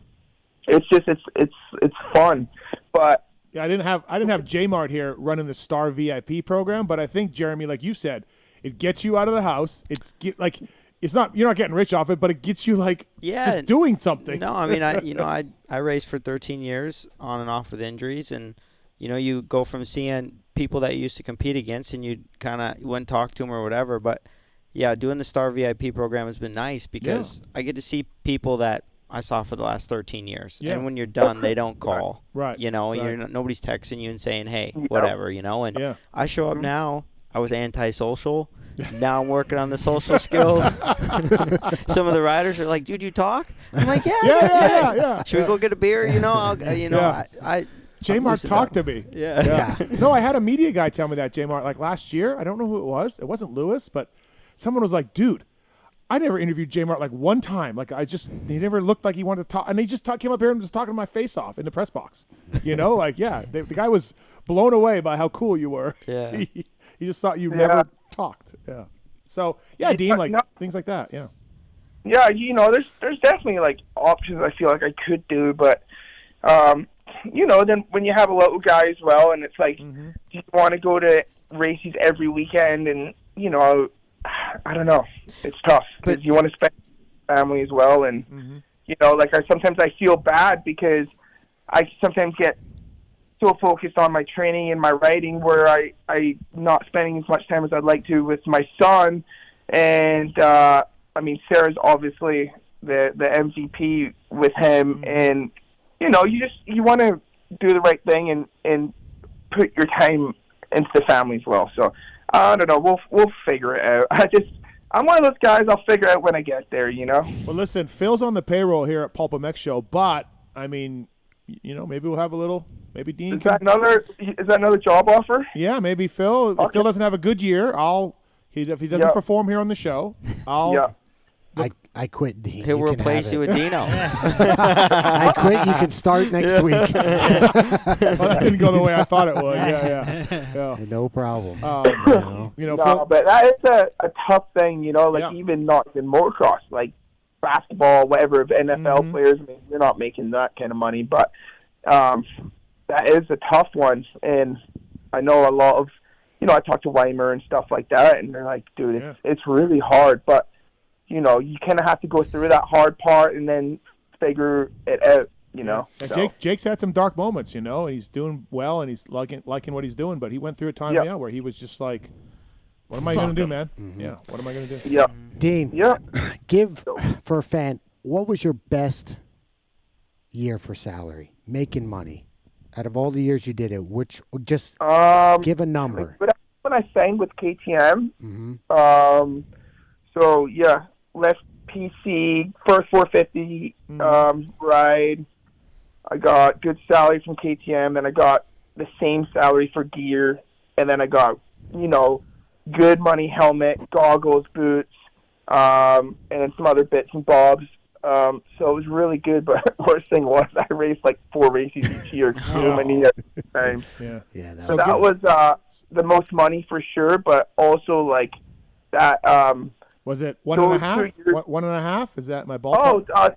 it's just it's fun. But yeah, I didn't have J-Mart here running the Star VIP program, but I think, Jeremy, like you said, it gets you out of the house. It's not, you're not getting rich off it, but it gets you like just doing something. No, I mean, I raced for 13 years on and off with injuries, and you know, you go from seeing people that you used to compete against, and you kind of wouldn't talk to them or whatever. But yeah, doing the Star VIP program has been nice because I get to see people that I saw for the last 13 years. Yeah. And when you're done, they don't call. Right. You know, nobody's texting you and saying, hey, whatever, you know. And I show up now. I was antisocial. Now I'm working on the social skills. Some of the riders are like, dude, you talk? I'm like, yeah. Should we go get a beer? You know, J-Mart talked to me. Yeah. No, I had a media guy tell me that, J-Mart, like last year. I don't know who it was. It wasn't Lewis, but someone was like, dude, I never interviewed J Mart like one time. Like he never looked like he wanted to talk, and he just came up here and was talking my face off in the press box. You know, like the guy was blown away by how cool you were. Yeah. he just thought you never talked. Yeah. So Dean, like things like that. Yeah. Yeah, there's definitely like options I feel like I could do, but then when you have a local guy as well, and it's like, do you want to go to races every weekend? And I don't know, it's tough because you want to spend family as well, and sometimes I feel bad because I sometimes get so focused on my training and my riding where I not spending as much time as I'd like to with my son, and Sarah's obviously the MVP with him, and you want to do the right thing and put your time into the family as well. So I don't know. We'll figure it out. I'm one of those guys. I'll figure it out when I get there. Well, listen, Phil's on the payroll here at PulpMX Show, but I mean, maybe we'll have a little. Maybe Dean. Is that another job offer? Yeah, maybe Phil. If Phil doesn't have a good year, if he doesn't perform here on the show, I quit, Dean. He'll replace you with Dino. I quit. You can start next week. Well, that didn't go the way I thought it would. Yeah. No problem. But that is a tough thing, even not in motocross, like basketball, whatever, NFL players, they're not making that kind of money, but that is a tough one. And I know a lot of, I talk to Weimer and stuff like that, and they're like, dude, it's really hard, but you kind of have to go through that hard part and then figure it out, So. Jake's had some dark moments, and he's doing well and he's liking what he's doing, but he went through a time where he was just like, what am I going to do, man? Yeah, what am I going to do? Yeah. Dean, give for a fan, what was your best year for salary, making money? Out of all the years you did it, give a number. When I sang with KTM, left PC, first 450 ride. I got good salary from KTM, then I got the same salary for gear, and then I got, good money, helmet, goggles, boots, and then some other bits and bobs. So it was really good, but worst thing was I raced like 4 races each year. Too many times. Yeah. So that was the most money for sure, but also like that. Was it 1.5? 1.5? Is that my ballpark? I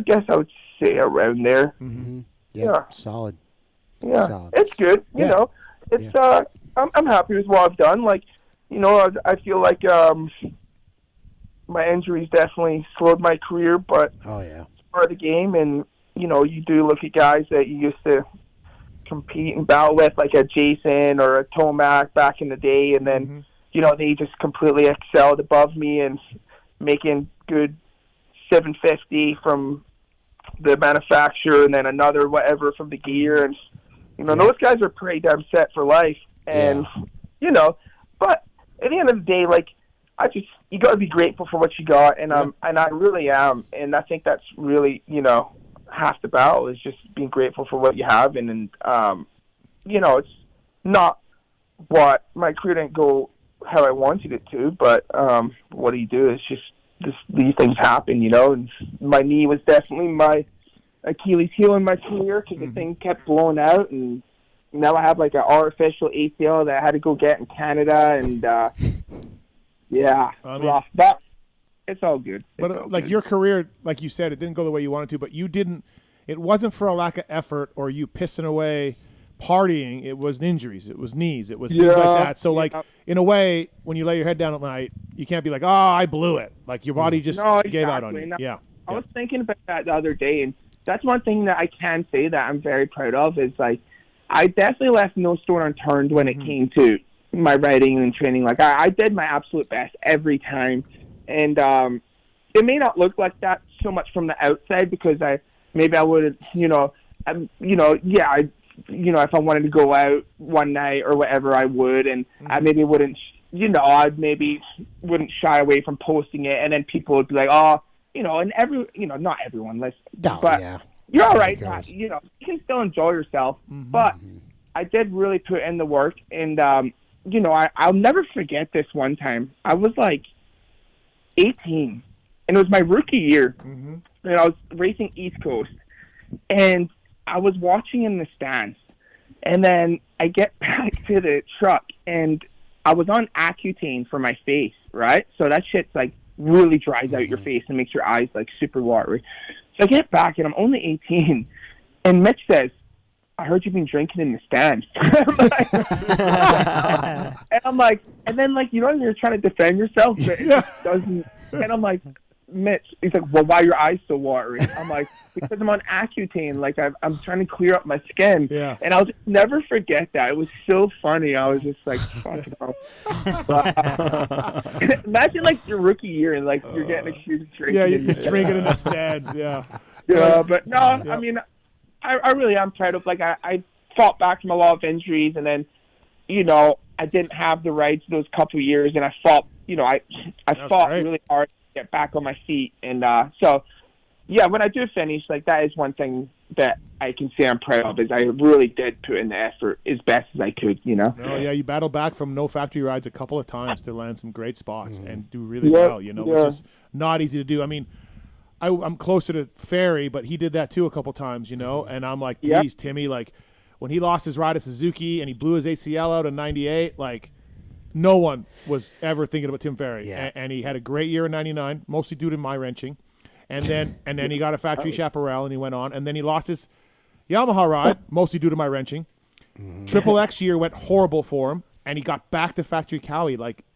guess I would say around there. Mm-hmm. Yeah, solid. Yeah, solid. It's good. You know, it's I'm happy with what I've done. Like, I feel like my injuries definitely slowed my career, but it's part of the game. And you do look at guys that you used to compete and battle with, like a Jason or a Tomac back in the day, and then they just completely excelled above me and making good 750 from the manufacturer, and then another whatever from the gear, and those guys are pretty damn set for life. And but at the end of the day, like, you got to be grateful for what you got, and I really am, and I think that's really half the battle is just being grateful for what you have, and it's not what my career didn't go how I wanted it to, but what do you do? It's just these things happen, and my knee was definitely my Achilles heel in my career because the thing kept blowing out, and now I have like an artificial ACL that I had to go get in Canada, and rough, but it's all good. Your career, like you said, it didn't go the way you wanted to, but it wasn't for a lack of effort or you pissing away partying. It was injuries, it was knees, it was things like that. So in a way, when you lay your head down at night, you can't be like, oh, I blew it. Like your body just gave out on you. I was thinking about that the other day, and that's one thing that I can say that I'm very proud of is like I definitely left no stone unturned when it came to my riding and training. Like I did my absolute best every time, and it may not look like that so much from the outside because I would if I wanted to go out one night or whatever, I would, and I maybe wouldn't, wouldn't shy away from posting it, and then people would be like, oh, and not everyone listens, but you're all right. You can still enjoy yourself, but I did really put in the work, and I'll never forget this one time. I was like 18, and it was my rookie year, and I was racing East Coast, and I was watching in the stands, and then I get back to the truck, and I was on Accutane for my face, right? So that shit's like really dries out your face and makes your eyes like super watery. So I get back, and I'm only 18, and Mitch says, I heard you've been drinking in the stands. And I'm like, and then like, when you're trying to defend yourself, but it doesn't, and I'm like, Mitch, he's like, well, why are your eyes so watery? I'm like, because I'm on Accutane, like I'm trying to clear up my skin. Yeah. And I'll just never forget that. It was so funny. I was just like, fuck it up. Imagine like your rookie year and like you're getting accused of drinking. Yeah, you're drinking in the stands. Yeah. Yeah, but no, I mean, I really am proud of, like, I fought back from a lot of injuries, and then, I didn't have the rights those couple of years, and I fought, I fought really hard to get back on my feet. And so, yeah, when I do finish, like, that is one thing that I can say I'm proud of, is I really did put in the effort as best as I could, Oh, yeah, you battled back from no factory rides a couple of times to land some great spots and do really well, which is not easy to do. I mean, I'm closer to Ferry, but he did that too a couple times, and I'm like, geez, Timmy, like when he lost his ride at Suzuki and he blew his ACL out in '98, like no one was ever thinking about Tim Ferry. And he had a great year in '99, mostly due to my wrenching, and then he got a factory chaparral and he went on, and then he lost his Yamaha ride, mostly due to my wrenching. Triple X year went horrible for him, and he got back to factory Kawi. Like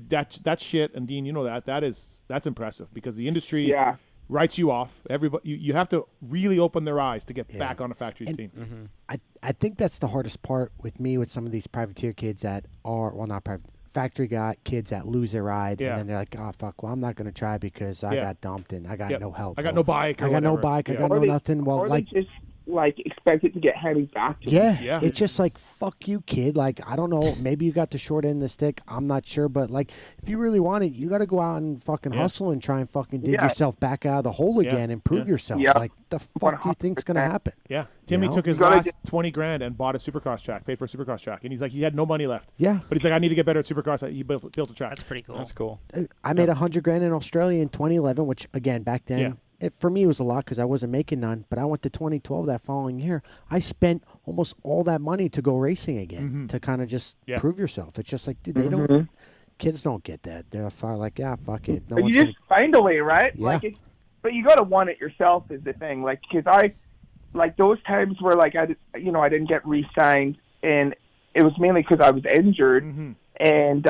that's shit, and Dean, that's impressive, because the industry writes you off. Everybody, you have to really open their eyes to get back on a factory team. I think that's the hardest part with me, with some of these privateer kids that are, well, not private, factory kids that lose their ride, and then they're like, oh, fuck, well, I'm not going to try because I got dumped and I got no help. I got no bike. I got no bike. I got no nothing. Well, or like, they just expect it to get handed back to them. It's just like, fuck you, kid. Like, I don't know, maybe you got the short end of the stick, I'm not sure, but like, if you really want it, you got to go out and fucking hustle and try and fucking dig yourself back out of the hole again and prove yourself. Like, the fuck do you think's gonna happen? Timmy took his last 20 grand and bought a Supercross track, paid for a Supercross track, and he's like, he had no money left. But he's like, I need to get better at Supercross. He built a track. That's pretty cool. That's cool. I made 100 grand in Australia in 2011, which again back then, for me, it was a lot because I wasn't making none. But I went to 2012 that following year. I spent almost all that money to go racing again, to kind of just prove yourself. It's just like, dude, they don't. Kids don't get that. They're like, yeah, fuck it. No, you just find a way, right? Yeah. But you got to want it yourself is the thing. Like, because I, like those times where like I didn't get re-signed, and it was mainly because I was injured, and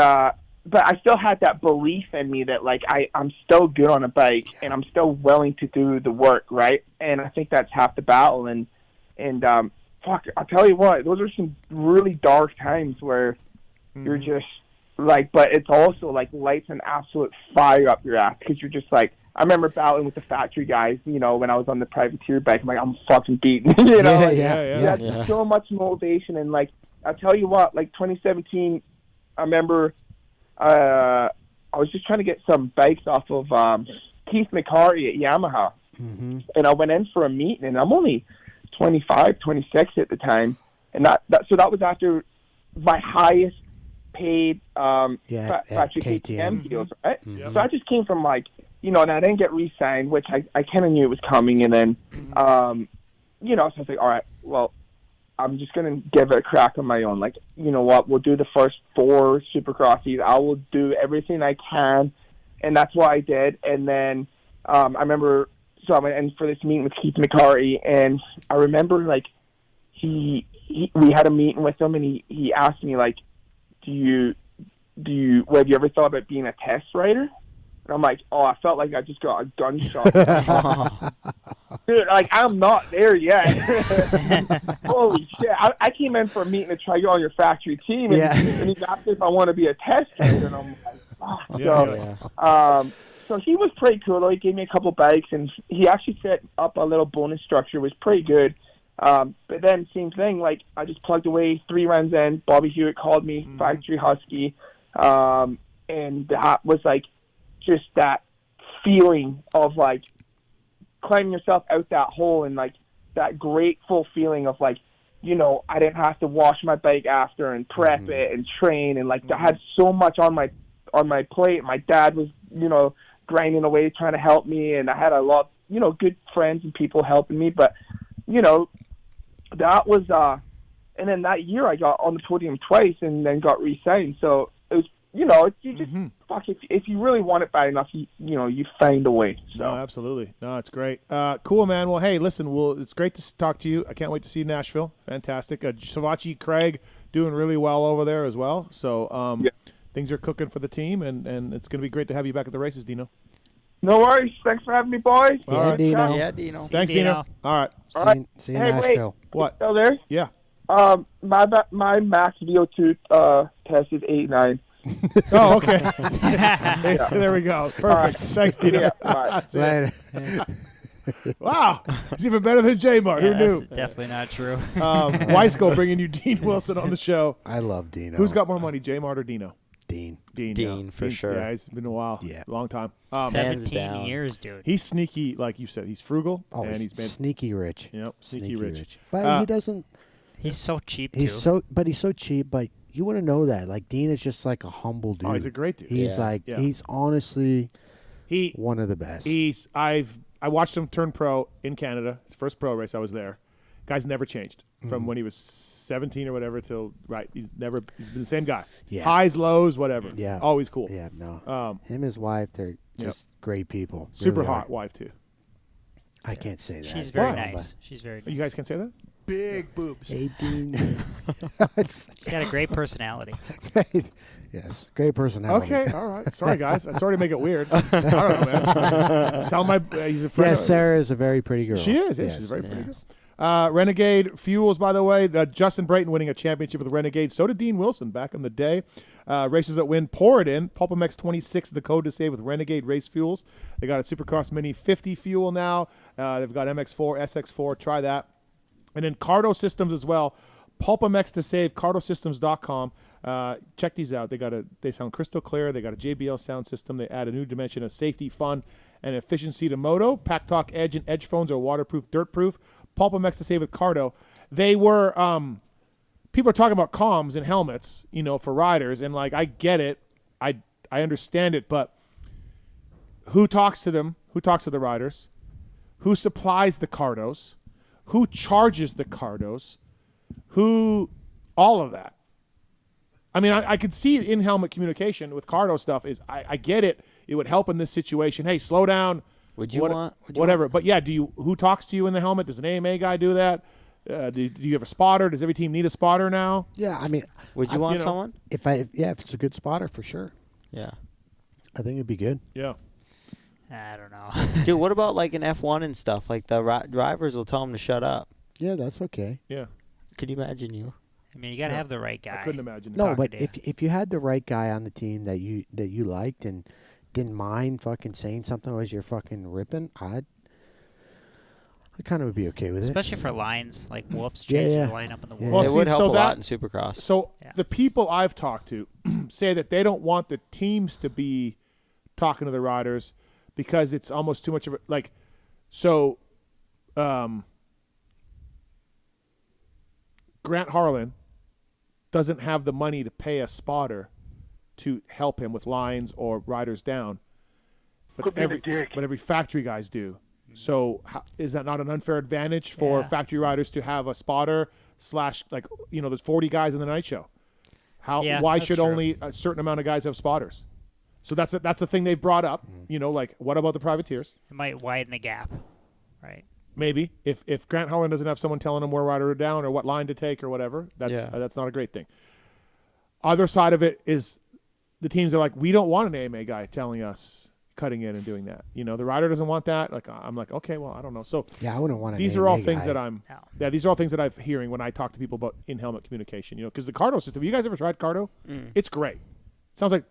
but I still had that belief in me that like I'm still good on a bike and I'm still willing to do the work, right? And I think that's half the battle. And fuck, I'll tell you what, those are some really dark times where you're just like, but it's also like lights an absolute fire up your ass, because you're just like, I remember battling with the factory guys, when I was on the privateer bike. I'm like, I'm fucking beaten, you had so much motivation. And like, I'll tell you what, like 2017, I remember I was just trying to get some bikes off of Keith McCarty at Yamaha. And I went in for a meeting, and I'm only 25, 26 at the time. And that was after my highest paid factory KTM deals, right? So I just came from like, and I didn't get re-signed, which I kind of knew it was coming. And then, so I was like, all right, well, I'm just going to give it a crack on my own. Like, you know what, we'll do the first 4 Supercrosses. I will do everything I can. And that's what I did. And then I remember, so I went in for this meeting with Keith McCarty, and I remember, like, we had a meeting with him, and he asked me, like, have you ever thought about being a test rider? And I'm like, oh, I felt like I just got a gunshot. Dude, like, I'm not there yet. Holy shit. I came in for a meeting to try to get on your factory team, and he asked if I want to be a test rider, and I'm like, so he was pretty cool, though. He gave me a couple bikes, and he actually set up a little bonus structure. It was pretty good. But then, same thing, like, I just plugged away 3 runs in. Bobby Hewitt called me, Factory Husky, and that was, like, just that feeling of, like, climbing yourself out that hole, and, like, that grateful feeling of, like, I didn't have to wash my bike after and prep it and train, and I had so much on my plate. My dad was, grinding away trying to help me, and I had a lot, good friends and people helping me. But, that was, and then that year I got on the podium twice and then got re-signed. So it was, you just if you really want it bad enough, you find a way. So. No, absolutely. No, it's great. Cool, man. Well, hey, listen, it's great to talk to you. I can't wait to see Nashville. Fantastic. Savatgy, Craig doing really well over there as well. So things are cooking for the team, and it's going to be great to have you back at the races, Dino. No worries. Thanks for having me, boys. All right. Dino. Yeah, Dino. Thanks, Dino. All right. All right. See you hey, in Nashville. Wait. What? Still there? Yeah. My max VO2 test is 8.9. Oh, okay. There we go. Perfect. Right. Thanks, Dino. Yeah, right. Later. Wow. He's even better than J-Mart. Who knew? Definitely not true. Weisco bringing you Dean Wilson on the show. I love Dino. Who's got more money, J-Mart or Dino? Dean. Dean, for sure. Yeah, it's been a while. Yeah. A long time. 17 years, dude. He's sneaky, like you said. He's frugal. Oh, and he's sneaky rich. Yep, sneaky rich. But he doesn't. He's so cheap, He's too. He's so cheap, but you want to know that. Like, Dean is just like a humble dude. Oh, he's a great dude. He's he's honestly one of the best. I watched him turn pro in Canada. His first pro race, I was there. Guy's never changed from when he was 17 or whatever till he's been the same guy. Yeah. Highs, lows, whatever. Yeah. Always cool. Yeah, no. Him and his wife, they're just great people. Super really hot are. wife too. I can't say that. She's very nice. She's very nice. You guys can say that? Big boobs. 18. She's got a great personality. Yes, great personality. Okay, all right. Sorry, guys. I'm sorry to make it weird. I don't know, man. Tell him he's a friend. Yeah, Sarah is a very pretty girl. She is. Yeah, she's a very pretty girl. Renegade Fuels, by the way. Justin Brayton winning a championship with Renegade. So did Dean Wilson back in the day. Races that win, pour it in. PulpMX 26 is the code to save with Renegade Race Fuels. They got a Supercross Mini 50 fuel now. They've got MX4, SX4. Try that. And then CARDO systems as well. PulpMX to save, cardosystems.com. Check these out. They sound crystal clear. They got a JBL sound system. They add a new dimension of safety, fun, and efficiency to moto. Pack Talk Edge and Edge phones are waterproof, dirt-proof. PulpMX to save with CARDO. They were people are talking about comms and helmets, for riders, and I get it. I understand it, but who talks to them? Who talks to the riders? Who supplies the CARDOs? Who charges the CARDOs? All of that. I mean, I could see in-helmet communication with CARDO stuff is, I get it. It would help in this situation. Hey, slow down. Whatever. But yeah, who talks to you in the helmet? Does an AMA guy do that? Do you have a spotter? Does every team need a spotter now? Yeah, I mean, would you want someone? If it's a good spotter, for sure. Yeah. I think it'd be good. Yeah. I don't know. Dude, what about an F1 and stuff? The drivers will tell them to shut up. Yeah, that's okay. Yeah. Could you imagine you? I mean, you got to have the right guy. I couldn't imagine. No, but if you had the right guy on the team that you liked and didn't mind fucking saying something as you're fucking ripping, I kind of would be okay with Especially for lines, like whoops, changing the lineup in the whoops. Well, it would help a lot in Supercross. So the people I've talked to say that they don't want the teams to be talking to the riders because it's almost too much of a Grant Harlan doesn't have the money to pay a spotter to help him with lines or riders down. But every factory guys do. So is that not an unfair advantage for factory riders to have a spotter / there's 40 guys in the night show? Why should only a certain amount of guys have spotters? So that's the thing they've brought up. What about the privateers? It might widen the gap, right? Maybe if Grant Harlan doesn't have someone telling him where rider down or what line to take or whatever, that's not a great thing. Other side of it is the teams are like, we don't want an AMA guy telling us cutting in and doing that. The rider doesn't want that. I'm like, okay, well, I don't know. So yeah, I wouldn't want an these AMA are all guy. things that these are all things that I'm hearing when I talk to people about in-helmet communication. Because the CARDO system. You guys ever tried CARDO? It's great. Sounds like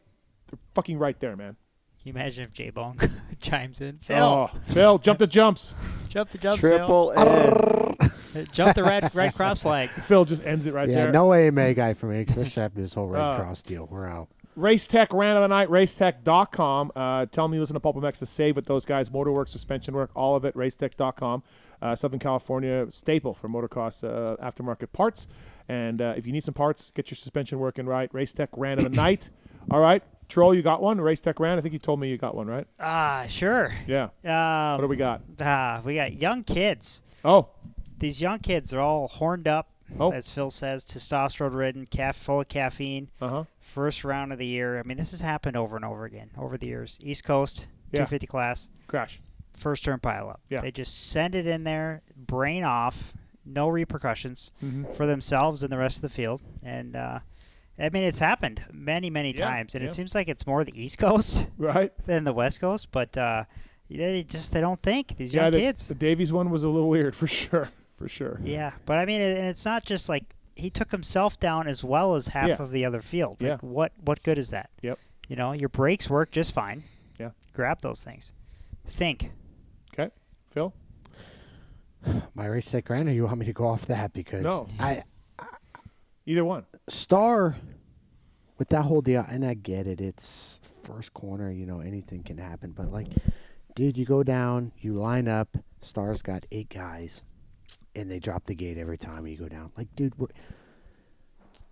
they're fucking right there, man. Can you imagine if J-Bone chimes in? Phil, jump the jumps. Jump the jumps, Triple N. Jump the red cross flag. Phil just ends it right there. Yeah, no AMA guy for me, especially after this whole Red Cross deal. We're out. Racetech Rant of the Night, racetech.com. Tell me you listen to PulpMX to save with those guys. Motorworks, suspension work, all of it, racetech.com. Southern California staple for motocross aftermarket parts. And if you need some parts, get your suspension working right. Racetech Rant of the Night. All right. Troll, you got one? Racetech Rant? I think you told me you got one, right? Sure. Yeah. What do we got? We got young kids. Oh. These young kids are all horned up, Oh. as Phil says, testosterone-ridden, full of caffeine. First round of the year. I mean, this has happened over and over again over the years. East Coast, 250 class. Crash. First turn pile-up. Yeah. They just send it in there, brain off, no repercussions for themselves and the rest of the field. And, I mean, it's happened many, many times. And it seems like it's more the East Coast than the West Coast. But they don't think, these young kids. The Davies one was a little weird for sure. For sure. Yeah, but I mean, it's not just like he took himself down as well as half of the other field. Like, what good is that? Yep. You know, your brakes work just fine. Yeah. Grab those things. Think. Okay. Phil? My Racetech Rant, or you want me to go off that? Because no. Either one. Star, with that whole deal, and I get it, it's first corner, anything can happen. But, like, dude, you go down, you line up, Star's got 8 guys. And they drop the gate every time you go down. Like, dude,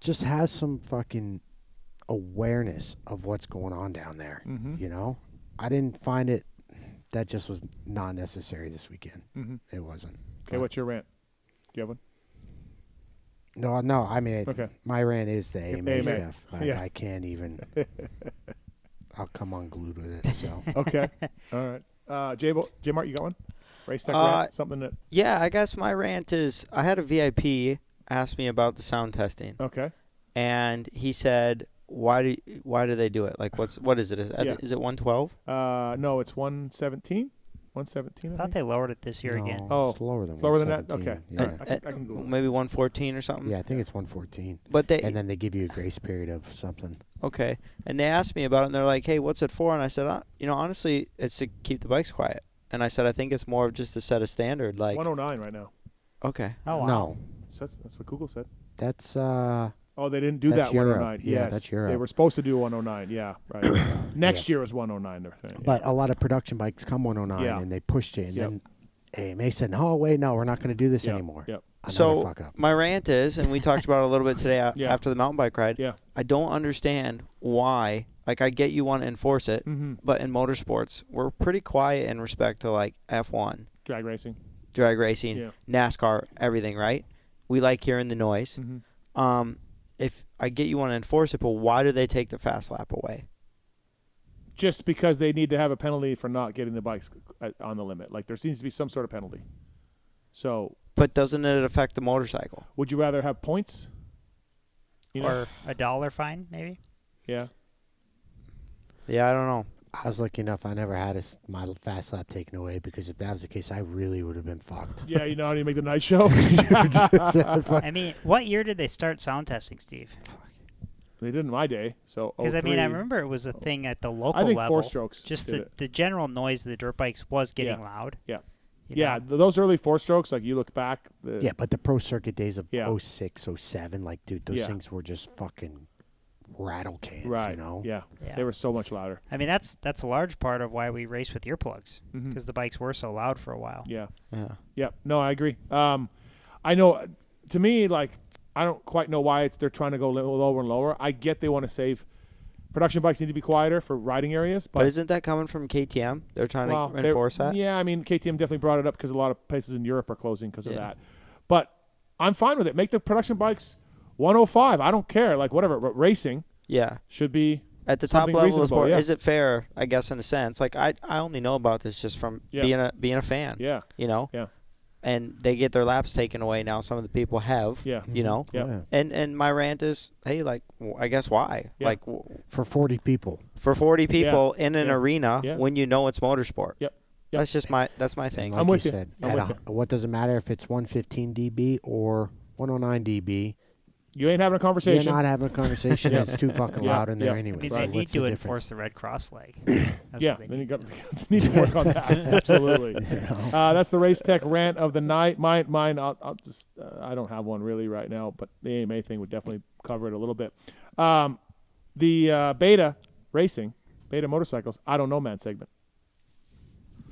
just has some fucking awareness of what's going on down there. I didn't find it. That just was not necessary this weekend. It wasn't. Okay, what's your rant? Do you have one? No. I mean, my rant is the AMA stuff. I can't even. I'll come unglued with it. So okay, all right. J-Mart, you got one? Racetech rant, something that... Yeah, I guess my rant is, I had a VIP ask me about the sound testing. Okay. And he said, why do they do it? Like, what is it? Is it 112? No, it's 117. 117. I thought they lowered it this year again. Oh, it's lower than that. Okay, yeah. I can Google maybe 114 or something. Yeah, I think it's 114. But and then they give you a grace period of something. Okay, and they asked me about it, and they're like, "Hey, what's it for?" And I said, honestly, it's to keep the bikes quiet." And I said, I think it's more of just to set a standard. Like 109 right now. Okay. Oh wow. No, that's what Google said. That's Oh, they didn't do that Europe. 109. Yeah, yes, that's Europe. They were supposed to do 109. Yeah, right. Next year was 109. They're saying. But a lot of production bikes come 109, and they pushed it, and then AMA said, "No, wait, no, we're not going to do this anymore." Yep. So my rant is, and we talked about it a little bit today after the mountain bike ride. Yeah. I don't understand why. Like, I get you want to enforce it, but in motorsports, we're pretty quiet in respect to, like, F1. Drag racing, NASCAR, everything, right? We like hearing the noise. If I get you want to enforce it, but why do they take the fast lap away? Just because they need to have a penalty for not getting the bikes on the limit. Like, there seems to be some sort of penalty. So. But doesn't it affect the motorcycle? Would you rather have points? Or $1 fine, maybe? Yeah. Yeah, I don't know. I was lucky enough I never had my fast lap taken away, because if that was the case, I really would have been fucked. Yeah, you know how you make the night show? I mean, what year did they start sound testing, Steve? They did in my day. So because I mean, I remember it was a thing at the local level. I think 4-strokes. Just the general noise of the dirt bikes was getting loud. Yeah. Those early 4-strokes, like you look back. But the pro circuit days of 06, 07, like, dude, those things were just fucking rattle cans, right? Yeah, they were so much louder. I mean, that's a large part of why we race with earplugs, because the bikes were so loud for a while. Yeah. No, I agree. I know. To me, like, I don't quite know why they're trying to go lower and lower. I get they want to save. Production bikes need to be quieter for riding areas, but isn't that coming from KTM? They're trying to enforce that. Yeah, I mean, KTM definitely brought it up because a lot of places in Europe are closing because of that. But I'm fine with it. Make the production bikes 105. I don't care. Like, whatever. But racing should be at the top level of sport. Yeah. Is it fair, I guess, in a sense? Like, I only know about this just from being a fan. Yeah. You know? Yeah. And they get their laps taken away now. Some of the people have. Yeah. You know? Yeah. And my rant is, hey, like, I guess why? Yeah. Like, for 40 people. For 40 people in an arena when you know it's motorsport. Yep. That's just that's my thing. Like I'm with you. Said, I'm with you. What does it matter if it's 115 dB or 109 dB? You ain't having a conversation. You're not having a conversation. It's too fucking loud in there anyway. I mean, they need to enforce the red cross flag. Then you need to work on that. Absolutely. That's the Racetech rant of the night. Mine. I'll just. I don't have one really right now, but the AMA thing would definitely cover it a little bit. the Beta Racing, Beta Motorcycles, I don't know, man segment.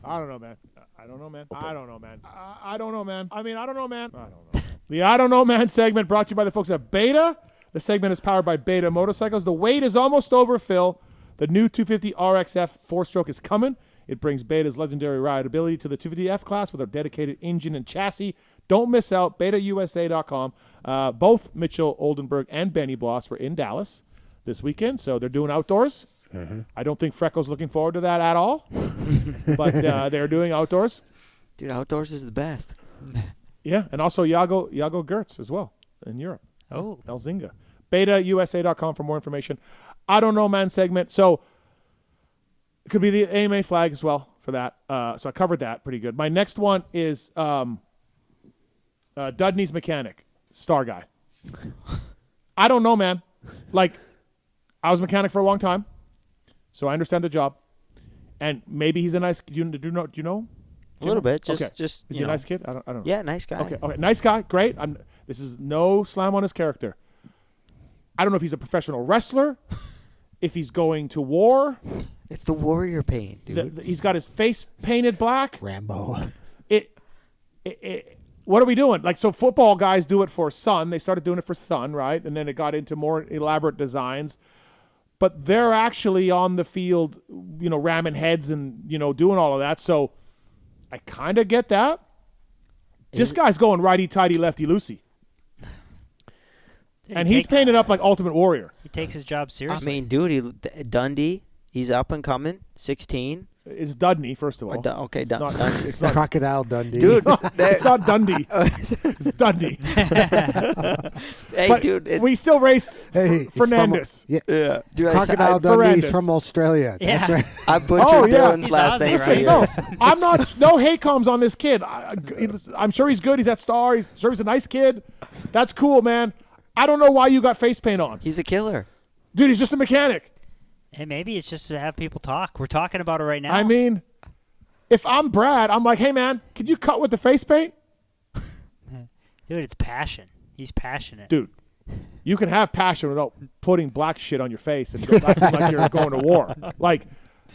I don't know, man. I don't know, man. I don't know, man. I don't know, man. I mean, I don't know, man. I don't know. The I don't know, man segment brought to you by the folks at Beta. The segment is powered by Beta Motorcycles. The wait is almost over, Phil. The new 250 RXF 4-stroke is coming. It brings Beta's legendary rideability to the 250F class with our dedicated engine and chassis. Don't miss out. BetaUSA.com. Both Mitchell Oldenburg and Benny Bloss were in Dallas this weekend, so they're doing outdoors. I don't think Freckles looking forward to that at all, but they're doing outdoors. Dude, outdoors is the best. Yeah, and also Iago Gertz as well in Europe. Oh. Elzinga. BetaUSA.com for more information. I don't know, man segment. So it could be the AMA flag as well for that. So I covered that pretty good. My next one is Dudney's mechanic, star guy. I don't know, man. Like, I was a mechanic for a long time, so I understand the job. And maybe he's a nice. Do you know? A little bit. Just is he a nice kid? I don't know. Yeah, nice guy. Okay, nice guy. Great. This is no slam on his character. I don't know if he's a professional wrestler, if he's going to war. It's the warrior paint, dude. He's got his face painted black. Rambo. What are we doing? Like, so football guys do it for Sun. They started doing it for Sun, right? And then it got into more elaborate designs. But they're actually on the field, ramming heads and, doing all of that. So I kind of get that. This guy's going righty-tighty, lefty-loosey. And he's painted up like Ultimate Warrior. He takes his job seriously. I mean, dude, Dundee, he's up and coming, 16. It's Dudney, first of all. Okay, Dundee. It's not Crocodile Dundee. Dude, it's not Dundee. It's Dundee. Hey, but dude. We still raced Fernandez. Yeah. Dude, Crocodile Dundee's from Australia. Yeah. That's right. I butchered Dylan's He's last Aussie, name. right? No, I'm not. No hate comes on this kid. I'm sure he's good. He's at Star. He's sure he's a nice kid. That's cool, man. I don't know why you got face paint on. He's a killer. Dude, he's just a mechanic. And maybe it's just to have people talk. We're talking about it right now. I mean, if I'm Brad, I'm like, hey, man, can you cut with the face paint? Dude, it's passion. He's passionate. Dude, you can have passion without putting black shit on your face and acting like you're going to war. Like,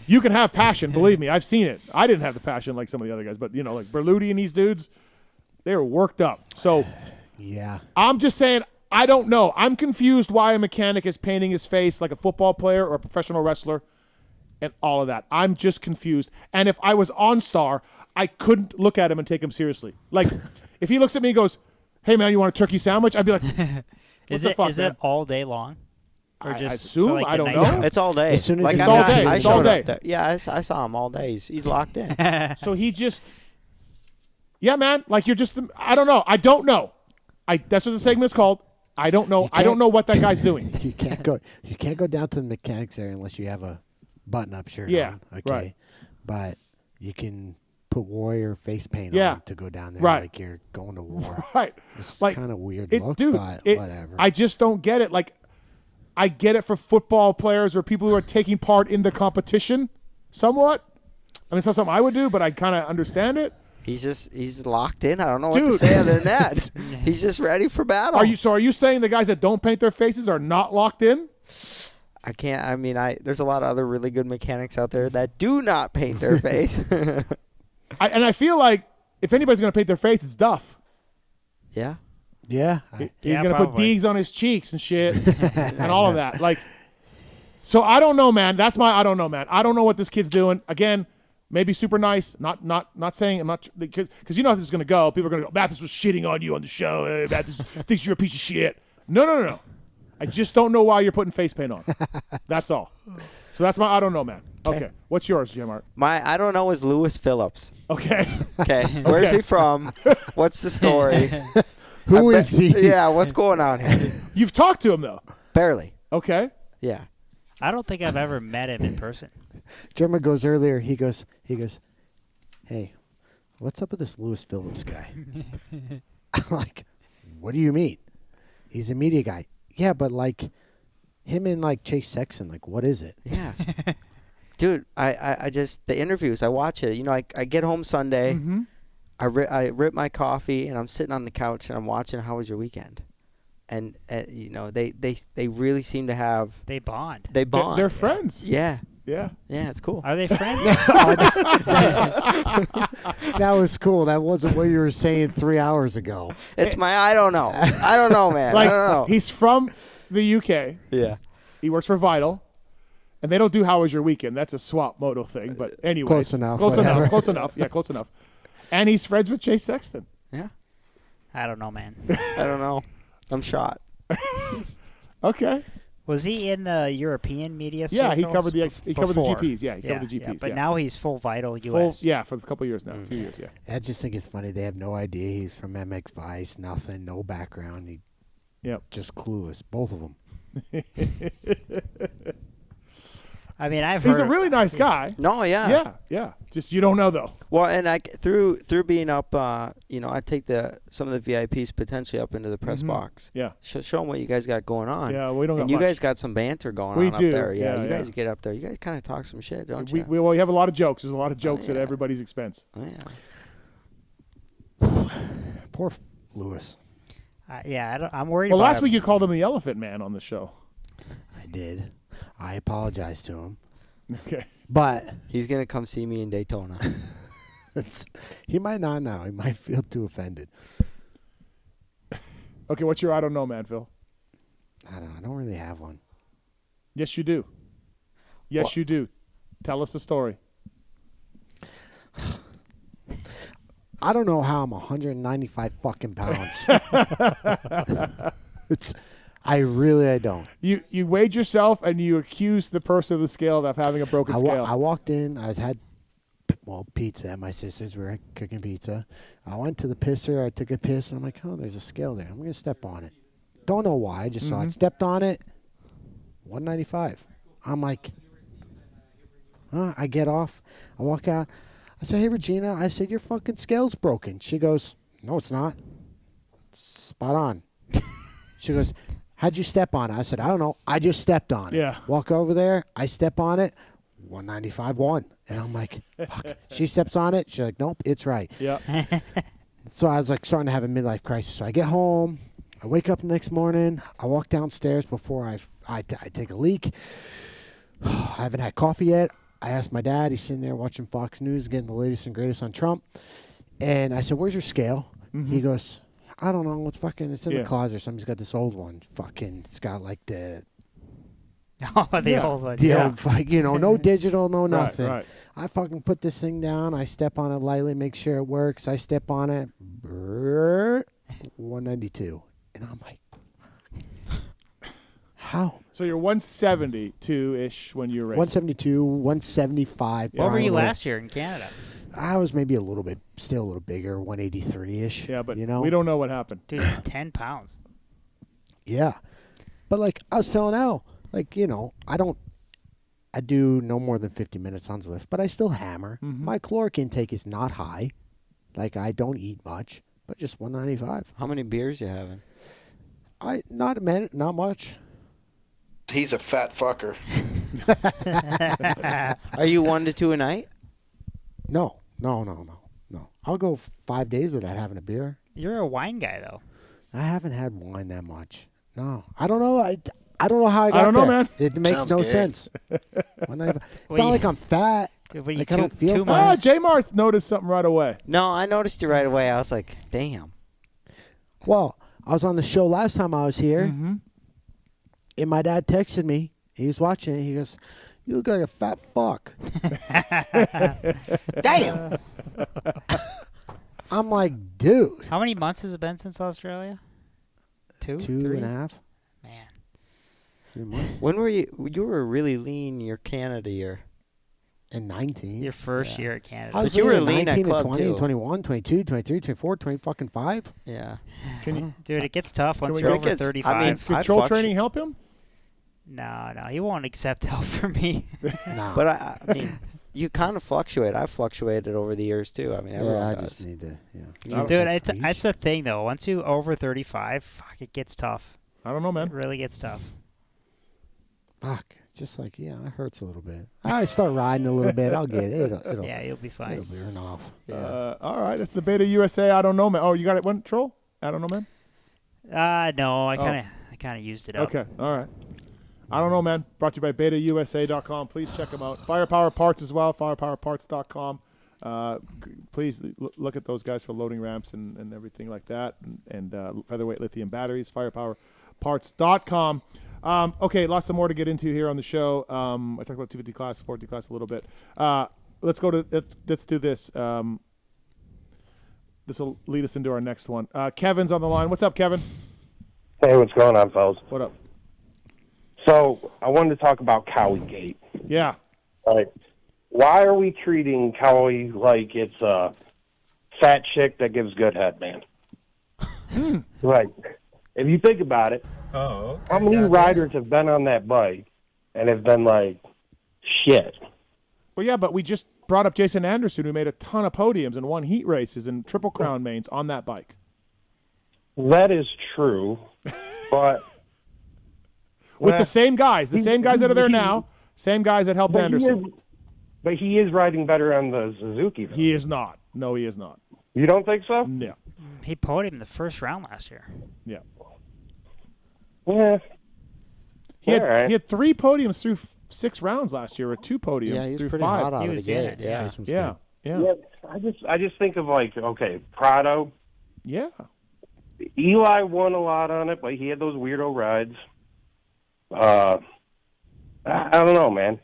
you can have passion. Believe me, I've seen it. I didn't have the passion like some of the other guys. But, like Berluti and these dudes, they were worked up. So, yeah, I'm just saying, I don't know. I'm confused why a mechanic is painting his face like a football player or a professional wrestler and all of that. I'm just confused. And if I was on Star, I couldn't look at him and take him seriously. Like, if he looks at me and goes, hey, man, you want a turkey sandwich? I'd be like, is it all day long? Or I just assume. like I don't night? know. It's all day. As soon as like, it's I mean, all day. I It's all showed day. up there. Yeah, I saw him all day. He's locked in. So he just, yeah, man, like you're just, I don't know. I don't know. That's what the segment is called. I don't know. I don't know what that guy's doing. You can't go down to the mechanics area unless you have a button-up shirt on. Okay. Right. But you can put warrior face paint on to go down there like you're going to war. Right. It's like kind of weird it, look, dude, but it, whatever. I just don't get it. Like, I get it for football players or people who are taking part in the competition somewhat. I mean, it's not something I would do, but I kind of understand it. He's locked in. I don't know what to say other than that. He's just ready for battle. Are you saying the guys that don't paint their faces are not locked in? I can't. I mean, there's a lot of other really good mechanics out there that do not paint their face. And I feel like if anybody's going to paint their face, it's Duff. Yeah. Yeah. He's going to put Deegs on his cheeks and shit and all of that. Like, so I don't know, man. That's my I don't know, man. I don't know what this kid's doing. Again, maybe super nice. Not saying I'm not because you know how this is going to go. People are going to go, Matthes was shitting on you on the show. Matthes thinks you're a piece of shit. No. I just don't know why you're putting face paint on. That's all. So that's my I don't know, man. Okay. What's yours, Jim Art? My I don't know is Lewis Phillips. Okay. Okay. Where's he from? What's the story? Who is he? Yeah, what's going on here? You've talked to him, though. Barely. Okay. Yeah. I don't think I've ever met him in person. Jeremy goes earlier. He goes, hey, what's up with this Lewis Phillips guy? I'm like, what do you mean? He's a media guy. Yeah, but like him and like Chase Sexton, like what is it? Yeah. Dude, I just, the interviews, I watch it. You know, I get home Sunday. Mm-hmm. I rip my coffee, and I'm sitting on the couch, and I'm watching How Was Your Weekend? and you know, they really seem to have. They bond. They bond. They're friends. Yeah. Yeah. Yeah, it's cool. Are they friends? That was cool. That wasn't what you were saying 3 hours ago. I don't know. I don't know, man. Like, I don't know. he's from the UK. Yeah. He works for Vital. And they don't do How Was Your Weekend. That's a swap moto thing. But anyway. Close enough. Close whatever. enough. Close enough. Yeah, close enough. And he's friends with Chase Sexton. Yeah. I don't know, man. I don't know. I'm shot. Okay. Was he in the European media Yeah, he circles covered the before? GPs. Yeah, he covered the GPs. But yeah. now he's full Vital US. Full, yeah, for a couple of years now. A few years, yeah. I just think it's funny. They have no idea he's from MX Vice. Nothing. No background. Just clueless. Both of them. I mean, I've He's heard a really nice guy. No, yeah. Yeah, yeah. Just you don't know though. Well, and through being up, you know, I take some of the VIPs potentially up into the press box. Yeah. Show them what you guys got going on. Yeah, we don't. And got you much. guys got some banter going We on do. up there. Yeah, Yeah, you yeah. guys get up there. You guys kind of talk some shit, don't We you? well, we have a lot of jokes. There's a lot of jokes at everybody's expense. Oh, yeah. Poor Lewis. I'm worried Well, about last him. week you called him the Elephant Man on the show. I did. I apologize to him. Okay. But he's gonna come see me in Daytona. He might not now. He might feel too offended. Okay, what's your I don't know, man, Phil? I don't really have one. Yes, you do. Yes, you do. Tell us the story. I don't know how I'm 195 fucking pounds. I don't. You weighed yourself and you accused the person of the scale of having a broken scale. I walked in. I had pizza at my sister's. We were cooking pizza. I went to the pisser. I took a piss. I'm like, oh, there's a scale there. I'm going to step on it. Don't know why. I just saw it. Stepped on it. 195. I'm like, I get off. I walk out. I said, hey, Regina. I said, your fucking scale's broken. She goes, no, it's not. It's spot on. She goes, how'd you step on it? I said, I don't know. I just stepped on it. Yeah. Walk over there. I step on it. 195 won. And I'm like, fuck. She steps on it. She's like, nope, it's right. Yeah. So I was like starting to have a midlife crisis. So I get home. I wake up the next morning. I walk downstairs before I take a leak. I haven't had coffee yet. I asked my dad. He's sitting there watching Fox News, getting the latest and greatest on Trump. And I said, where's your scale? He goes, I don't know. It's in the closet or something. He's got this old one. Fucking, it's got like the... Oh, the old one. The old, no digital, no nothing. Right. I fucking put this thing down. I step on it lightly, make sure it works. I step on it. 192. And I'm like, how? So you're 172-ish when you were racing. 172, 175. What were you last year in Canada? I was maybe still a little bigger, 183-ish. Yeah, but we don't know what happened. Dude, 10 pounds. Yeah. But like I was telling Al, I do no more than 50 minutes on Zwift, but I still hammer. My caloric intake is not high. Like I don't eat much, but just 195. How many beers you having? Not much. He's a fat fucker. Are you 1 to 2 a night? No. I'll go 5 days without having a beer. You're a wine guy, though. I haven't had wine that much. No. I don't know. I don't know how I got I don't know, there. man. It makes Sounds no good. sense. It's not like I'm fat. Like I don't feel fat. J Mart noticed something right away. No, I noticed you right away. I was like, damn. Well, I was on the show last time I was here, and my dad texted me. He was watching it. He goes, you look like a fat fuck. Damn. I'm like, dude. How many months has it been since Australia? 2? 2.5. Man. 3 months. When were you were really lean your Canada year? In 19. Your first year at Canada. I was But you were lean lean at 19 and club 20 and too. 21, 22, 23, 24, 20 fucking 5. Yeah. Dude, it gets tough once we you're get- over gets- 35. I mean, Control training help him? No, he won't accept help from me. No. But I mean, you kind of fluctuate. I've fluctuated over the years too. I mean, everyone I does. just need to, Dude, it's a thing, though. Once you over 35, fuck, it gets tough. I don't know, man. It really gets tough. Fuck. Just like, it hurts a little bit. I start riding a little bit. I'll get it. It'll, Yeah, you'll be fine. It'll burn off. All right, that's the Beta USA. I don't know, man. Oh, you got it. One troll? I don't know, man. No, I kind of used it up. Okay, all right. I don't know, man. Brought to you by BetaUSA.com. Please check them out. Firepower Parts as well, firepowerparts.com. Please look at those guys for loading ramps and everything like that, and featherweight lithium batteries, firepowerparts.com. Okay, lots of more to get into here on the show. I talked about 250 class, 450 class a little bit. Let's do this. This will lead us into our next one. Kevin's on the line. What's up, Kevin? Hey, what's going on, fellas? What up? So I wanted to talk about Kawi Gate. Yeah. Like, why are we treating Kawi like it's a fat chick that gives good head, man? Like, if you think about it, how many riders have been on that bike and have been like, shit? Well, yeah, but we just brought up Jason Anderson, who made a ton of podiums and won heat races and Triple Crown mains on that bike. That is true, but with the same guys that are there now, same guys that helped Anderson. But he is riding better on the Suzuki, though. He is not. No, he is not. You don't think so? No. He podiumed the first round last year. Yeah. Yeah. He had 3 podiums through 6 rounds last year, or 2 podiums Yeah, he's through pretty 5. hot out of the gate. Yeah. Yeah. I just think of like, okay, Prado. Yeah. Eli won a lot on it, but he had those weirdo rides. I don't know, man.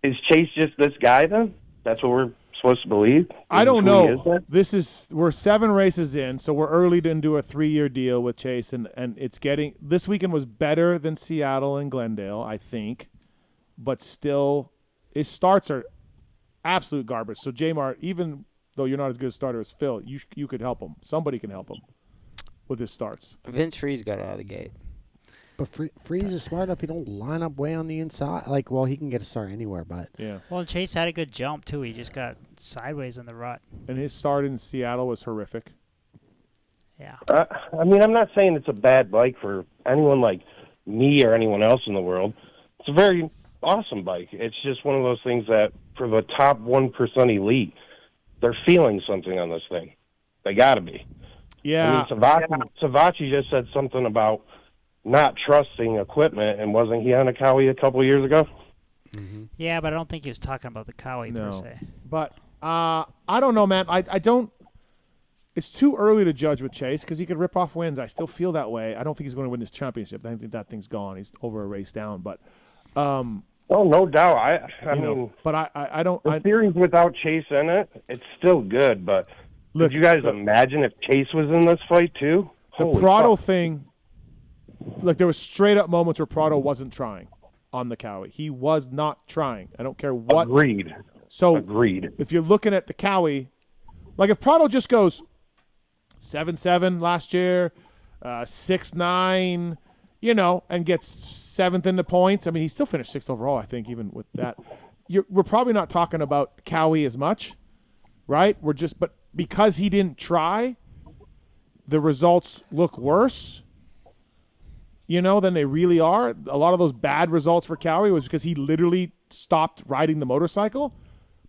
Is Chase just this guy then? That's what we're supposed to believe? I don't know. We're 7 races in, so we're early to do a 3-year deal with Chase, and it's getting. This weekend was better than Seattle and Glendale, I think, but still, his starts are absolute garbage. So J-Mart, even though you're not as good a starter as Phil, you could help him. Somebody can help him with his starts. Vince Freeze got out of the gate. But Freeze is smart enough. He don't line up way on the inside. Like, well, he can get a start anywhere, but yeah. Well, Chase had a good jump too. He just got sideways in the rut. And his start in Seattle was horrific. Yeah. I mean, I'm not saying it's a bad bike for anyone like me or anyone else in the world. It's a very awesome bike. It's just one of those things that for the top 1% elite, they're feeling something on this thing. They got to be. Yeah. I mean, Savatgy just said something about not trusting equipment, and wasn't he on a Kawi a couple years ago? Mm-hmm. Yeah, but I don't think he was talking about the Kawi per se. But I don't know, man. I don't. It's too early to judge with Chase because he could rip off wins. I still feel that way. I don't think he's going to win this championship. I think that thing's gone. He's over a race down. But oh, no doubt. I mean, but I don't. The series without Chase in it, it's still good. But could you guys imagine if Chase was in this fight too? The Prado thing. Like, there was straight up moments where Prado wasn't trying on the Kawi. He was not trying. I don't care what. Agreed. So agreed. If you're looking at the Kawi, like if Prado just goes 7-7 last year, 6-9, and gets 7th in the points. I mean, he still finished 6th overall, I think, even with that. We're probably not talking about Kawi as much, right? But because he didn't try, the results look worse. Than they really are. A lot of those bad results for Kawi was because he literally stopped riding the motorcycle.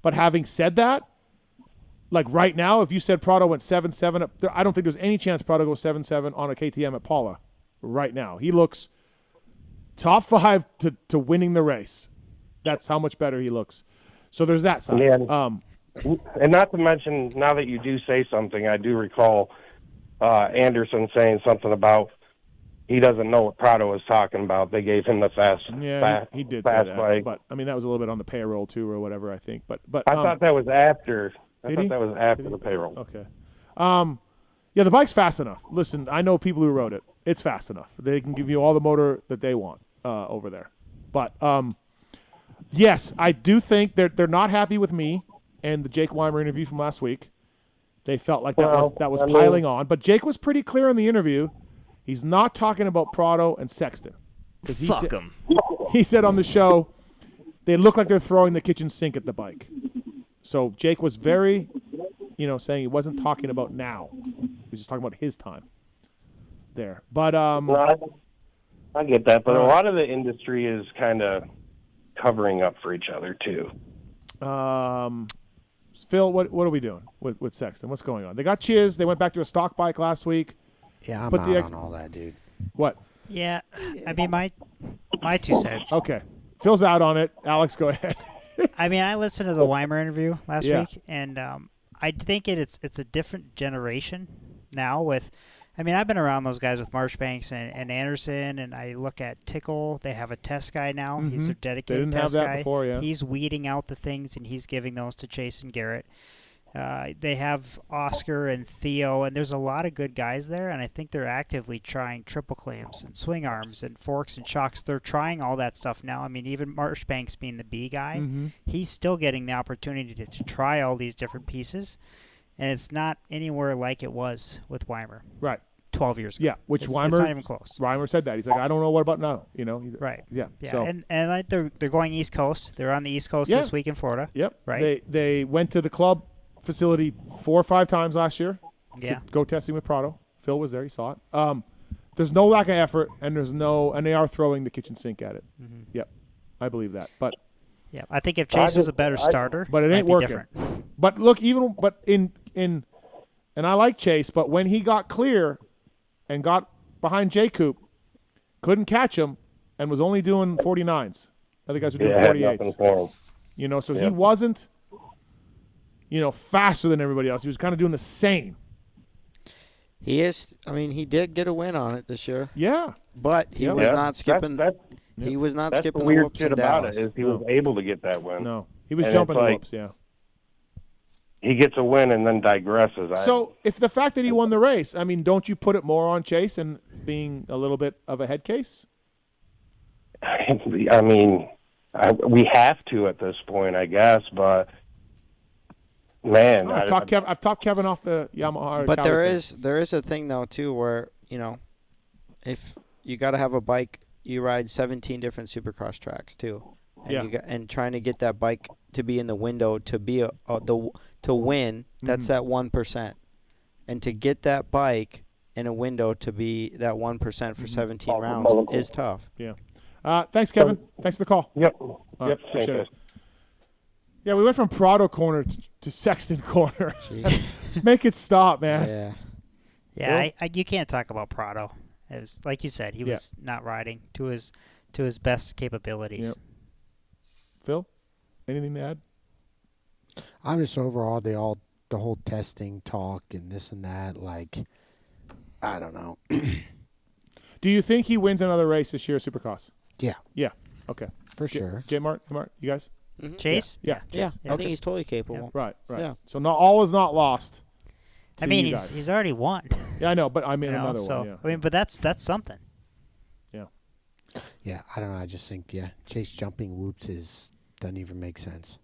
But having said that, like right now, if you said Prado went 7-7 up there, I don't think there's any chance Prado goes 7-7 on a KTM at Paula right now. He looks top 5 to winning the race. That's how much better he looks. So there's that side. Yeah. And not to mention, now that you do say something, I do recall Anderson saying something about he doesn't know what Prado was talking about. They gave him the fast. Yeah, he did say that. Bike. But I mean, that was a little bit on the payroll too, or whatever. I think. But I thought that was after. Did he? That was after the payroll. Okay. Yeah, the bike's fast enough. Listen, I know people who rode it. It's fast enough. They can give you all the motor that they want over there. But yes, I do think they're not happy with me and the Jake Weimer interview from last week. They felt like that was piling on. But Jake was pretty clear in the interview. He's not talking about Prado and Sexton. Fuck him. He said on the show, they look like they're throwing the kitchen sink at the bike. So Jake was very, saying he wasn't talking about now. He was just talking about his time there. But I get that, but a lot of the industry is kind of covering up for each other too. As Phil, what are we doing with Sexton? What's going on? They got Chiz. They went back to a stock bike last week. Yeah, I'm out on all that, dude. What? Yeah, I mean, my 2 cents. Okay. Phil's out on it. Alex, go ahead. I mean, I listened to the Weimer interview last Yeah. week, and I think it's a different generation now with – I mean, I've been around those guys with Marshbanks and Anderson, and I look at Tickle. They have a test guy now. Mhm. He's their They dedicated didn't have test that guy. before, yeah. He's weeding out the things, and he's giving those to Chase and Garrett. They have Oscar and Theo, and there's a lot of good guys there, and I think they're actively trying triple clams and swing arms and forks and shocks. They're trying all that stuff now. I mean, even Marshbanks being the B guy, Mhm. he's still getting the opportunity to try all these different pieces, and it's not anywhere like it was with Weimer. Right. 12 years ago. Yeah, which it's Weimer, not even close. Weimer said that. He's like, I don't know what about now. Right. Yeah. Yeah. So. And like they're going East Coast. They're on the East Coast Yeah. this week in Florida. Yep. Right. They went to the club facility 4 or 5 times last year. Yeah. To go testing with Prado. Phil was there. He saw it. There's no lack of effort, and they are throwing the kitchen sink at it. Mm-hmm. Yep. I believe that. But yeah, I think if Chase was a better starter, but it ain't might be working. different. But look, and I like Chase, but when he got clear and got behind J Coop, couldn't catch him, and was only doing 49s. Other guys were doing had nothing 48s. for him. So he Yep. wasn't, faster than everybody else. He was kind of doing the same. He is. I mean, he did get a win on it this year. Yeah. But he was not skipping. He was not That's skipping the the weird whoops shit in about Dallas. it is he was able to get that win. No, he was And jumping it's the like, whoops. Yeah. He gets a win and then digresses. So if the fact that he won the race, I mean, don't you put it more on Chase and being a little bit of a head case? I mean, we have to at this point, I guess. But man, I've talked Kevin off the Yamaha. But Tower there is a thing though too where if you got to have a bike, you ride 17 different Supercross tracks too, and Yeah. and trying to get that bike to be in the window to be to win. That's Mhm. that 1%, and to get that bike in a window to be that 1% for 17 rounds is tough. Yeah. Thanks, Kevin. Thanks for the call. Yep. Yep. Appreciate it. Yeah, we went from Prado corner to Sexton corner. Make it stop, man. Yeah. Yeah, you can't talk about Prado. It was like you said, he was not riding to his best capabilities. Yep. Phil, anything to add? I'm just overall the whole testing talk and this and that. Like, I don't know. Do you think he wins another race this year, Supercross? Yeah. Yeah. Okay. For sure. J Mart, you guys? Mhm. Chase? Yeah. Yeah, Chase. I Okay. think he's totally capable. Right. Yeah. So all is not lost. I mean, he's already won. Yeah, I know, but I mean You know, another so, one. Yeah. I mean, but that's something. Yeah. Yeah, I don't know. I just think, Chase jumping whoops doesn't even make sense.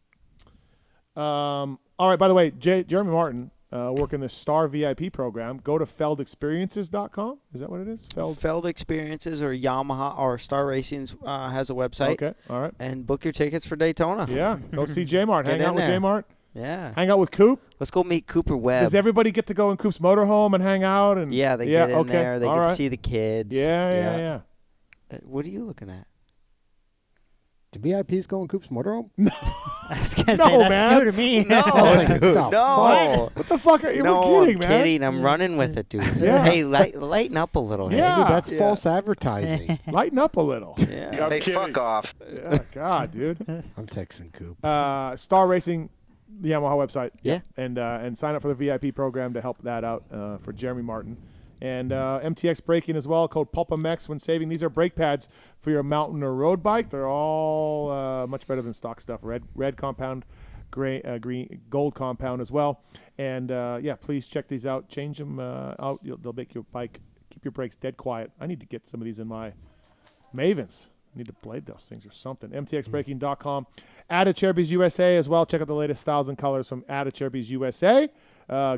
All right, by the way, Jeremy Martin working the Star VIP program. Go to feldexperiences.com. Is that what it is? Feld Experiences or Yamaha or Star Racing has a website. Okay, all right. And book your tickets for Daytona. Yeah, go see J Mart. Get Hang in out with there. J Mart. Yeah. Hang out with Coop. Let's go meet Cooper Webb. Does everybody get to go in Coop's motorhome and hang out? And Yeah, they get in okay. there. They all get right. to see the kids. Yeah. What are you looking at? The VIPs go in Coop's motorhome? I was gonna No, say that's man. new to me. No, dude. No. What the fuck? Are you No, kidding, I'm man? kidding. I'm running with it, dude. Yeah. Hey, lighten up a little. Hey. Yeah. Dude, that's false advertising. Lighten up a little. Yeah. Hey, fuck off. Yeah, God, dude. I'm texting Coop. Star Racing, the Yamaha website. Yeah. And sign up for the VIP program to help that out for Jeremy Martin. And MTX braking as well, code PulpMX when saving. These are brake pads for your mountain or road bike. They're all much better than stock stuff. Red compound, green, gold compound as well. And please check these out. Change them out. They'll make your bike keep your brakes dead quiet. I need to get some of these in my Mavens. I need to blade those things or something. MTXbraking.com. Added Cherubies USA as well. Check out the latest styles and colors from Added Cherubies USA.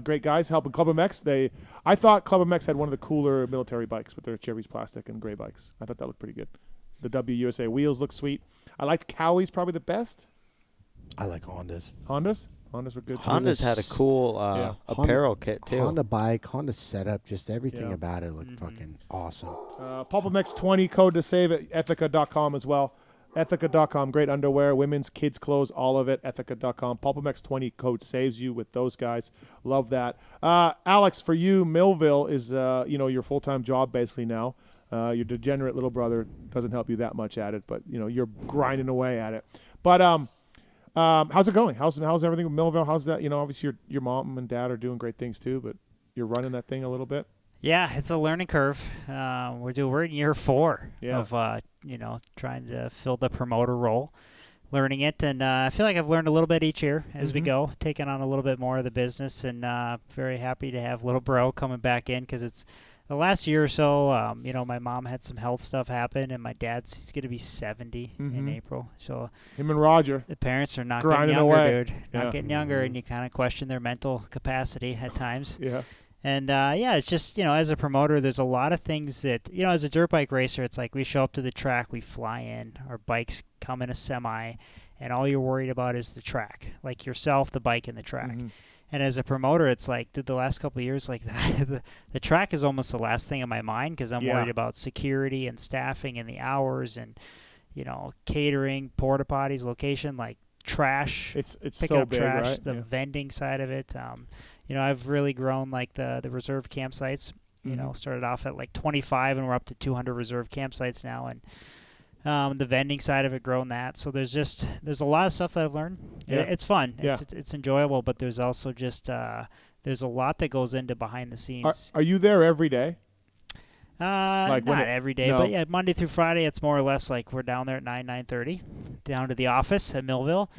Great guys helping ClubMX. I thought ClubMX had one of the cooler military bikes with their Cherubies plastic and gray bikes. I thought that looked pretty good. The WUSA wheels look sweet. I liked Kawi's probably the best. I like Hondas. Hondas were good. too. Honda's had a cool apparel kit too. Honda bike, Honda setup, just everything Yeah. about it looked fucking awesome. PulpMX 20 code to save at ETHIKA.com as well. ETHIKA.com, great underwear, women's, kids' clothes, all of it. ETHIKA.com. PulpMX 20 code saves you with those guys. Love that. Alex, for you, Millville is your full-time job basically now. Your degenerate little brother doesn't help you that much at it, but you're grinding away at it. But how's it going? How's everything with Millville? How's that? Obviously your mom and dad are doing great things too, but you're running that thing a little bit. Yeah, it's a learning curve. We're in year 4 Yeah. of trying to fill the promoter role, learning it, and I feel like I've learned a little bit each year as we go, taking on a little bit more of the business, and very happy to have little bro coming back in because it's the last year or so. My mom had some health stuff happen, and my he's going to be 70 in April. So him and Roger, the parents are not grinding getting younger, away. dude. Not getting younger, and you kind of question their mental capacity at times. Yeah. And, it's just, as a promoter, there's a lot of things that, as a dirt bike racer, it's like we show up to the track, we fly in, our bikes come in a semi, and all you're worried about is the track, like yourself, the bike, and the track. And as a promoter, it's like, dude, the last couple of years, like the track is almost the last thing in my mind because I'm worried about security and staffing and the hours and, catering, porta potties, location, like trash. It's picking so up big, trash, right? the vending side of it. I've really grown like the reserve campsites. Started off at like 25 and we're up to 200 reserve campsites now, and the vending side of it grown that. So there's a lot of stuff that I've learned. Yeah. It's fun. Yeah. It's enjoyable, but there's also just there's a lot that goes into behind the scenes. Are you there every day? Not every day, no. but yeah, Monday through Friday, it's more or less like we're down there at 9:30, down to the office at Millville.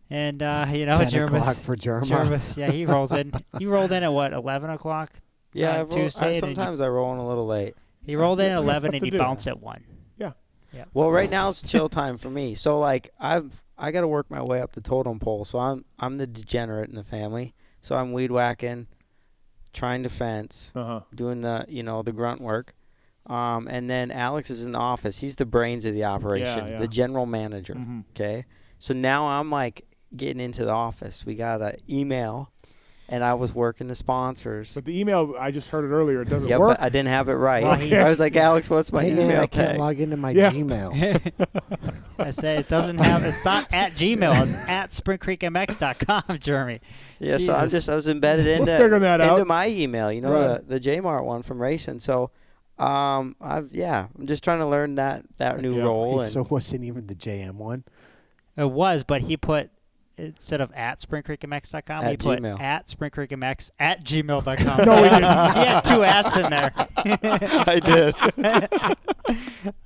And 10 o'clock for Jervis, yeah, he rolls in. He rolled in at what, 11 o'clock? Yeah, Tuesday. Sometimes I roll in a little late. He rolled in at 11 stuff and to he do. bounced at 1. Yeah. Yeah. Well, right now it's chill time for me. So like I got to work my way up the totem pole. So I'm the degenerate in the family. So I'm weed whacking, trying to fence, doing the grunt work. And then Alex is in the office. He's the brains of the operation, the general manager. Okay. So now I'm like getting into the office. We got an email, and I was working the sponsors. But the email, I just heard it earlier. It doesn't Yeah, work. but I didn't have it right. Okay. I was like, Alex, what's my Hey, man, email I can't tag? log into my Yeah. Gmail. I say it's not at Gmail. It's at springcreekmx.com, Jeremy. Yeah, so I was embedded into figuring that out. my email, Right. the Jmart one from racing. So I'm just trying to learn that new role. So it wasn't even the JM one. It was, but he put, instead of at springcreekmx.com, he At put Gmail. at springcreekmx at gmail.com. No, he didn't. He had 2 ats in there. I did.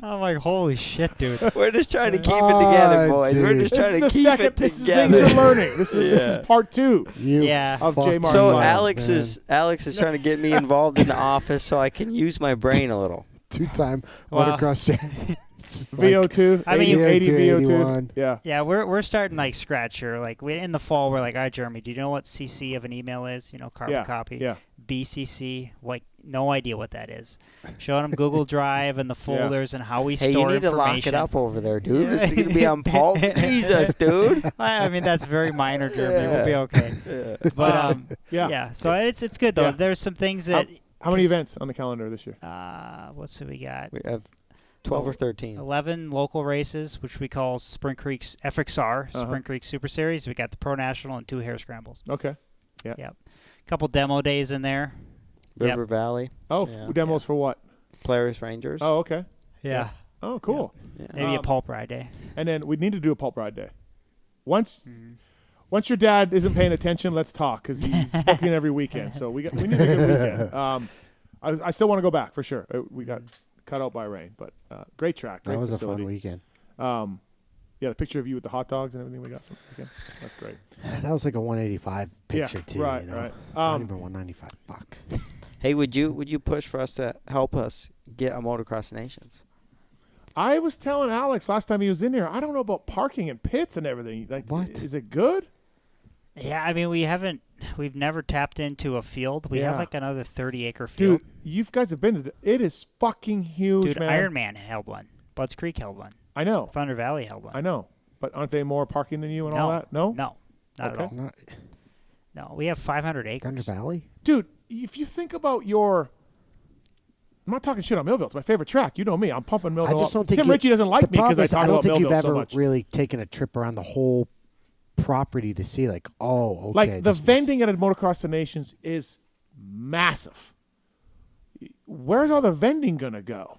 I'm like, holy shit, dude. We're just trying to keep it together, boys. dude. We're just This trying is to the keep second. it This is together. things you're learning. This is part 2 Yeah. of fuck. J. Mark's So life. Alex is trying to get me involved in the office so I can use my brain a little. 2-time Wow. motocross champion. VO2, I mean, 80 VO2. 81. Yeah. Yeah, we're starting like scratch here. Like in the fall, we're like, all right, Jeremy, do you know what CC of an email is? Carbon Yeah, copy. yeah. BCC, like no idea what that is. Showing them Google Drive and the folders and how we Hey, store you need to lock information. it up over there, dude. This is going to be on Pulp. Jesus, dude. I mean, that's very minor, Jeremy. We'll be okay. But Yeah. So it's good though. Yeah. There's some things that. How many events on the calendar this year? What's we got? We have 12 or 13. 11 local races, which we call Spring Creek's FXR, Spring Creek Super Series. We got the Pro National and 2 hair scrambles. Okay. Yeah. Yep. Couple demo days in there. River Valley. Oh, Yeah. demos for what? Polaris Rangers. Oh, okay. Yeah. Oh, cool. Yeah. Maybe a pulp ride day. And then we need to do a pulp ride day. Once your dad isn't paying attention, let's talk because he's booking every weekend. So we need a good weekend. I still want to go back for sure. We got cut out by rain, but great track. Great That was facility. a fun weekend. Yeah, the picture of you with the hot dogs and everything we got from the weekend. That's great. That was like a 185 picture too. Right, you know? right. Not even 195. Fuck. Hey, would you push for us to help us get a Motocross Nations? I was telling Alex last time he was in here, I don't know about parking and pits and everything. Like, What? Is it good? Yeah, I mean, we've never tapped into a field. We have like another 30-acre field. Dude, you guys have been to it is fucking huge, Dude, man. Iron Man held one. Budds Creek held one. I know. Thunder Valley held one. I know. But aren't they more parking than you and all that? No? No, not Okay. at all. No, we have 500 acres. Thunder Valley? Dude, if you think about your I'm not talking shit on Millville. It's my favorite track. You know me. I'm pumping Millville. I just don't think Tim Ritchie doesn't like me because I talk about Millville so much. I don't think you've ever really taken a trip around the whole property to see, like, oh, okay. Like, the vending at a Motocross of Nations is massive. Where's all the vending going to go?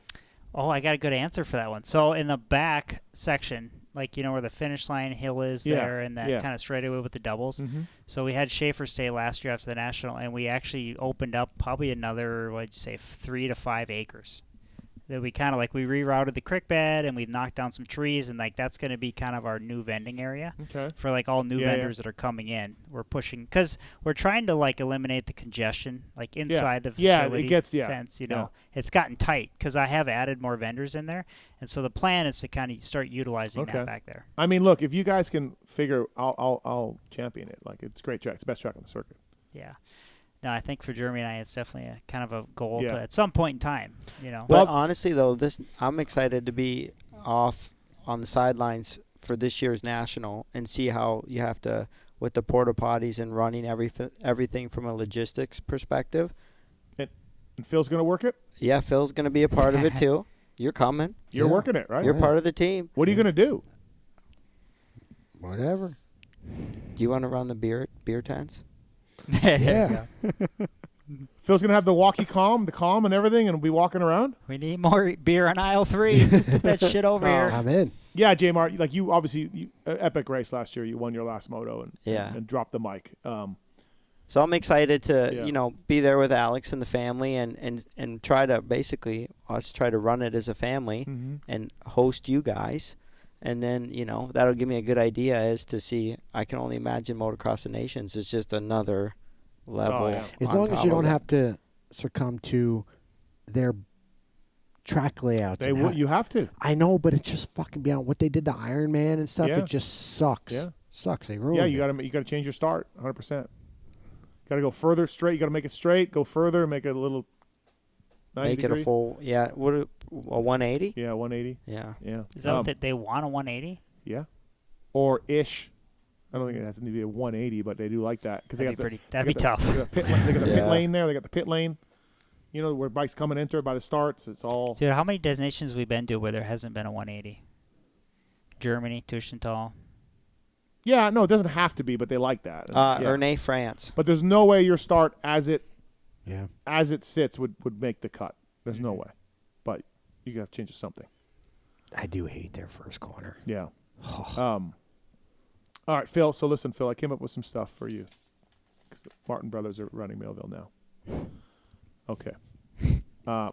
Oh, I got a good answer for that one. So in the back section, like, you know, where the finish line hill is there and that kind of straightaway with the doubles. Mm-hmm. So we had Schaefer stay last year after the National, and we actually opened up probably another, 3 to 5 acres. That we kind of we rerouted the creek bed and we knocked down some trees, and that's going to be kind of our new vending area for all new vendors that are coming in. We're pushing because we're trying to eliminate the congestion inside the facility it gets fence. You know, it's gotten tight because I have added more vendors in there, and so the plan is to kind of start utilizing that back there. I mean, look, if you guys can figure, I'll champion it. It's a great track. It's the best track on the circuit. Yeah. No, I think for Jeremy and I, it's definitely a kind of a goal to, at some point in time, you know. But honestly, though, I'm excited to be off on the sidelines for this year's national and see how you have to, with the porta potties and running everything from a logistics perspective. And Phil's going to work it? Yeah, Phil's going to be a part of it too. You're coming. You're working it, right? You're part of the team. What are you going to do? Whatever. Do you want to run the beer tents? Yeah. Phil's gonna have the the calm and everything, and we'll be walking around. We need more beer on aisle 3. Put that shit over here. I'm in. Yeah, Jmar, you obviously epic race last year. You won your last moto and dropped the mic. So I'm excited to be there with Alex and the family and try to basically try to run it as a family and host you guys. And then, that'll give me a good idea as to see. I can only imagine Motocross of Nations is just another level. Oh, yeah. As long as you don't have to succumb to their track layouts. You have to. I know, but it's just fucking beyond what they did to Iron Man and stuff. Yeah. It just sucks. Yeah. Sucks. They ruined it. Yeah, you gotta change your start 100%. Got to go further straight. You got to make it straight. Go further. Make it a little. Make it a full. Yeah. What a 180? Yeah, 180. Yeah. Yeah. Is that what they want, a 180? Yeah. Or ish. I don't think it has to be a 180, but they do like that because that'd be tough. They got the pit lane there. They got the pit lane. Where bikes come and enter by the starts. It's all. Dude, how many destinations we've been to where there hasn't been a 180? Germany, Tuschenthal. Yeah, no, it doesn't have to be, but they like that. Renee, France. But there's no way your start as it sits would make the cut. There's no way. But you got to change to something. I do hate their first corner. Yeah. All right, Phil. So listen, Phil, I came up with some stuff for you because the Martin brothers are running Millville now. Okay. I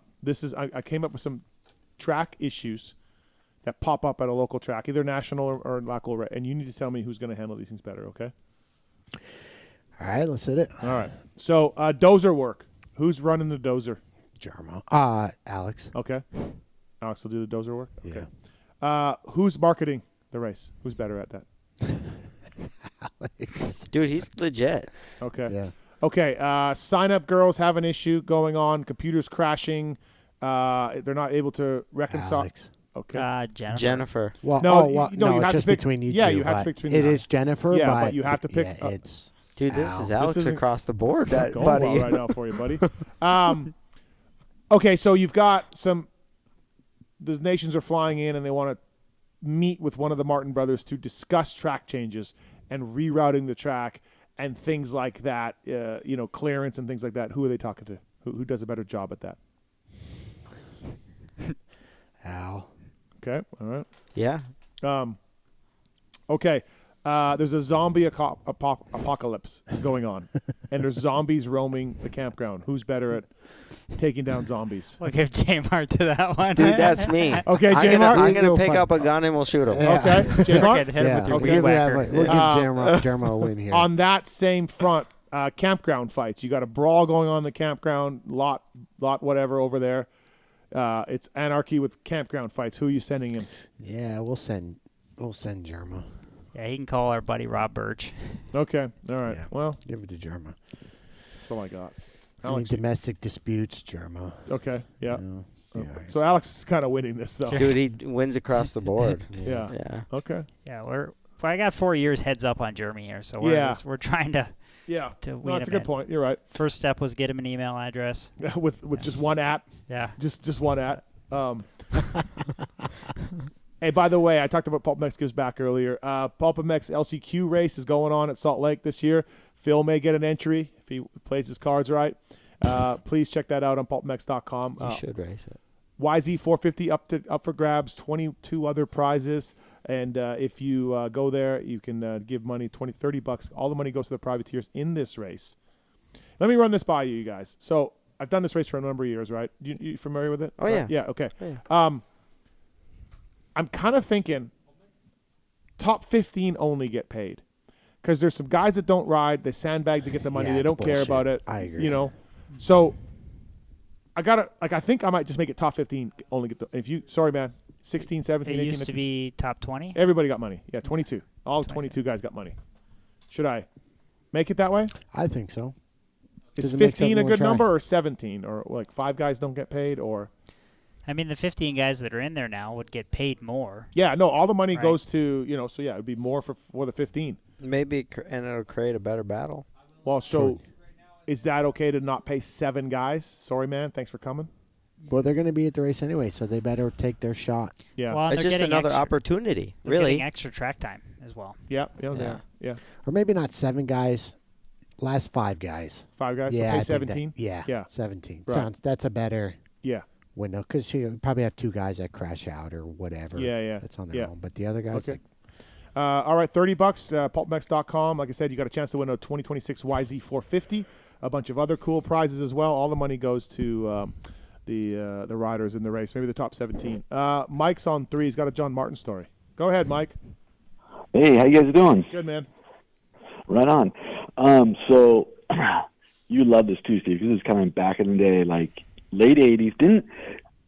came up with some track issues that pop up at a local track, either national or local, and you need to tell me who's going to handle these things better, okay? All right, let's hit it. All right. So, dozer work. Who's running the dozer? Jarmo. Alex. Okay. Alex will do the dozer work? Okay. Yeah. Who's marketing the race? Who's better at that? Alex. Dude, he's legit. Okay. Yeah. Okay. Sign-up girls have an issue going on. Computers crashing. They're not able to reconcile. Alex. Okay. Jennifer. Well, no, you have it's just to pick, between you two. Yeah, you have to pick between It them. is Jennifer, yeah, but you have to pick. Yeah, it's dude, this is Alex across the board, buddy. buddy. Well right now for you, buddy. Okay, so you've got the nations are flying in and they want to meet with one of the Martin brothers to discuss track changes and rerouting the track and things like that, clearance and things like that. Who are they talking to? Who does a better job at that? Al. Okay, all right. Yeah. Okay, there's a zombie apocalypse going on, and there's zombies roaming the campground. Who's better at taking down zombies? We'll give J-Mart to that one. Dude, that's me. Okay, J-Mart. I'm going to pick up a gun and we'll shoot him. Yeah. Okay, J-Mart. Hit him with your we'll weed whacker. We'll give Jermo a win here. On that same front, campground fights. You got a brawl going on in the campground, lot whatever over there. It's anarchy with campground fights. Who are you sending in? Yeah, we'll send Jermo. Yeah, he can call our buddy Rob Birch. Okay, all right. Yeah. Well, give it to Jermo. That's all I got. Any domestic disputes, Jermo. Okay, yeah. Yeah, So Alex is kind of winning this, though. Dude, he wins across the board. Yeah. Okay. Yeah, I got 4 years heads up on Jeremy here, so we're trying to Yeah. To No, weed that's a them good in. point. You're right. First step was get him an email address. with just one at. Yeah. Just one at. Hey, by the way, I talked about PulpMX gives back earlier. PulpMX LCQ race is going on at Salt Lake this year. Phil may get an entry if he plays his cards right. Please check that out on PulpMX.com. You should race it. YZ450 up for grabs, 22 other prizes. And if you go there, you can give money, $20-$30. All the money goes to the privateers in this race. Let me run this by you guys. So I've done this race for a number of years, right? You familiar with it? Oh, yeah. Right? Yeah, okay. Oh, yeah. I'm kind of thinking top 15 only get paid because there's some guys that don't ride. They sandbag to get the money. Yeah, they it's don't care bullshit. about it. I agree. You know, so I think I might just make it top 15 only get the. If you, sorry, man, 16, 17, It 18. used to be top 20. Everybody got money. Yeah, 22. All 22 guys got money. Should I make it that way? I think so. Is Does it make 15 a everyone good try? number or 17 or like 5 guys don't get paid or? I mean, the 15 guys that are in there now would get paid more. Yeah, no, all the money Right. goes to, so yeah, it would be more for the 15. Maybe, and it'll create a better battle. Well, so is that okay to not pay 7 guys? Sorry, man. Thanks for coming. Well, they're going to be at the race anyway, so they better take their shot. Yeah. Well, It's they're just getting another extra- opportunity, they're really. getting extra track time as well. Yeah. Yeah. Or maybe not 7 guys. Last 5 guys. 5 guys? So Yeah, pay I think 17? that, Yeah. 17. Right. That's a better Yeah. window because you probably have 2 guys that crash out or whatever. Yeah. That's on their Yeah. own. But the other guys, Okay. All right, $30, PulpMX.com. Like I said, you got a chance to win a 2026 YZ450, a bunch of other cool prizes as well. All the money goes to the riders in the race, maybe the top 17. Mike's on 3. He's got a John Martin story. Go ahead, Mike. Hey, how you guys doing? Good, man. Right on. So you love this too, Steve, because this is kind of back in the day, like late 80s.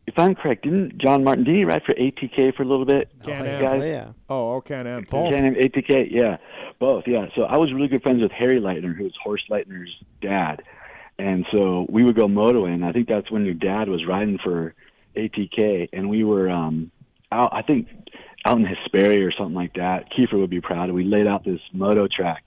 If I'm correct, didn't John Martin, didn't he ride for ATK for a little bit? Can-Am. Guys? yeah. Oh, Can-Am. Can-Am, ATK, yeah. Both, yeah. So I was really good friends with Harry Leitner, who was Horst Leitner's dad. And so we would go motoing. I think that's when your dad was riding for ATK. And we were out in Hesperia or something like that. Kiefer would be proud. We laid out this moto track.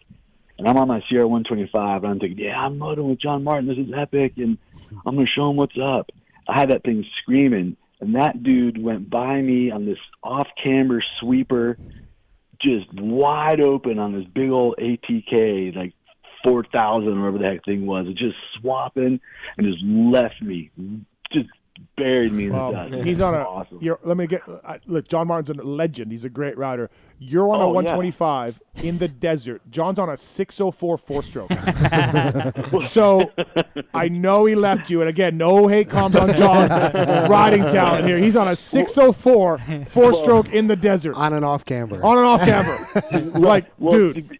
And I'm on my Sierra 125, and I'm thinking, yeah, I'm motoing with John Martin. This is epic, and I'm going to show him what's up. I had that thing screaming, and that dude went by me on this off-camber sweeper, just wide open on this big old ATK, like 4,000 or whatever the heck thing was, just swapping, and just left me, just buried me in the dust. He's on awesome. Let me get. Look, John Martin's a legend. He's a great rider. You're on a 125 in the desert. John's on a 604 4-stroke. So I know he left you. And again, no hate comments on John's riding talent here. He's on a 604 4-stroke in the desert. On and off camber. On and off camber. Like, dude.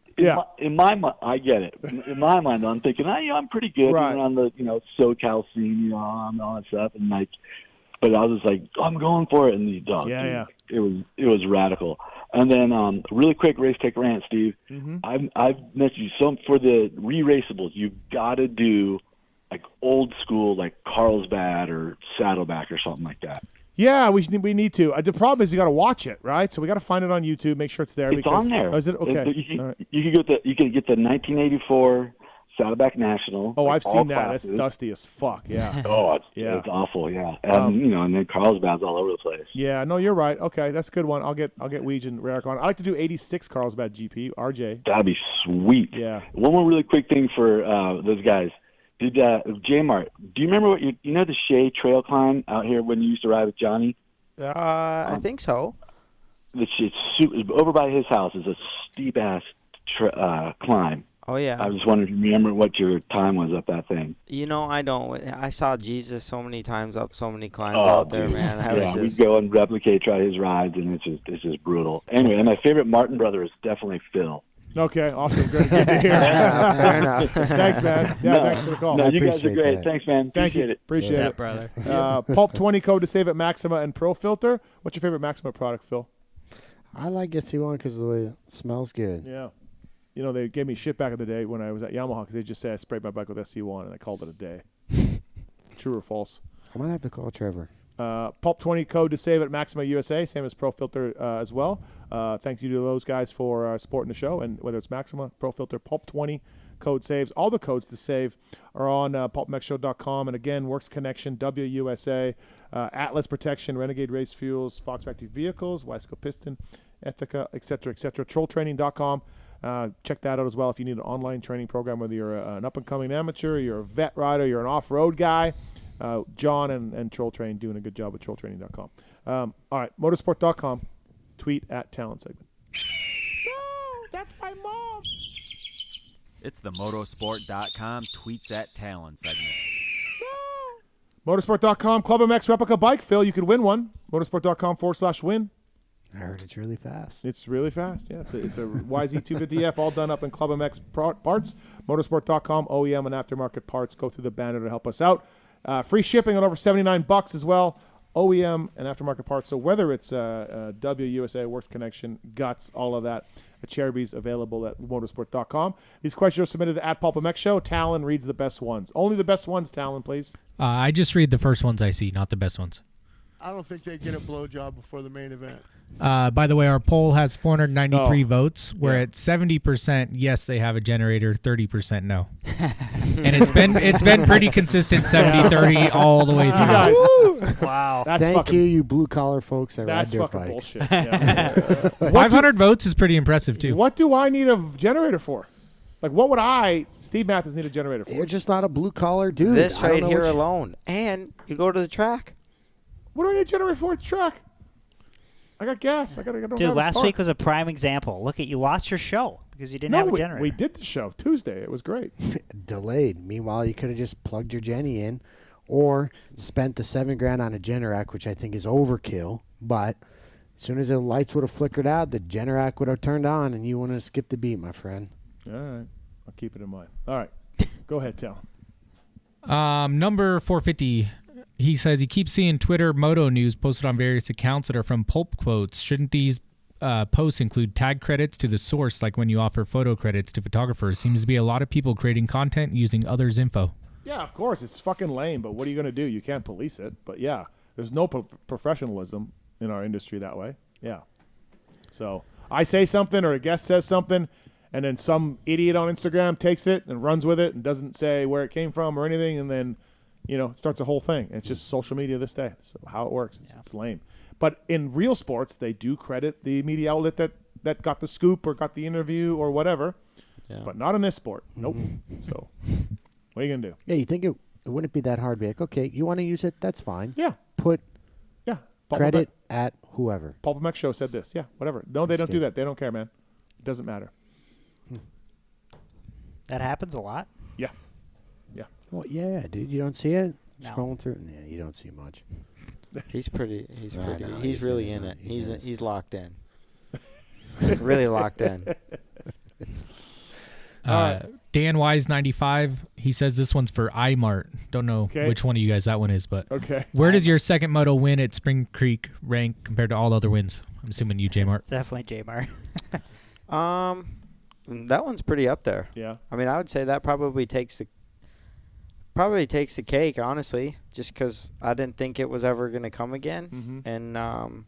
In my mind, I get it. In my mind, I'm thinking, I'm pretty good on the, SoCal scene, and all that stuff, and but I was just like, I'm going for it, and it was radical. And then, really quick race tech rant, Steve. Mm-hmm. I've messaged you some for the re-raceables. You've got to do like old school, like Carlsbad or Saddleback or something like that. Yeah, we need to. The problem is you got to watch it, right? So we got to find it on YouTube, make sure it's there. It's on there. Oh, is it? Okay. You can get the 1984 Saddleback National. Oh, like I've all seen that. classes. That's dusty as fuck. Yeah. It's awful. Yeah, and and then Carlsbad's all over the place. Yeah, no, you're right. Okay, that's a good one. I'll get Weege and Rarick on. I like to do 86 Carlsbad GP. RJ. That'd be sweet. Yeah. One more really quick thing for those guys. Did J-Mart, do you remember what you know the Shea Trail climb out here when you used to ride with Johnny? I think so. It's over by his house is a steep ass climb. Oh yeah. I was wondering if you remember what your time was up that thing. I don't. I saw Jesus so many times up so many climbs out there, man. We go and try his rides, and it's just brutal. Anyway, and my favorite Martin brother is definitely Phil. Okay, awesome. Good to hear. Fair enough. Thanks, man. Yeah, thanks for the call. No, you guys are great. That. Thanks, man. Appreciate it. Appreciate it, brother. Pulp 20 code to save at Maxima and Pro Filter. What's your favorite Maxima product, Phil? I like SC1 because the way it smells good. Yeah. They gave me shit back in the day when I was at Yamaha because they just said I sprayed my bike with SC1 and I called it a day. True or false? I might have to call Trevor. Pulp20 code to save at Maxima USA, same as Pro Filter as well. Thank you to those guys for supporting the show, and whether it's Maxima, Pro Filter, Pulp20 code saves. All the codes to save are on PulpMXShow.com. And again, Works Connection, WUSA, Atlas Protection, Renegade Race Fuels, Fox Factory Vehicles, Wiseco Piston, ETHIKA, etc., etc. TrollTraining.com. Check that out as well if you need an online training program, whether you're an up-and-coming amateur, you're a vet rider, you're an off-road guy. John and Troll Train doing a good job with TrollTraining.com. All right, Motosport.com. Tweet at Tallon segment. No, that's my mom. It's the Motosport.com tweets at Tallon segment. Motosport.com, PulpMX replica bike. Phil, you could win one. Motosport.com/win. I heard it's really fast. It's really fast. Yeah, it's a YZ250F all done up in PulpMX parts. Motosport.com, OEM and aftermarket parts. Go through the banner to help us out. Free shipping on over $79 as well. OEM and aftermarket parts. So whether it's WUSA, Works Connection, Guts, all of that, Cherubi's available at motorsport.com. These questions are submitted at PulpMX Show. Tallon reads the best ones. Only the best ones, Tallon, please. I just read the first ones I see, not the best ones. I don't think they get a blowjob before the main event. By the way, our poll has 493 votes. We're at 70% yes, they have a generator, 30% no. And it's been pretty consistent 70-30 all the way through. Wow. Thank you blue collar folks that ride That's dirt fucking bikes. bullshit. Yeah. 500 votes is pretty impressive too. What do I need a generator for? Like, what would Steve Matthes, need a generator for? You're just not a blue collar dude. This I don't right know here what you- alone. And you go to the track. What do I need a generator for at the track? I got gas. I got to Dude, last week was a prime example. Look, you lost your show because you didn't have a generator. We did the show Tuesday. It was great. Delayed. Meanwhile, you could have just plugged your Jenny in or spent the $7,000 on a Generac, which I think is overkill. But as soon as the lights would have flickered out, the Generac would have turned on, and you wouldn't have skipped a beat, my friend. All right. I'll keep it in mind. All right. Go ahead, Tal. Number 450. He says he keeps seeing Twitter moto news posted on various accounts that are from Pulp quotes. Shouldn't these posts include tag credits to the source, like when you offer photo credits to photographers? Seems to be a lot of people creating content using others' info. Yeah, of course. It's fucking lame, but what are you going to do? You can't police it. But, yeah, there's no professionalism in our industry that way. Yeah. So I say something or a guest says something, and then some idiot on Instagram takes it and runs with it and doesn't say where it came from or anything, and then starts a whole thing. It's just social media this day. So how it works, it's lame. But in real sports, they do credit the media outlet that got the scoop or got the interview or whatever. Yeah. But not in this sport. Nope. So what are you going to do? Yeah, you think it wouldn't be that hard to be like, okay, you want to use it? That's fine. Yeah. Put credit PulpMX at whoever. PulpMX Show said this. Yeah, whatever. No, they don't do that. They don't care, man. It doesn't matter. That happens a lot. Yeah. Yeah. Well, yeah, dude. You don't see it? No. Scrolling through? Yeah, you don't see much. He's pretty. No, he's really in it. He's locked in. Really locked in. Dan Wise 95. He says this one's for iMart. Don't know which one of you guys that one is, but where does your second moto win at Spring Creek rank compared to all other wins? I'm assuming you, J-Mart. Definitely J-Mart. That one's pretty up there. Yeah. I mean, I would say that probably takes the cake, honestly, just because I didn't think it was ever going to come again. Mm-hmm. And,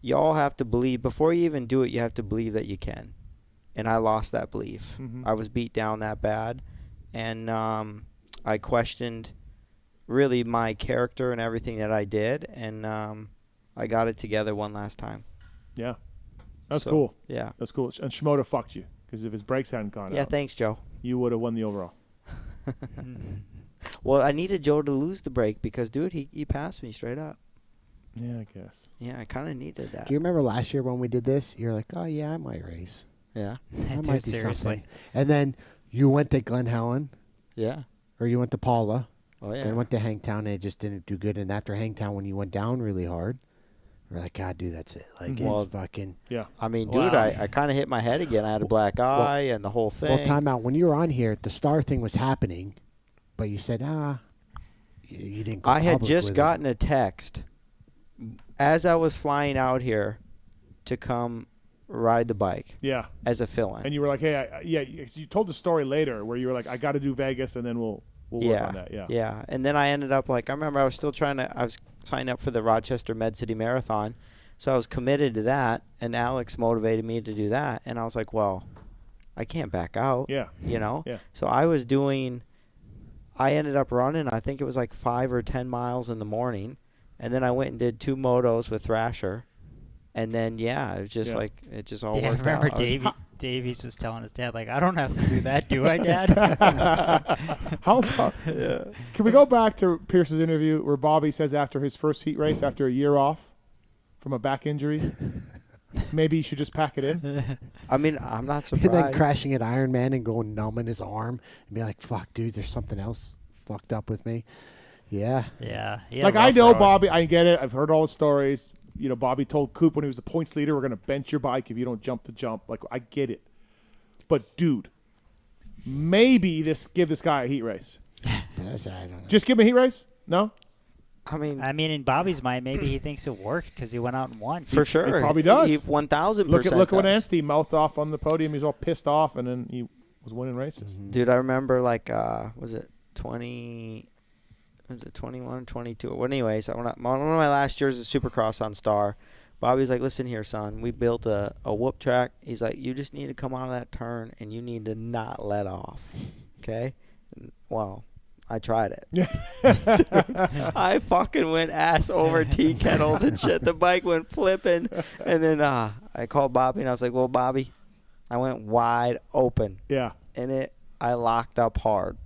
you all have to believe. Before you even do it, you have to believe that you can. And I lost that belief. Mm-hmm. I was beat down that bad. And I questioned really my character and everything that I did. And I got it together one last time. Yeah. That's cool. Yeah. That's cool. And Shimoda fucked you because if his brakes hadn't gone out. Yeah, thanks, Joe. You would have won the overall. Well, I needed Joe to lose the break because, dude, he passed me straight up. Yeah, I guess. Yeah, I kind of needed that. Do you remember last year when we did this? You're like, oh, yeah, I might race. Yeah. I Dude, might do seriously. something. And then you went to Glen Helen. Yeah. Or you went to Paula. Oh, yeah. Then went to Hangtown, and it just didn't do good. And after Hangtown, when you went down really hard, we're like, God, dude, that's it. Like, Well, it's fucking... Yeah. I mean, dude, I kind of hit my head again. I had a black eye and the whole thing. Well, time out. When you were on here, the star thing was happening, but you said, you didn't go I had public just with gotten a text as I was flying out here to come ride the bike. Yeah. As a fill-in. And you were like, hey, you told the story later where you were like, I got to do Vegas and then we'll work on that. Yeah. Yeah. And then I ended up I remember I was still trying to, I was sign up for the Rochester Med City Marathon. So I was committed to that, and Alex motivated me to do that. And I was like, well, I can't back out. Yeah. You know? Yeah. So I ended up running, I think it was like 5 or 10 miles in the morning. And then I went and did 2 motos with Thrasher. And then, it was just like, it just all worked I remember out. Davies was telling his dad, like, I don't have to do that, do I, Dad? How about, Can we go back to Pierce's interview where Bobby says after his first heat race, after a year off from a back injury, maybe you should just pack it in? I mean, I'm not surprised. And then crashing at Ironman and going numb in his arm and be like, fuck, dude, there's something else fucked up with me. Yeah. Yeah. Like, I know Bobby. I get it. I've heard all the stories. You know, Bobby told Coop when he was the points leader, we're going to bench your bike if you don't jump the jump. Like, I get it. But, dude, maybe give this guy a heat race. I don't know. Just give him a heat race? No? I mean, in Bobby's mind, maybe he thinks it worked because he went out and won. For sure. He probably does. He 1,000% Look at when does. Anstey mouthed off on the podium. He was all pissed off, and then he was winning races. Dude, I remember, like, was it 21 or 22? Well, anyways, one of my last years at Supercross on Star, Bobby's like, listen here, son, we built a whoop track. He's like, you just need to come out of that turn, and you need to not let off, okay? Well, I tried it. I fucking went ass over tea kettles and shit. The bike went flipping. And then I called Bobby, and I was like, well, Bobby, I went wide open. Yeah. And I locked up hard.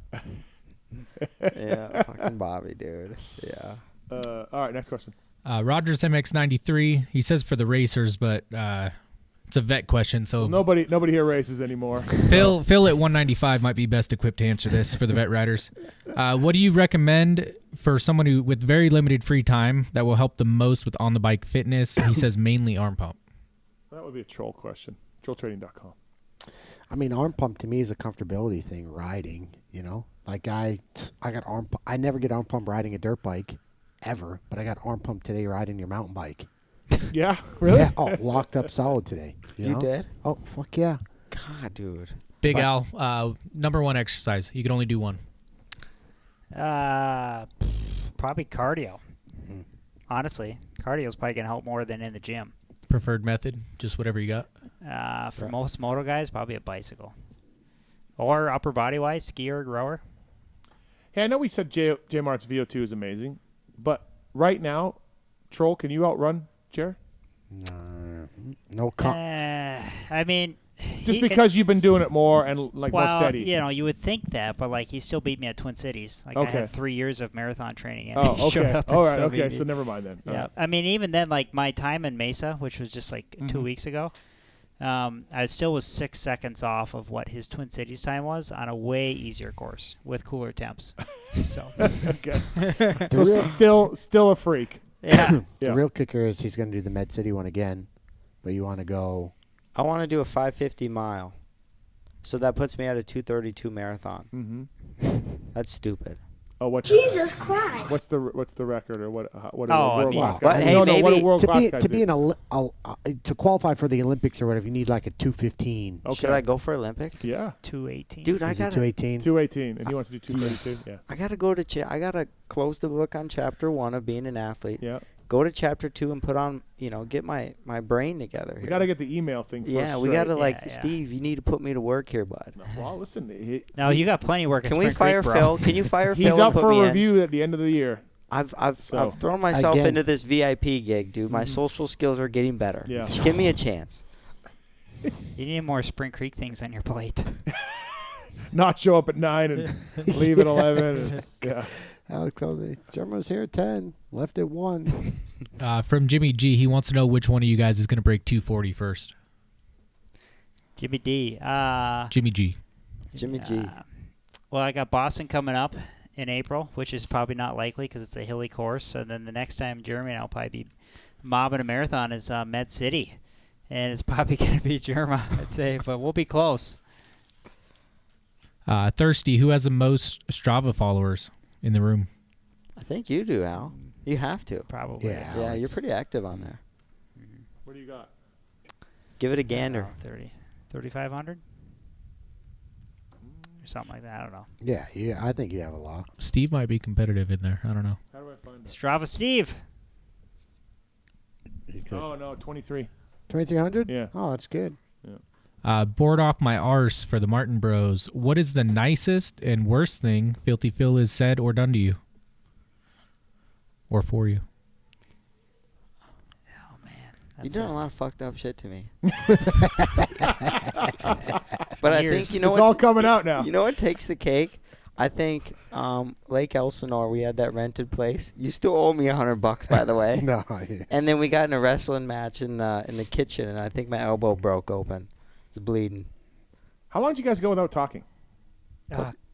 Yeah, fucking Bobby, dude. Yeah. All right, next question. Rogers MX93. He says for the racers, but it's a vet question. So nobody here races anymore. Phil at 195 might be best equipped to answer this for the vet riders. What do you recommend for someone who with very limited free time that will help the most with on the bike fitness? He says mainly arm pump. That would be a troll question. Trolltraining.com. I mean, arm pump to me is a comfortability thing. Riding, you know, like I got arm. I never get arm pump riding a dirt bike, ever. But I got arm pump today riding your mountain bike. Yeah, really? Yeah. Oh, locked up solid today. You know? did? Oh, fuck yeah. God, dude. Big Al, number one exercise. You can only do one. Probably cardio. Honestly, cardio is probably gonna help more than in the gym. Preferred method, just whatever you got. For most moto guys, probably a bicycle, or upper body wise, ski or rower. Hey, I know we said J Mart's VO2 is amazing, but right now, Troll, can you outrun Jer? No. I mean, just because you've been doing it more and more steady. You know, you would think that, but like he still beat me at Twin Cities. Like I had 3 years of marathon training. And oh, he showed okay. up and All right. still Okay. beat me. So never mind then. Yeah. I mean, even then, like my time in Mesa, which was just like 2 weeks ago, I still was 6 seconds off of what his Twin Cities time was on a way easier course with cooler temps. So. Okay. So still a freak. Yeah. The real kicker is he's going to do the Med City one again, but you want to go. I want to do a 550 mile. So that puts me at a 232 marathon. That's stupid. Oh, what's Jesus Christ! What's the record or what? What Oh, world I mean, class but guys? hey, No, maybe what do world to class be guys to do? be to qualify for the Olympics or whatever, you need like a 215. Okay. Should I go for Olympics? Yeah. 218. Dude, I Is it got 218. 218, and he wants to do 232. Yeah. I gotta go to. I gotta close the book on chapter 1 of being an athlete. Yeah. Go to chapter 2 and put on. Get my brain together. We here. got to get the email thing. Yeah, first we straight. gotta Steve. You need to put me to work here, bud. Well, listen. No, you got plenty of work. At Can we Spring fire Creek, Phil? bro. Can you fire Phil? He's and up put for me a in? review at the end of the year. I've thrown myself Again. into this VIP gig, dude. My social skills are getting better. Yeah. Give me a chance. You need more Spring Creek things on your plate. Not show up at 9 and leave at 11. Yeah. Alex told me Jeremy was here at 10, left at 1. From Jimmy G, he wants to know which one of you guys is going to break 240 first. Jimmy D. Jimmy G. Jimmy G. Well, I got Boston coming up in April, which is probably not likely because it's a hilly course. And then the next time Jeremy and I'll probably be mobbing a marathon is Med City. And it's probably going to be Jerma, I'd say, but we'll be close. Thirsty, who has the most Strava followers in the room? I think you do, Al. You have to. Probably. Yeah, you're pretty active on there. What do you got? Give it a gander. 3,500? Or something like that. I don't know. Yeah, I think you have a lot. Steve might be competitive in there. I don't know. How do I find it. Strava Steve. Oh no, 23. 2,300? Yeah. Oh, that's good. Yeah. Bored off my arse for the Martin Bros. What is the nicest and worst thing Filthy Phil has said or done to you? Or for you? You've done a lot of fucked up shit to me. But I think, you know, it's all coming out now. You know what takes the cake? I think Lake Elsinore, we had that rented place. You still owe me $100, by the way. No. And then we got in a wrestling match in the kitchen, and I think my elbow broke open. It's bleeding. How long did you guys go without talking?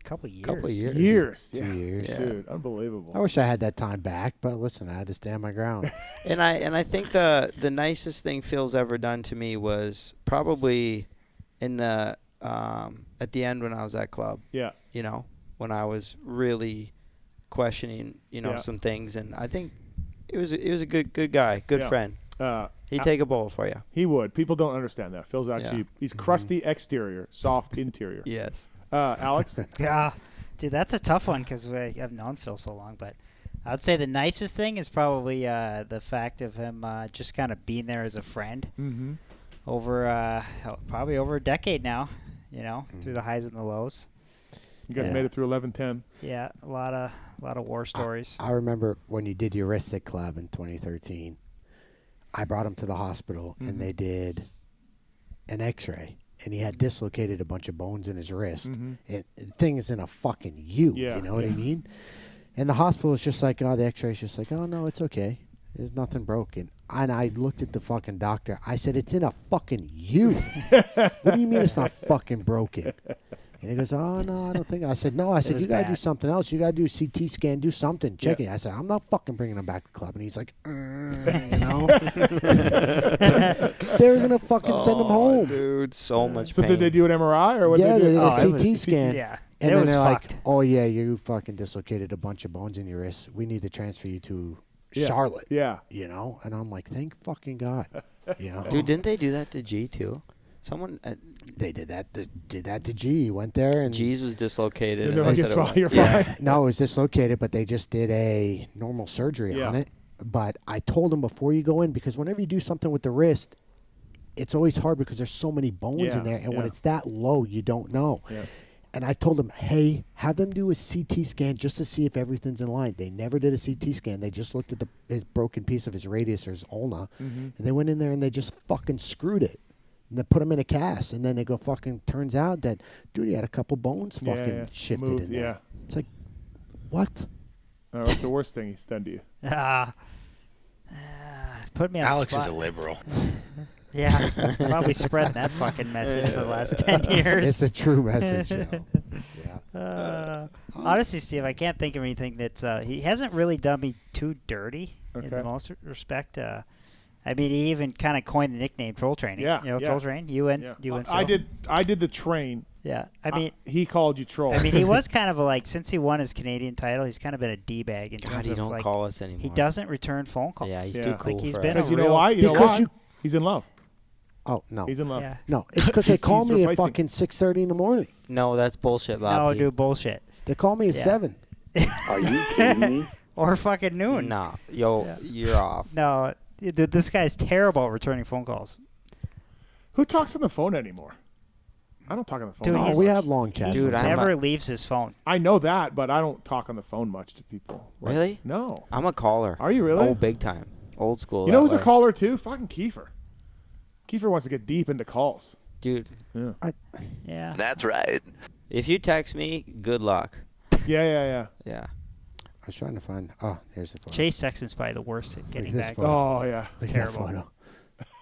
Couple years. Couple years. Years. 2 years. Yeah. Dude, unbelievable. I wish I had that time back, but listen, I had to stand my ground. And I think the nicest thing Phil's ever done to me was probably in the at the end when I was at club. Yeah. You know, when I was really questioning, you know, Yeah. some things, and I think it was a good guy, good Yeah. friend. He'd take a bullet for you. He would. People don't understand that. Phil's actually he's crusty exterior, soft interior. Yes. Alex? Yeah. Dude, that's a tough one because I've known Phil so long. But I'd say the nicest thing is probably the fact of him just kind of being there as a friend over probably over a decade now, you know, through the highs and the lows. You guys made it through 11-10. Yeah, a lot of war stories. I remember when you did your Ristic Club in 2013, I brought him to the hospital, and they did an x-ray. And he had dislocated a bunch of bones in his wrist. And the thing is in a fucking U. Yeah, you know what I mean? And the hospital was just like, oh, the x-ray's just like, oh, no, it's okay. There's nothing broken. And I looked at the fucking doctor. I said, it's in a fucking U. What do you mean it's not fucking broken? And he goes, oh, no, I don't think. I said, no. I said, you got to do something else. You got to do a CT scan, do something. Check it. I said, I'm not fucking bringing him back to the club. And he's like, you know? They're going to fucking send him home. Dude, so much So pain. did they do an MRI or what Yeah, did they they did do? a CT scan. Yeah. And It then was they're like, fucked. oh, yeah, you fucking dislocated a bunch of bones in your wrist. We need to transfer you to Charlotte. Yeah. You know? And I'm like, thank fucking God. You know? Dude, didn't they do that to G too? Someone they did that to G. Went there and G's was dislocated. And they're they like, said it's it fine, went- you're fine. No, it was dislocated, but they just did a normal surgery on it. But I told them before you go in, because whenever you do something with the wrist, it's always hard because there's so many bones in there, and when it's that low, you don't know. Yeah. And I told them, hey, have them do a CT scan just to see if everything's in line. They never did a CT scan. They just looked at his broken piece of his radius or his ulna, and they went in there and they just fucking screwed it. And they put him in a cast, and then they go fucking, turns out that, dude, he had a couple bones fucking shifted Moved, in there. yeah. It's like, what? What's the worst thing he's done to you? Put me on Alex the is spot. a liberal. Yeah, probably spreading that fucking message for the last 10 years. It's a true message, Honestly, Steve, I can't think of anything that's he hasn't really done me too dirty in the Okay. most respect. I mean, he even kind of coined the nickname Troll Training. Yeah, You know, yeah. Troll Train. You and I Phil. did the train. Yeah, I mean, he called you troll. I mean, he was kind of since he won his Canadian title, he's kind of been a d-bag in God, terms he of don't like call us anymore. he doesn't return phone calls. Yeah, he's too cool Like he's for been us. a you know real- why? You know Because why? He's in love. Oh, no. He's in love. Yeah. No, it's because they call He's me at replacing- fucking 6:30 in the morning. No, that's bullshit, Bob. No, dude, bullshit. They call me at Yeah. 7. Are you kidding me? Or fucking noon. Nah, yo, you're off. No, dude, this guy's terrible at returning phone calls. Who talks on the phone anymore? I don't talk on the phone. Dude, much. he's- we have long chats. Dude, He never leaves his phone. I know that, but I don't talk on the phone much to people. Like, Really? No. I'm a caller. Are you really? Oh, big time. Old school. You know that who's a way. caller too? Fucking Kiefer. Kiefer wants to get deep into calls. Dude. Yeah. Yeah. That's right. If you text me, good luck. Yeah. Yeah. I was trying to find. Oh, here's the photo. Chase Sexton's probably the worst at getting this back. photo. Oh yeah. Look at terrible.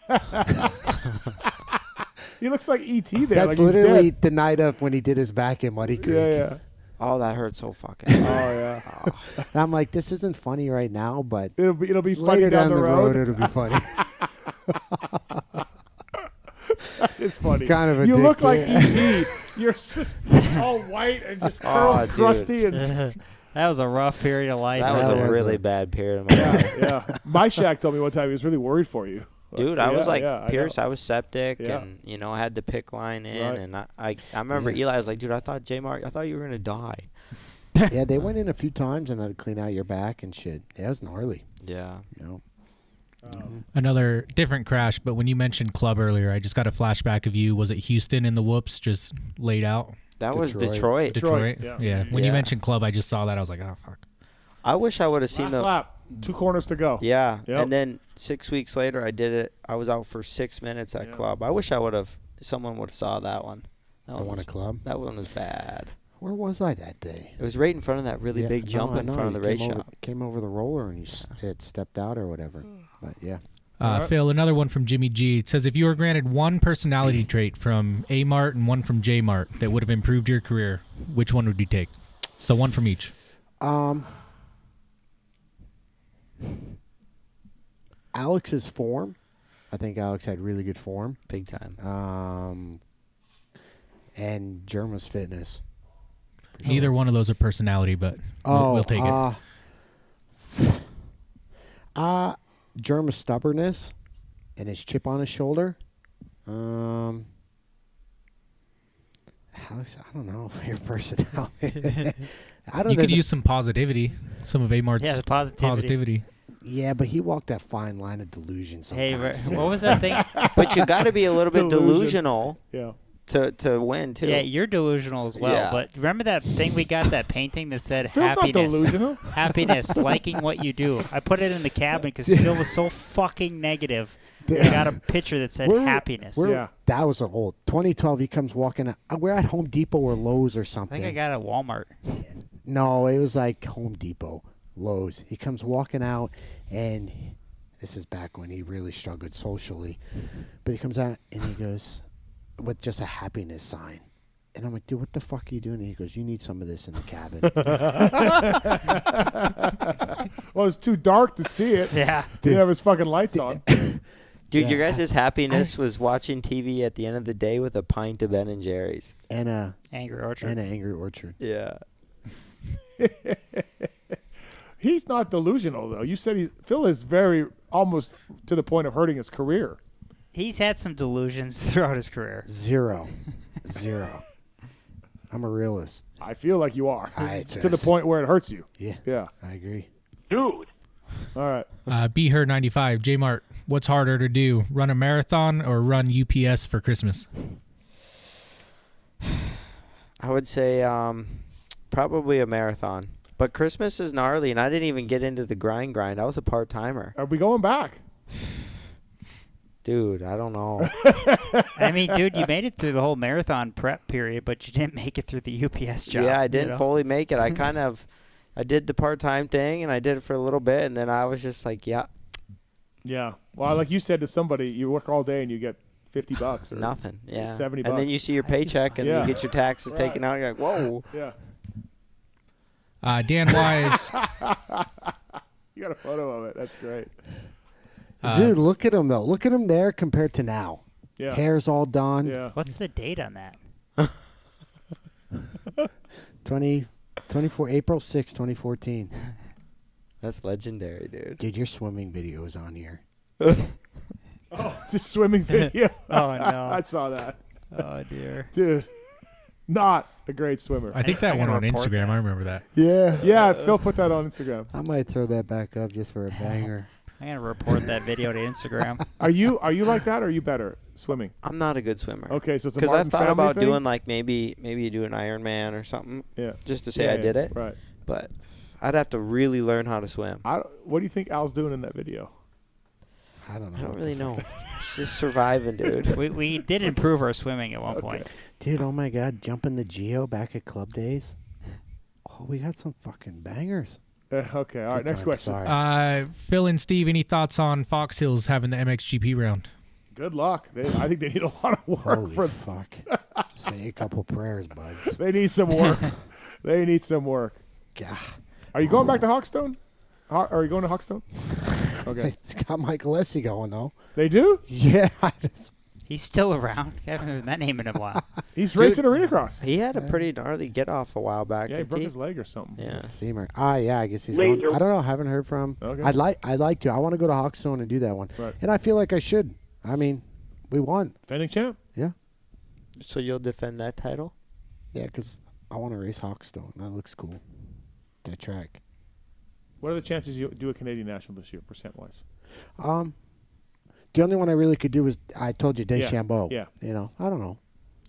that photo. He looks like E.T. there. That's like he's literally dead. the night of when he did his back in Muddy Creek. Yeah. Oh, that hurts so fucking. Oh yeah. And I'm like, this isn't funny right now, but It'll be funny later down the road. it'll be funny. It's funny. Kind of a you dick, look like yeah. E.T. You're just all white and just curled, dude. crusty, and That was a rough period of life. That was a really bad period of my life. yeah. My Shaq told me one time he was really worried for you. Dude, I was like, I know. Pierce, I was septic, Yeah. and, you know, I had the pick line in, Right. and I remember Eli was like, dude, I thought you were going to die. Yeah, they went in a few times and had to clean out your back and shit. Yeah, it was gnarly. Yeah. You know. Another different crash, but when you mentioned club earlier, I just got a flashback of you. Was it Houston in the whoops just laid out? That was Detroit. Detroit. Yeah. When you mentioned club, I just saw that. I was like, oh, fuck. I wish I would have seen Last lap. 2 corners to go. Yeah. Yep. And then 6 weeks later, I did it. I was out for 6 minutes at club. I wish I would have. Someone would have saw that one. The one at club? That one was bad. Where was I that day? It was right in front of that really big jump in front of the race shop. Came over the roller and you had stepped out or whatever. But yeah. Phil, another one from Jimmy G. It says, if you were granted one personality trait from A Mart and one from J Mart that would have improved your career, which one would you take? So one from each. Alex's form. I think Alex had really good form. Big time. And Germa's fitness. Neither one of those are personality, but we'll take it. Germa's stubbornness and his chip on his shoulder. Alex, I don't know if your personality. You could use some positivity, some of A Mart's the positivity. Yeah, but he walked that fine line of delusion sometimes. Hey, what was that thing? But you got to be a little bit delusional. Yeah. To win too. Yeah, you're delusional as well. Yeah. But remember that thing we got, that painting that said Phil's happiness, not delusional. happiness, liking what you do. I put it in the cabin because Phil was so fucking negative. I got a picture that said happiness. That was an old 2012. He comes walking out. We're at Home Depot or Lowe's or I something. think I got it at Walmart. No, it was like Home Depot, Lowe's. He comes walking out, and this is back when he really struggled socially. But he comes out and he goes with just a happiness sign. And I'm like, dude, what the fuck are you doing? And he goes, you need some of this in the cabin. Well, it's too dark to see it. Yeah. He didn't have his fucking lights on. Dude, your guys' happiness was watching TV at the end of the day with a pint of Ben & Jerry's. And a Angry Orchard. And an Angry Orchard. Yeah. He's not delusional, though. You said Phil is very almost to the point of hurting his career. He's had some delusions throughout his career. Zero. I'm a realist. I feel like you are. To the point where it hurts you. Yeah. Yeah. I agree. Dude. All right. Be Her 95. J Mart, what's harder to do? Run a marathon or run UPS for Christmas? I would say probably a marathon. But Christmas is gnarly, and I didn't even get into the grind. I was a part-timer. Are we going back? Dude, I don't know. I mean, dude, you made it through the whole marathon prep period, but you didn't make it through the UPS job. Yeah, I didn't fully make it. I did the part-time thing, and I did it for a little bit, and then I was just like, yeah. Yeah. Well, like you said to somebody, you work all day and you get $50 or nothing. Yeah. $70. And then you see your paycheck, and you get your taxes taken out. You're like, whoa. Yeah. Dan Wise. You got a photo of it. That's great. Dude, look at him, though. Look at him there compared to now. Yeah. Hair's all done. Yeah. What's the date on that? 24 April 6, 2014. That's legendary, dude. Dude, your swimming video is on here. Oh, the swimming video. Oh, no. I saw that. Oh, dear. Dude, not a great swimmer. I think that went on Instagram. I remember that. Yeah. Yeah, Phil put that on Instagram. I might throw that back up just for a banger. I'm going to report that video to Instagram. Are you like that, or are you better swimming? I'm not a good swimmer. Okay, so it's a because I Martin thought family about thing? doing like maybe you do an Ironman or something. Yeah. Just to say I did it. Right. But I'd have to really learn how to swim. What do you think Al's doing in that video? I don't know. I don't really know. It's just surviving, dude. We did improve our swimming at one point. Dude, oh my God, jumping the Geo back at club days. Oh, we got some fucking bangers. Okay, all right, next question. Sorry. Phil and Steve, any thoughts on Fox Hills having the MXGP round? Good luck. I think they need a lot of work. Holy fuck. Say a couple prayers, buds. They need some work. They need some work. God. Are you going back to Hawkstone? Are you going to Hawkstone? Okay. It's got Michaelessi going, though. They do? Yeah. He's still around. I haven't heard that name in a while. He's racing arena cross. He had a pretty gnarly get off a while back. Yeah, he broke his leg or something. Yeah. Femur. Yeah, I guess he's going. I don't know. I haven't heard from him. Okay. I'd like to. I want to go to Hawkstone and do that one. Right. And I feel like I should. I mean, we won. Defending champ. Yeah. So you'll defend that title? Yeah, because I want to race Hawkstone. That looks cool. That track. What are the chances you do a Canadian National this year, percent-wise? The only one I really could do was, I told you, Deschambault. Yeah. You know, I don't know.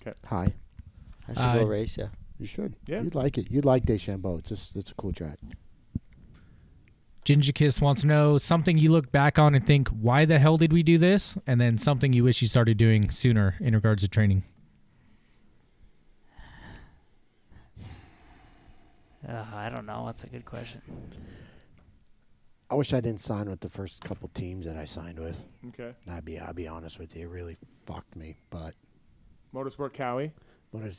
Okay. Hi. I should go race, yeah. You should. Yeah. You'd like it. You'd like Deschambault. It's a cool track. Ginger Kiss wants to know something you look back on and think, why the hell did we do this? And then something you wish you started doing sooner in regards to training. I don't know. That's a good question. I wish I didn't sign with the first couple teams that I signed with. Okay. I'll be honest with you. It really fucked me. But Motosport Kawi.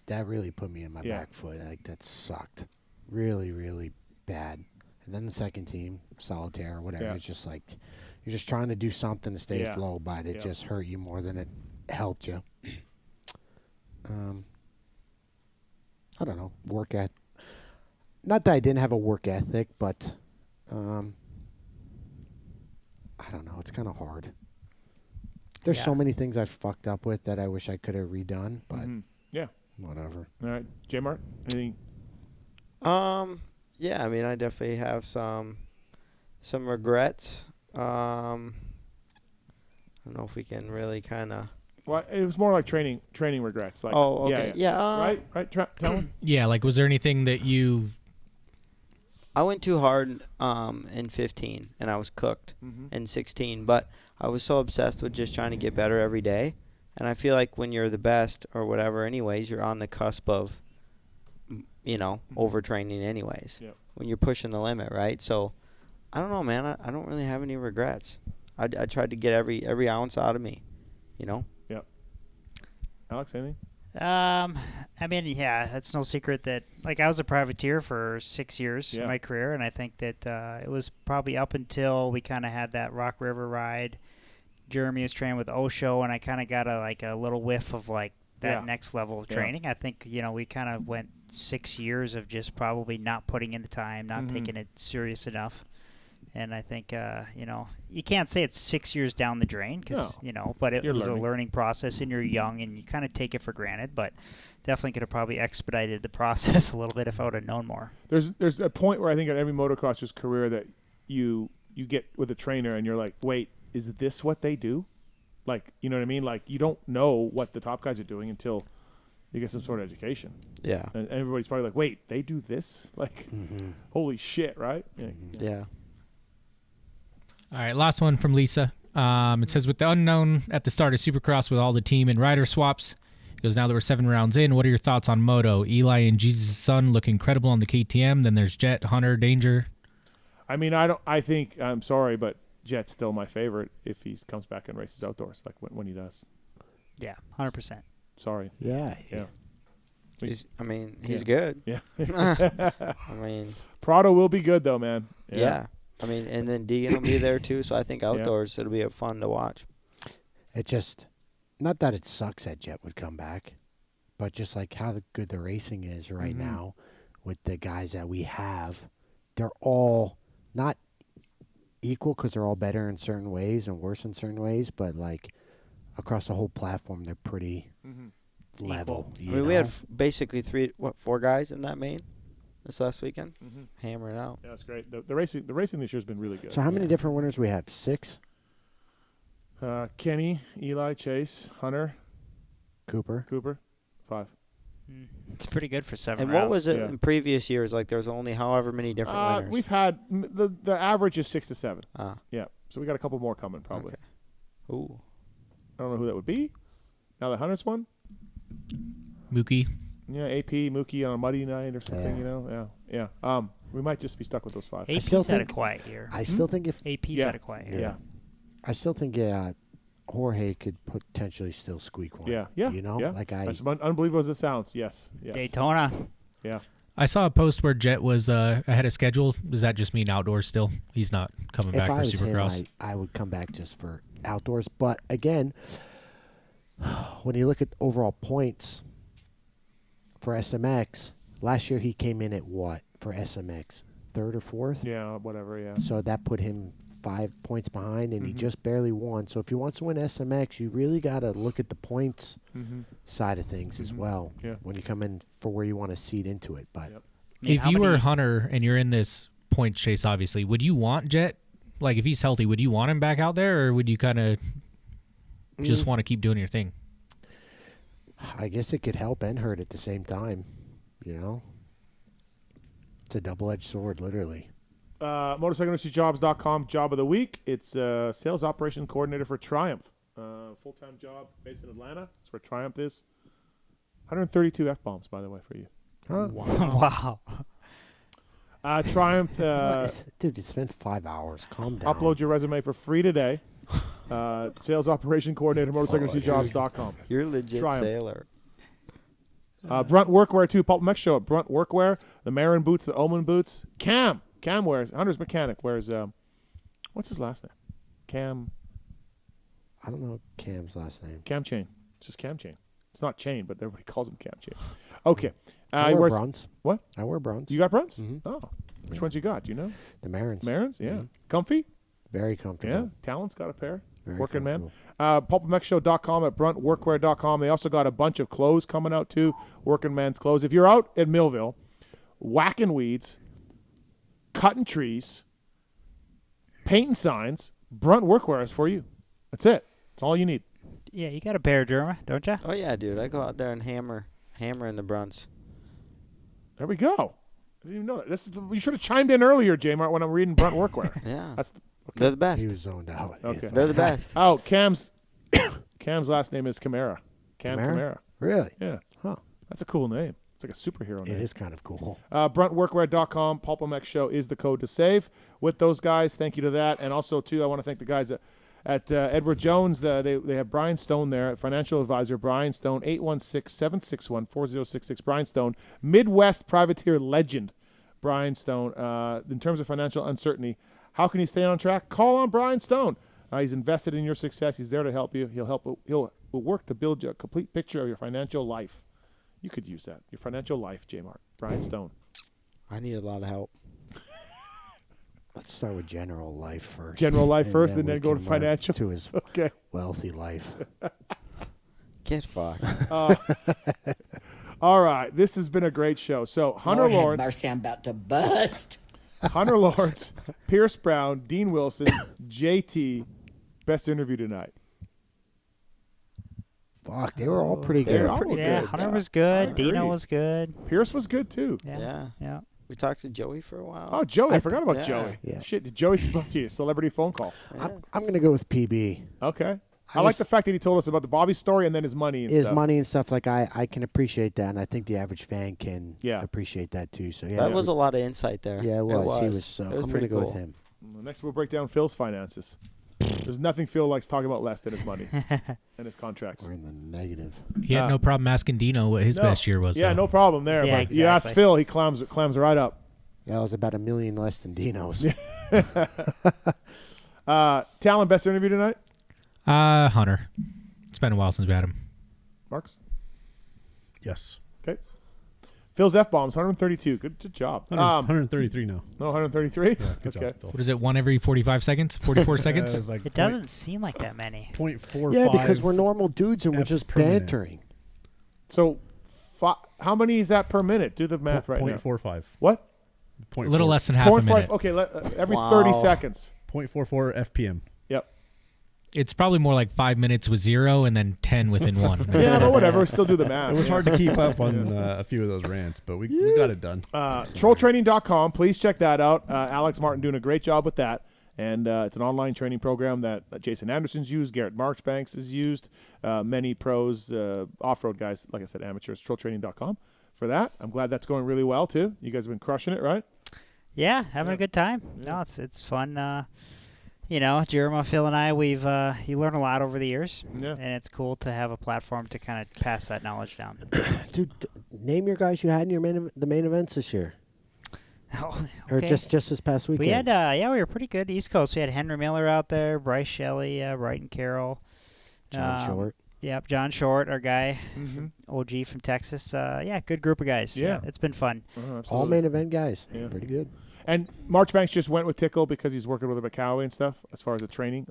that really put me in my back foot. Like, that sucked. Really, really bad. And then the second team, Solitaire or whatever, it's just like you're just trying to do something to stay afloat, but it just hurt you more than it helped you. I don't know. Not that I didn't have a work ethic, but I don't know. It's kind of hard. There's so many things I fucked up with that I wish I could have redone, but yeah, whatever. All right, J Mart, anything? Yeah, I mean, I definitely have some regrets. I don't know if we can really kind of. Well, it was more like training regrets. Like, oh, okay, yeah, right, Tallon? Yeah, like, was there anything that you? I went too hard in 15, and I was cooked in 16. But I was so obsessed with just trying to get better every day, and I feel like when you're the best or whatever, anyways, you're on the cusp of, overtraining anyways. Yep. When you're pushing the limit, right? So, I don't know, man. I don't really have any regrets. I tried to get every ounce out of me, Yep. Alex, anything? I mean, yeah, it's no secret that, like, I was a privateer for 6 years in my career, and I think that it was probably up until we kind of had that Rock River ride. Jeremy was training with Osho, and I kind of got a little whiff of, like, that next level of training. I think, we kind of went 6 years of just probably not putting in the time, not taking it serious enough. And I think, you can't say it's 6 years down the drain because, but it was a learning process and you're young and you kind of take it for granted, but definitely could have probably expedited the process a little bit if I would have known more. There's a point where I think in every motocrosser's career that you get with a trainer and you're like, wait, is this what they do? Like, you know what I mean? Like, you don't know what the top guys are doing until you get some sort of education. Yeah. And everybody's probably like, wait, they do this? Like, holy shit, right? Yeah. All right, last one from Lisa. It says, with the unknown at the start of Supercross with all the team and rider swaps, it goes, now that we're 7 rounds in, what are your thoughts on Moto? Eli and Jesus' son look incredible on the KTM. Then there's Jet, Hunter, Danger. I mean, I'm sorry, but Jet's still my favorite if he comes back and races outdoors, like when he does. Yeah, 100%. Sorry. Yeah. He's good. Yeah. I mean, Prado will be good though, man. Yeah. I mean, and then Deegan will be there too, so I think outdoors it'll be fun to watch. It just, not that it sucks that Jet would come back, but just like how good the racing is right now with the guys that we have, they're all not equal because they're all better in certain ways and worse in certain ways, but like across the whole platform, they're pretty level. I mean, we had basically 4 guys in that main this last weekend, hammering out. Yeah, that's great. The racing this year has been really good. So how many different winners we have? 6? Kenny, Eli, Chase, Hunter, Cooper. 5. It's pretty good for 7 And rounds. what was it in previous years? Like, there was only however many different winners. We've had the average is 6 to 7. Ah. Yeah. So we got a couple more coming probably. Okay. Ooh. I don't know who that would be. Now that Hunter's one. Mookie. Yeah, AP, Mookie on a muddy night or something, Yeah. We might just be stuck with those 5. AP's had a quiet year. I still think if AP's had a quiet year. Yeah. I still think Jorge could potentially still squeak one. Yeah. Like as unbelievable as it sounds. Yes. Daytona. Yeah. I saw a post where Jet was ahead of schedule. Does that just mean outdoors still? He's not coming back for Supercross. Him, I would come back just for outdoors. But again, when you look at overall points for SMX, last year he came in at what for SMX? 3rd or 4th? Yeah, whatever, yeah. So that put him 5 points behind, and he just barely won. So if he wants to win SMX, you really got to look at the points side of things as well when you come in for where you want to seed into it. But if you were Hunter and you're in this points chase, obviously, would you want Jet? Like, if he's healthy, would you want him back out there, or would you kind of just want to keep doing your thing? I guess it could help and hurt at the same time, you know? It's a double-edged sword, literally. MotorcycleIndustryJobs.com job of the week. It's sales operation coordinator for Triumph. Full-time job based in Atlanta. That's where Triumph is. 132 F-bombs, by the way, for you. Huh? Wow. Triumph. Dude, you spent 5 hours. Calm down. Upload your resume for free today. Sales operation coordinator, MotorcycleIndustryJobs.com. You're a legit Triumph. sailor. Brunt Workwear, too. PulpMX show at Brunt Workwear. The Marin boots, the Omen boots. Cam wears, Hunter's mechanic wears, what's his last name? Cam. I don't know Cam's last name. Cam Chain. It's just Cam Chain. It's not Chain, but everybody calls him Cam Chain. Okay. I wear bronze. What? I wear bronze. You got bronze? Oh. Which ones you got? Do you know? The Marins. Marins? Yeah. Comfy? Very comfortable. Yeah. Tallon's got a pair. Very Working man. comfortable. PulpMXShow.com at BruntWorkwear.com. They also got a bunch of clothes coming out, too. Working man's clothes. If you're out at Millville, whacking weeds, cutting trees, painting signs, Brunt Workwear is for you. That's it. That's all you need. Yeah, you got a pair, Jeremy, don't you? Oh, yeah, dude. I go out there and hammer in the Brunts. There we go. I didn't even know that. You should have chimed in earlier, J-Mart, when I'm reading Brunt Workwear. Yeah. Okay. They're the best. He was zoned out. Okay. They're the best. Oh, Cam's last name is Camara. Cam Camara. Really? Yeah. Huh. That's a cool name. It's like a superhero name. It is kind of cool. BruntWorkwear.com. PulpMX Show is the code to save. With those guys, thank you to that. And also, too, I want to thank the guys at Edward Jones. They have Brian Stone there, financial advisor. Brian Stone, 816-761-4066. Brian Stone, Midwest privateer legend. Brian Stone. In terms of financial uncertainty, how can you stay on track? Call on Brian Stone. He's invested in your success. He's there to help you. He'll work to build you a complete picture of your financial life. You could use that. Your financial life, J-Mart. Brian Stone. I need a lot of help. Let's start with general life first. General life first, and we then go to can work financial. to his Okay. wealthy life. Get fucked. All right. This has been a great show. So, Hunter Lord have Lawrence. mercy, I'm about to bust. Hunter Lawrence, Pierce Brown, Dean Wilson, JT. Best interview tonight. Fuck, they were all pretty They good. were all good. Hunter was good. I agree. Dino was good. Pierce was good, too. Yeah. We talked to Joey for a while. Oh, Joey. I forgot about yeah. Joey. Yeah. Shit, did Joey Savatgy, a celebrity phone call? I'm going to go with PB. Okay. I like the fact that he told us about the Bobby story and then his money and His stuff. money and stuff, like I can appreciate that, and I think the average fan can appreciate that too. So yeah, That was a lot of insight there. Yeah, it was. He was. It So was I'm going to pretty go cool. with him. Next, we'll break down Phil's finances. There's nothing Phil likes talking about less than his money and his contracts. We're in the negative. He had no problem asking Dino what his best year was. Yeah, so. no problem there. Yeah, but you ask exactly. Phil, he clams right up. Yeah, it was about $1 million less than Dino's. Tallon, best interview tonight? Hunter. It's been a while since we had him. Marks? Yes. Okay. Phil's F-bombs, 132. Good job. 133 now. No, 133? Yeah, good okay. job, Phil. What is it, one every 45 seconds? 44 seconds? It's like It doesn't seem like that many. 0.45. Yeah, because we're normal dudes and we're Fs just per minute. bantering. So, how many is that per minute? Do the math right now. 0.45. What? A little less than half a minute. Okay, every 30 seconds. 0.44 FPM. Yep. It's probably more like 5 minutes with 0 and then 10 within 1. Yeah, but whatever. Still do the math. It was hard to keep up on a few of those rants, but we got it done. Trolltraining.com. Please check that out. Alex Martin doing a great job with that. And it's an online training program that Jason Anderson's used, Garrett Marchbanks has used, many pros, off-road guys, like I said, amateurs, trolltraining.com for that. I'm glad that's going really well, too. You guys have been crushing it, right? Yeah, having a good time. No, it's fun. Jeremiah, Phil, and I, you learn a lot over the years. Yeah. And it's cool to have a platform to kind of pass that knowledge down. Dude, name your guys you had in your the main events this year. Oh, Or okay. just this past weekend. We had, we were pretty good East Coast. We had Henry Miller out there, Bryce Shelley, Wright and Carroll. John Short. Yep, John Short, our guy, OG from Texas. Good group of guys. Yeah. It's been fun. All main event guys. Yeah. Pretty good. And Marchbanks just went with Tickle because he's working with him at Kawi and stuff as far as a trainer.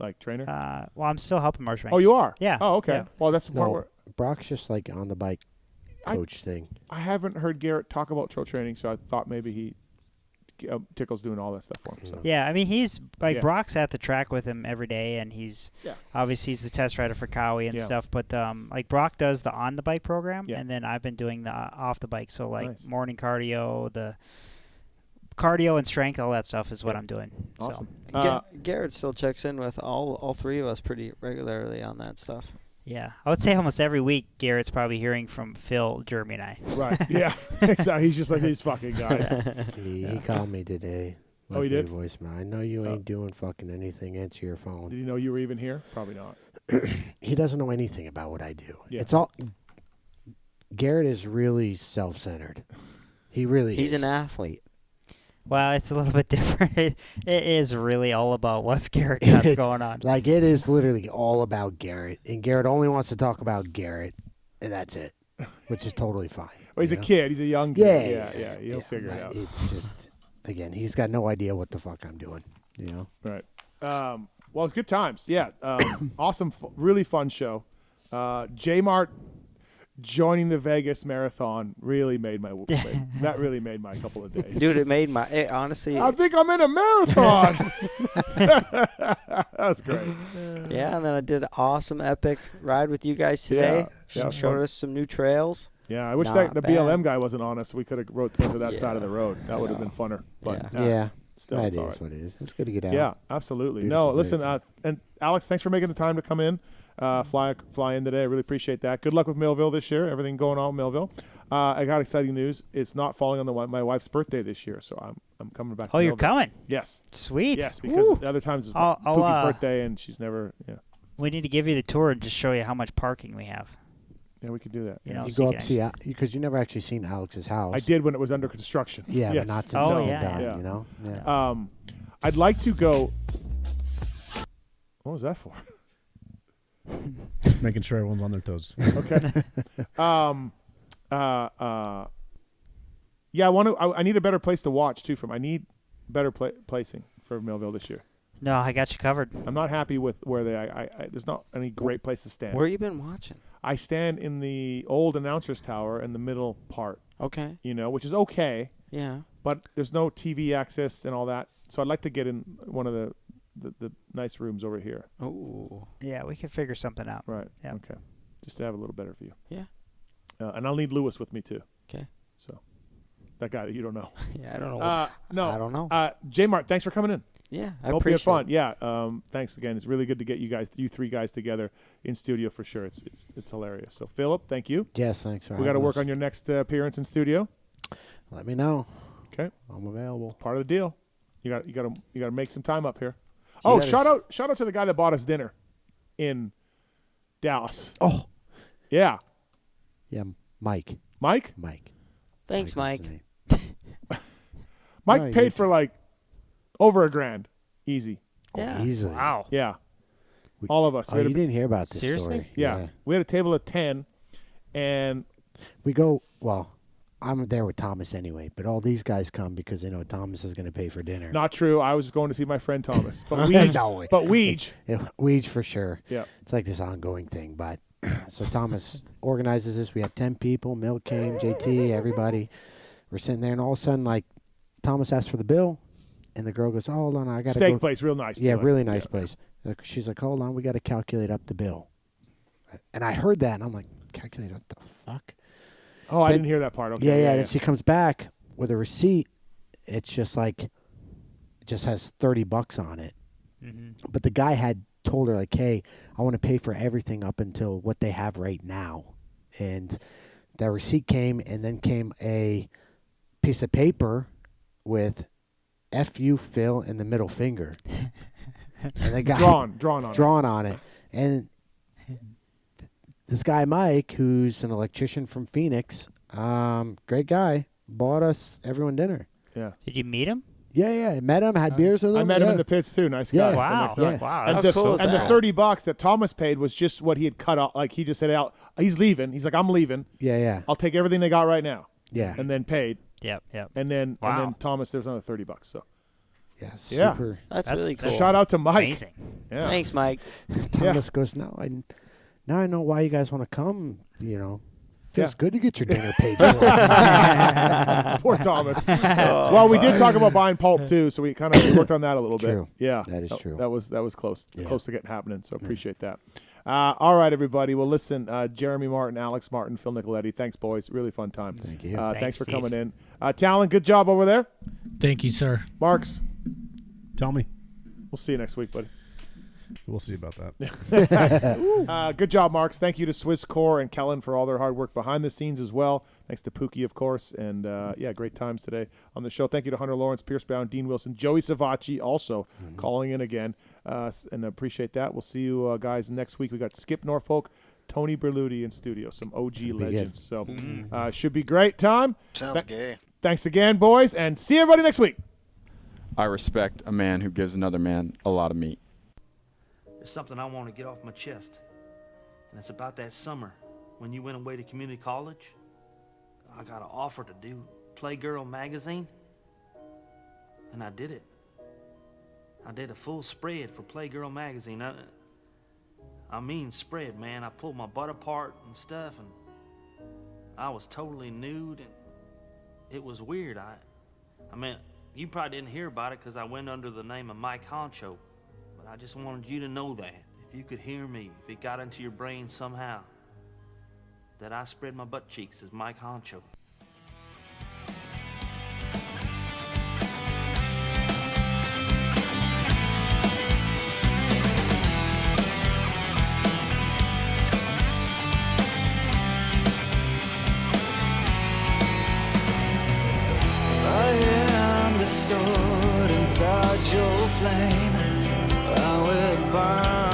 Well, I'm still helping Marchbanks. Oh, you are? Yeah. Oh, okay. Yeah. Well, that's the part No, where Brock's just like on the bike coach thing. I haven't heard Garrett talk about trail training, so I thought maybe Tickle's doing all that stuff for him. So. Yeah, I mean, he's like Yeah. Brock's at the track with him every day, and he's obviously he's the test rider for Kawi and stuff. But like Brock does the on the bike program, and then I've been doing the off the bike. So like morning cardio, the cardio and strength, all that stuff is what I'm doing. Awesome. So. Garrett still checks in with all three of us pretty regularly on that stuff. Yeah, I would say almost every week Garrett's probably hearing from Phil, Jeremy, and I. Right. Yeah. Exactly. He's just like these fucking guys. He called me today. Oh, he did? Voicemail. I know you ain't doing fucking anything. Answer your phone. Did he know you were even here? Probably not. He doesn't know anything about what I do. Yeah. It's all. Garrett is really self-centered. He really He's is. an athlete. Well, it's a little bit different. It is really all about what's Garrett got going on. Like, it is literally all about Garrett. And Garrett only wants to talk about Garrett, and that's it, which is totally fine. Well, he's a kid. He's a young kid. Yeah. He'll figure it out. It's just, again, he's got no idea what the fuck I'm doing, you know? Right. Well, it's good times. Yeah. Awesome. Really fun show. J-Mart joining the Vegas Marathon really made my that really made my couple of days. Dude, it made my honestly. I think I'm in a marathon. That was great. Yeah, and then I did an awesome epic ride with you guys today. Yeah, Showed us some new trails. Yeah, I wish Not the bad. BLM guy wasn't on us. We could have went to that side of the road. That would have been funner. But still, that it's is all right. what it is. It's good to get out. Yeah, absolutely. Beautiful No, day. listen, and Alex, thanks for making the time to come in, fly in today. I really appreciate that. Good luck with Millville this year. Everything going on with Millville. I got exciting news. It's not falling on my wife's birthday this year, so I'm coming back. Oh, to you're Millville. coming? Yes. Sweet. Yes, because Woo. the other times it's I'll, Pookie's birthday, and she's never. Yeah. We need to give you the tour and just show you how much parking we have. Yeah, we could do that. You know, You so go you up can see because you never actually seen Alex's house. I did when it was under construction. Yeah, yes. but not since Oh, it's been yeah, done, yeah. you know? Yeah. I'd like to go. What was that for? Making sure everyone's on their toes. Okay. Yeah, I need a better place to watch too. I need better placing for Millville this year. No, I got you covered. I'm not happy with where there's not any great place to stand. Where you been watching? I stand in the old announcers tower in the middle part. Okay. You know, which is okay. Yeah. But there's no TV access and all that. So I'd like to get in one of the nice rooms over here. Oh. Yeah, we can figure something out. Right. Yeah. Okay. Just to have a little better view. Yeah. And I'll need Lewis with me too. Okay. So that guy that you don't know. Yeah, I don't know. No. I don't know. J-Mart, thanks for coming in. Yeah, I hope you appreciate had fun. it. Yeah. Thanks again. It's really good to get you three guys together in studio for sure. It's hilarious. So Philip, thank you. Yes, thanks. We got to work on your next appearance in studio. Let me know. Okay. I'm available. Part of the deal. You got to make some time up here. You Oh, gotta shout out to the guy that bought us dinner in Dallas. Oh. Yeah, Mike. Mike? Mike. Thanks, Mike. Mike No, paid for like over $1,000. Easy. Yeah. Easily. Wow. Yeah. All of us. Oh, you didn't hear about this Seriously? story. Yeah. We had a table of 10, and We go, well, I'm there with Thomas anyway, but all these guys come because they know Thomas is going to pay for dinner. not true. I was going to see my friend Thomas. But Weege. No. But Weege. Weege for sure. Yeah. It's like this ongoing thing. But so Thomas organizes this. We have 10 people, Milk came, JT, everybody. We're sitting there, and all of a sudden, like, Thomas asks for the bill, and the girl goes, oh, hold on, I got to Steak go. place, real nice. Yeah, too. really nice place. She's like, hold on, we got to calculate up the bill. And I heard that, and I'm like, calculate what the fuck? Oh, I Then- didn't hear that part. Okay. Yeah. Then she comes back with a receipt. It's just like, it just has $30 on it. Mm-hmm. But the guy had told her, like, hey, I want to pay for everything up until what they have right now. And that receipt came, and then came a piece of paper with F-U Phil in the middle finger. And the guy drawn on it. And this guy, Mike, who's an electrician from Phoenix, great guy, bought us everyone dinner. Yeah. Did you meet him? Yeah. Met him, had beers with him. I met him yeah. in the pits too. Nice Yeah. guy. Wow. The next night. Wow. And, How the, cool is and the that? $30 that Thomas paid was just what he had cut off. Like he just said, out. He's leaving. He's like, I'm leaving. Yeah. I'll take everything they got right now. Yeah. And then paid. Yep. And then Thomas, there's another $30. So. Yeah, Yeah. super. That's really cool. Shout out to Mike. Amazing. Yeah. Thanks, Mike. Thomas goes, now I know why you guys want to come. Feels good to get your dinner paid for. Poor Thomas. Well, we did talk about buying pulp too, so we kind of worked on that a little True. bit. Yeah, that is true. That was close to getting happening. So appreciate that. All right, everybody. Well, listen, Jeremy Martin, Alex Martin, Phil Nicoletti. Thanks, boys. Really fun time. Thank you. Thanks for Steve. coming in. Tallon, good job over there. Thank you, sir. Marks, Tell me. we'll see you next week, buddy. We'll see about that. Good job, Marks. Thank you to Swiss Core and Kellen for all their hard work behind the scenes as well. Thanks to Pookie, of course. And, great times today on the show. Thank you to Hunter Lawrence, Pierce Brown, Dean Wilson, Joey Savatgy also calling in again. And appreciate that. We'll see you guys next week. We got Skip Norfolk, Tony Berluti in studio, some OG legends. So should be great time. Sounds gay. Thanks again, boys, and see everybody next week. I respect a man who gives another man a lot of meat. There's something I want to get off my chest, and it's about that summer when you went away to community college. I got an offer to do Playgirl magazine, and I did it. I did a full spread for Playgirl magazine. I mean spread, man. I pulled my butt apart and stuff, and I was totally nude, and it was weird. I mean, you probably didn't hear about it because I went under the name of Mike Honcho. But I just wanted you to know that, if you could hear me, if it got into your brain somehow, that I spread my butt cheeks as Mike Honcho. I am the sword inside your flame. I will burn.